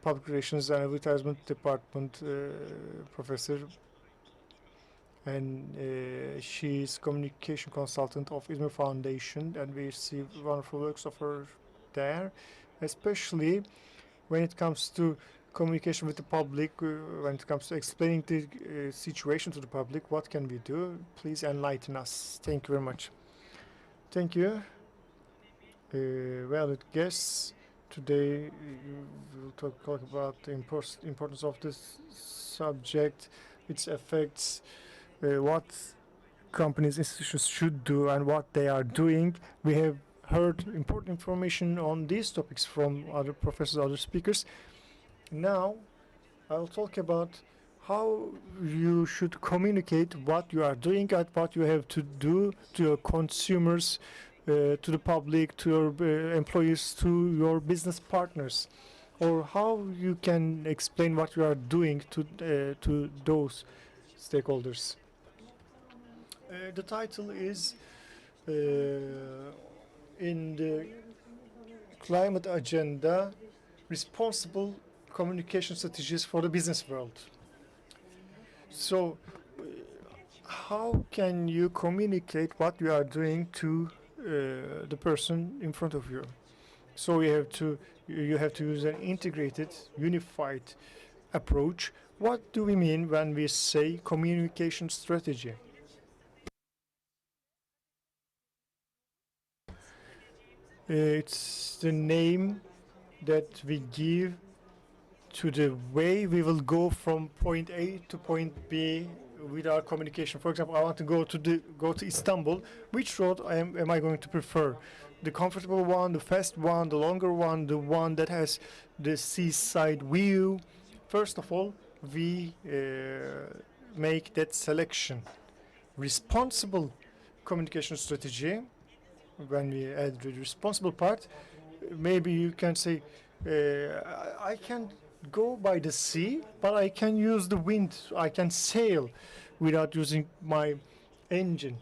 Public Relations and Advertisement Department professor, and she is communication consultant of İzmir Foundation, and we see wonderful works of her there, especially when it comes to communication with the public, when it comes to explaining the situation to the public. What can we do? Please enlighten us. Thank you very much. Thank you. Well, I guess today we will talk about the importance of this subject, its effects, what companies, institutions should do, and what they are doing. We have heard important information on these topics from other professors, other speakers. Now, I'll talk about how you should communicate what you are doing and what you have to do to your consumers, to the public, to your employees, to your business partners, or how you can explain what you are doing to those stakeholders. The title is in the climate agenda, responsible communication strategies for the business world. So, how can you communicate what you are doing to the person in front of you? So you have to use an integrated, unified approach. What do we mean when we say communication strategy? It's the name that we give to the way we will go from point A to point B with our communication. For example, I want to go to Istanbul. Which road am I going to prefer? The comfortable one, the fast one, the longer one, the one that has the seaside view? First of all, we make that selection. Responsible communication strategy. When we add the responsible part, maybe you can say, I can go by the sea, but I can use the wind. I can sail without using my engine.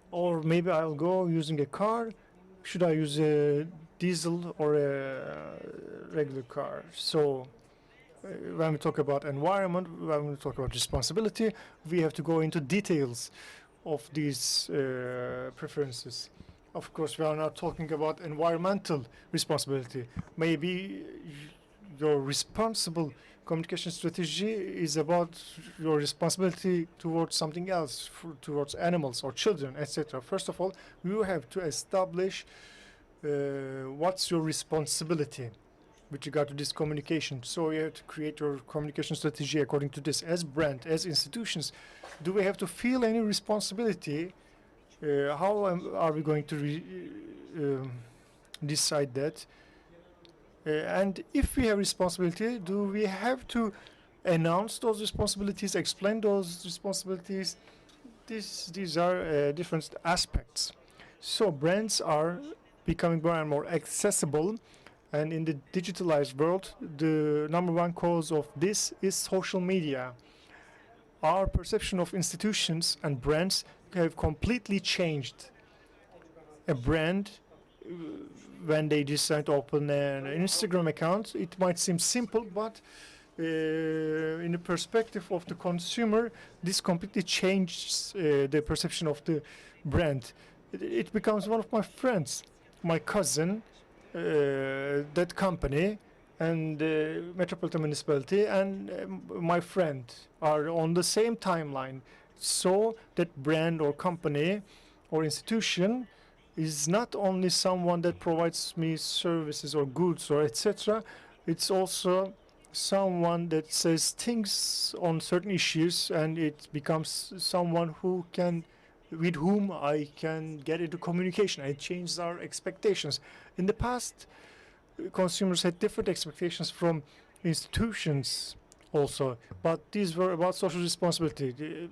Or maybe I'll go using a car. Should I use a diesel or a regular car? So when we talk about environment, when we talk about responsibility, we have to go into details of these preferences. Of course, we are not talking about environmental responsibility. Maybe your responsible communication strategy is about your responsibility towards something else, towards animals or children, etc. First of all, you have to establish what's your responsibility with regard to this communication. So you have to create your communication strategy according to this. As brand, as institutions, do we have to feel any responsibility? How are we going to decide that? And if we have responsibility, do we have to announce those responsibilities, explain those responsibilities? These are different aspects. So brands are becoming more and more accessible, and in the digitalized world, the number one cause of this is social media. our perception of institutions and brands have completely changed. A brand, when they decide to open an Instagram account, it might seem simple, but in the perspective of the consumer, this completely changes the perception of the brand. It becomes one of my friends, my cousin, that company, and Metropolitan Municipality, and my friend are on the same timeline. So that brand or company or institution is not only someone that provides me services or goods or etc. It's also someone that says things on certain issues, and it becomes someone with whom I can get into communication. It changes our expectations. In the past, consumers had different expectations from institutions also, but these were about social responsibility.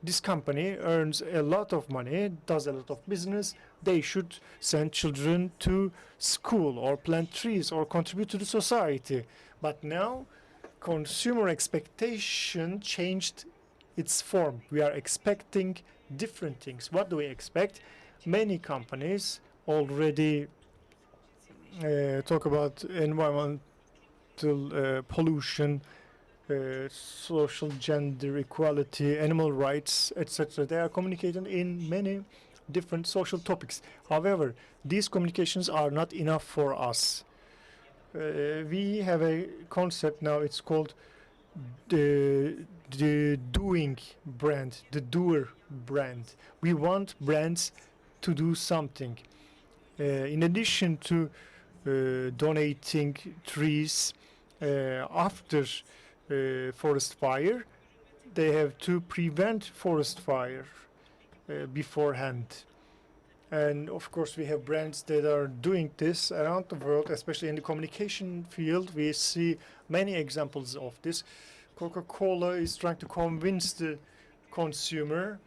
This company earns a lot of money, does a lot of business. They should send children to school or plant trees or contribute to the society. But now, consumer expectation changed its form. We are expecting different things. What do we expect? Many companies already talk about environmental pollution, social gender equality, animal rights, etc. They are communicating in many different social topics. However, these communications are not enough for us. We have a concept now, it's called the doing brand, the doer brand. We want brands to do something. In addition to donating trees after forest fire, they have to prevent forest fire beforehand. And of course, we have brands that are doing this around the world, especially in the communication field. We see many examples of this. Coca-Cola is trying to convince the consumer,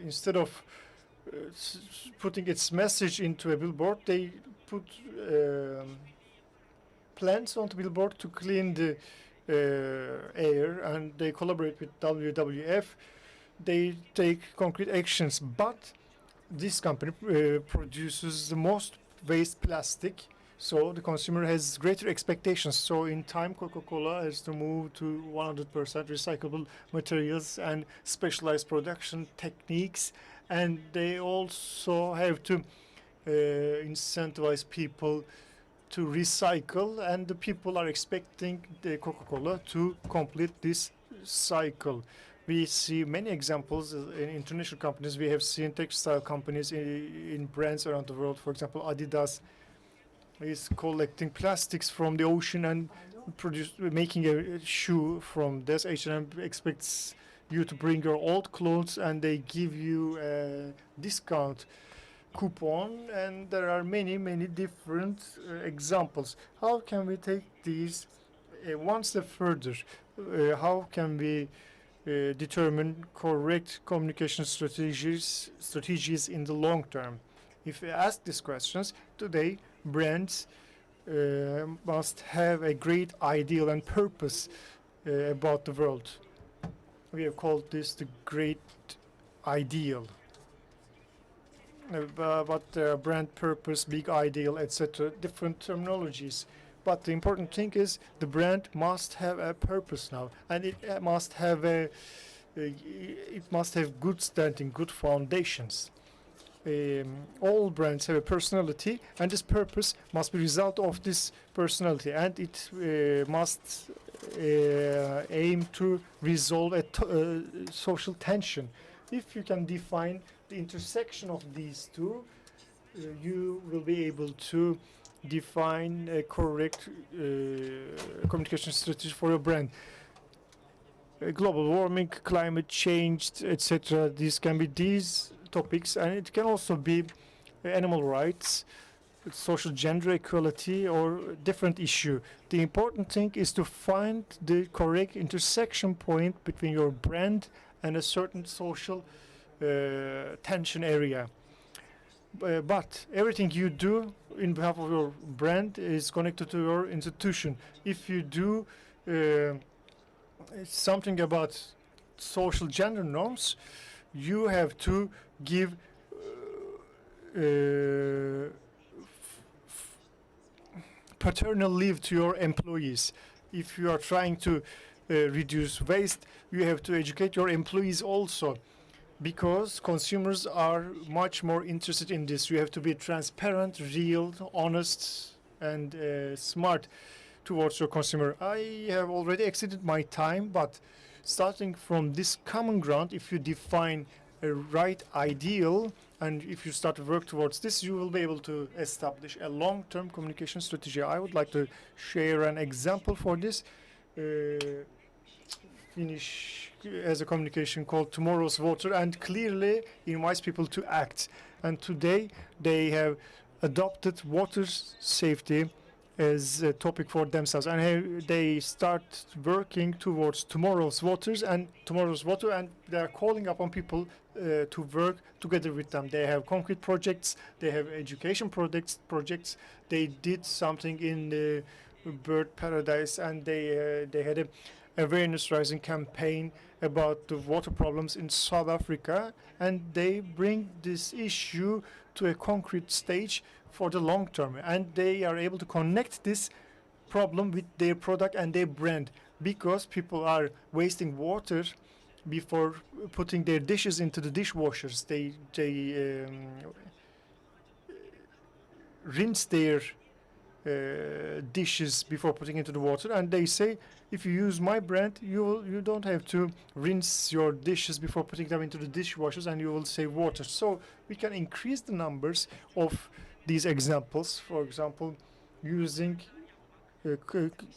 instead of putting its message into a billboard, they put plants on the billboard to clean the air, and they collaborate with WWF. They take concrete actions, but this company produces the most waste plastic, so the consumer has greater expectations. So in time, Coca-Cola has to move to 100% recyclable materials and specialized production techniques, and they also have to incentivize people to recycle, and the people are expecting the Coca-Cola to complete this cycle. We see many examples in international companies. We have seen textile companies in brands around the world. For example, Adidas is collecting plastics from the ocean and making a shoe from this. H&M expects you to bring your old clothes, and they give you a discount coupon, and there are many different examples. How can we take these one step further? How can we determine correct communication strategies in the long term? If we ask these questions today, brands must have a great ideal and purpose about the world. We have called this the great ideal. But brand purpose, big ideal, etc., different terminologies. But the important thing is the brand must have a purpose now, and it must have good standing, good foundations. All brands have a personality, and this purpose must be result of this personality, and it must aim to resolve a social tension. If you can define the intersection of these two, you will be able to define a correct communication strategy for your brand. Global warming, climate change, etc. These can be these topics, and it can also be animal rights, social gender equality, or different issue. The important thing is to find the correct intersection point between your brand and a certain social tension area. But everything you do in behalf of your brand is connected to your institution. If you do something about social gender norms, you have to give paternal leave to your employees. If you are trying to reduce waste, you have to educate your employees also, because consumers are much more interested in this. You have to be transparent, real, honest, and smart towards your consumer. I have already exceeded my time, but starting from this common ground, if you define a right ideal and if you start to work towards this, you will be able to establish a long-term communication strategy. I would like to share an example for this. Finish as a communication called Tomorrow's Water, and clearly invites people to act. And today they have adopted water safety as a topic for themselves, and they start working towards tomorrow's waters and tomorrow's water, and they are calling upon people to work together with them. They have concrete projects, they have education projects. They did something in the bird paradise, and they had a awareness raising campaign about the water problems in South Africa, and they bring this issue to a concrete stage for the long term, and they are able to connect this problem with their product and their brand, because people are wasting water before putting their dishes into the dishwashers. They rinse their dishes before putting into the water, and they say, if you use my brand, you don't have to rinse your dishes before putting them into the dishwashers, and you will save water. So we can increase the numbers of these examples. For example, using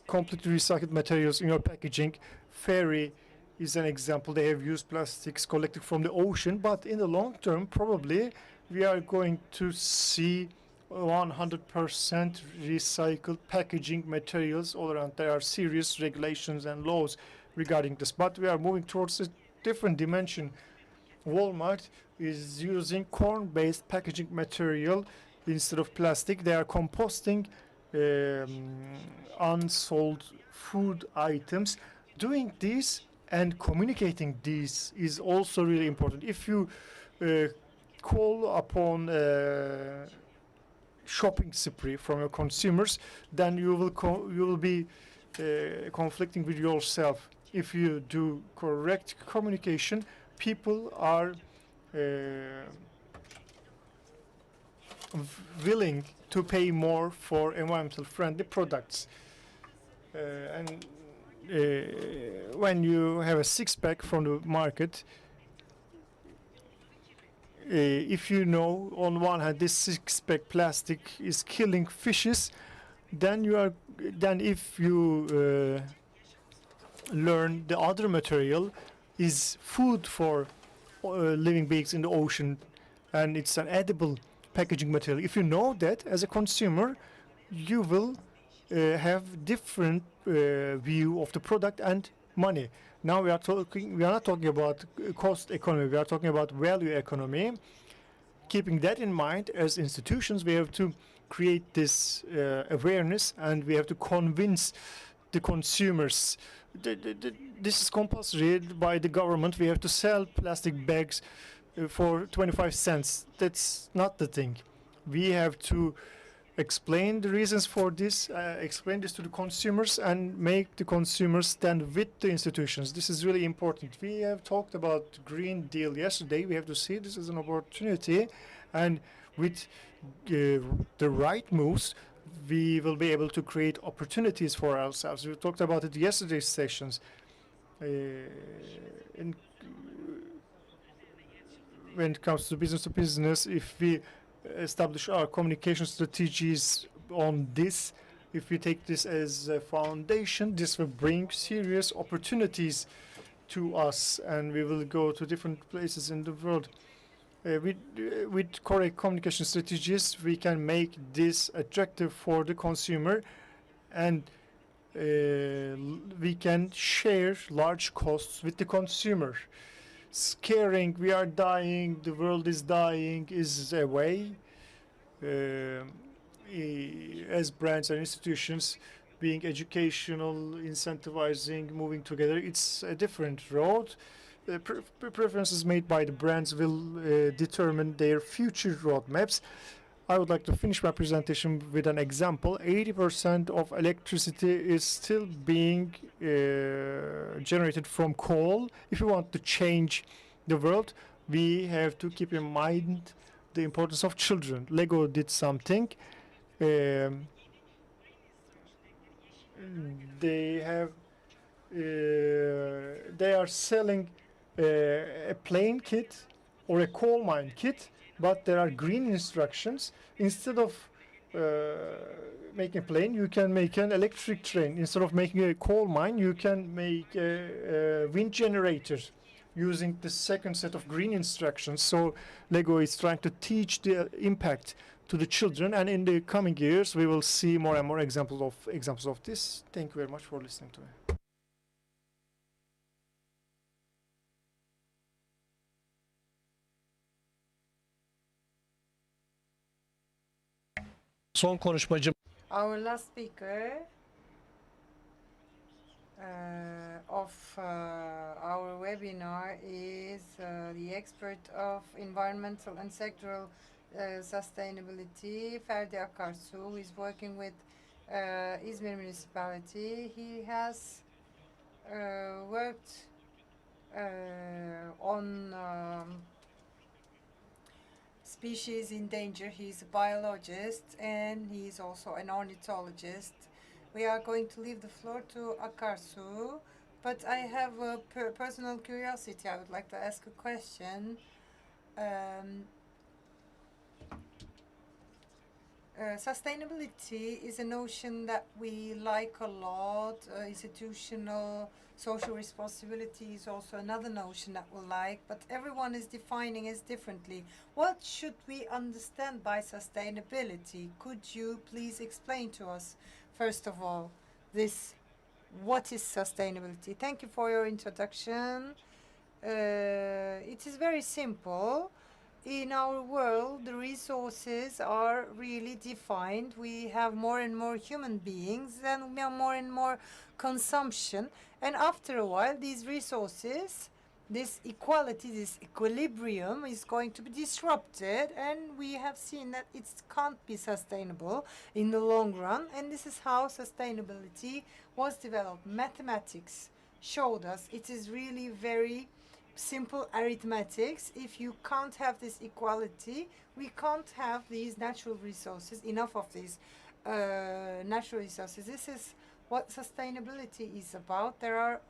completely recycled materials in your packaging. Ferry is an example. They have used plastics collected from the ocean, but in the long term, probably we are going to see 100% recycled packaging materials all around. There are serious regulations and laws regarding this, but we are moving towards a different dimension. Walmart is using corn-based packaging material instead of plastic. They are composting unsold food items. Doing this and communicating this is also really important. If you call upon shopping spree from your consumers, then you will be conflicting with yourself. If you do correct communication, people are willing to pay more for environmental friendly products. And when you have a six-pack from the market, if you know on one hand this six-pack plastic is killing fishes, then if you learn the other material is food for living beings in the ocean, and it's an edible packaging material. If you know that as a consumer, you will have different view of the product and money. Now we are not talking about cost economy, we are talking about value economy. Keeping that in mind, as institutions, we have to create this awareness, and we have to convince the consumers. This is compulsory by the government. We have to sell plastic bags for 25 cents. That's not the thing. We have to explain the reasons for this, explain this to the consumers, and make the consumers stand with the institutions. This is really important. We have talked about Green Deal yesterday. We have to see this as an opportunity, and with the right moves, we will be able to create opportunities for ourselves. We talked about it yesterday's sessions. When it comes to business, if we establish our communication strategies on this, if we take this as a foundation, this will bring serious opportunities to us, and we will go to different places in the world. With correct communication strategies, we can make this attractive for the consumer, and we can share large costs with the consumer. Scaring, we are dying, the world is dying, is a way. As brands and institutions, being educational, incentivizing, moving together. It's a different road. Preferences made by the brands will determine their future roadmaps. I would like to finish my presentation with an example. 80% of electricity is still being generated from coal. If we want to change the world, we have to keep in mind the importance of children. Lego did something. They have they are selling a plane kit or a coal mine kit, but there are green instructions. Instead of making a plane, you can make an electric train. Instead of making a coal mine, you can make a wind generator using the second set of green instructions. So Lego is trying to teach the impact to the children, and in the coming years we will see more and more examples of this. Thank you very much for listening to me. Son konuşmacım. Our last speaker of our webinar is the expert of environmental and sectoral sustainability, Ferdi Akarsu, who is working with Izmir municipality. He has worked on species in danger. He's a biologist and he's also an ornithologist. We are going to leave the floor to Akarsu, but I have a personal curiosity. I would like to ask a question. Sustainability is a notion that we like a lot. Institutional social responsibility is also another notion that we like, but everyone is defining it differently. What should we understand by sustainability? Could you please explain to us, first of all, what is sustainability? Thank you for your introduction. It is very simple. In our world, the resources are really defined. We have more and more human beings and we have more and more consumption. And after a while, these resources, this equality, this equilibrium is going to be disrupted. And we have seen that it can't be sustainable in the long run. And this is how sustainability was developed. Mathematics showed us it is really very simple arithmetics. If you can't have this equality, we can't have these natural resources, enough of these natural resources. This is what sustainability is about. There are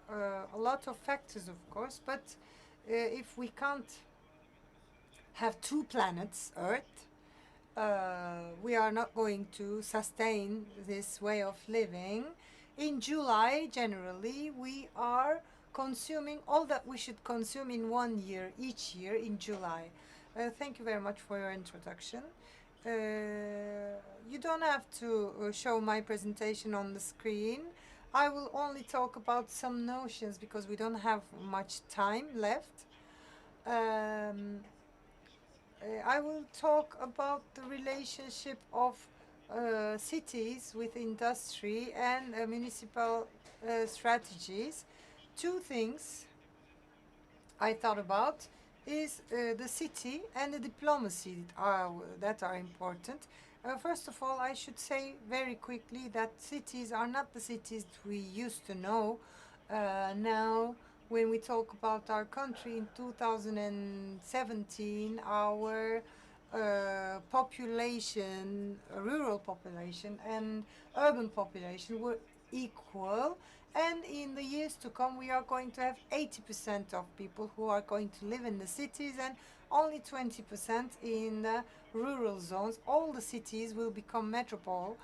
a lot of factors, of course, but if we can't have two planets, Earth, we are not going to sustain this way of living. In July, generally, we are consuming all that we should consume in 1 year, each year in July. Thank you very much for your introduction. You don't have to show my presentation on the screen. I will only talk about some notions because we don't have much time left. I will talk about the relationship of cities with industry and municipal strategies. Two things I thought about is the city and the diplomacy that are important. First of all, I should say very quickly that cities are not the cities we used to know. Now, when we talk about our country in 2017, our population, rural population and urban population were equal. And in the years to come, we are going to have 80% of people who are going to live in the cities and only 20% in the rural zones. All the cities will become metropoles.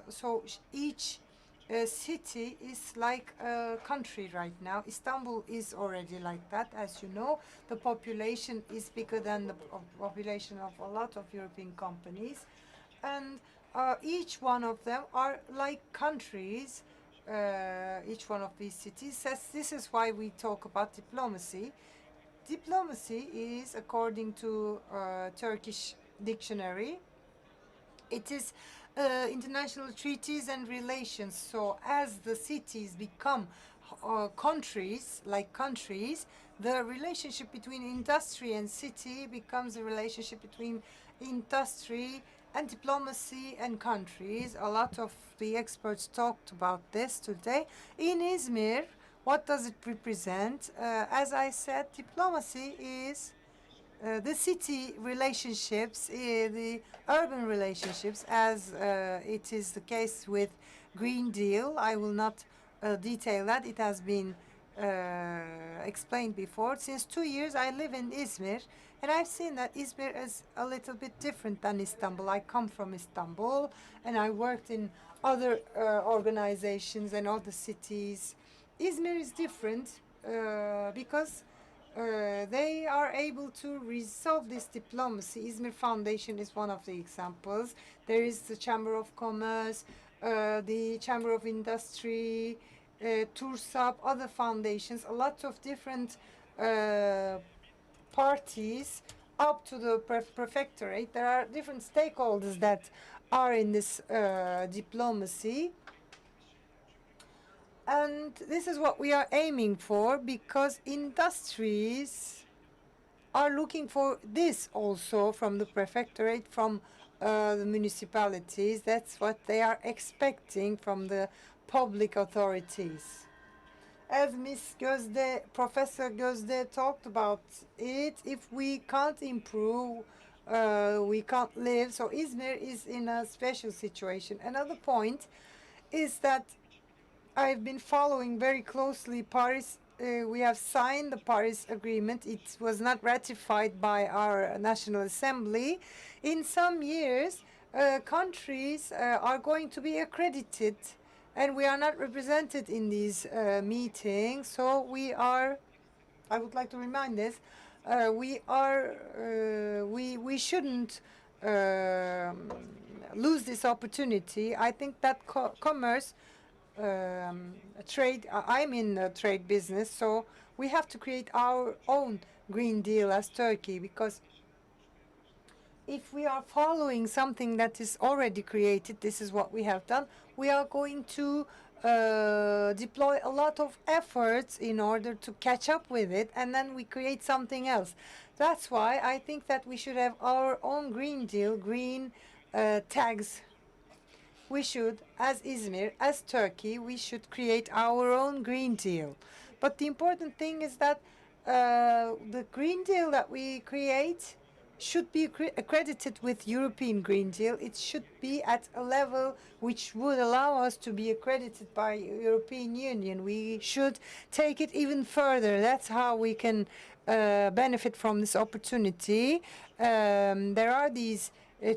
So each city is like a country right now. Istanbul is already like that, as you know. The population is bigger than the population of a lot of European companies. And each one of them are like countries, each one of these cities. This is why we talk about diplomacy. Diplomacy is, according to Turkish dictionary, it is international treaties and relations. So as the cities become countries, the relationship between industry and city becomes a relationship between industry and diplomacy and countries. A lot of the experts talked about this today. In Izmir, what does it represent? As I said, diplomacy is the city relationships, the urban relationships, as it is the case with Green Deal. I will not detail that. It has been explained before. Since 2 years, I live in Izmir, and I've seen that Izmir is a little bit different than Istanbul. I come from Istanbul, and I worked in other organizations and other cities. Izmir is different because they are able to resolve this diplomacy. Izmir Foundation is one of the examples. There is the Chamber of Commerce, the Chamber of Industry, Tursap, other foundations, a lot of different parties up to the prefectorate. There are different stakeholders that are in this diplomacy. And this is what we are aiming for, because industries are looking for this also from the prefectorate, from the municipalities. That's what they are expecting from the public authorities. As Professor Gözde talked about it, if we can't improve, we can't live. So Izmir is in a special situation. Another point is that I've been following very closely Paris. We have signed the Paris Agreement. It was not ratified by our National Assembly. In some years, countries are going to be accredited, and we are not represented in these meetings. So we are, I would like to remind this, we shouldn't lose this opportunity. I think that commerce, trade, I'm in the trade business, so we have to create our own Green Deal as Turkey, because if we are following something that is already created, this is what we have done, we are going to deploy a lot of efforts in order to catch up with it, and then we create something else. That's why I think that we should have our own Green Deal, green tags. We should, as Izmir, as Turkey, we should create our own Green Deal. But the important thing is that the Green Deal that we create should be accredited with European Green Deal. It should be at a level which would allow us to be accredited by European Union. We should take it even further. That's how we can benefit from this opportunity. There are these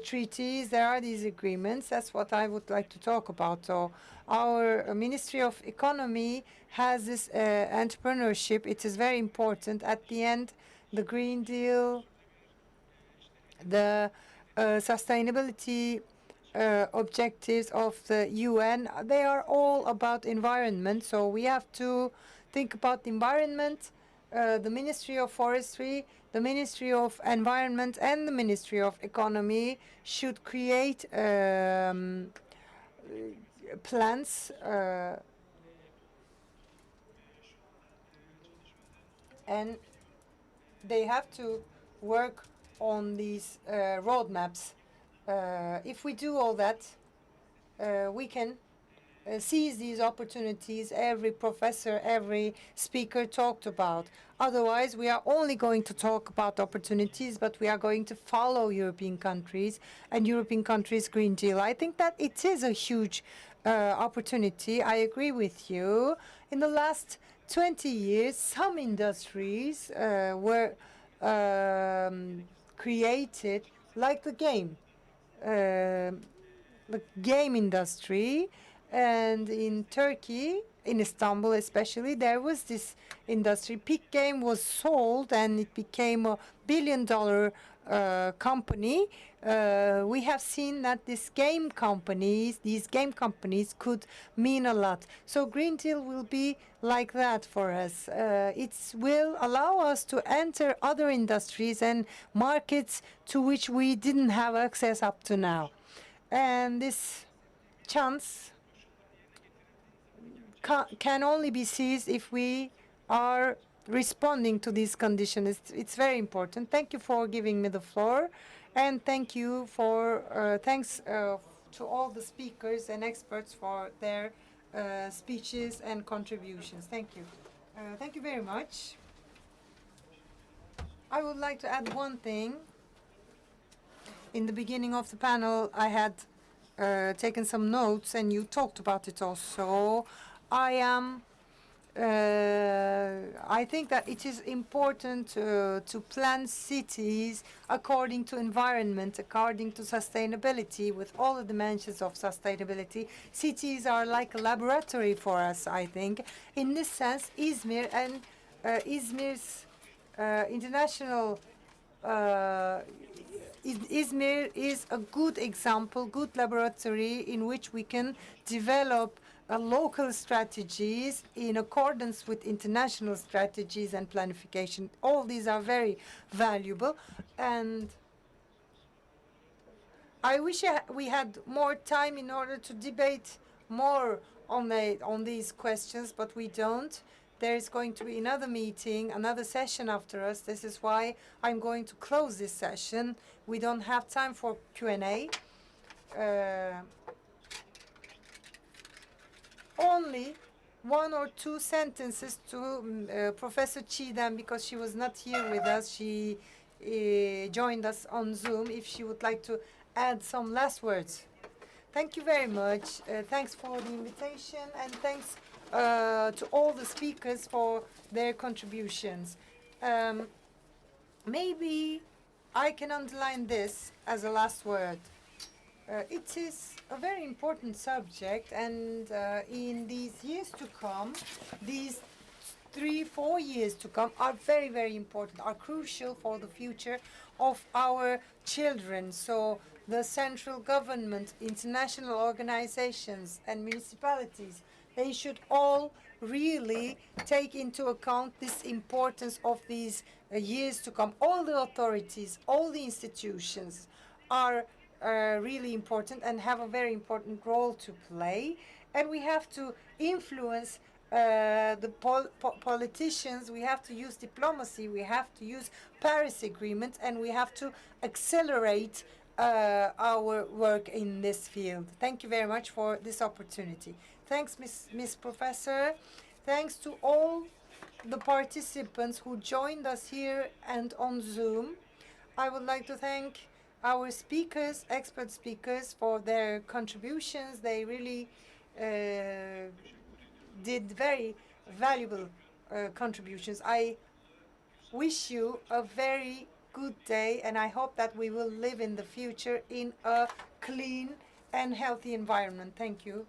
treaties, there are these agreements. That's what I would like to talk about. So our Ministry of Economy has this entrepreneurship. It is very important. At the end, the Green Deal, the sustainability objectives of the UN, they are all about environment. So we have to think about the environment. The Ministry of Forestry, the Ministry of Environment, and the Ministry of Economy should create plans and they have to work on these roadmaps. If we do all that, we can seize these opportunities every professor, every speaker talked about. Otherwise, we are only going to talk about opportunities, but we are going to follow European countries and European countries' Green Deal. I think that it is a huge opportunity. I agree with you. In the last 20 years, some industries were created, like the game industry. And in Turkey, in Istanbul especially, there was this industry. Peak Game was sold and it became a billion-dollar company. We have seen that these game companies could mean a lot. So Green Deal will be like that for us. It will allow us to enter other industries and markets to which we didn't have access up to now. And this chance can only be seized if we are responding to these conditions. It's very important. Thank you for giving me the floor, and thank you for thanks to all the speakers and experts for their speeches and contributions. Thank you. Thank you very much. I would like to add one thing. In the beginning of the panel, I had taken some notes, and you talked about it also. I think that it is important to plan cities according to environment, according to sustainability, with all the dimensions of sustainability. Cities are like a laboratory for us, I think. In this sense, Izmir and Izmir's international Izmir is a good example, good laboratory in which we can develop local strategies in accordance with international strategies and planification. All these are very valuable, and I wish we had more time in order to debate more on these questions, but we don't. There is going to be another meeting, another session after us. This is why I'm going to close this session. We don't have time for Q&A. Only one or two sentences to Professor Chidem, because she was not here with us. She joined us on Zoom. If she would like to add some last words. Thank you very much. Thanks for the invitation, and thanks to all the speakers for their contributions. Maybe I can underline this as a last word. It is a very important subject, and in these years to come, these 3-4 years to come are very, very important, are crucial for the future of our children. So the central government, international organizations, and municipalities, they should all really take into account this importance of these years to come. All the authorities, all the institutions are really important and have a very important role to play. And we have to influence the politicians. We have to use diplomacy. We have to use Paris Agreement, and we have to accelerate our work in this field. Thank you very much for this opportunity. Thanks, Miss Professor. Thanks to all the participants who joined us here and on Zoom. I would like to thank our speakers, expert speakers, for their contributions. They really did very valuable contributions. I wish you a very good day, and I hope that we will live in the future in a clean and healthy environment. Thank you.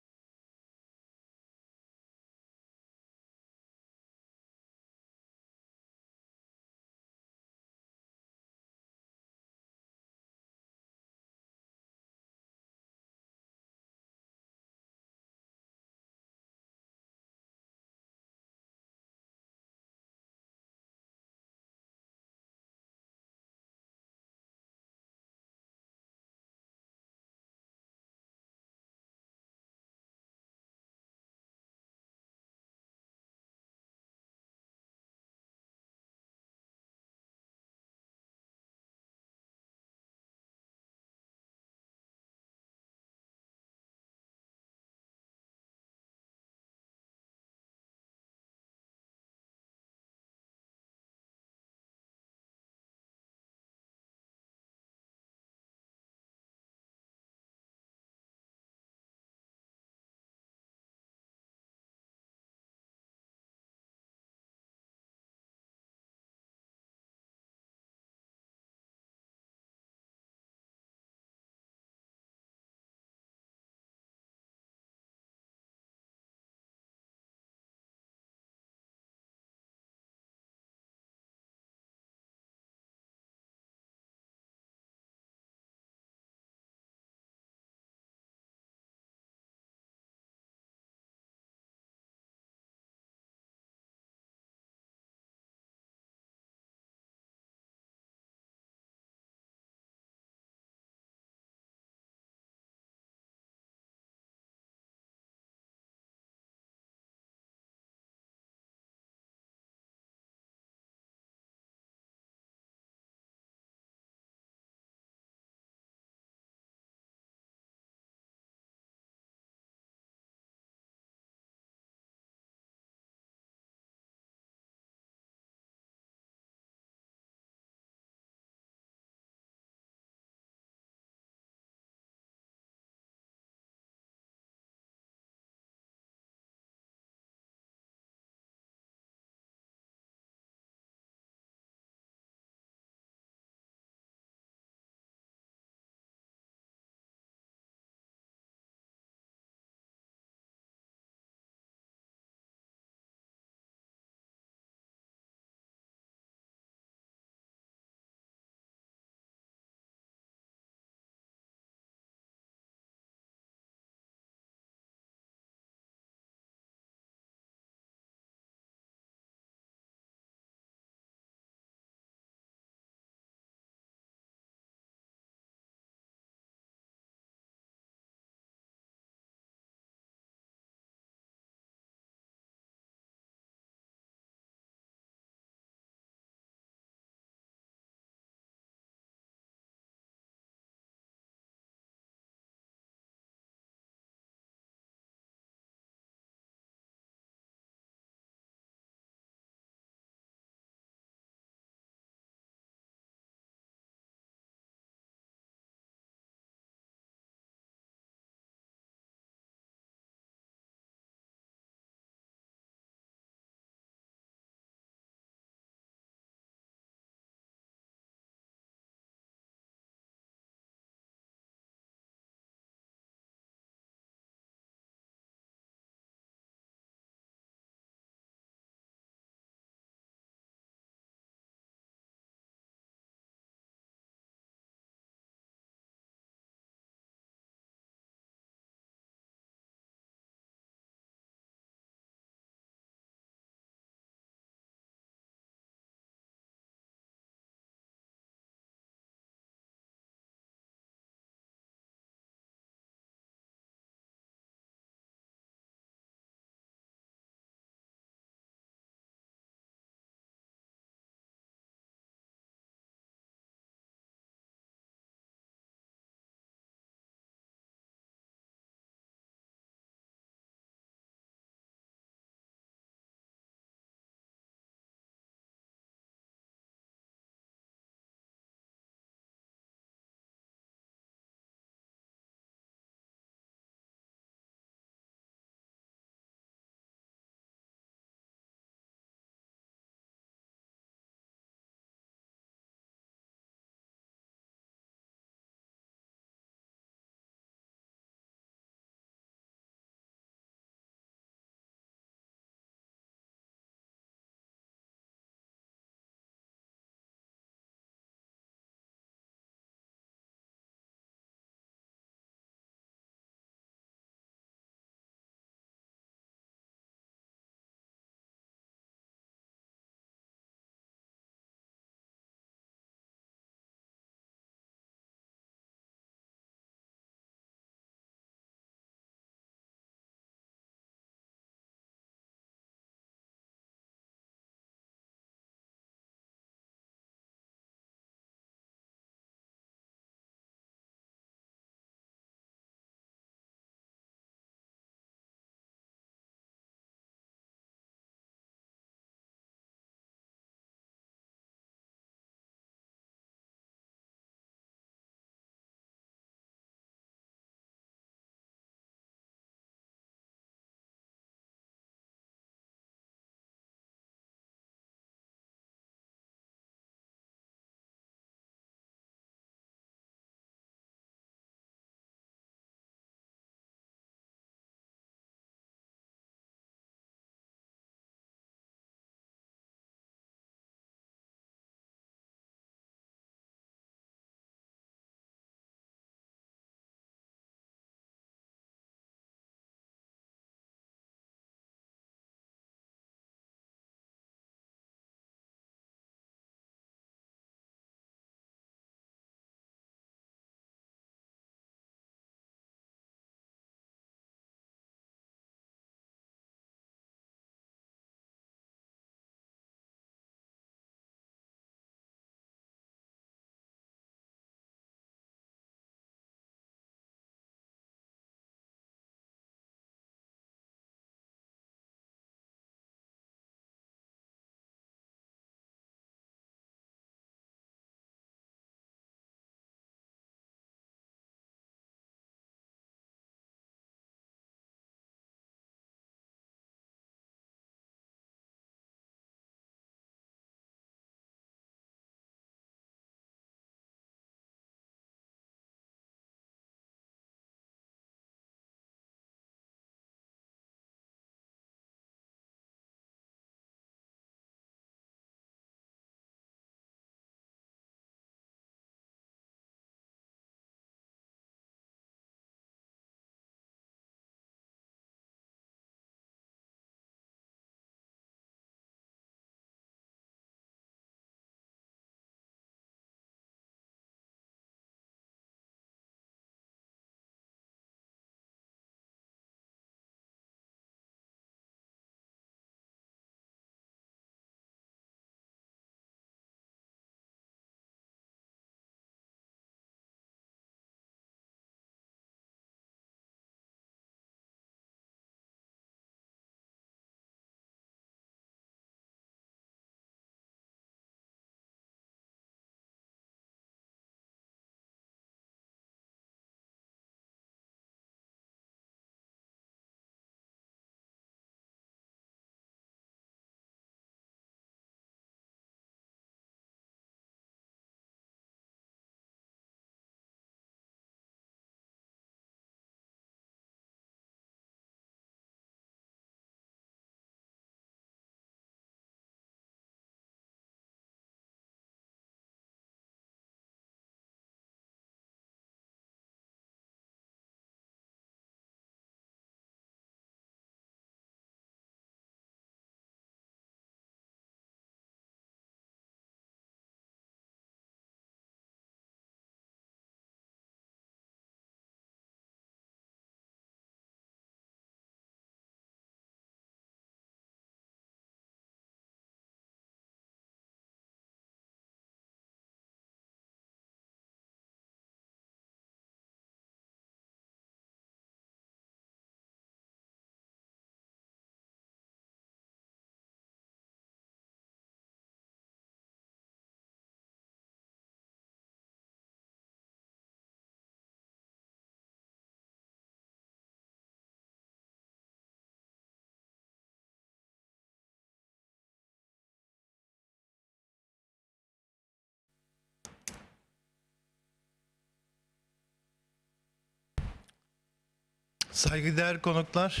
Saygıdeğer konuklar,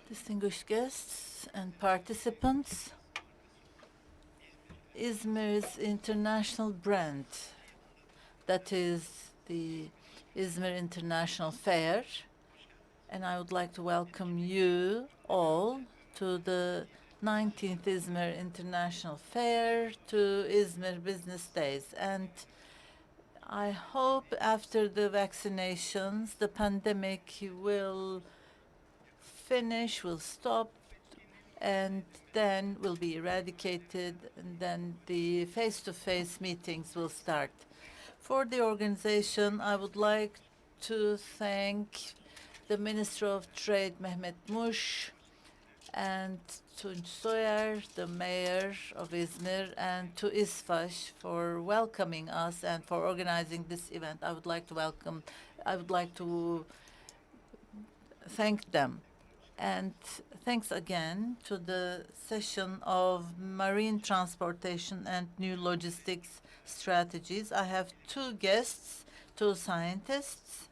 Distinguished guests and participants, Izmir's international brand, that is the Izmir International Fair, and I would like to welcome you all to the 19th Izmir International Fair, to Izmir Business Days. And I hope after the vaccinations, the pandemic will finish, will stop, and then will be eradicated, and then the face-to-face meetings will start. For the organization, I would like to thank the Minister of Trade, Mehmet Muş, and Tunç Soyer, the Mayor of Izmir, and to İSFAŞ for welcoming us and for organizing this event. I would like to thank them. And thanks again to the session of marine transportation and new logistics strategies. I have two guests, two scientists.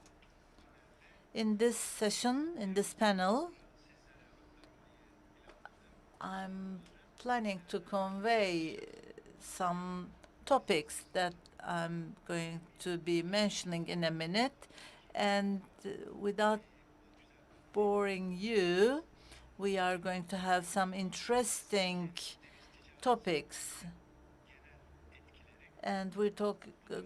In this session, in this panel, I'm planning to convey some topics that I'm going to be mentioning in a minute. And without boring you, we are going to have some interesting topics. And we're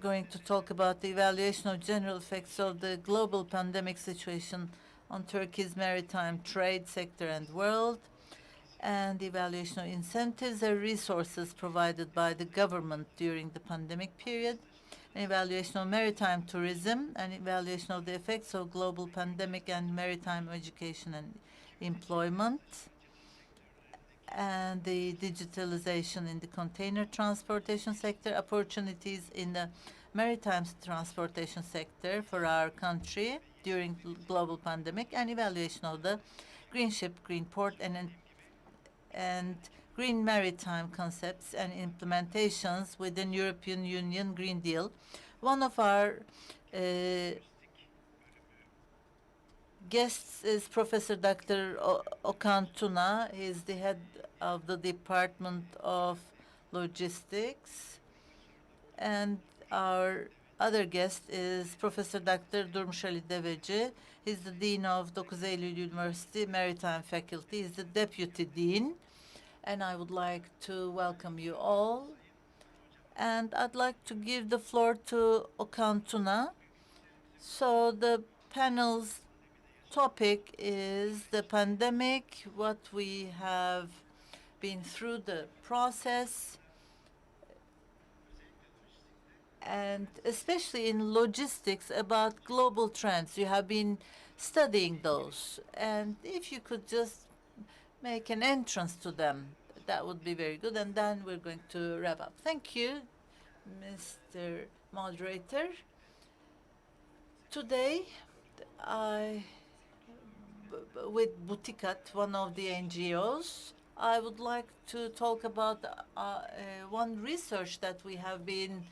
going to talk about the evaluation of general effects of the global pandemic situation on Turkey's maritime trade sector and world, and the evaluation of incentives and resources provided by the government during the pandemic period, an evaluation of maritime tourism, an evaluation of the effects of global pandemic and maritime education and employment, and the digitalization in the container transportation sector, opportunities in the maritime transportation sector for our country during global pandemic, and evaluation of the green ship, green port, and green maritime concepts and implementations within European Union Green Deal. One of our guests is Professor Dr. Okan Tuna. He is the head of the Department of Logistics. And our other guest is Professor Dr. Durmuş Ali Deveci. He's the Dean of 9 Eylül University Maritime Faculty. He's the Deputy Dean. And I would like to welcome you all. And I'd like to give the floor to Okan Tuna. So the panel's topic is the pandemic, what we have been through the process, and especially in logistics about global trends. You have been studying those. And if you could just make an entrance to them, that would be very good. And then we're going to wrap up. Thank you, Mr. Moderator. Today, with Butikat, one of the NGOs, I would like to talk about one research that we have been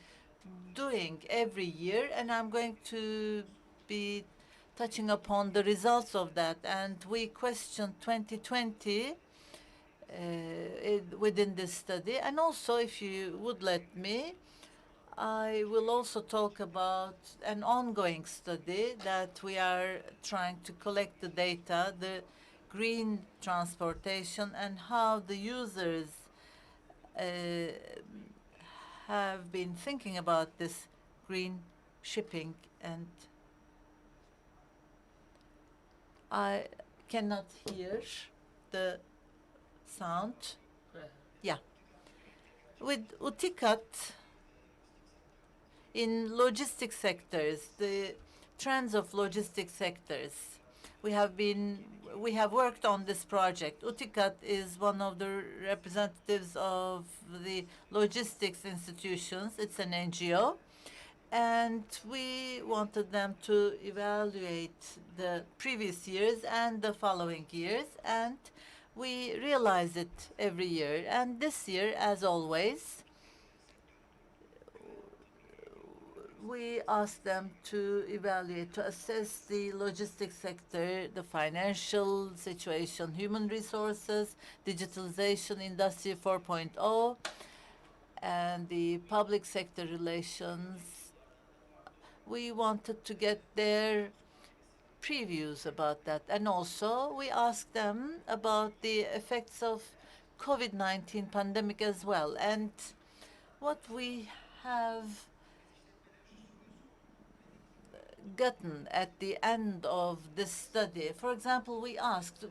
doing every year, and I'm going to be touching upon the results of that. And we questioned 2020 within this study. And also, if you would let me, I will also talk about an ongoing study that we are trying to collect the data, the green transportation, and how the users have been thinking about this green shipping. And I cannot hear the sound. Yeah. With Utikat, in logistics sectors, the trends of logistics sectors, we have worked on this project. Utikat is one of the representatives of the logistics institutions. It's an NGO. And we wanted them to evaluate the previous years and the following years. And we realize it every year. And this year, as always, we asked them to evaluate, to assess the logistics sector, the financial situation, human resources, digitalization, Industry 4.0, and the public sector relations. We wanted to get their previews about that. And also, we asked them about the effects of COVID-19 pandemic as well. And what we have gotten at the end of this study, for example, we asked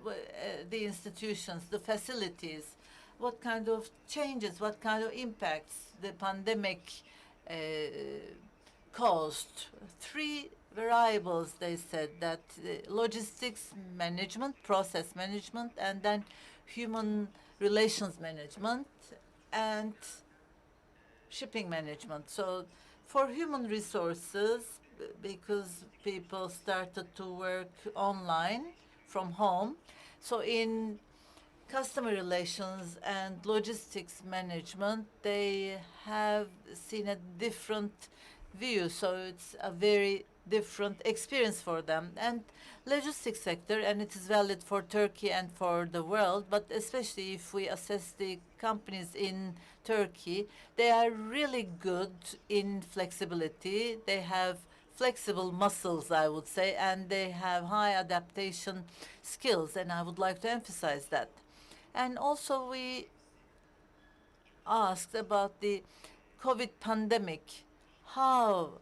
the institutions, the facilities, what kind of changes, what kind of impacts the pandemic caused. Three variables, they said, that logistics management, process management, and then human relations management, and shipping management. So for human resources, because people started to work online from home, so in customer relations and logistics management, they have seen a different view. So it's a very different experience for them. And logistics sector, and it is valid for Turkey and for the world, but especially if we assess the companies in Turkey, they are really good in flexibility. They have flexible muscles, I would say, and they have high adaptation skills, and I would like to emphasize that. And also we asked about the COVID pandemic, how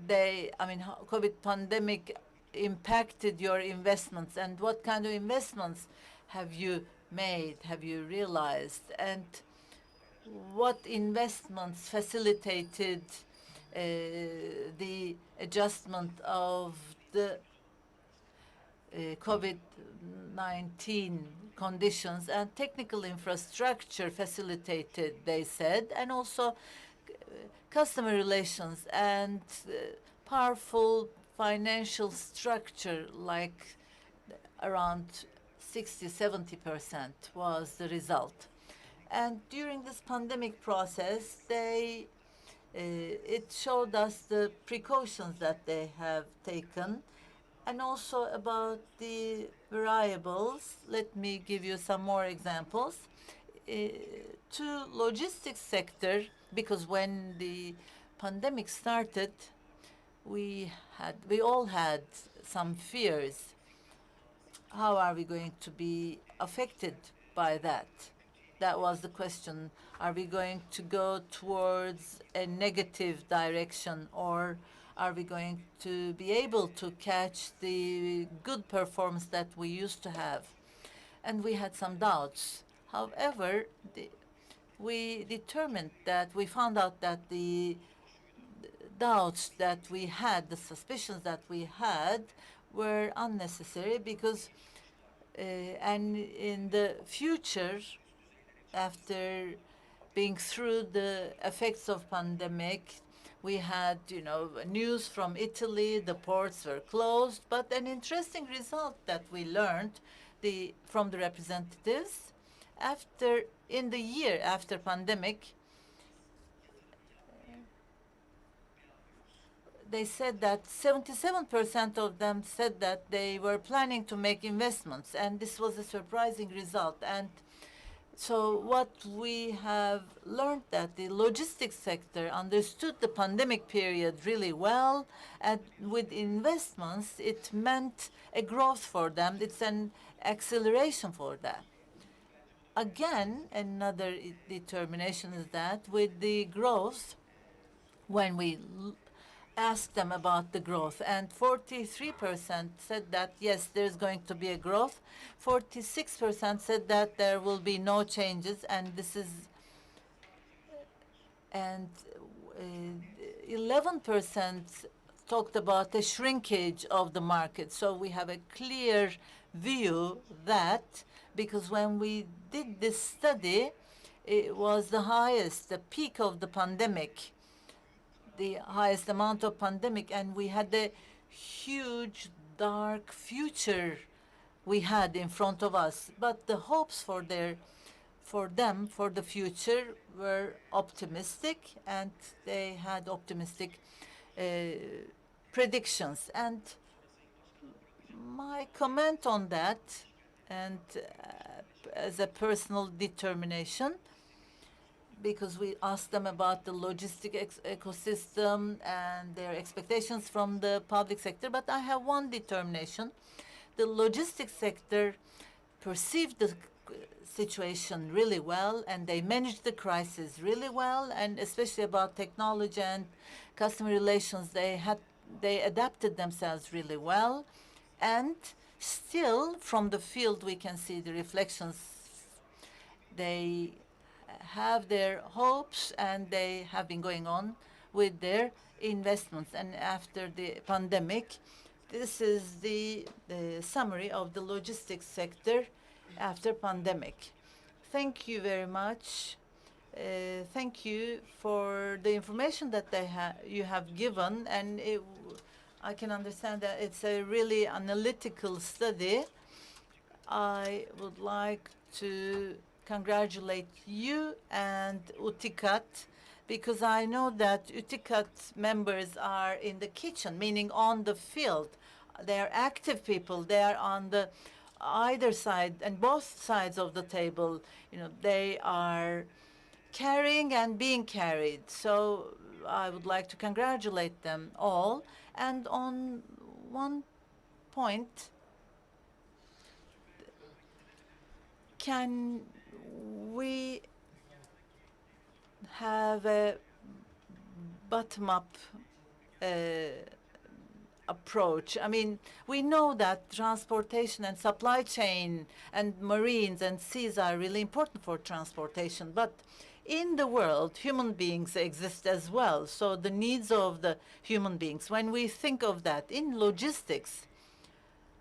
how COVID pandemic impacted your investments, and what kind of investments have you made, have you realized, and what investments facilitated the adjustment of the COVID-19 conditions, and technical infrastructure facilitated, they said, and also customer relations and powerful financial structure, like around 60–70% was the result. And during this pandemic process, it showed us the precautions that they have taken, and also about the variables. Let me give you some more examples. To logistics sector, because when the pandemic started, we all had some fears. How are we going to be affected by that? That was the question. Are we going to go towards a negative direction, or are we going to be able to catch the good performance that we used to have? And we had some doubts. However, we found out that the doubts that we had, the suspicions that we had, were unnecessary, because and in the future, after being through the effects of pandemic, we had, news from Italy, the ports were closed, but an interesting result that we learned from the representatives, in the year after pandemic, they said that 77% of them said that they were planning to make investments, and this was a surprising result. And so what we have learned, that the logistics sector understood the pandemic period really well, and with investments, it meant a growth for them. It's an acceleration for them. Again, another determination is that with the growth, when we asked them about the growth, and 43% said that yes, there's going to be a growth. 46% said that there will be no changes, and 11% talked about the shrinkage of the market. So we have a clear view that, because when we did this study, it was the peak of the pandemic, the highest amount of pandemic, and we had a huge dark future we had in front of us. But the hopes for for them, for the future, were optimistic, and they had optimistic predictions. And my comment on that, and as a personal determination, because we asked them about the logistic ecosystem and their expectations from the public sector, but I have one determination. The logistics sector perceived the situation really well, and they managed the crisis really well, and especially about technology and customer relations, they adapted themselves really well. And still, from the field, we can see the reflections. They have their hopes, and they have been going on with their investments. And after the pandemic, this is the summary of the logistics sector after pandemic. Thank you very much. Thank you for the information that you have given, and I can understand that it's a really analytical study. I would like to congratulate you and UTİKAT, because I know that UTİKAT members are in the kitchen, meaning on the field. They are active people. They are on the either side and both sides of the table. You know, they are carrying and being carried. So I would like to congratulate them all. And on one point, can we have a bottom-up approach? I mean, we know that transportation and supply chain and marines and seas are really important for transportation, but in the world, human beings exist as well. So the needs of the human beings, when we think of that in logistics,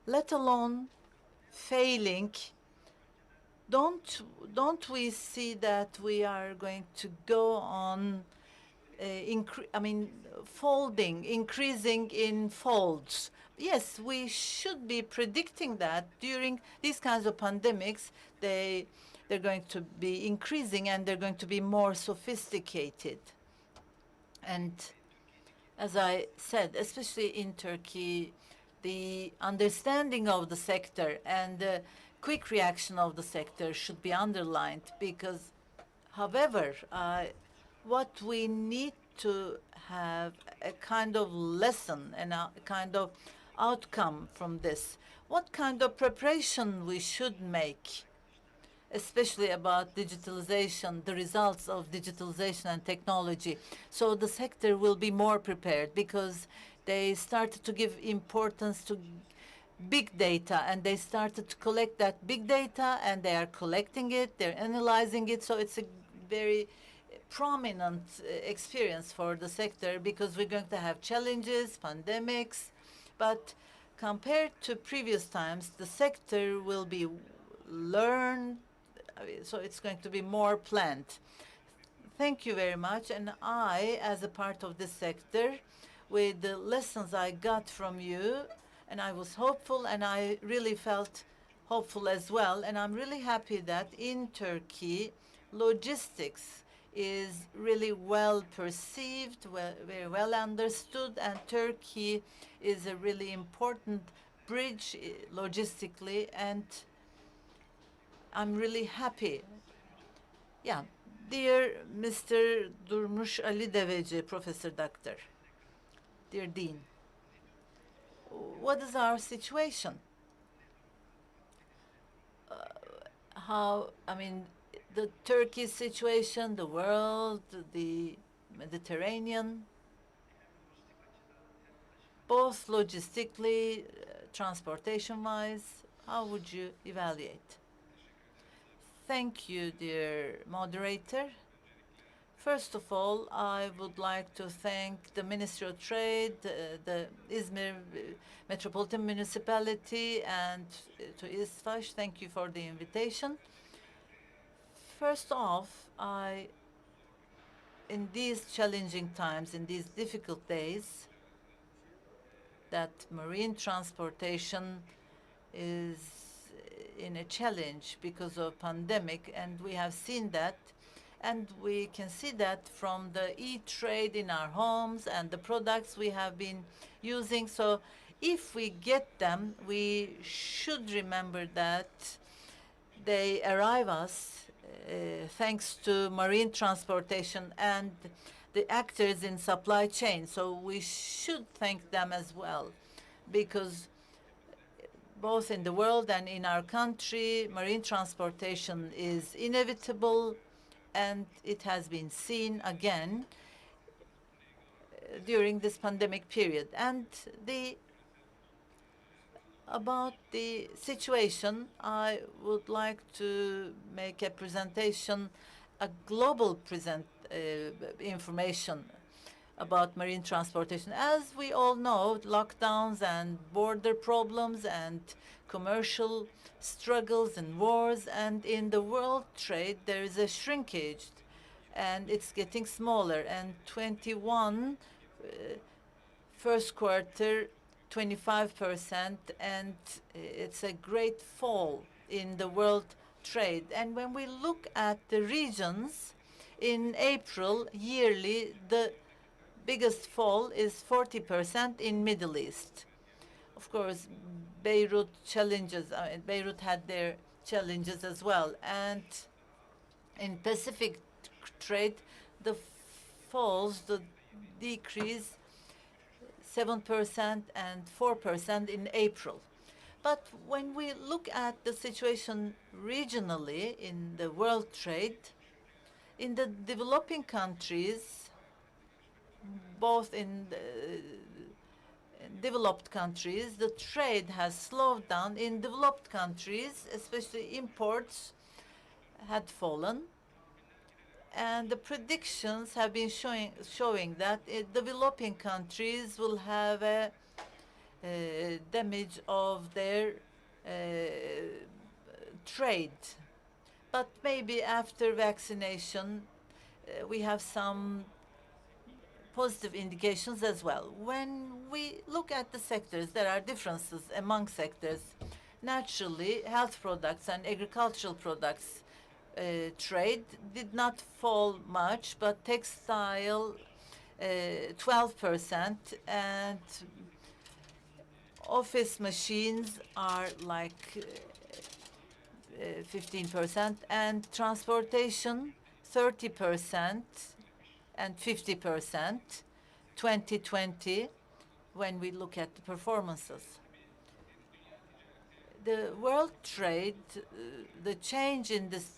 let alone failing, don't we see that we are going to go on folding, increasing in folds? Yes, we should be predicting that during these kinds of pandemics, they're going to be increasing, and they're going to be more sophisticated. And as I said, especially in Turkey, the understanding of the sector and the quick reaction of the sector should be underlined, because, however, what we need to have a kind of lesson and a kind of outcome from this, what kind of preparation we should make, especially about digitalization, the results of digitalization and technology. So the sector will be more prepared, because they started to give importance to big data, and they started to collect that big data, and they are collecting it, they're analyzing it. So it's a very prominent experience for the sector, because we're going to have challenges, pandemics, but compared to previous times, the sector will be learned, so it's going to be more planned. Thank you very much. And I, as a part of this sector, with the lessons I got from you, and I was hopeful, and I really felt hopeful as well. And I'm really happy that in Turkey, logistics is really well perceived, very well understood, and Turkey is a really important bridge logistically, and I'm really happy. Yeah, dear Mr. Durmuş Ali Deveci, Professor Doctor, dear Dean, what is our situation? The Turkey situation, the world, the Mediterranean, both logistically, transportation-wise, how would you evaluate? Thank you, dear moderator. First of all, I would like to thank the Ministry of Trade, the Izmir Metropolitan Municipality, and to İzfaş. Thank you for the invitation. First off, in these challenging times, in these difficult days, that marine transportation is in a challenge because of pandemic, and we have seen that. And we can see that from the e-trade in our homes and the products we have been using. So if we get them, we should remember that they arrive us thanks to marine transportation and the actors in supply chain. So we should thank them as well, because both in the world and in our country, marine transportation is inevitable, and it has been seen again during this pandemic period. And about the situation, I would like to make a presentation, a global information about marine transportation. As we all know, lockdowns and border problems and commercial struggles and wars, and in the world trade there is a shrinkage, and it's getting smaller. And 21 first quarter 25%, and it's a great fall in the world trade. And when we look at the regions, in April yearly the biggest fall is 40% in Middle East. Of course, Beirut challenges. Beirut had their challenges as well. And in Pacific trade, the falls, the decrease 7% and 4% in April. But when we look at the situation regionally in the world trade, in the developing countries, both in the developed countries, the trade has slowed down. In developed countries, especially imports had fallen, and the predictions have been showing that developing countries will have a damage of their trade. But maybe after vaccination, we have some positive indications as well. When we look at the sectors, there are differences among sectors. Naturally, health products and agricultural products trade did not fall much, but textile 12%, and office machines are like 15%, and transportation 30% and 50%, 2020, when we look at the performances. The world trade, the change in this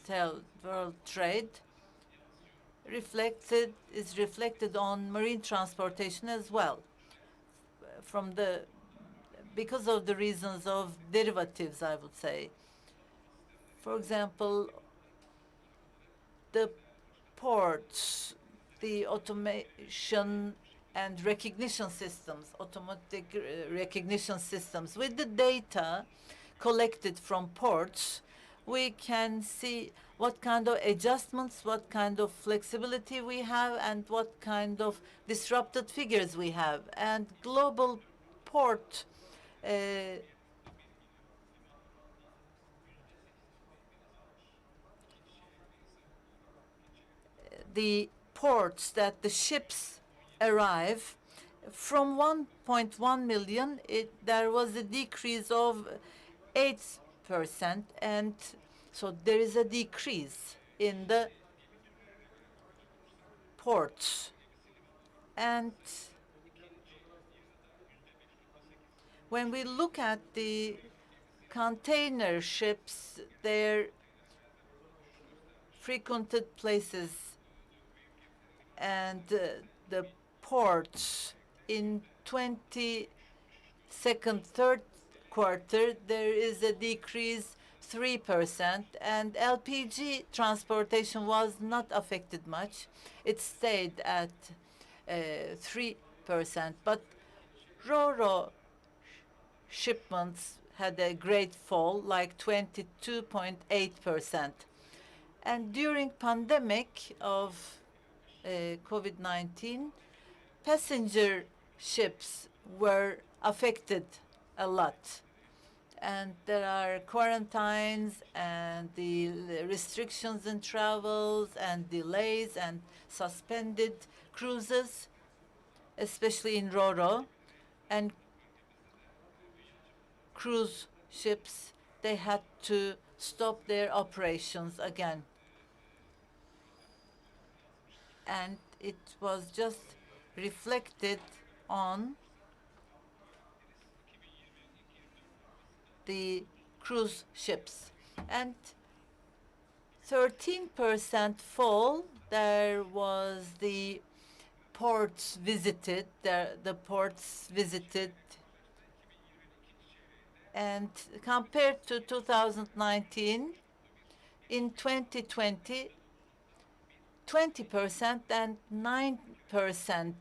world trade is reflected on marine transportation as well, because of the reasons of derivatives, I would say. For example, the ports, the automation and recognition systems, automatic recognition systems. With the data collected from ports, we can see what kind of adjustments, what kind of flexibility we have, and what kind of disrupted figures we have. And global port the ports that the ships arrive, from 1.1 million, there was a decrease of 8%, and so there is a decrease in the ports. And when we look at the container ships, their frequented places and the ports in 22nd, third quarter, there is a decrease 3%, and LPG transportation was not affected much. It stayed at 3%, but Ro-Ro shipments had a great fall, like 22.8%. And during pandemic of COVID-19, passenger ships were affected a lot. and there are quarantines and the restrictions in travels and delays and suspended cruises, especially in Roro, and cruise ships, they had to stop their operations again. And it was just reflected on the cruise ships. And 13% fall, there was the ports visited, the ports visited. And compared to 2019, in 2020, 20% and 9%.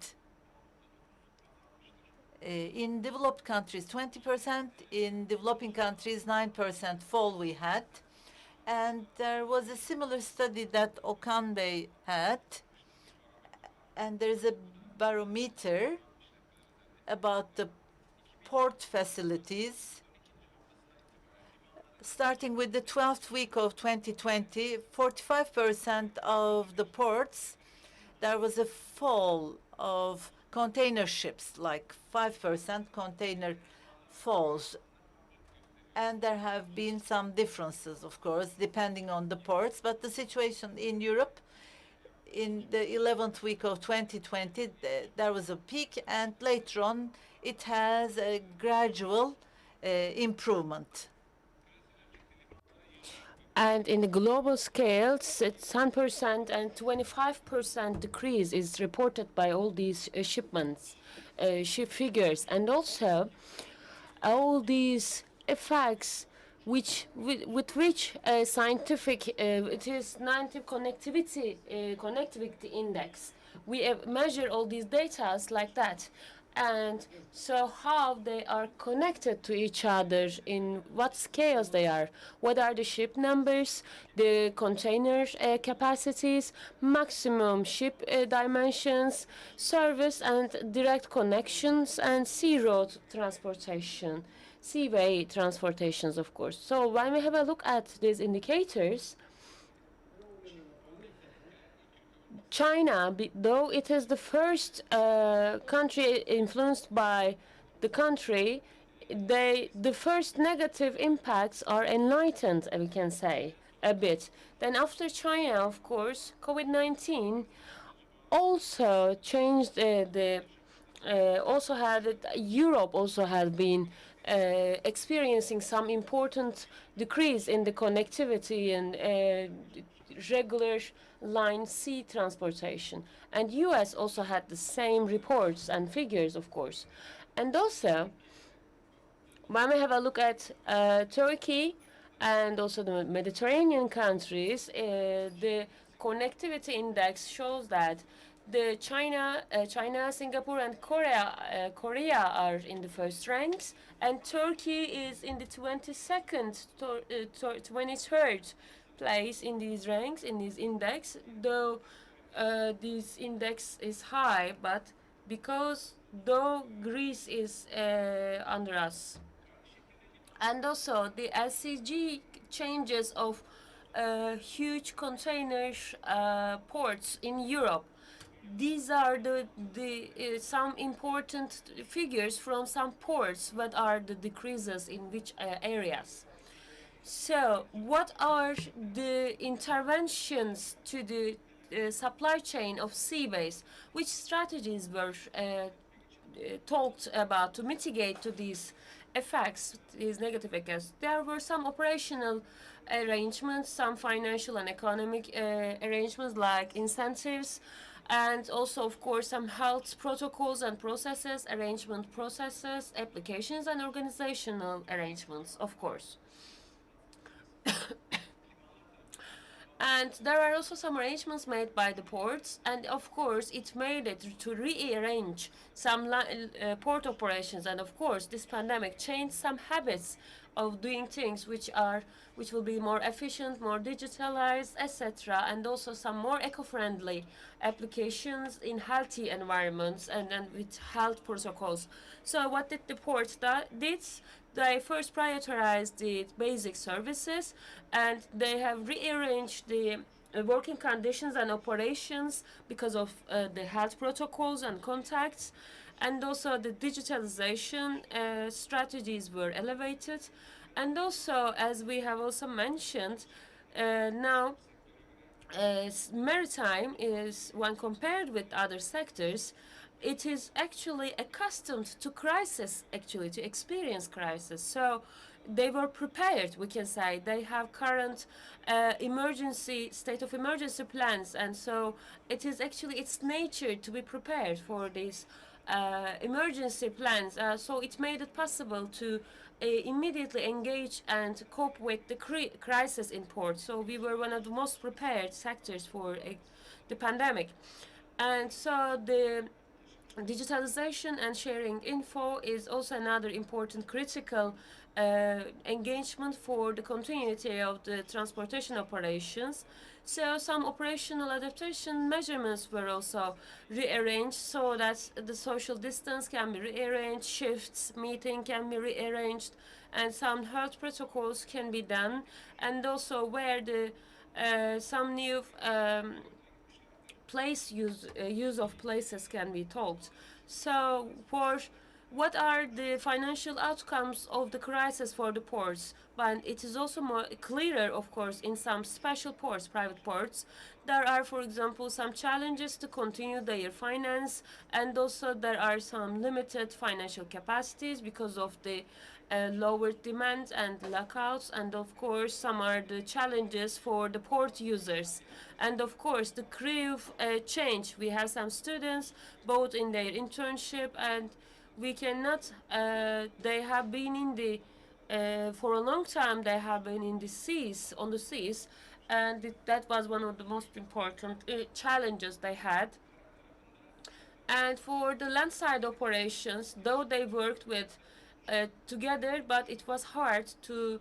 In developed countries, 20%. In developing countries, 9% fall we had. And there was a similar study that Okan Bey had. And there's a barometer about the port facilities. Starting with the 12th week of 2020, 45% of the ports, there was a fall of container ships, like 5% container falls. And there have been some differences, of course, depending on the ports. But the situation in Europe, in the 11th week of 2020, there was a peak, and later on, it has a gradual improvement. And in the global scales, it's 10% and 25% decrease is reported by all these shipments, ship figures, and also all these effects with which scientific it is connectivity index. We measure all these data like that. And so how they are connected to each other, in what scales they are, what are the ship numbers, the container capacities, maximum ship dimensions, service and direct connections, and sea road transportation, seaway transportations, of course. So when we have a look at these indicators, China, though it is the first country influenced by the country, the first negative impacts are enlightened, we can say, a bit. Then after China, of course, COVID-19 also changed also had Europe also had been experiencing some important decrease in the connectivity and regular line sea transportation. And US also had the same reports and figures, of course. And also, when we have a look at Turkey and also the Mediterranean countries, the connectivity index shows that the China, Singapore, and Korea are in the first ranks, and Turkey is in the 22nd, 23rd place in these ranks, in this index. Though this index is high, but though Greece is under us. And also the LCG changes of huge container ports in Europe. These are some important figures from some ports. What are the decreases in which areas? So, what are the interventions to the supply chain of seaways? Which strategies were talked about to mitigate to these effects, these negative effects? There were some operational arrangements, some financial and economic arrangements like incentives, and also, of course, some health protocols and processes, arrangement processes, applications, and organizational arrangements, of course. And there are also some arrangements made by the ports, and of course it made it to rearrange some port operations. And of course this pandemic changed some habits of doing things which will be more efficient, more digitalized, etc., and also some more eco-friendly applications in healthy environments and with health protocols. So what did the port did? They first prioritized the basic services, and they have rearranged the working conditions and operations because of the health protocols and contacts, and also the digitalization strategies were elevated, and also, as we have also mentioned, now maritime is, when compared with other sectors, it is actually accustomed to crisis, actually to experience crisis. So they were prepared, we can say. They have current emergency, state of emergency plans, and so it is actually its nature to be prepared for these emergency plans. So it made it possible to immediately engage and cope with the crisis in port. So we were one of the most prepared sectors for the pandemic. And so the digitalization and sharing info is also another important critical engagement for the continuity of the transportation operations. So some operational adaptation measurements were also rearranged so that the social distance can be rearranged, shifts, meeting can be rearranged, and some health protocols can be done, and also where the some new use of places can be talked. So for what are the financial outcomes of the crisis for the ports? But it is also more clearer, of course, in some special ports, private ports. There are, for example, some challenges to continue their finance, and also there are some limited financial capacities because of the lower demand and lockouts, and of course some are the challenges for the port users, and of course the crew change. We have some students both in their internship, and we cannot they have been in the for a long time they have been in the seas, on the seas, and that was one of the most important challenges they had. And for the landside operations, though they worked with together, but it was hard to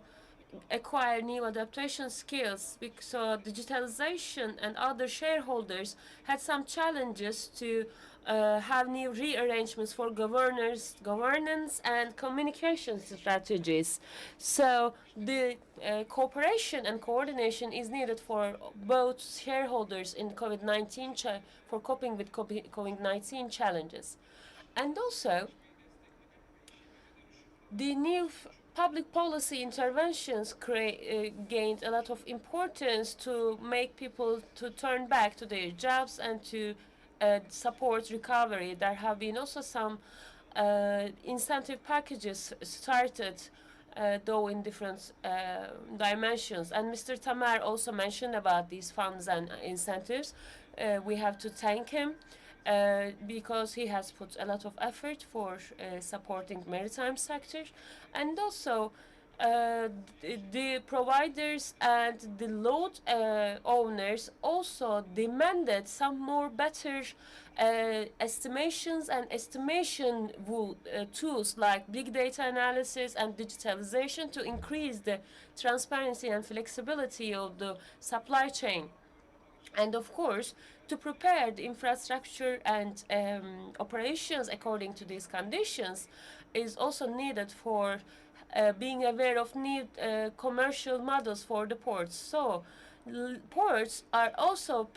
acquire new adaptation skills because digitalization and other shareholders had some challenges to have new rearrangements for governance and communication strategies. So the cooperation and coordination is needed for both shareholders in COVID-19 for coping with COVID-19 challenges. And also the new public policy interventions gained a lot of importance to make people to turn back to their jobs and to support recovery. There have been also some incentive packages started, though in different dimensions. And Mr. Tamer also mentioned about these funds and incentives. We have to thank him because he has put a lot of effort for supporting maritime sector, and also the providers and the load owners also demanded some more better estimations and estimation tools like big data analysis and digitalization to increase the transparency and flexibility of the supply chain. And of course, to prepare the infrastructure and operations according to these conditions is also needed for being aware of new commercial models for the ports. So ports are also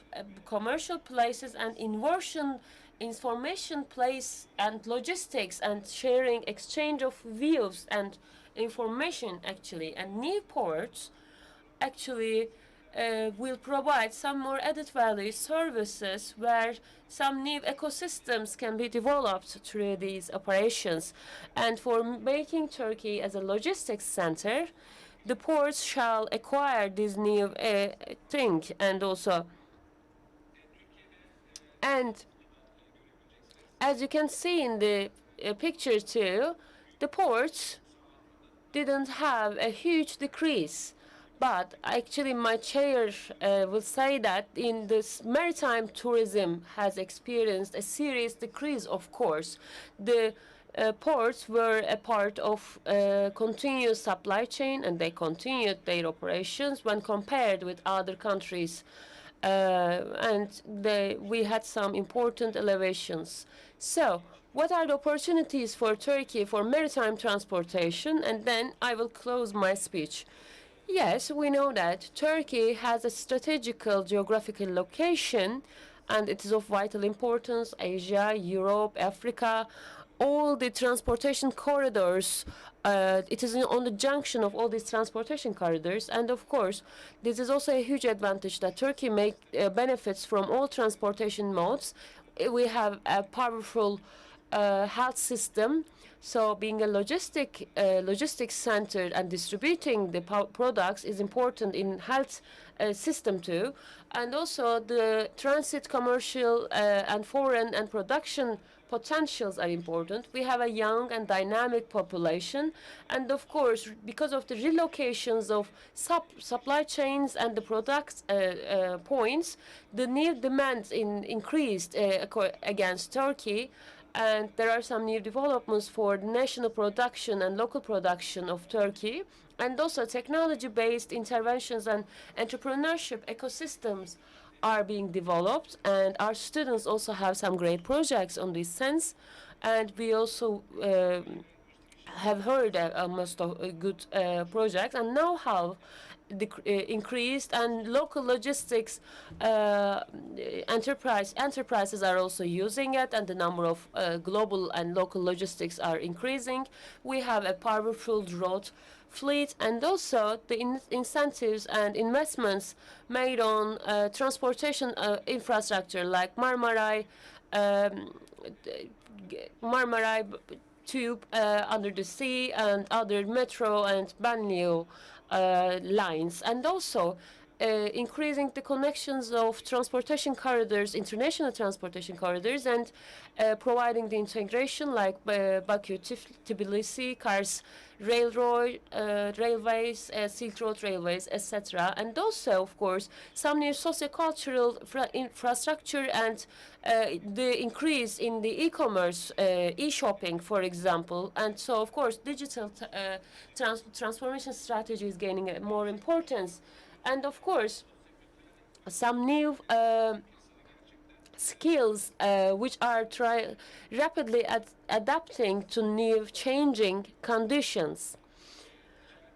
commercial places and information place and logistics and sharing, exchange of views and information actually. And new ports actually will provide some more added value services where some new ecosystems can be developed through these operations. And for making Turkey as a logistics center, the ports shall acquire this new thing. And also, and as you can see in the picture too, the ports didn't have a huge decrease. But actually, my chair will say that in this maritime tourism has experienced a serious decrease. Of course, the ports were a part of continuous supply chain, and they continued their operations when compared with other countries. And we had some important elevations. So, what are the opportunities for Turkey for maritime transportation? And then I will close my speech. Yes, we know that Turkey has a strategical geographical location, and it is of vital importance. Asia, Europe, Africa, all the transportation corridors. It is on the junction of all these transportation corridors, and of course, this is also a huge advantage that Turkey benefits from all transportation modes. We have a powerful health system. So being a logistics centered and distributing the products is important in health system too. And also the transit, commercial and foreign and production potentials are important. We have a young and dynamic population, and of course, because of the relocations of supply chains and the product points, the new demands increased against Turkey. And there are some new developments for national production and local production of Turkey, and also technology-based interventions and entrepreneurship ecosystems are being developed, and our students also have some great projects on this sense. And we also have heard most of good projects and know-how increased, and local logistics enterprises are also using it, and the number of global and local logistics are increasing. We have a powerful road fleet, and also the incentives and investments made on transportation infrastructure like Marmaray tube under the sea, and other metro and banlieue lines, and also increasing the connections of transportation corridors, international transportation corridors, and providing the integration like Baku-Tbilisi, Kars railways, Silk Road railways, etc. And also, of course, some new sociocultural infrastructure and the increase in the e-commerce, e-shopping, for example. And so, of course, digital transformation strategy is gaining more importance. And of course, some new skills which are rapidly adapting to new changing conditions.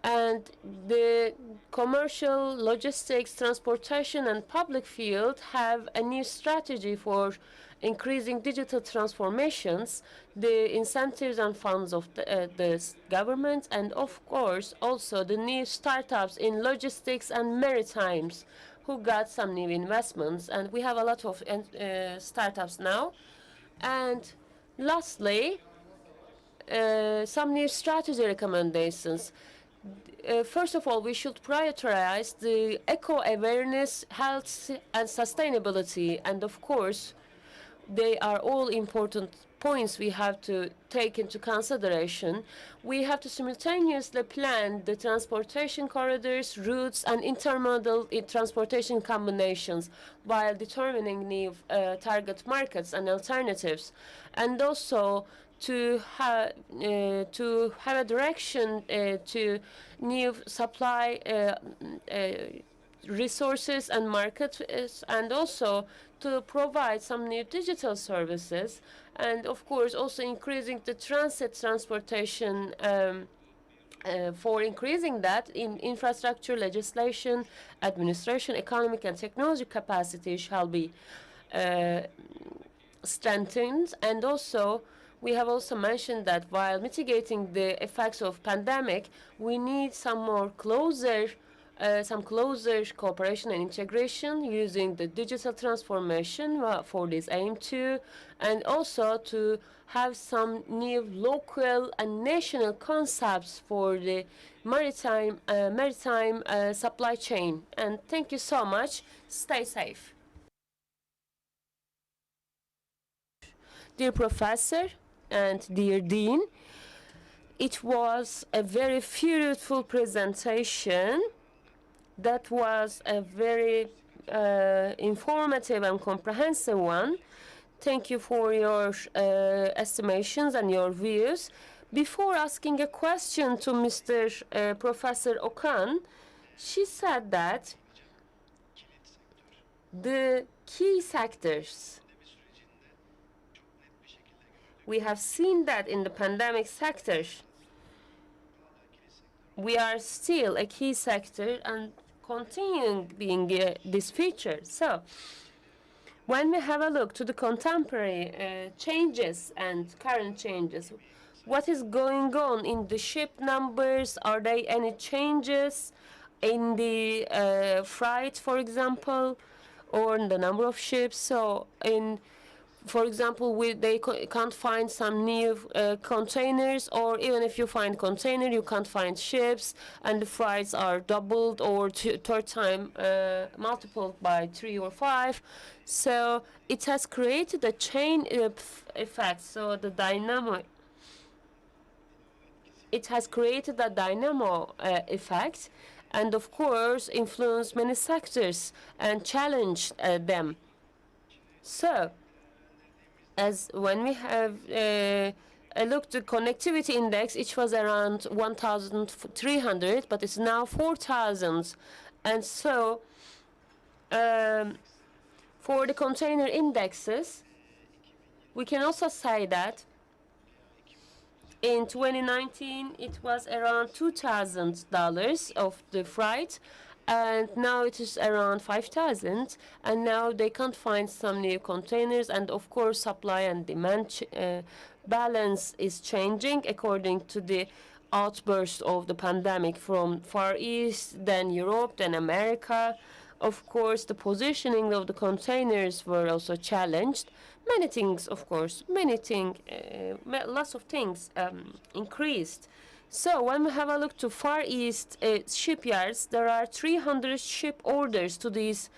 And the commercial, logistics, transportation, and public field have a new strategy for increasing digital transformations, the incentives and funds of the government, and of course also the new startups in logistics and maritimes who got some new investments. And we have a lot of startups now. And lastly, some new strategy recommendations. First of all, we should prioritize the eco-awareness, health, and sustainability. And of course, they are all important points we have to take into consideration. We have to simultaneously plan the transportation corridors, routes, and intermodal transportation combinations while determining new target markets and alternatives. And also to have a direction to new supply resources and markets, and also to provide some new digital services, and of course also increasing the transit transportation for increasing that in infrastructure, legislation, administration, economic and technology capacity shall be strengthened. And also we have also mentioned that while mitigating the effects of pandemic, we need some closer cooperation and integration using the digital transformation for this aim too, and also to have some new local and national concepts for the maritime supply chain. And thank you so much. Stay safe. Dear Professor and dear Dean, it was a very fruitful presentation. That was a very informative and comprehensive one. Thank you for your estimations and your views. Before asking a question to Mr. Professor Okan, she said that the key sectors, we have seen that in the pandemic sector, we are still a key sector and continuing being this feature. So, when we have a look to the contemporary changes and current changes, what is going on in the ship numbers? Are there any changes in the freight, for example, or in the number of ships? So, for example, they can't find some new containers, or even if you find container, you can't find ships, and the freights are doubled or third time multiplied by 3 or 5. So it has created a chain effect. So the dynamo, it has created a dynamo effect, and of course influenced many sectors and challenged them. So, as when we have looked the connectivity index, it was around 1,300, but it's now 4,000. And so, for the container indexes, we can also say that in 2019, it was around $2,000 of the freight, and now it is around 5,000, and now they can't find some new containers, and of course supply and demand balance is changing according to the outburst of the pandemic from Far East, then Europe, then America. Of course, the positioning of the containers were also challenged. Many things, of course, lots of things increased. So when we have a look to Far East shipyards, there are 300 ship orders to these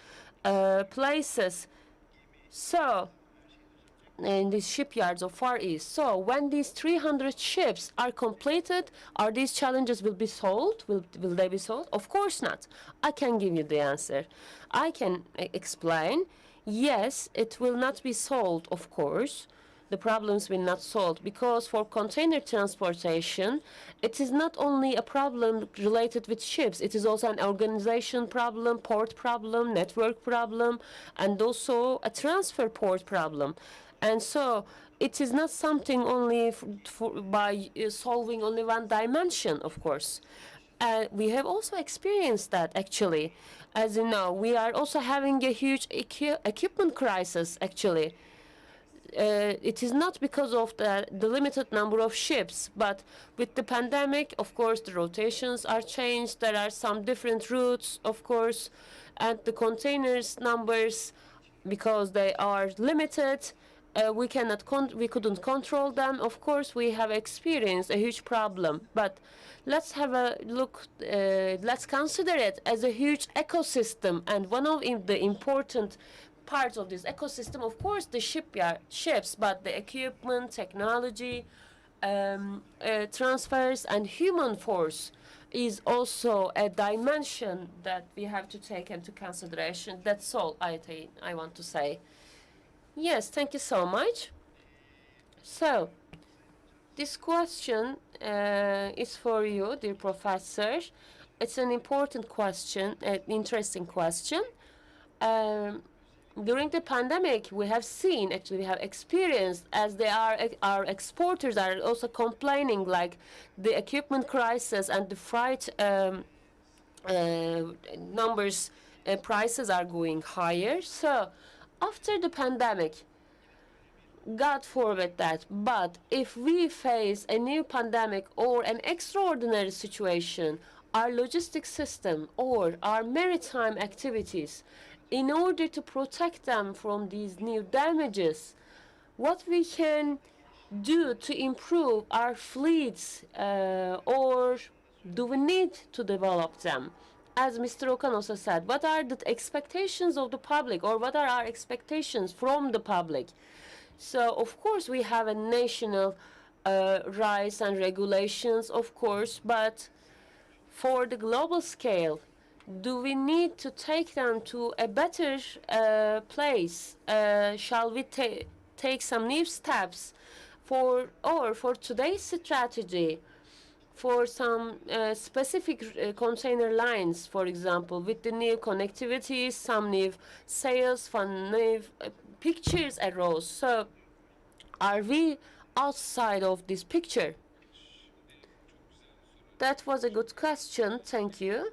places. So in these shipyards of Far East. So when these 300 ships are completed, are these challenges will be solved? Will they be solved? Of course not. I can give you the answer. I can explain. Yes, it will not be solved, of course. The problems will not solve, because for container transportation, it is not only a problem related with ships, it is also an organization problem, port problem, network problem, and also a transfer port problem. And so it is not something only by solving only one dimension, of course. We have also experienced that, actually. As you know, we are also having a huge equipment crisis, actually. It is not because of the limited number of ships, but with the pandemic, of course, the rotations are changed. There are some different routes, of course, and the containers numbers, because they are limited, we couldn't control them. Of course, we have experienced a huge problem, but let's have a look. Let's consider it as a huge ecosystem, and one of the important parts of this ecosystem, of course, the ships, but the equipment, technology, transfers, and human force is also a dimension that we have to take into consideration. That's all I want to say. Yes, thank you so much. So, this question is for you, dear professor. It's an important question, an interesting question. During the pandemic, we have seen, actually, we have experienced, as our exporters are also complaining, like the equipment crisis and the freight numbers, prices are going higher. So, after the pandemic, God forbid that, but if we face a new pandemic or an extraordinary situation, our logistics system or our maritime activities, in order to protect them from these new damages, what we can do to improve our fleets, or do we need to develop them? As Mr. Okan also said, what are the expectations of the public, or what are our expectations from the public? So, of course, we have a national rights and regulations, of course, but for the global scale, do we need to take them to a better place? Shall we take some new steps for today's strategy, for some specific container lines, for example, with the new connectivity, some new sales, some new pictures arose. So are we outside of this picture? That was a good question. Thank you.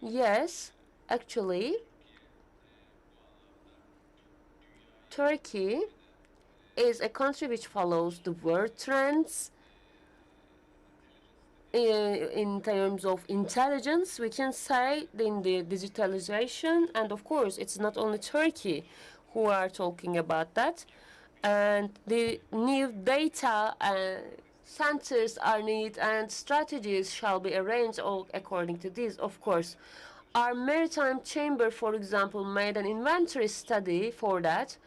Yes, actually, Turkey is a country which follows the world trends in terms of intelligence, we can say, in the digitalization. And of course, it's not only Turkey who are talking about that. And the new data centers are needed, and strategies shall be arranged all according to this. Of course, our maritime chamber, for example, made an inventory study for that,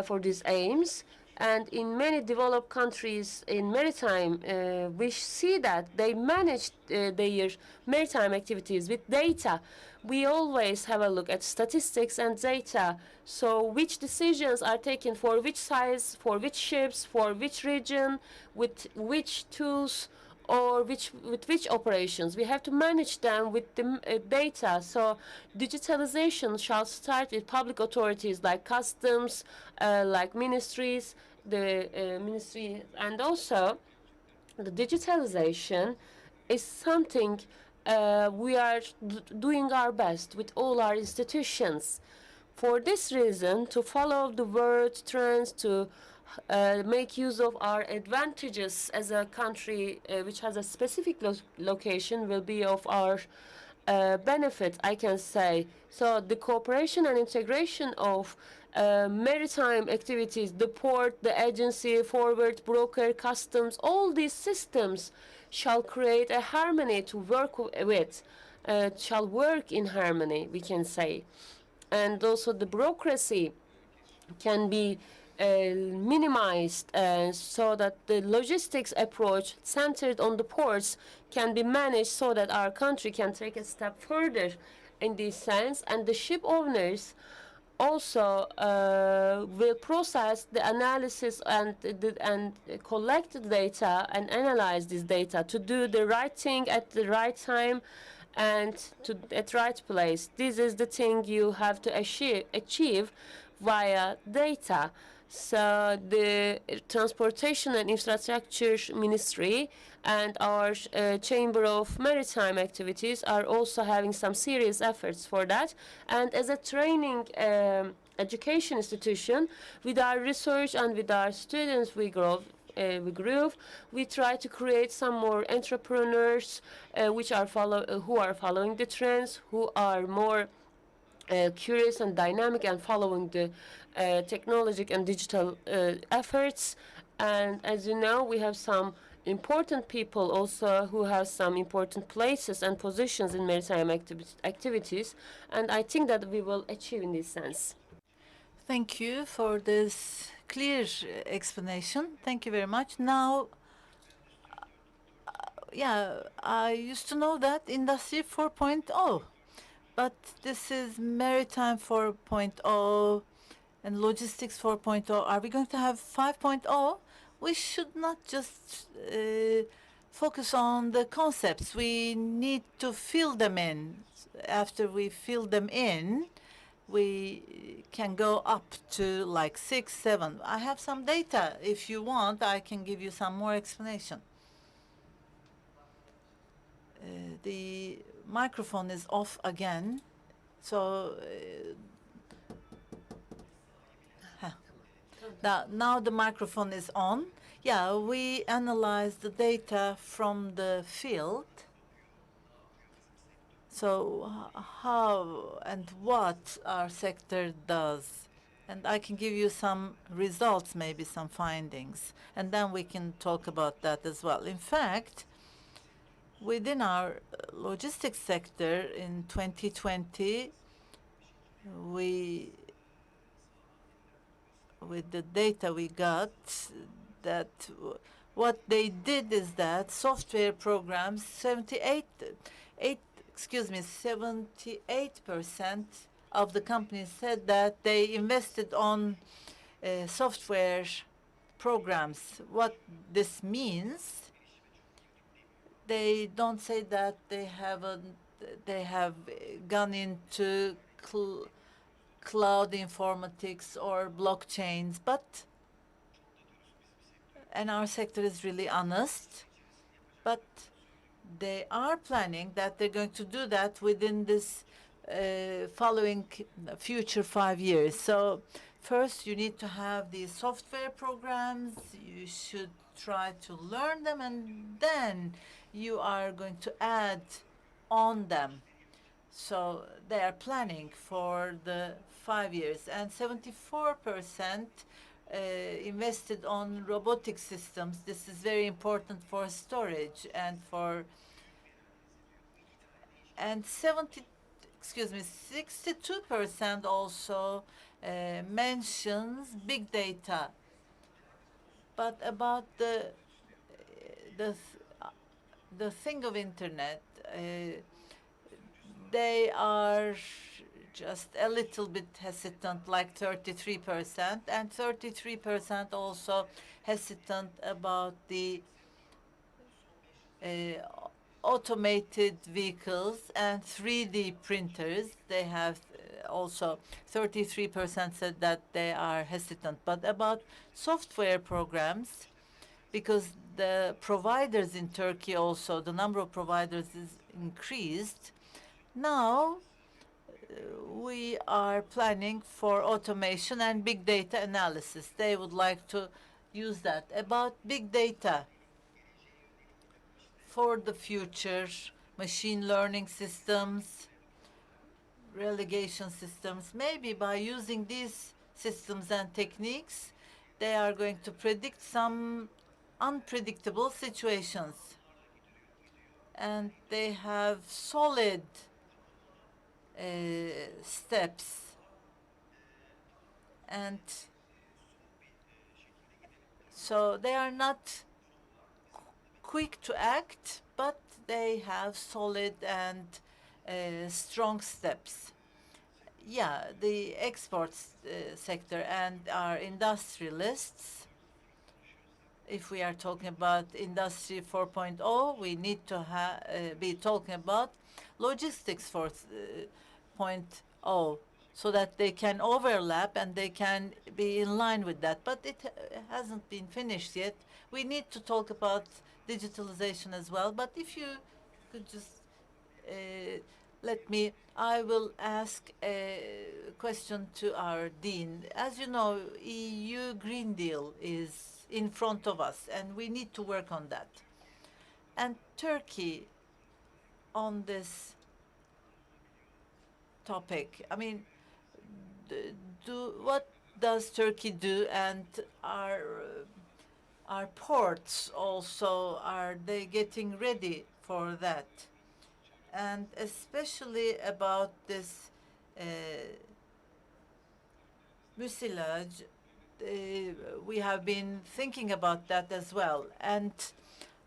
for these aims. And in many developed countries in maritime, we see that they manage their maritime activities with data. We always have a look at statistics and data. So which decisions are taken for which size, for which ships, for which region, with which tools, or with which operations. We have to manage them with the data. So digitalization shall start with public authorities like customs, like ministries, the ministry, and also the digitalization is something we are doing our best with all our institutions. For this reason, to follow the world trends, to make use of our advantages as a country which has a specific location will be of our benefit, I can say. So the cooperation and integration of maritime activities, the port, the agency, forward, broker, customs, all these systems shall create a harmony to work with, shall work in harmony, we can say. And also the bureaucracy can be minimized so that the logistics approach centered on the ports can be managed so that our country can take a step further in this sense. And the ship owners also will process the analysis and collect the data and analyze this data to do the right thing at the right time and at right place. This is the thing you have to achieve via data. So the Transportation and Infrastructure Ministry and our Chamber of Maritime Activities are also having some serious efforts for that. And as a training education institution, with our research and with our students, we try to create some more entrepreneurs who are following the trends, who are more curious and dynamic and following the technologic and digital efforts. And as you know, we have some important people also who have some important places and positions in maritime activities. And I think that we will achieve in this sense. Thank you for this clear explanation. Thank you very much. Now, yeah, I used to know that Industry 4.0, but this is Maritime 4.0 and Logistics 4.0. Are we going to have 5.0? We should not just focus on the concepts. We need to fill them in. After we fill them in, we can go up to like 6, 7. I have some data. If you want, I can give you some more explanation. The microphone is off again. So now the microphone is on. Yeah, we analyze the data from the field. So how and what our sector does. And I can give you some results, maybe some findings. And then we can talk about that as well. In fact, within our logistics sector in 2020, with the data we got, that what they did is that software programs, 78% of the companies said that they invested on software programs. What this means, they don't say that they have gone into cloud informatics or blockchains, and our sector is really honest, but they are planning that they're going to do that within this following future 5 years. So first you need to have these software programs, you should try to learn them, and then you are going to add on them. So they are planning for the 5 years, and 74% invested on robotic systems. This is very important for storage and 62% also mentions big data. But about the thing of internet, they are just a little bit hesitant, like 33%, and 33% also hesitant about the automated vehicles and 3D printers. They have also 33% said that they are hesitant. But about software programs, because the providers in Turkey also, the number of providers is increased. Now we are planning for automation and big data analysis. They would like to use that. About big data for the future, machine learning systems, relegation systems, maybe by using these systems and techniques, they are going to predict some unpredictable situations. And they have solid steps. And so they are not quick to act, but they have solid and strong steps. Yeah, the exports sector and our industrialists, if we are talking about Industry 4.0, we need to be talking about Logistics 4.0, so that they can overlap and they can be in line with that. But it hasn't been finished yet. We need to talk about digitalization as well. But if you could just I will ask a question to our Dean. As you know, EU Green Deal is in front of us, and we need to work on that. And Turkey, on this topic, I mean, what does Turkey do, and our ports also, are they getting ready for that? And especially about this mucilage, we have been thinking about that as well. And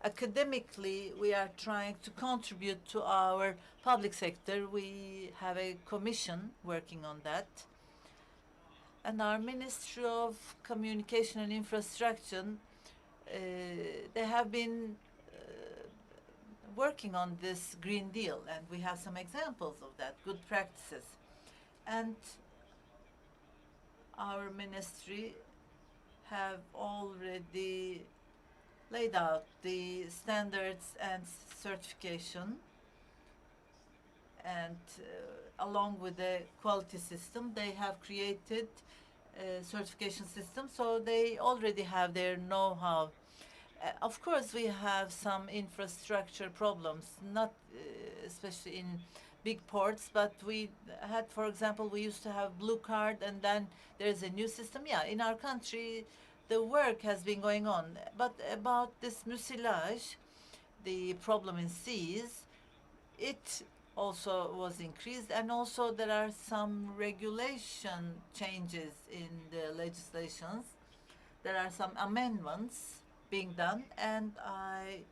academically, we are trying to contribute to our public sector. We have a commission working on that. And our Ministry of Communication and Infrastructure, they have been working on this Green Deal, and we have some examples of that, good practices. And our ministry have already laid out the standards and certification, and along with the quality system, they have created a certification system, so they already have their know-how. Of course, we have some infrastructure problems, not especially in big ports, but we had, for example, we used to have blue card, and then there's a new system. Yeah, in our country, the work has been going on. But about this mucilage, the problem in seas, it also was increased, and also there are some regulation changes in the legislations. There are some amendments being done, and I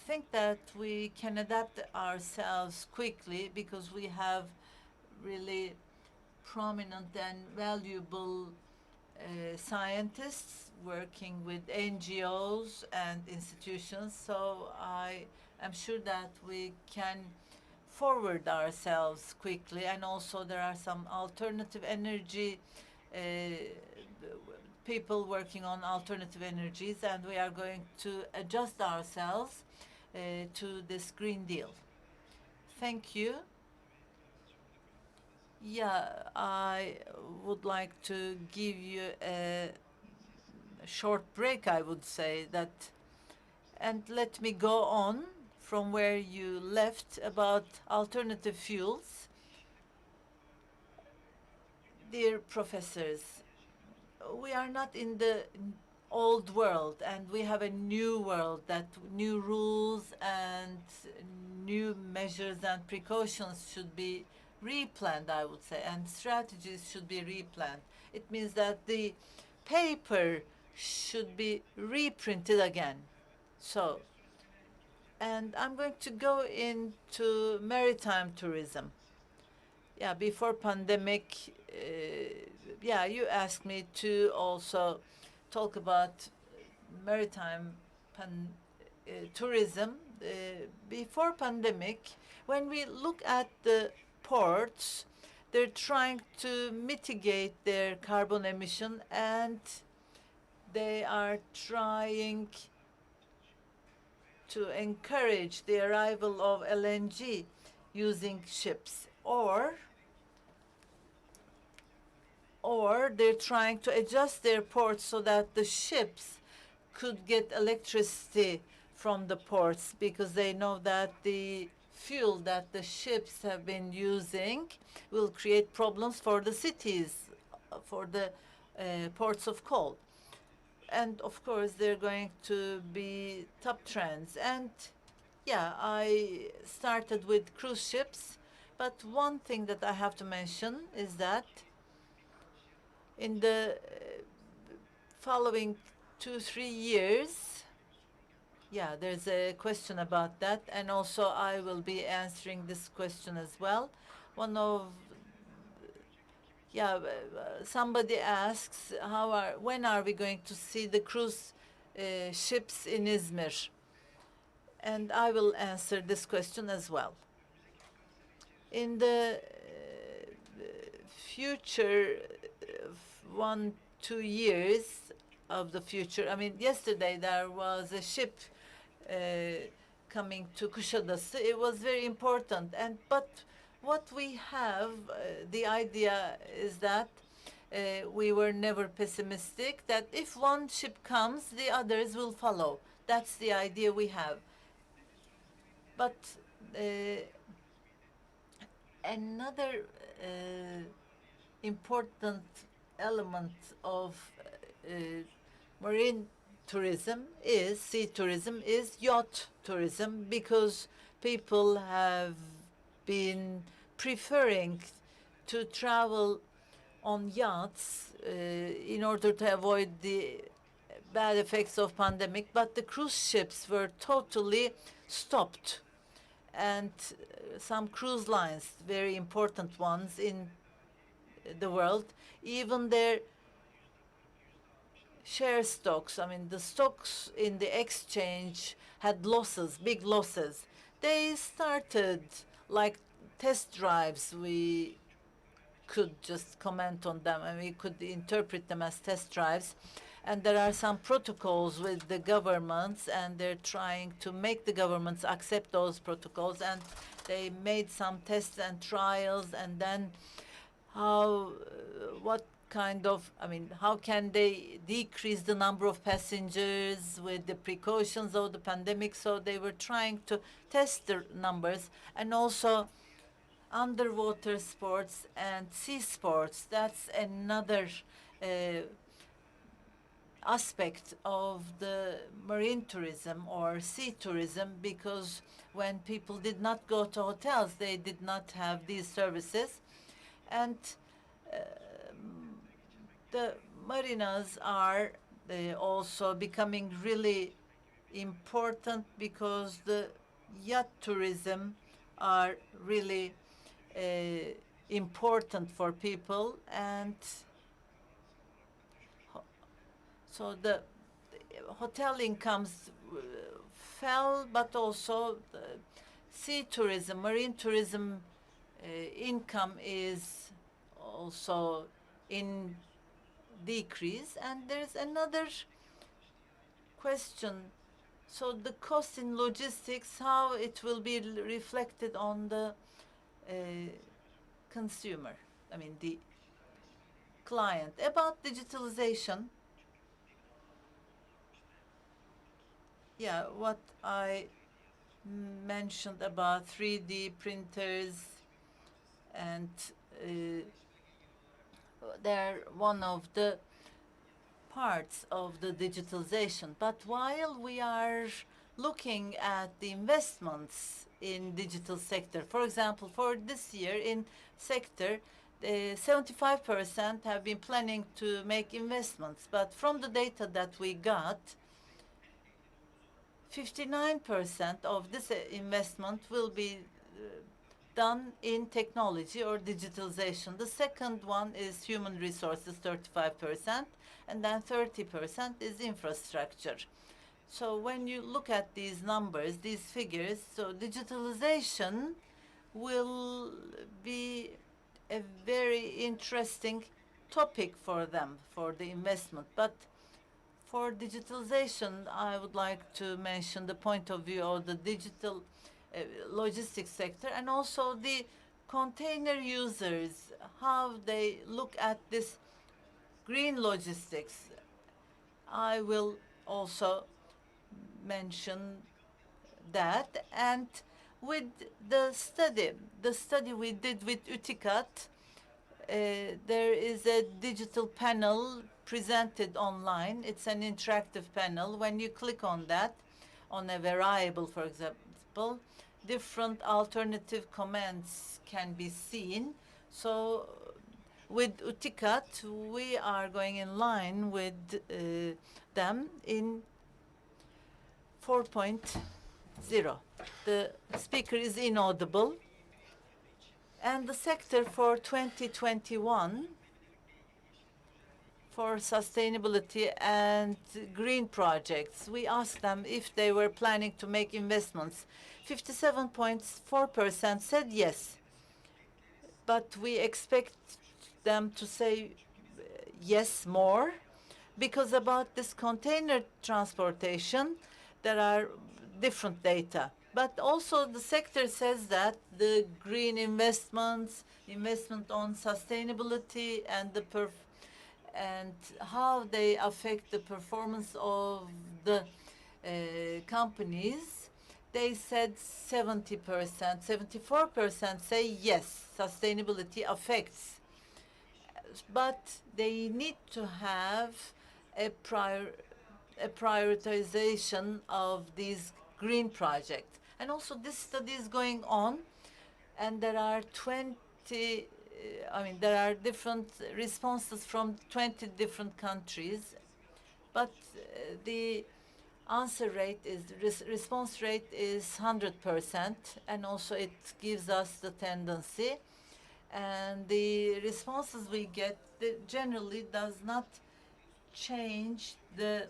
think that we can adapt ourselves quickly because we have really prominent and valuable scientists working with NGOs and institutions, so I am sure that we can forward ourselves quickly. And also there are some alternative energy people working on alternative energies, and we are going to adjust ourselves to this Green Deal. Thank you. Yeah, I would like to give you a short break, I would say that, and let me go on from where you left about alternative fuels. Dear professors, we are not in the old world, and we have a new world, that new rules and new measures and precautions should be replanned, I would say, and strategies should be replanned. It means that the paper should be reprinted again. So, and I'm going to go into maritime tourism. Yeah, before pandemic, yeah, you asked me to also talk about maritime tourism. Before pandemic, when we look at the ports, they're trying to mitigate their carbon emission, and they are trying to encourage the arrival of LNG using ships, or they're trying to adjust their ports so that the ships could get electricity from the ports, because they know that the fuel that the ships have been using will create problems for the cities, for the ports of call. And of course, they're going to be top trends. And yeah, I started with cruise ships, but one thing that I have to mention is that in the following 2-3 years, yeah, there's a question about that, and also I will be answering this question as well. One of, yeah, somebody asks, when are we going to see the cruise ships in Izmir? And I will answer this question as well. In the future, 1-2 years of the future, I mean, yesterday there was a ship coming to Kuşadası. It was very important. But what we have, the idea is that we were never pessimistic, that if one ship comes, the others will follow. That's the idea we have. But another important element of marine tourism is, sea tourism, is yacht tourism, because people have been preferring to travel on yachts in order to avoid the bad effects of pandemic. But the cruise ships were totally stopped, and some cruise lines, very important ones in the world, even their share stocks, I mean, the stocks in the exchange had losses, big losses. They started like test drives. We could just comment on them, and we could interpret them as test drives. And there are some protocols with the governments, and they're trying to make the governments accept those protocols. And they made some tests and trials, and then what kind of, I mean, how can they decrease the number of passengers with the precautions of the pandemic? So they were trying to test the numbers, and also underwater sports and sea sports. That's another aspect of the marine tourism or sea tourism, because when people did not go to hotels, they did not have these services. And the marinas are also becoming really important, because the yacht tourism are really important for people. And So the hotel incomes fell, but also sea tourism, marine tourism income is also in decrease. And there's another question. So the cost in logistics, how it will be reflected on the consumer, I mean the client. About digitalization, yeah, what I mentioned about 3D printers, and they're one of the parts of the digitalization. But while we are looking at the investments in digital sector, for example, for this year in sector, 75% have been planning to make investments. But from the data that we got, 59% of this investment will be done in technology or digitalization. The second one is human resources, 35%, and then 30% is infrastructure. So when you look at these numbers, these figures, so digitalization will be a very interesting topic for them, for the investment. But for digitalization, I would like to mention the point of view of the digital logistics sector, and also the container users, how they look at this green logistics. I will also mention that. And with the study we did with Uticat, there is a digital panel presented online. It's an interactive panel. When you click on that, on a variable, for example, different alternative commands can be seen. So with Uticat, we are going in line with them in 4.0. The speaker is inaudible. And the sector for 2021 for sustainability and green projects, we asked them if they were planning to make investments. 57.4% said yes, but we expect them to say yes more, because about this container transportation, there are different data. But also the sector says that the green investments, investment on sustainability, and and how they affect the performance of the companies, they said 70%, 74% say yes, sustainability affects. But they need to have a prioritization of these green projects. And also this study is going on, and there are 20, there are different responses from 20 different countries, but the answer rate is, response rate is 100%, and also it gives us the tendency. And the responses we get generally does not change the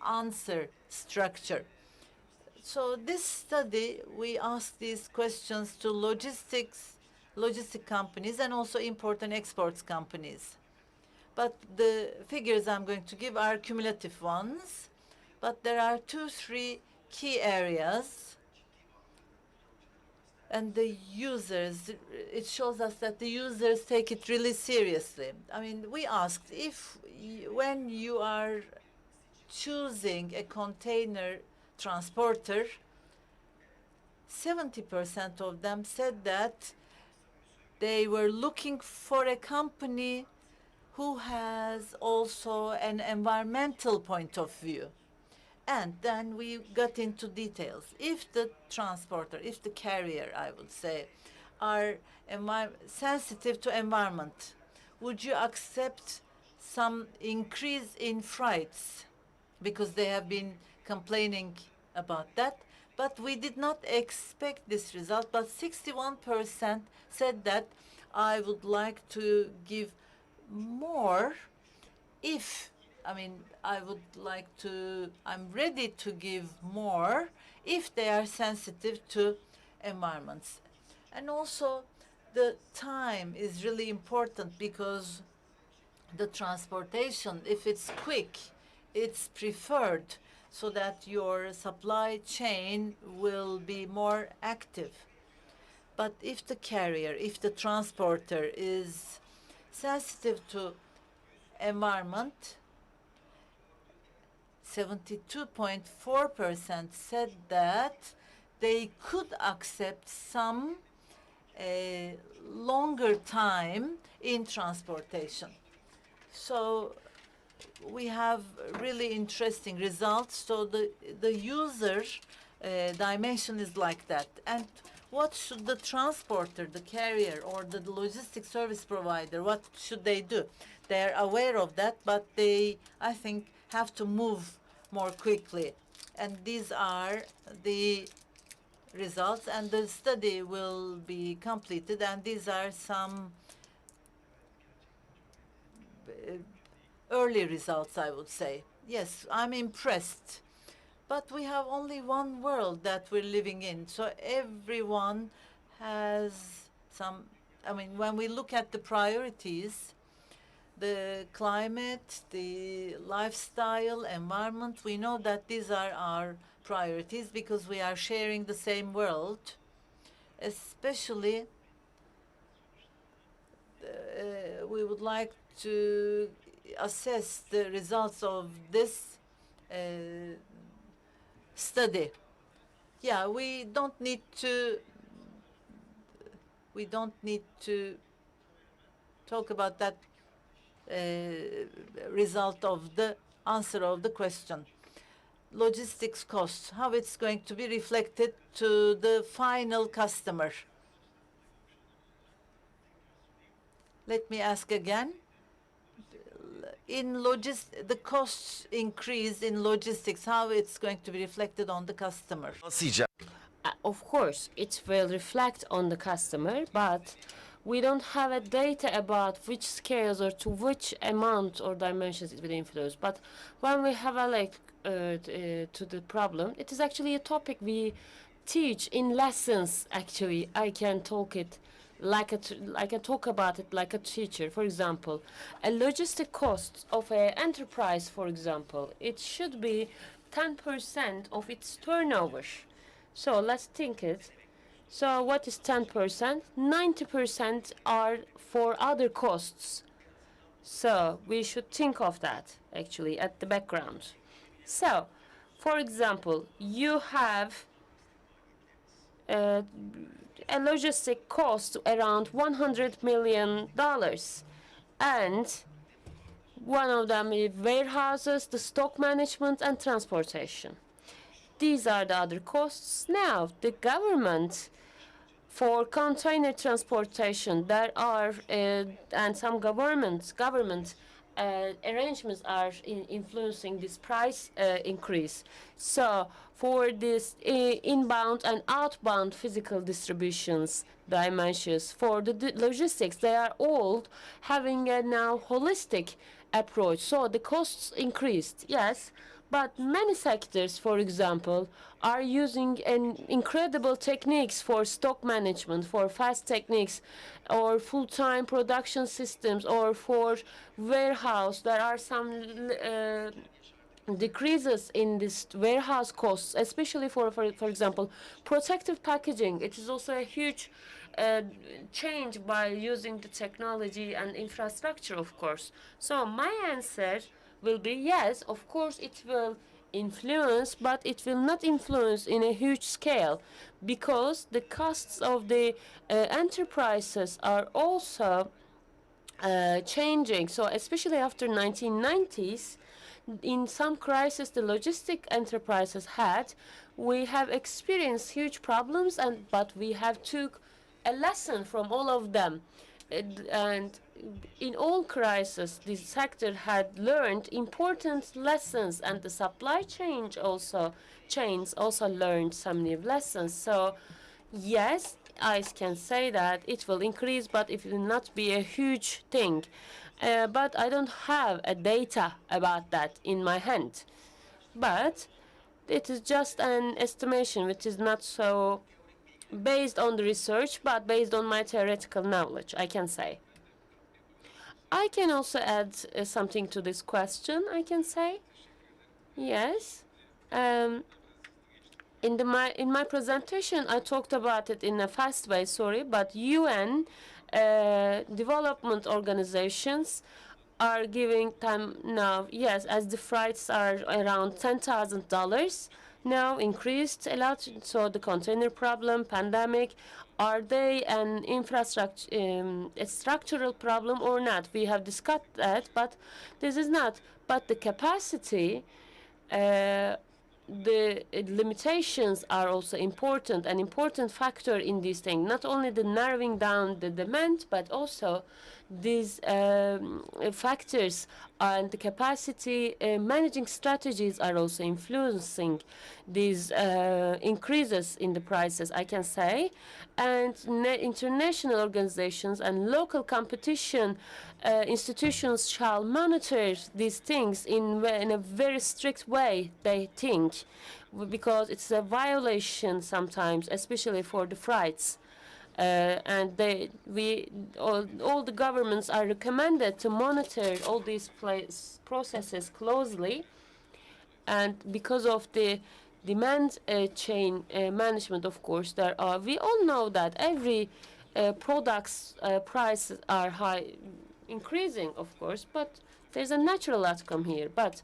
answer structure. So this study, we asked these questions to logistic companies and also import and exports companies. But the figures I'm going to give are cumulative ones. But there are 3 key areas. And the users, it shows us that the users take it really seriously. I mean, we asked if when you are choosing a container transporter, 70% of them said that they were looking for a company who has also an environmental point of view. And then we got into details. If the transporter, if the carrier, I would say, are sensitive to environment, would you accept some increase in freights? Because they have been complaining about that. But we did not expect this result. But 61% said that I would like to give more if I mean, I'm ready to give more if they are sensitive to environments. And also, the time is really important because the transportation, if it's quick, it's preferred so that your supply chain will be more active. But if the carrier, if the transporter is sensitive to environment, 72.4% said that they could accept some longer time in transportation. So we have really interesting results. So the user dimension is like that. And what should the transporter, the carrier, or the logistic service provider, what should they do? They're aware of that, but they, I think, have to move more quickly. And these are the results, and the study will be completed, and these are some early results, I would say. Yes, I'm impressed. But we have only one world that we're living in, so everyone has some, I mean, when we look at the priorities, the climate, the lifestyle, environment, we know that these are our priorities because we are sharing the same world. Especially, we would like to assess the results of this study. Yeah, we don't need to talk about that result of the answer of the question. Logistics costs, how it's going to be reflected to the final customer. Let me ask again. The costs increase in logistics, how it's going to be reflected on the customer? Of course, it will reflect on the customer, but we don't have a data about which scales or to which amount or dimensions it will influence. But when we have a look to the problem, it is actually a topic we teach in lessons. Actually, I can talk about it like a teacher. For example, a logistic cost of an enterprise, for example, it should be 10% of its turnover. So let's think it. So what is 10%? 90% are for other costs. So we should think of that actually at the background. So, for example, you have a logistic cost around $100 million, and one of them is warehouses, the stock management, and transportation. These are the other costs. Now, the government, for container transportation, there are and some government arrangements are influencing this price increase. So for this inbound and outbound physical distributions dimensions, for the logistics, they are all having a now holistic approach. So the costs increased, yes, but many sectors, for example, are using incredible techniques for stock management, for fast techniques, or full-time production systems, or for warehouse. There are some decreases in this warehouse costs, especially for example, protective packaging. It is also a huge change by using the technology and infrastructure, of course. So my answer will be yes, of course it will influence, but it will not influence in a huge scale, because the costs of the enterprises are also changing. So especially after 1990s, in some crises the logistic enterprises had, we have experienced huge problems, but we have took a lesson from all of them. And in all crises, this sector had learned important lessons, and the supply chains also learned some new lessons. So yes, I can say that it will increase, but it will not be a huge thing. but I don't have a data about that in my hand. But it is just an estimation, which is not so based on the research, but based on my theoretical knowledge, I can say. I can also add something to this question, I can say. Yes. In my presentation, I talked about it in a fast way, sorry, but UN development organizations are giving time now, yes, as the freights are around $10,000 now, increased a lot. So the container problem, pandemic, are they an infrastructure, a structural problem or not? We have discussed that, but this is not. But the capacity, the limitations are also important, an important factor in this thing. Not only the narrowing down the demand, but also these factors and the capacity managing strategies are also influencing these increases in the prices, I can say. And international organizations and local competition institutions shall monitor these things in a very strict way, they think, because it's a violation sometimes, especially for the freights. And all the governments are recommended to monitor all these processes closely. And because of the demand chain management, of course, we all know that every product's prices are increasing, of course, but there's a natural outcome here. But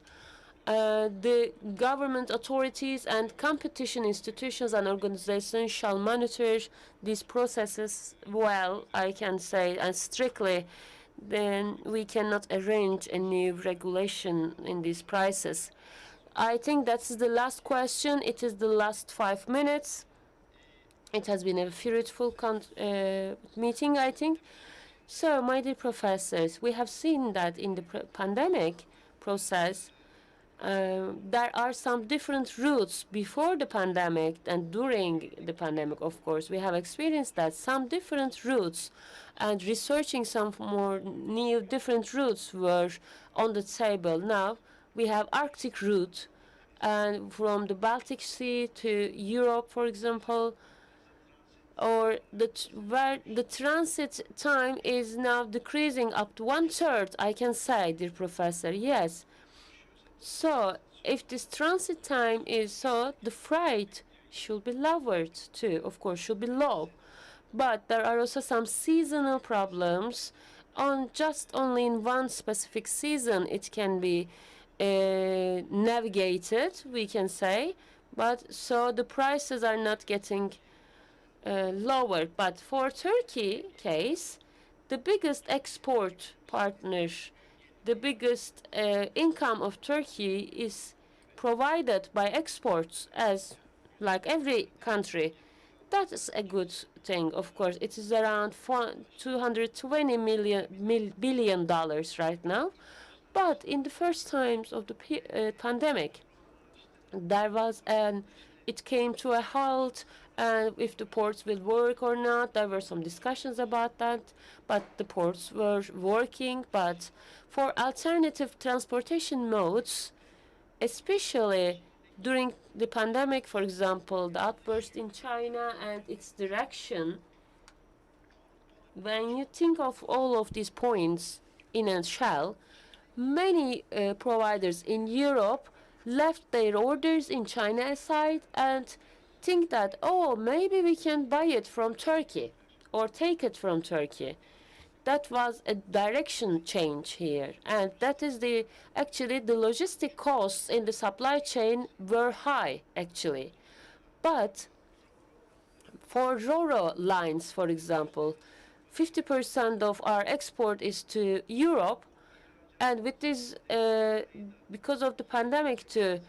the government authorities and competition institutions and organizations shall monitor these processes well, I can say, and strictly. Then we cannot arrange a new regulation in these prices. I think that's the last question. It is the last 5 minutes. It has been a fruitful meeting, I think. So, my dear professors, we have seen that in the pandemic process, there are some different routes before the pandemic and during the pandemic, of course. We have experienced that some different routes, and researching some more new different routes were on the table. Now we have Arctic route, and from the Baltic Sea to Europe, for example, or where the transit time is now decreasing up to 1/3, I can say, dear professor. Yes. So if this transit time is so, the freight should be lowered too, of course, should be low. But there are also some seasonal problems. Just only in one specific season it can be navigated, we can say. But so the prices are not getting lower. But for Turkey case, the biggest export partner, the biggest income of Turkey is provided by exports, as like every country. That is a good thing, of course. It is around $220 billion right now. But in the first times of the pandemic, it came to a halt, and if the ports will work or not, there were some discussions about that, but the ports were working. But for alternative transportation modes, especially during the pandemic, for example, the outburst in China and its direction, when you think of all of these points in a shell, many providers in Europe left their orders in China aside and think that, oh, maybe we can buy it from Turkey or take it from Turkey. That was a direction change here, and that is actually the logistic costs in the supply chain were high, actually. But for Ro-Ro lines, for example, 50% of our export is to Europe, and with this, because of the pandemic too,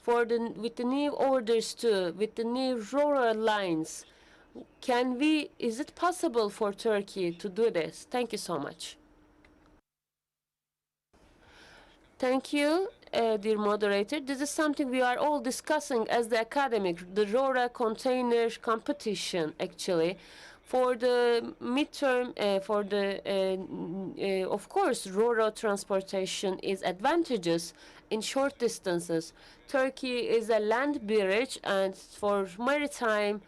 with the new orders too, with the new Ro-Ro lines, is it possible for Turkey to do this? Thank you so much. Thank you, dear moderator. This is something we are all discussing as the academic, the Ro-Ro container competition, actually. For the midterm, of course, rural transportation is advantageous in short distances. Turkey is a land bridge, and for maritime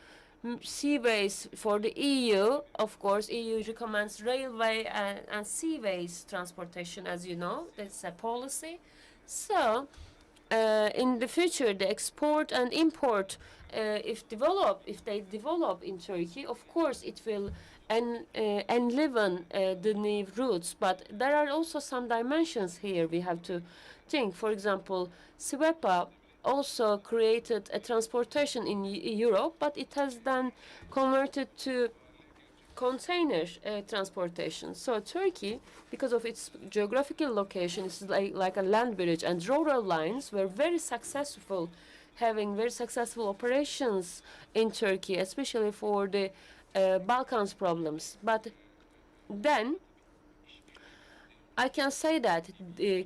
seaways for the EU, of course, EU recommends railway and seaways transportation, as you know. That's a policy. So, in the future, the export and import, if they develop in Turkey, of course, it will enliven the new routes. But there are also some dimensions here we have to think. For example, SWEPA also created a transportation in Europe, but it has then converted to container transportation. So Turkey, because of its geographical location, is like a land bridge, and rural lines were very successful, having very successful operations in Turkey, especially for the Balkans problems. But then I can say that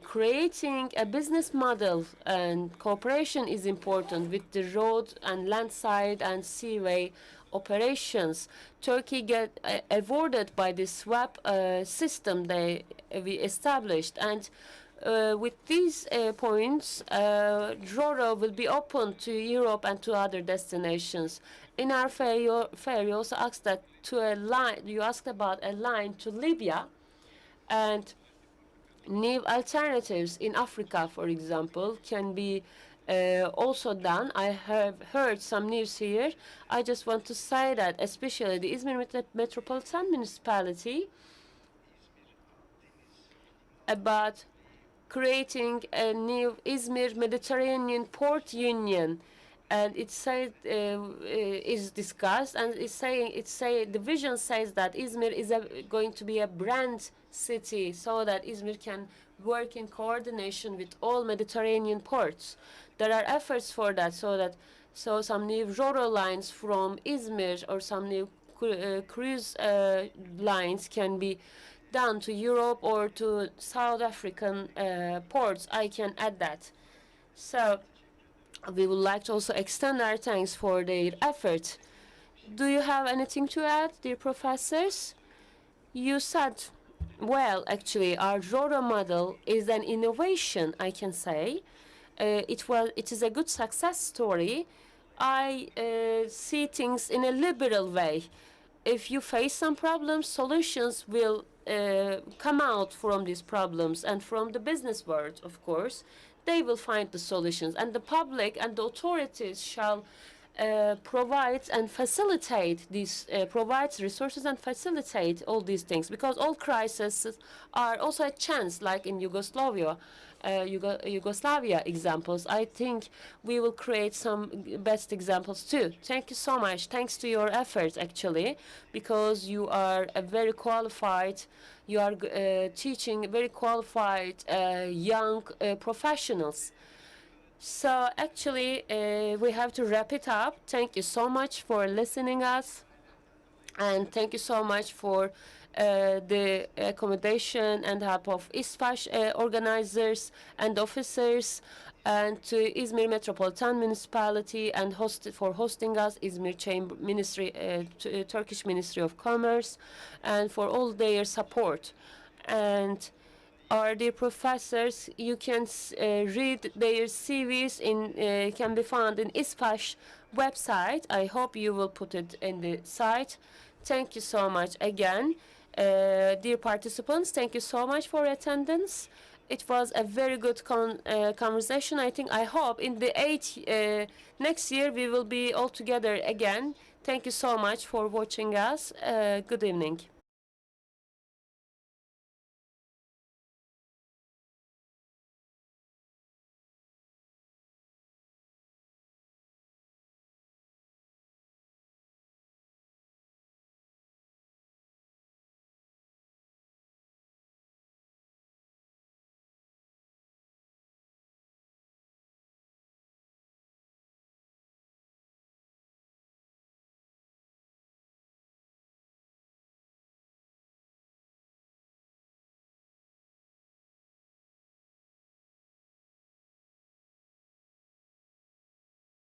creating a business model and cooperation is important with the road and landside and seaway operations. Turkey get awarded by the swap system we established, and with these points, RoRo will be open to Europe and to other destinations. In our fair, you also asked that to a line. You asked about a line to Libya, and new alternatives in Africa, for example, can be also done. I have heard some news here. I just want to say that especially the Izmir Metropolitan Municipality about creating a new Izmir Mediterranean Port Union, and it said is discussed, and the vision says that Izmir is going to be a brand city, so that Izmir can work in coordination with all Mediterranean ports. There are efforts for that, so some new RoRo lines from Izmir or some new cruise lines can be done to Europe or to South African ports. I can add that. So we would like to also extend our thanks for their effort. Do you have anything to add, dear professors? You said, well, actually, our RoRo model is an innovation, I can say. It is a good success story. I see things in a liberal way. If you face some problems, solutions will come out from these problems, and from the business world, of course, they will find the solutions, and the public and the authorities shall provide and facilitate these, provides resources and facilitate all these things, because all crises are also a chance, like in Yugoslavia examples. I think we will create some best examples too. Thank you so much. Thanks to your efforts, actually, because you are a very qualified, you are teaching very qualified young professionals. So actually, we have to wrap it up. Thank you so much for listening us, and thank you so much for the accommodation and help of ISFASH organizers and officers, and to Izmir Metropolitan Municipality and for hosting us, Izmir Chamber Ministry, Turkish Ministry of Commerce, and for all their support. And our dear professors, you can read their CVs can be found in ISFASH website. I hope you will put it in the site. Thank you so much again. Dear participants, thank you so much for attendance. It was a very good conversation. I hope in the next year we will be all together again. Thank you so much for watching us. Good evening.